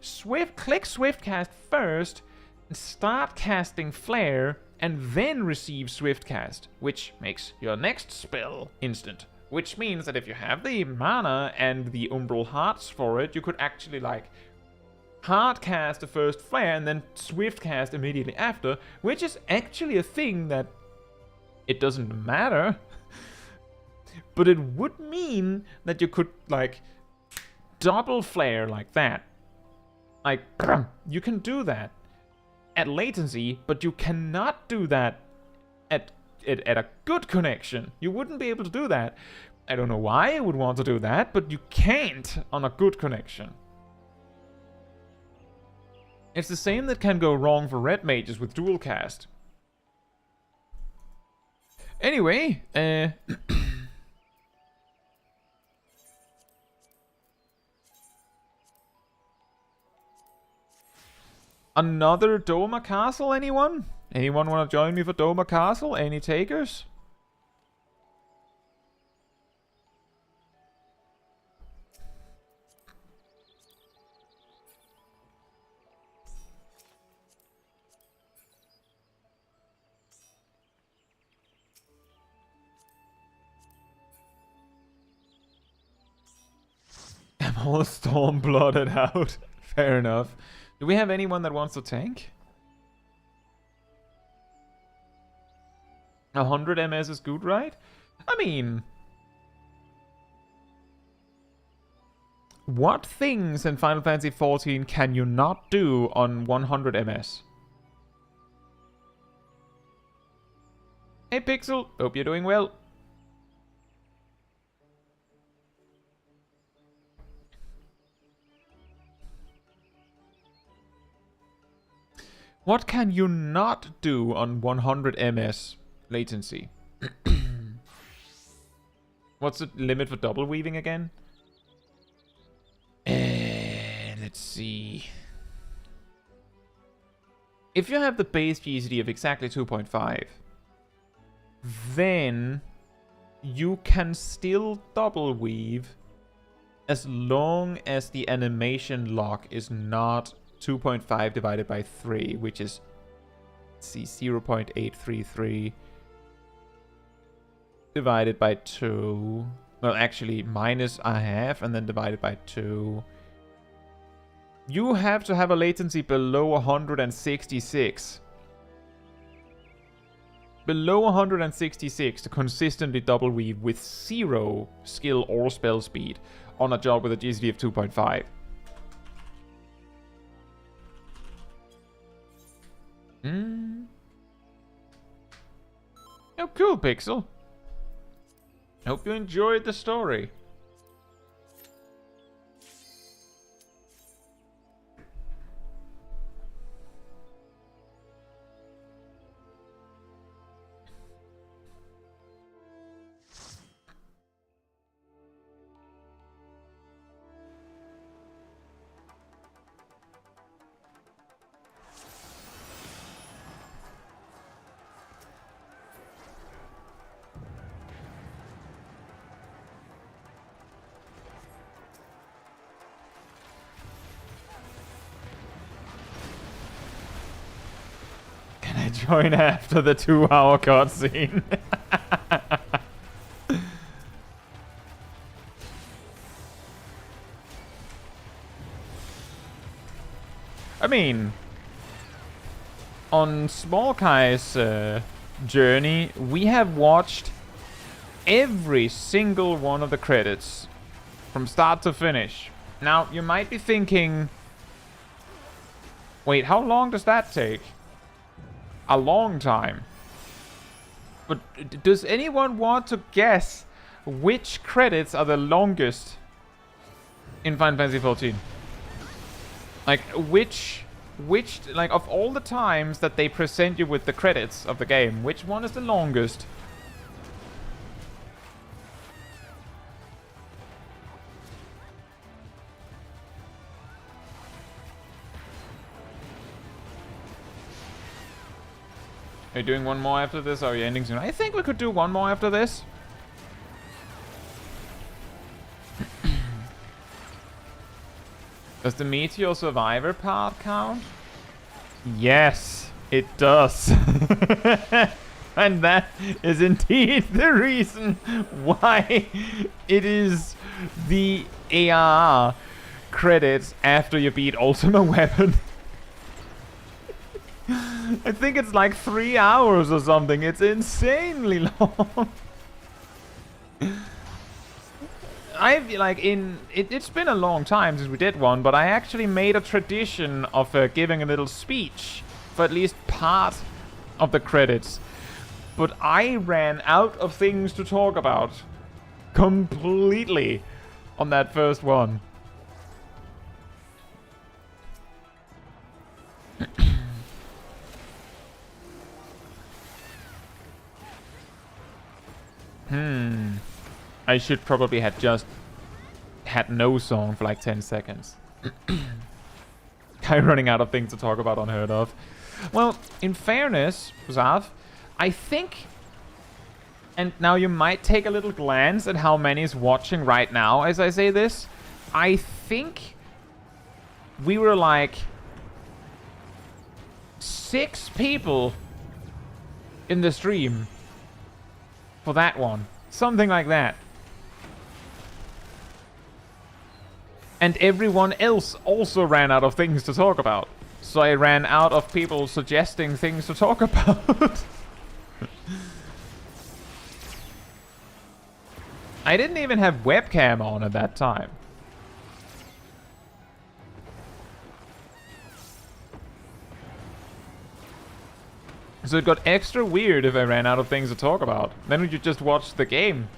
click swift cast first and start casting flare and then receive swift cast, which makes your next spell instant. Which means that if you have the mana and the umbral hearts for it, you could actually like hard cast the first flare and then swift cast immediately after, which is actually a thing that it doesn't matter. But it would mean that you could, like, double flare like that. Like, you can do that at latency, but you cannot do that at a good connection. You wouldn't be able to do that. I don't know why I would want to do that, but you can't on a good connection. It's the same that can go wrong for red mages with dual cast. Anyway, another Doma Castle, anyone? Anyone want to join me for Doma Castle? Any takers? I'm all storm-blooded out. Fair enough. Do we have anyone that wants to tank? 100 MS is good, right? I mean, what things in Final Fantasy XIV can you not do on 100 MS? Hey Pixel, hope you're doing well. What can you not do on 100 MS latency? What's the limit for double weaving again? Let's see. If you have the base GCD of exactly 2.5, then you can still double weave as long as the animation lock is not 2.5 divided by 3, which is, let's see, 0.833 divided by 2. Well, actually, minus a half and then divided by 2. You have to have a latency below 166. Below 166 to consistently double weave with 0 skill or spell speed on a job with a GCD of 2.5. Oh, cool, Pixel. Hope you enjoyed the story. Join after the 2-hour cutscene. I mean, on Smol Caetsu's journey, we have watched every single one of the credits from start to finish. Now, you might be thinking, wait, how long does that take? A long time. But does anyone want to guess which credits are the longest in Final Fantasy XIV? Like, which, like, of all the times that they present you with the credits of the game, which one is the longest? Are you doing one more after this, or are you ending soon? I think we could do one more after this. Does the Meteor Survivor part count? Yes, it does. And that is indeed the reason why it is the ARR credits after you beat Ultima Weapon. I think it's like 3 hours or something. It's insanely long. It's been a long time since we did one, but I actually made a tradition of giving a little speech for at least part of the credits. But I ran out of things to talk about completely on that first one. I should probably have just had no song for like 10 seconds. Guy running out of things to talk about unheard of. Well, in fairness, Zav, I think... And now you might take a little glance at how many is watching right now as I say this. I think we were like 6 people in the stream for that one. Something like that. And everyone else also ran out of things to talk about. So I ran out of people suggesting things to talk about. I didn't even have webcam on at that time. So it got extra weird if I ran out of things to talk about. Then we could just watch the game.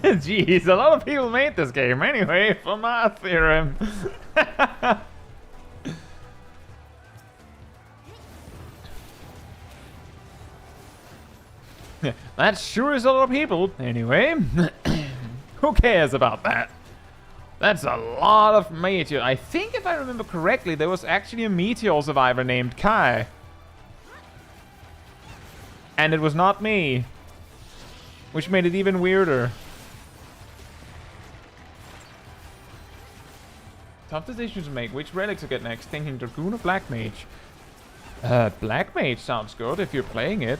Jeez, a lot of people made this game anyway, for my theorem. That sure is a lot of people. Anyway, who cares about that? That's a lot of Meteor. I think if I remember correctly, there was actually a Meteor survivor named Kai. And it was not me. Which made it even weirder. Tough decisions to make. Which relic to get next? Thinking Dragoon or Black Mage? Black Mage sounds good if you're playing it.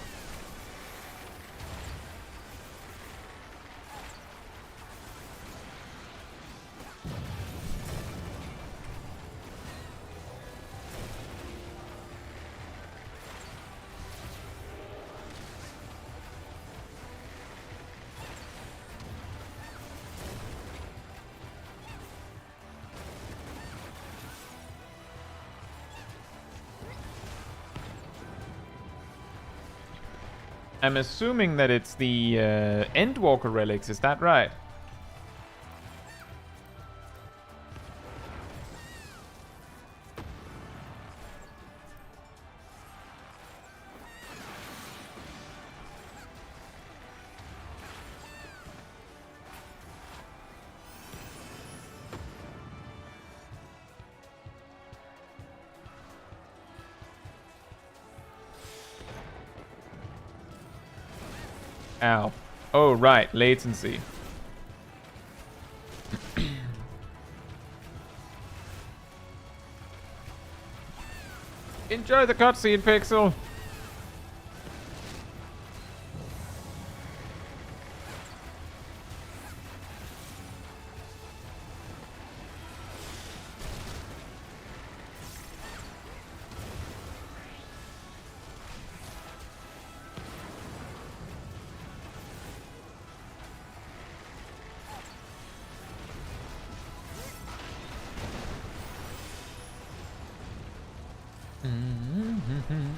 I'm assuming that it's the Endwalker relics, is that right? Ow. Oh, right. Latency. Enjoy the cutscene, Pixel.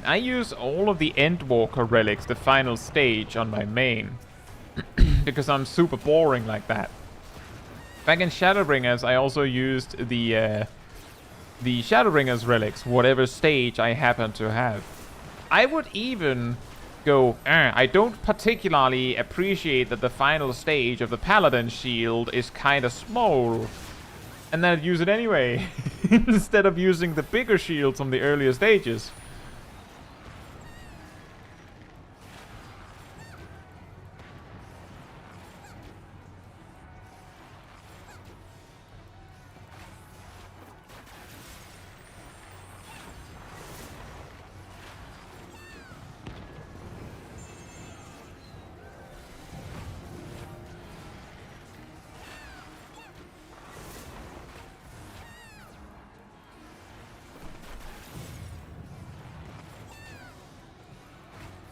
I use all of the Endwalker relics, the final stage, on my main. Because I'm super boring like that. Back in Shadowbringers, I also used the Shadowbringers relics, whatever stage I happen to have. I would even go, I don't particularly appreciate that the final stage of the Paladin shield is kind of small. And then I'd use it anyway, instead of using the bigger shields from the earlier stages.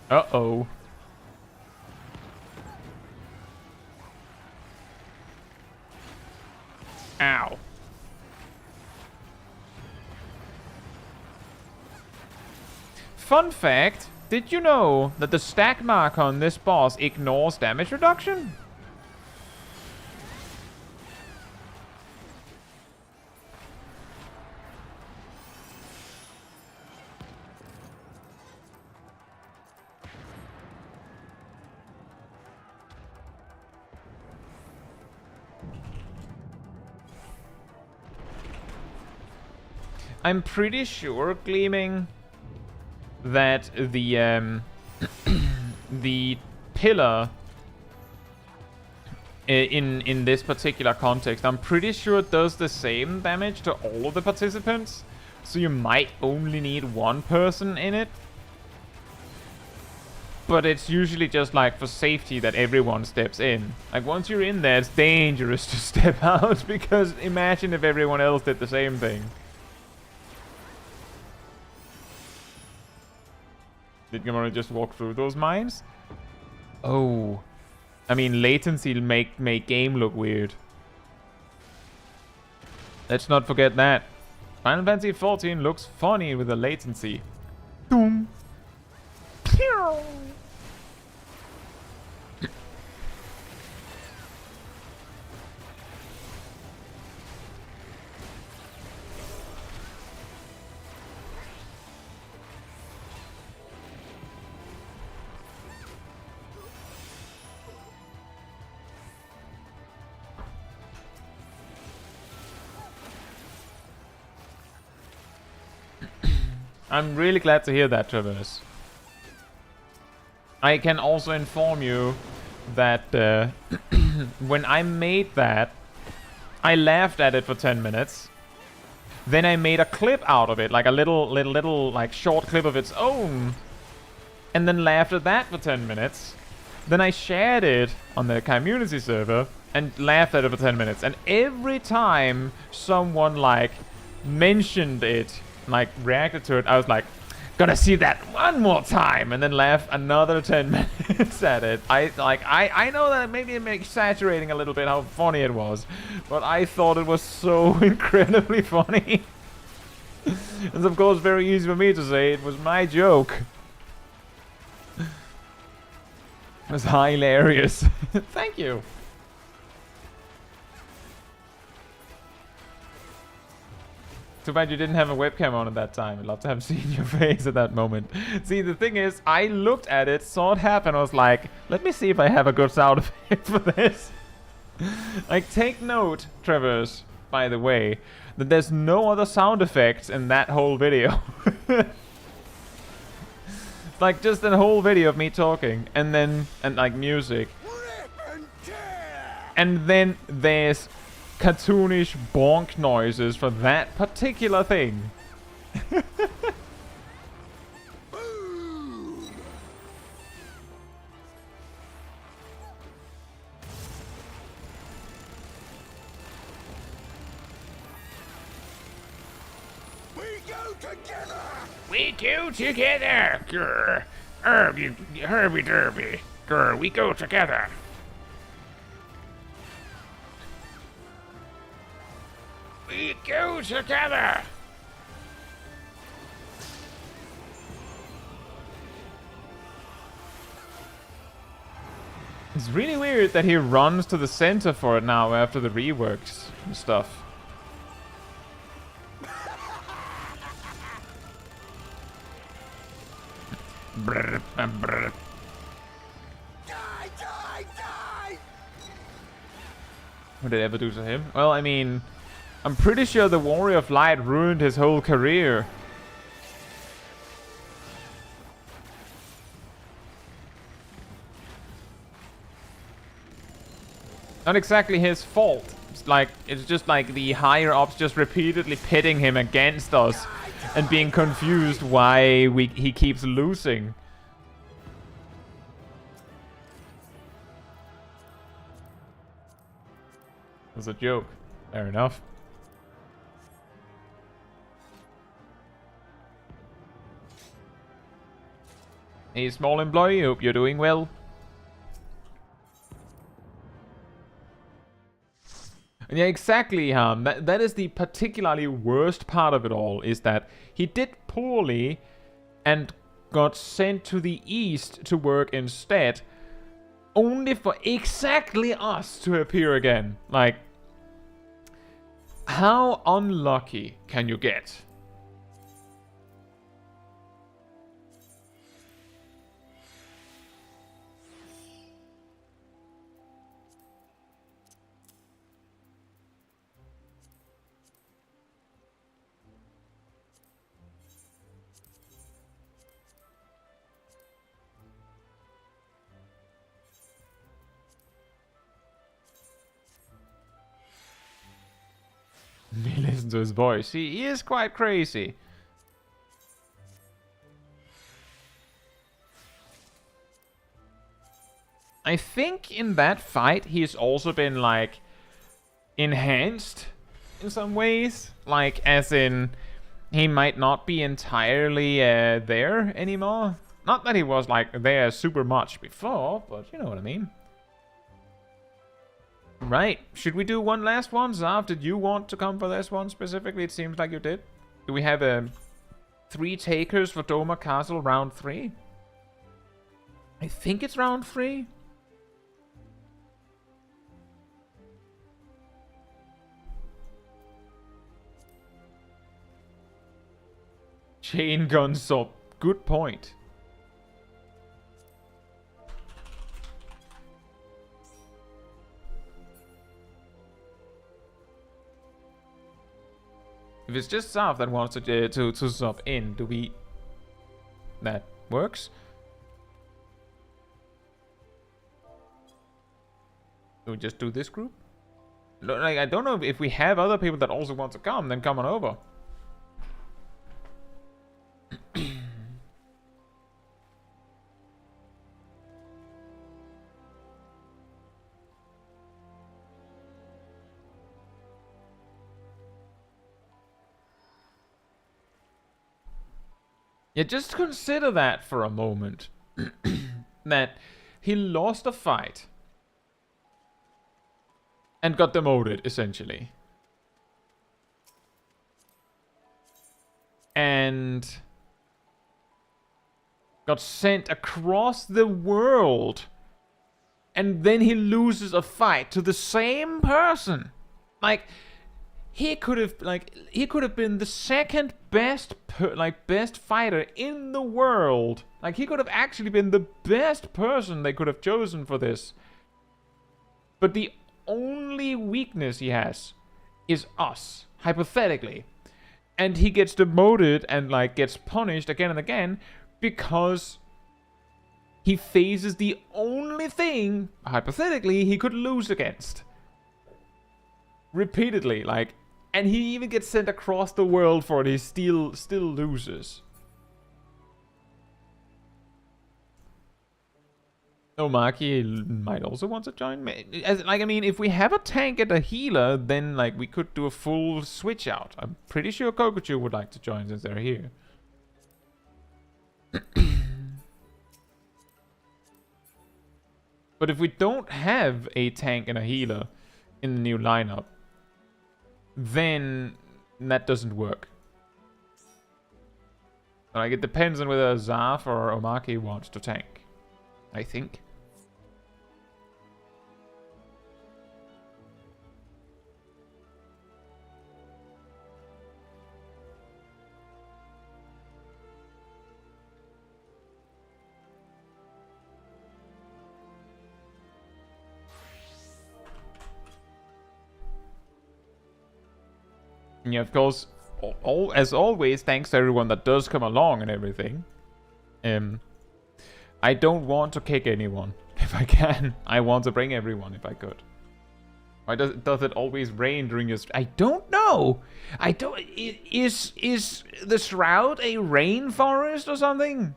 Uh-oh. Ow. Fun fact, did you know that the stack marker on this boss ignores damage reduction? I'm pretty sure, Gleaming, that the the pillar in this particular context, I'm pretty sure it does the same damage to all of the participants. So you might only need one person in it. But it's usually just like for safety that everyone steps in. Like once you're in there, it's dangerous to step out because imagine if everyone else did the same thing. Did Caemmunity just walk through those mines? Oh. I mean, latency will make game look weird. Let's not forget that. Final Fantasy XIV looks funny with the latency. Boom. Pew. I'm really glad to hear that, Traverse. I can also inform you that when I made that, I laughed at it for 10 minutes. Then I made a clip out of it, like a little like short clip of its own. And then laughed at that for 10 minutes. Then I shared it on the Caemmunity server and laughed at it for 10 minutes. And every time someone like mentioned it, like reacted to it, I was like, gonna see that one more time, and then laugh another 10 minutes at it. I know that maybe I'm exaggerating a little bit how funny it was, but I thought it was so incredibly funny. It's of course very easy for me to say it was my joke. It was hilarious. Thank you. Too bad you didn't have a webcam on at that time. I'd love to have seen your face at that moment. See, the thing is, I looked at it, saw it happen, I was like, let me see if I have a good sound effect for this. Like, take note, Traverse, by the way, that there's no other sound effects in that whole video. Like, just a whole video of me talking, and then, like, music. And then there's cartoonish bonk noises for that particular thing.
We go together. Grr. Herby derby. Grr, we go together. We go together.
It's really weird that he runs to the center for it now after the reworks and stuff.
Brr, brr.
Die, die, die!
What did it ever do to him? Well, I mean, I'm pretty sure the Warrior of Light ruined his whole career. Not exactly his fault. It's just like the higher ups just repeatedly pitting him against us and being confused why he keeps losing. It was a joke. Fair enough. Hey, small employee, hope you're doing well. Yeah, exactly, that is the particularly worst part of it all, is that he did poorly and got sent to the east to work instead, only for exactly us to appear again. Like, how unlucky can you get? He listens to his voice. He is quite crazy. I think in that fight he's also been like enhanced in some ways. Like as in he might not be entirely there anymore. Not that he was like there super much before, but you know what I mean. Right, should we do one last one? Zav, did you want to come for this one specifically? It seems like you did. Do we have 3 takers for Doma Castle round 3? I think it's round 3. Chain gun sub. Good point. If it's just Zav that wants to sub in, do we... That works? Do we just do this group? Like, I don't know if we have other people that also want to come, then come on over. Yeah, just consider that for a moment. That he lost a fight and got demoted, essentially. And got sent across the world. And then he loses a fight to the same person. Like... He could have been the second best best fighter in the world. Like he could have actually been the best person they could have chosen for this. But the only weakness he has is us, hypothetically. And he gets demoted and like gets punished again and again because he faces the only thing, hypothetically, he could lose against. Repeatedly, like, and he even gets sent across the world for it, he still loses. Omaki might also want to join me. Like, I mean, if we have a tank and a healer, then, like, we could do a full switch out. I'm pretty sure Kokuchu would like to join since they're here. But if we don't have a tank and a healer in the new lineup, then that doesn't work. Like, it depends on whether Zaf or Omaki wants to tank, I think. Yeah, of course, as always, thanks to everyone that does come along and everything. I don't want to kick anyone if I can. I want to bring everyone if I could. Why does it always rain during your... I don't know! I don't... Is the Shroud a rainforest or something?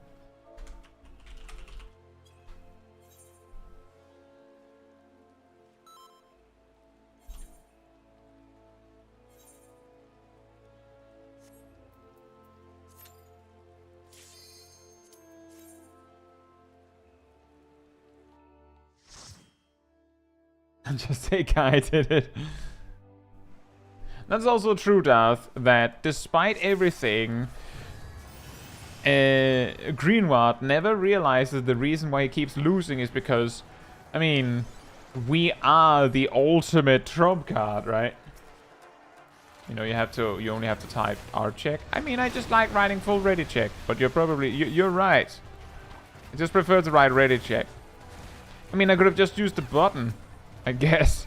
Just say Kai did it. That's also true, Darth, that despite everything, Greenward never realizes the reason why he keeps losing is because, I mean, we are the ultimate trump card, right? You know, you only have to type R check. I mean, I just like writing full ready check, but you're right. I just prefer to write ready check. I mean, I could have just used the button, I guess.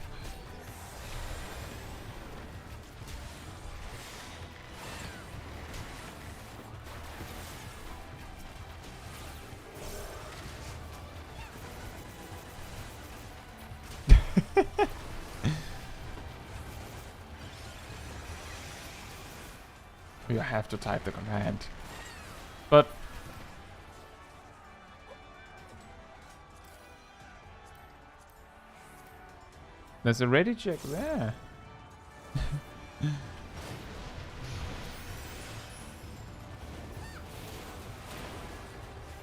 You have to type the command. But there's a ready check there.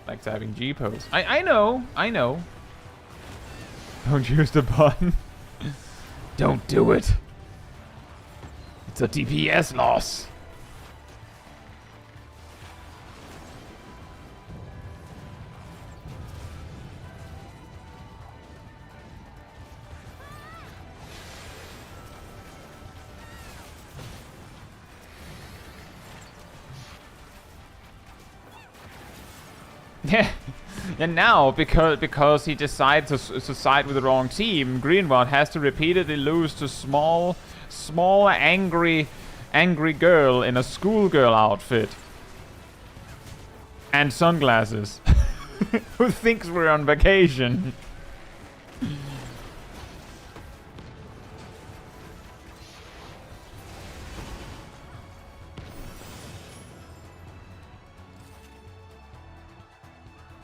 Like typing G pose. I know. Don't use the button. Don't do it. It's a DPS loss. Yeah, and now because he decided to side with the wrong team, Greenwald has to repeatedly lose to small angry girl in a schoolgirl outfit and sunglasses, who thinks we're on vacation.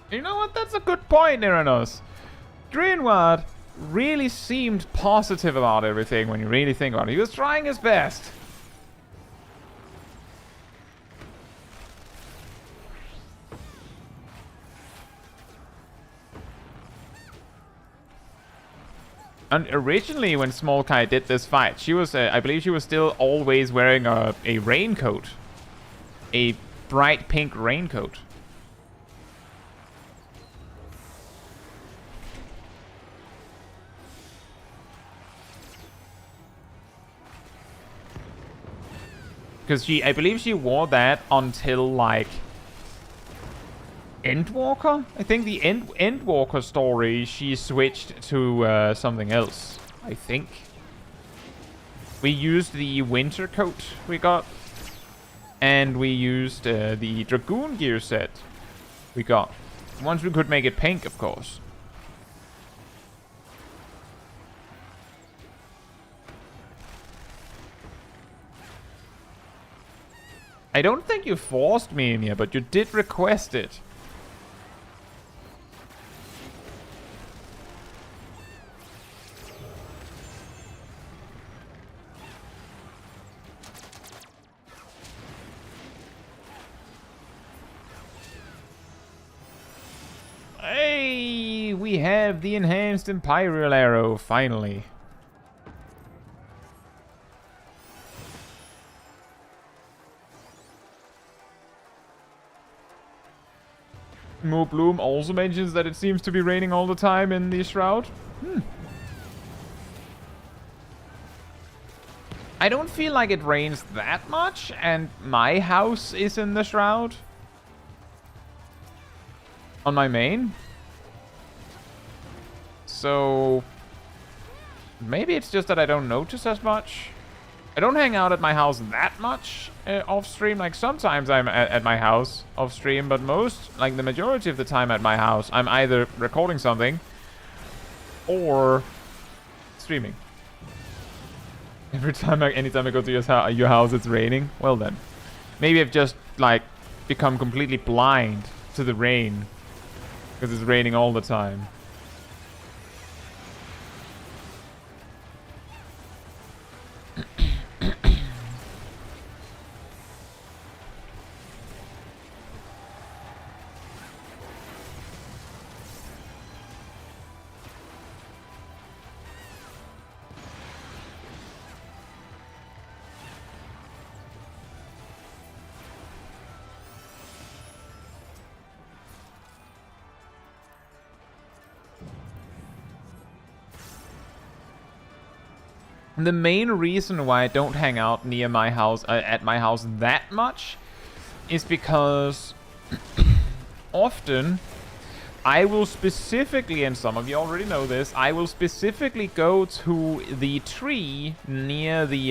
You know what? That's a good point, Iranos. Greenward really seemed positive about everything when you really think about it. He was trying his best. And originally, when Smol Kai did this fight, she was, I believe she was still always wearing a raincoat. A bright pink raincoat. Because I believe she wore that until, like, Endwalker? I think the Endwalker story, she switched to something else, I think. We used the winter coat we got. And we used the Dragoon gear set we got. Once we could make it pink, of course. I don't think you forced me in here, but you did request it. Hey, we have the enhanced Imperial Arrow, finally. Mo Bloom also mentions that it seems to be raining all the time in the Shroud. I don't feel like it rains that much, and my house is in the Shroud. On my main. So maybe it's just that I don't notice as much. I don't hang out at my house that much off stream. Like sometimes I'm at my house off stream, but the majority of the time at my house, I'm either recording something or streaming. Anytime I go to your house, it's raining. Well then, maybe I've just like become completely blind to the rain because it's raining all the time. The main reason why I don't hang out near my house, at my house that much, is because often I will specifically, and some of you already know this, I will specifically go to the tree near the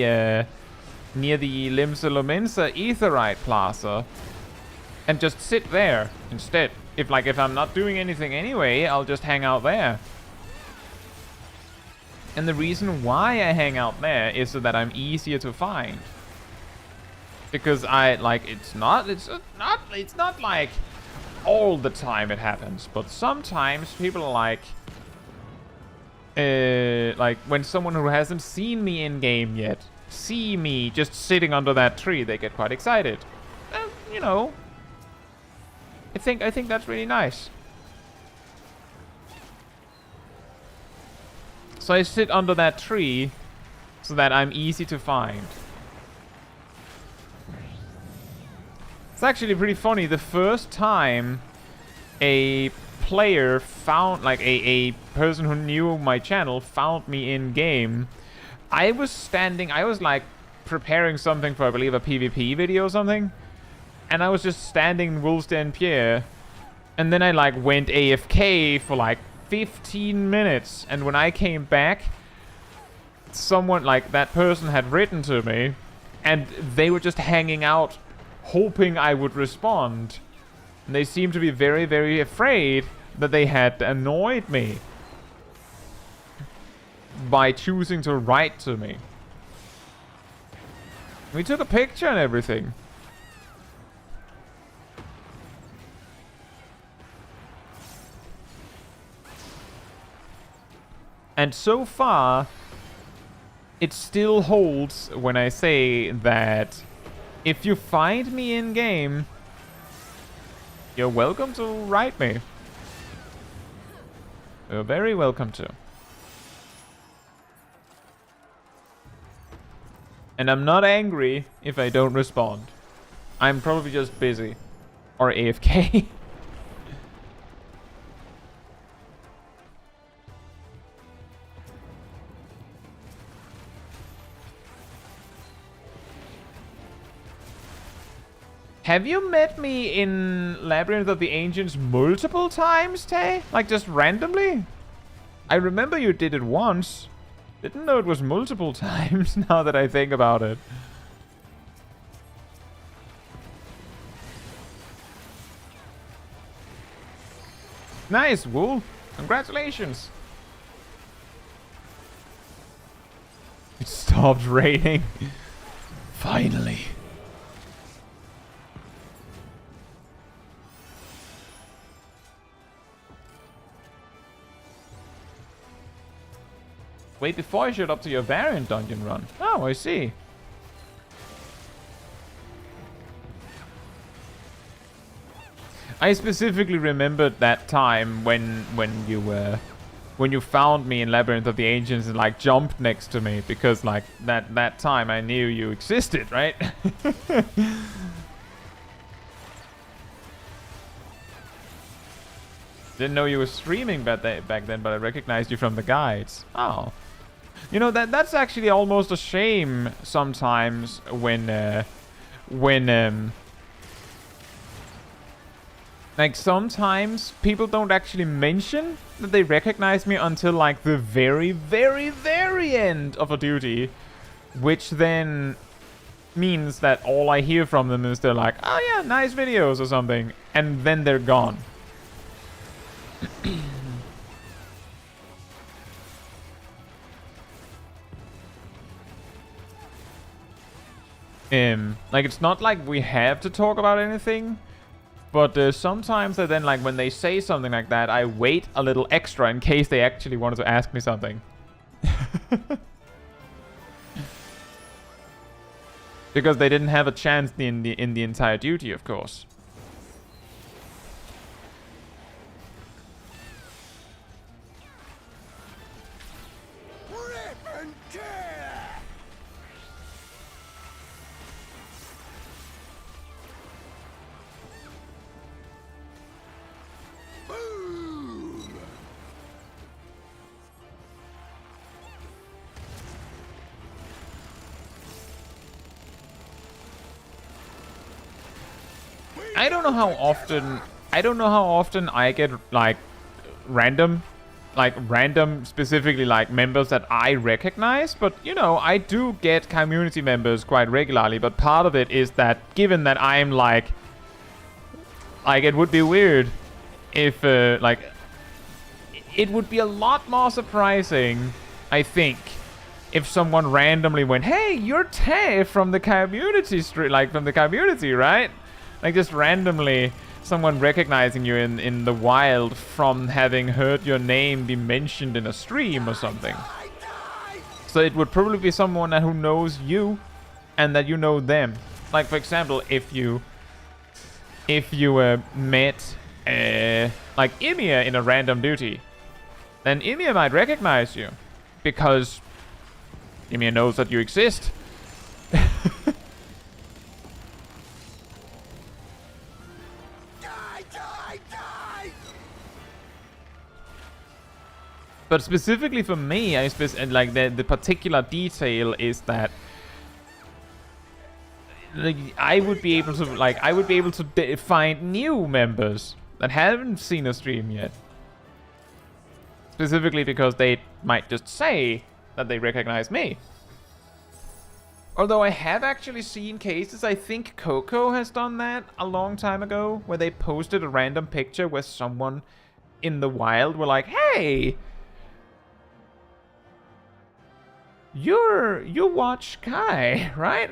Limsa Lomensa Aetheryte Plaza and just sit there instead. If I'm not doing anything anyway, I'll just hang out there. And the reason why I hang out there is so that I'm easier to find. Because it's not like all the time it happens, but sometimes people are like when someone who hasn't seen me in game yet see me just sitting under that tree, they get quite excited. You know, I think that's really nice. So I sit under that tree so that I'm easy to find. It's actually pretty funny. The first time a player found, like a person who knew my channel found me in game, I was like preparing something for, I believe, a PvP video or something. And I was just standing in Wolf's Den Pier. And then I like went AFK for like 15 minutes, and when I came back, someone, like that person, had written to me, and they were just hanging out hoping I would respond. And they seemed to be very, very afraid that they had annoyed me by choosing to write to me. We took a picture and everything. And so far, it still holds when I say that if you find me in game, you're welcome to write me. You're very welcome to. And I'm not angry if I don't respond. I'm probably just busy. Or AFK. Have you met me in Labyrinth of the Ancients multiple times, Tay? Like, just randomly? I remember you did it once. Didn't know it was multiple times, now that I think about it. Nice, Wool. Congratulations. It stopped raining. Finally. Wait, before I showed up to your variant dungeon run. Oh, I see. I specifically remembered that time when you found me in Labyrinth of the Ancients and like jumped next to me, because like that time I knew you existed, right? Didn't know you were streaming back then, but I recognized you from the guides. Oh. You know, that's actually almost a shame sometimes when like sometimes people don't actually mention that they recognize me until like the very, very, very end of a duty, which then means that all I hear from them is they're like, oh yeah, nice videos or something, and then they're gone. Like, it's not like we have to talk about anything, but sometimes then, like, when they say something like that, I wait a little extra in case they actually wanted to ask me something. Because they didn't have a chance in the entire duty, of course. I don't know how often I get like random specifically like members that I recognize, but you know, I do get community members quite regularly, but part of it is that given that I'm like it would be weird if like it would be a lot more surprising, I think, if someone randomly went, "Hey, you're Tay from the Caemmunity street, like from the Caemmunity, right?" Like just randomly someone recognizing you in the wild from having heard your name be mentioned in a stream or something. So it would probably be someone who knows you and that you know them. Like, for example, if you met like Ymir in a random duty, then Ymir might recognize you because Ymir knows that you exist. But specifically for me, and like the particular detail is that like, I would be able to find new members that haven't seen a stream yet. Specifically because they might just say that they recognize me. Although I have actually seen cases, I think Coco has done that a long time ago, where they posted a random picture where someone in the wild were like, "Hey, you watch Kai, right?"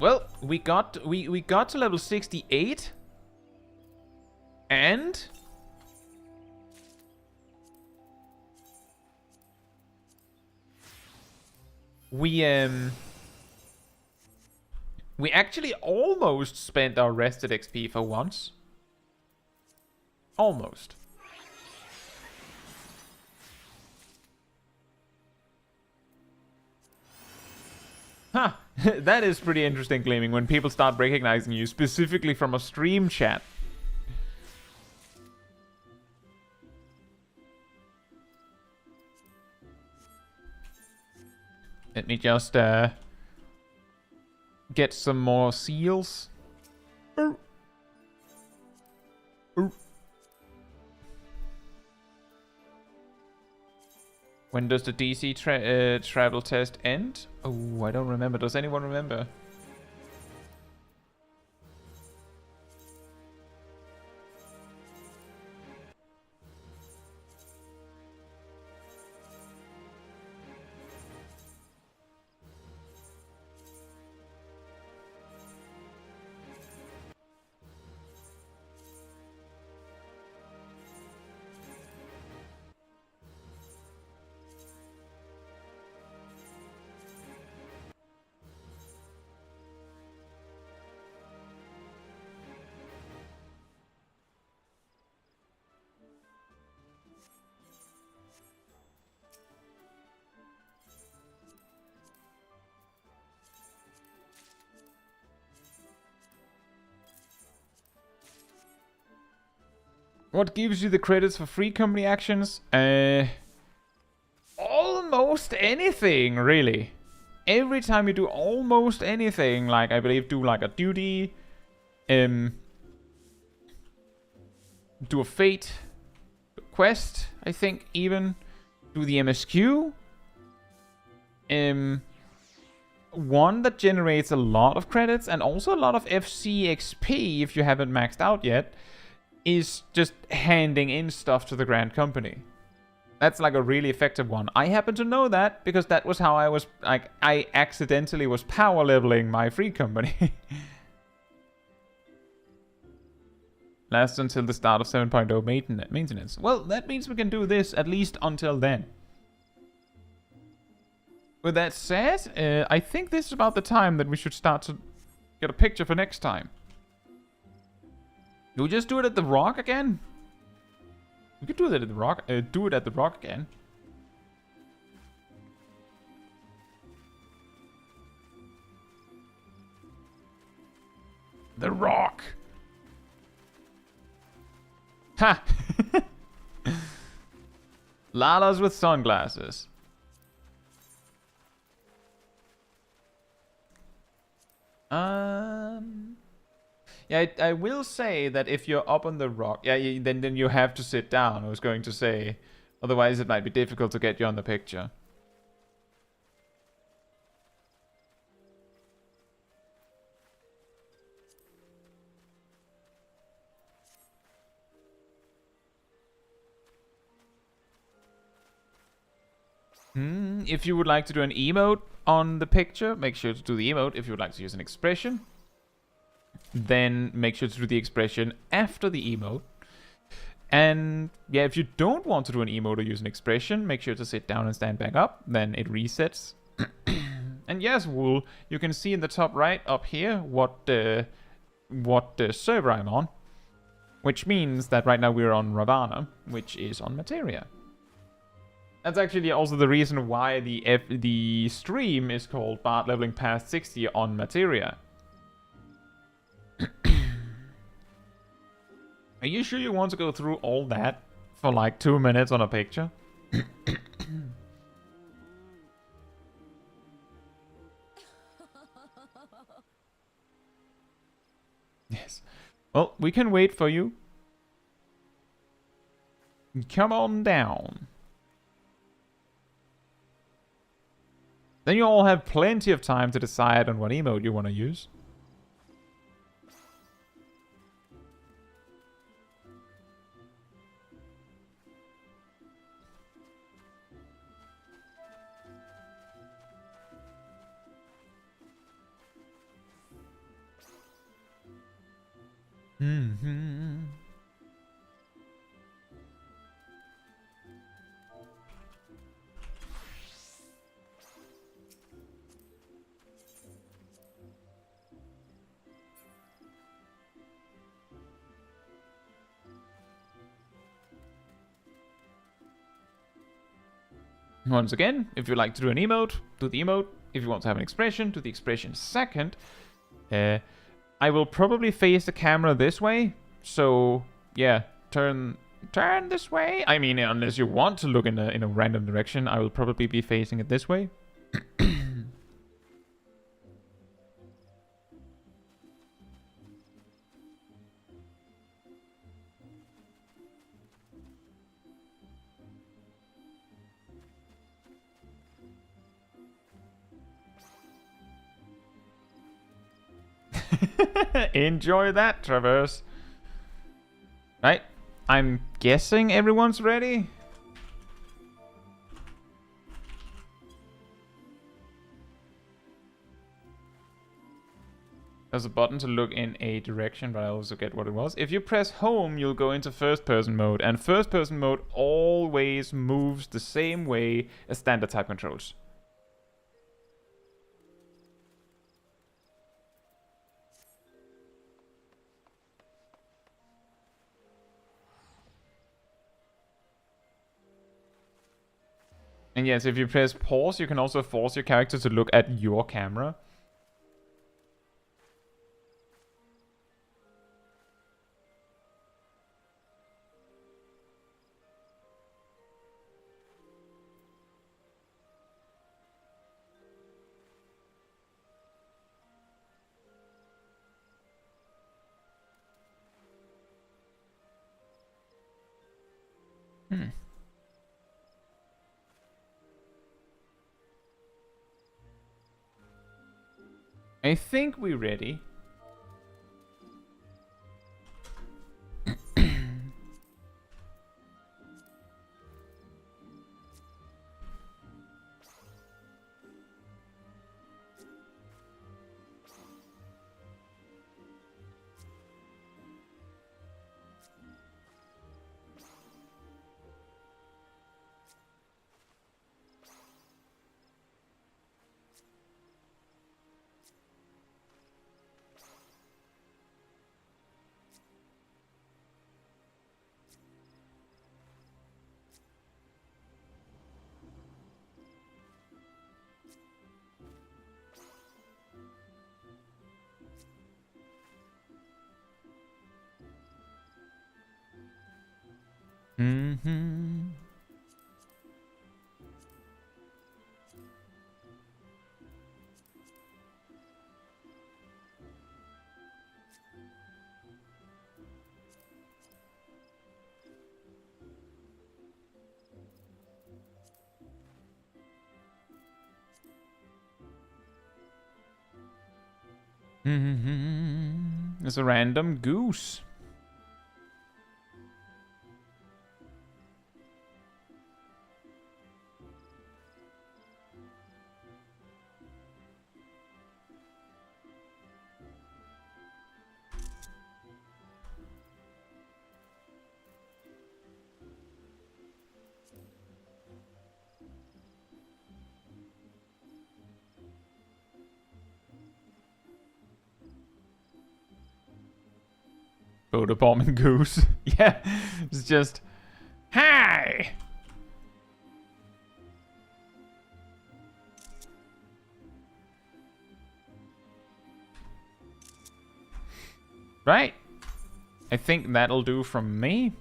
Well, we got to level 68. And we actually almost spent our rested XP for once. Almost. Huh. That is pretty interesting, Gleaming, when people start recognizing you specifically from a stream chat. Let me just get some more seals. Ooh. Ooh. When does the DC travel test end? Oh, I don't remember. Does anyone remember? What gives you the credits for free company actions? Almost anything, really. Every time you do almost anything, like I believe do like a duty, do a fate, quest, I think even, do the MSQ. One that generates a lot of credits and also a lot of FC XP if you haven't maxed out yet, is just handing in stuff to the Grand Company. That's like a really effective one. I happen to know that because that was how I was, like, I accidentally was power leveling my free company. Lasts until the start of 7.0 maintenance. Well, that means we can do this at least until then. With that said, I think this is about the time that we should start to get a picture for next time. Do we just do it at the Rock again? We could do it at the Rock. Do it at the Rock again. The Rock. Ha! Lalas with sunglasses. Yeah, I will say that if you're up on the rock, yeah, then you have to sit down. I was going to say, otherwise it might be difficult to get you on the picture. If you would like to do an emote on the picture, make sure to do the emote. If you would like to use an expression, then make sure to do the expression after the emote. And yeah, if you don't want to do an emote or use an expression, make sure to sit down and stand back up. Then it resets. And yes, Wool, you can see in the top right up here what server I'm on. Which means that right now we're on Ravana, which is on Materia. That's actually also the reason why the stream is called Bard Leveling Past 60 on Materia. Are you sure you want to go through all that for like 2 minutes on a picture? Yes. Well, we can wait for you. Come on down. Then you all have plenty of time to decide on what emote you want to use. Once again, if you'd like to do an emote, do the emote. If you want to have an expression, do the expression second. I will probably face the camera this way. So, yeah, turn this way. I mean, unless you want to look in a random direction, I will probably be facing it this way. Enjoy that, Traverse. Right, I'm guessing everyone's ready. There's a button to look in a direction, but I also get what it was. If you press home, you'll go into first person mode, and first person mode always moves the same way as standard type controls. And yes, if you press pause, you can also force your character to look at your camera. I think we're ready. Mm-hmm. Mm-hmm. It's a random goose. Boda bomb and goose. Yeah, it's just, hi. Right. I think that'll do from me.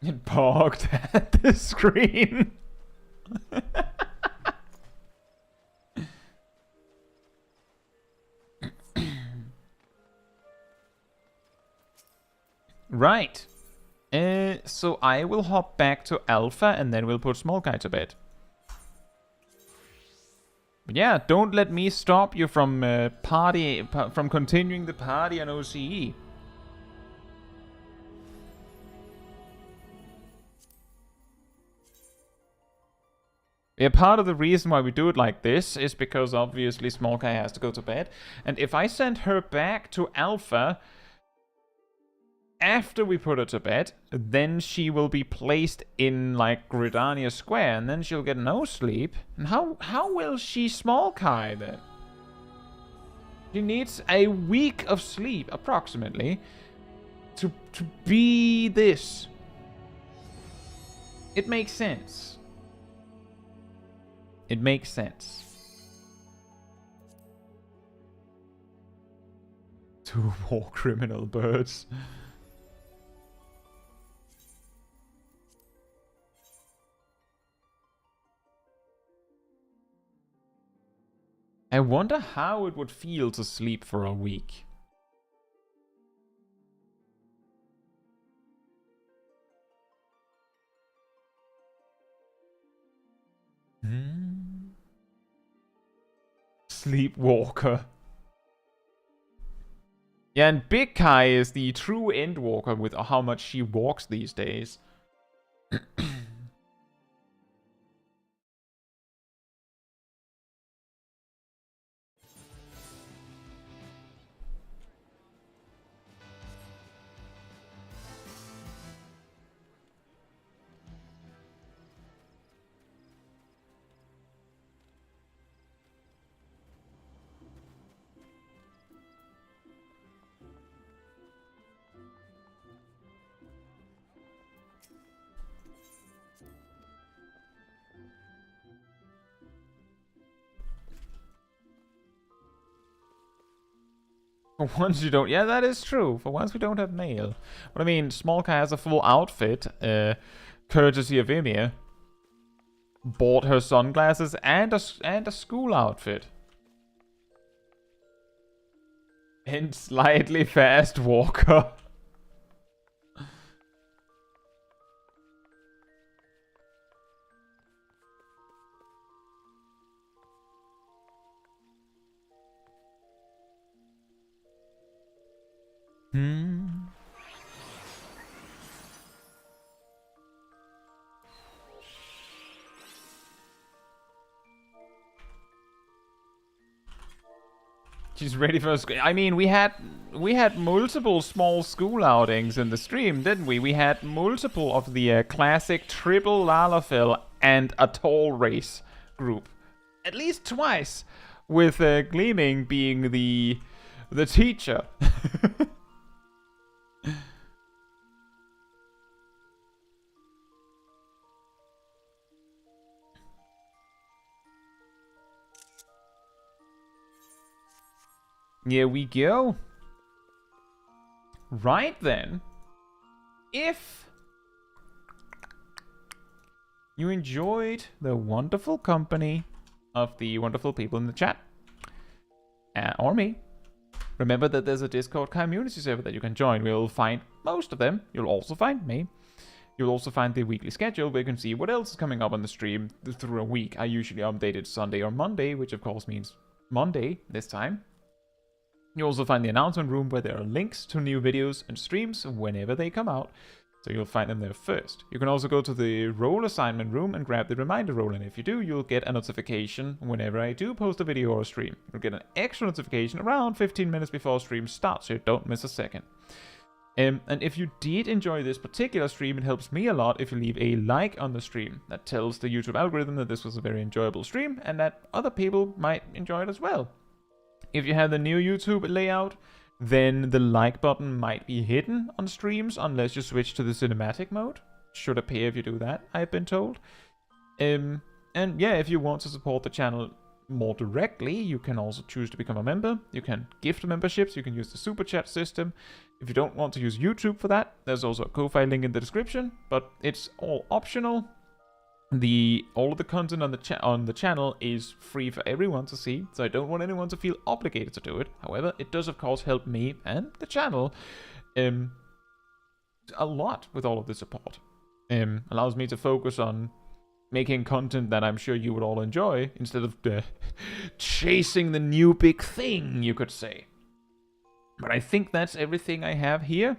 It bogged at the screen. Right. So I will hop back to Alpha and then we'll put Smol Caetsu to bed. But yeah, don't let me stop you from from continuing the party on OCE. Yeah, part of the reason why we do it like this is because obviously Smol Caetsu has to go to bed. And if I send her back to Alpha after we put her to bed, then she will be placed in like Gridania Square and then she'll get no sleep. And how will she Smol Caetsu then? She needs a week of sleep approximately to be this. It makes sense. It makes sense. 2 more criminal birds. I wonder how it would feel to sleep for a week. Sleepwalker. Yeah, and Big Kai is the true Endwalker with how much she walks these days. For once you don't... Yeah, that is true. For once we don't have mail. But I mean, Smolka has a full outfit, courtesy of Ymir. Bought her sunglasses and a school outfit. And slightly fast walker. She's ready for us. I mean, we had multiple small school outings in the stream, didn't we? We had multiple of the classic triple Lalafell and a tall race group, at least twice, with Gleaming being the teacher. Here we go. Right then, if you enjoyed the wonderful company of the wonderful people in the chat, or me, remember that there's a Discord Caemmunity server that you can join. We'll find most of them. You'll also find me. You'll also find the weekly schedule where you can see what else is coming up on the stream through a week. I usually update it Sunday or Monday, which of course means Monday this time. You also find the announcement room where there are links to new videos and streams whenever they come out, so you'll find them there first. You can also go to the role assignment room and grab the reminder role, and if you do, you'll get a notification whenever I do post a video or a stream. You'll get an extra notification around 15 minutes before stream starts, so you don't miss a second. And if you did enjoy this particular stream, it helps me a lot if you leave a like on the stream. That tells the YouTube algorithm that this was a very enjoyable stream and that other people might enjoy it as well. If you have the new YouTube layout, then the like button might be hidden on streams unless you switch to the cinematic mode. Should appear if you do that, I've been told. And yeah, if you want to support the channel more directly, you can also choose to become a member. You can gift memberships, you can use the super chat system. If you don't want to use YouTube for that, there's also a Ko-Fi link in the description, but it's all optional. All of the content on the channel is free for everyone to see, so I don't want anyone to feel obligated to do it. However, it does of course help me and the channel a lot with all of the support. Allows me to focus on making content that I'm sure you would all enjoy instead of chasing the new big thing, you could say. But I think that's everything I have here.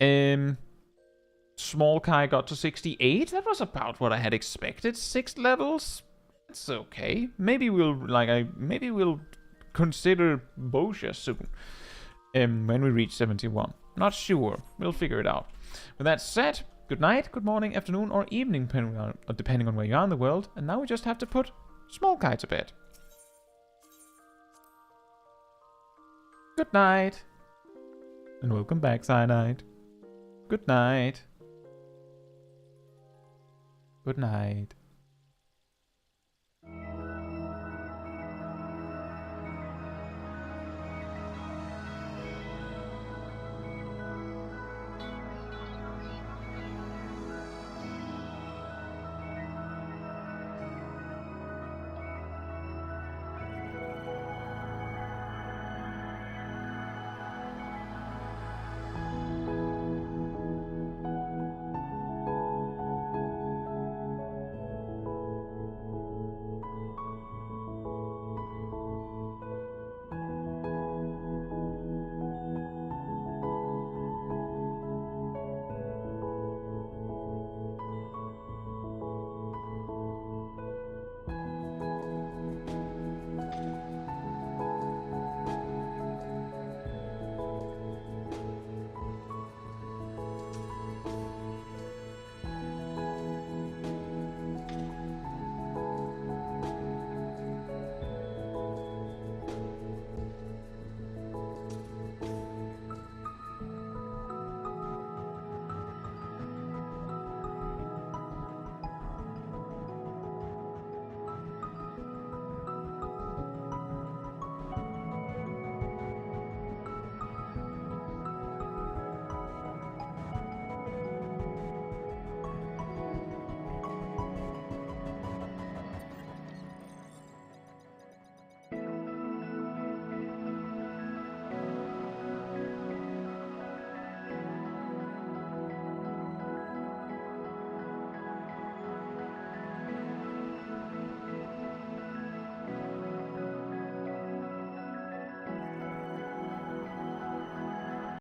Smol Kai got to 68. That was about what I had expected. 6 levels. It's okay. Maybe we'll consider Bosha soon. When we reach 71. Not sure. We'll figure it out. With that said, good night, good morning, afternoon, or evening, depending on where you are in the world. And now we just have to put Smol Kai to bed. Good night. And welcome back, Cyanide. Good night. Good night.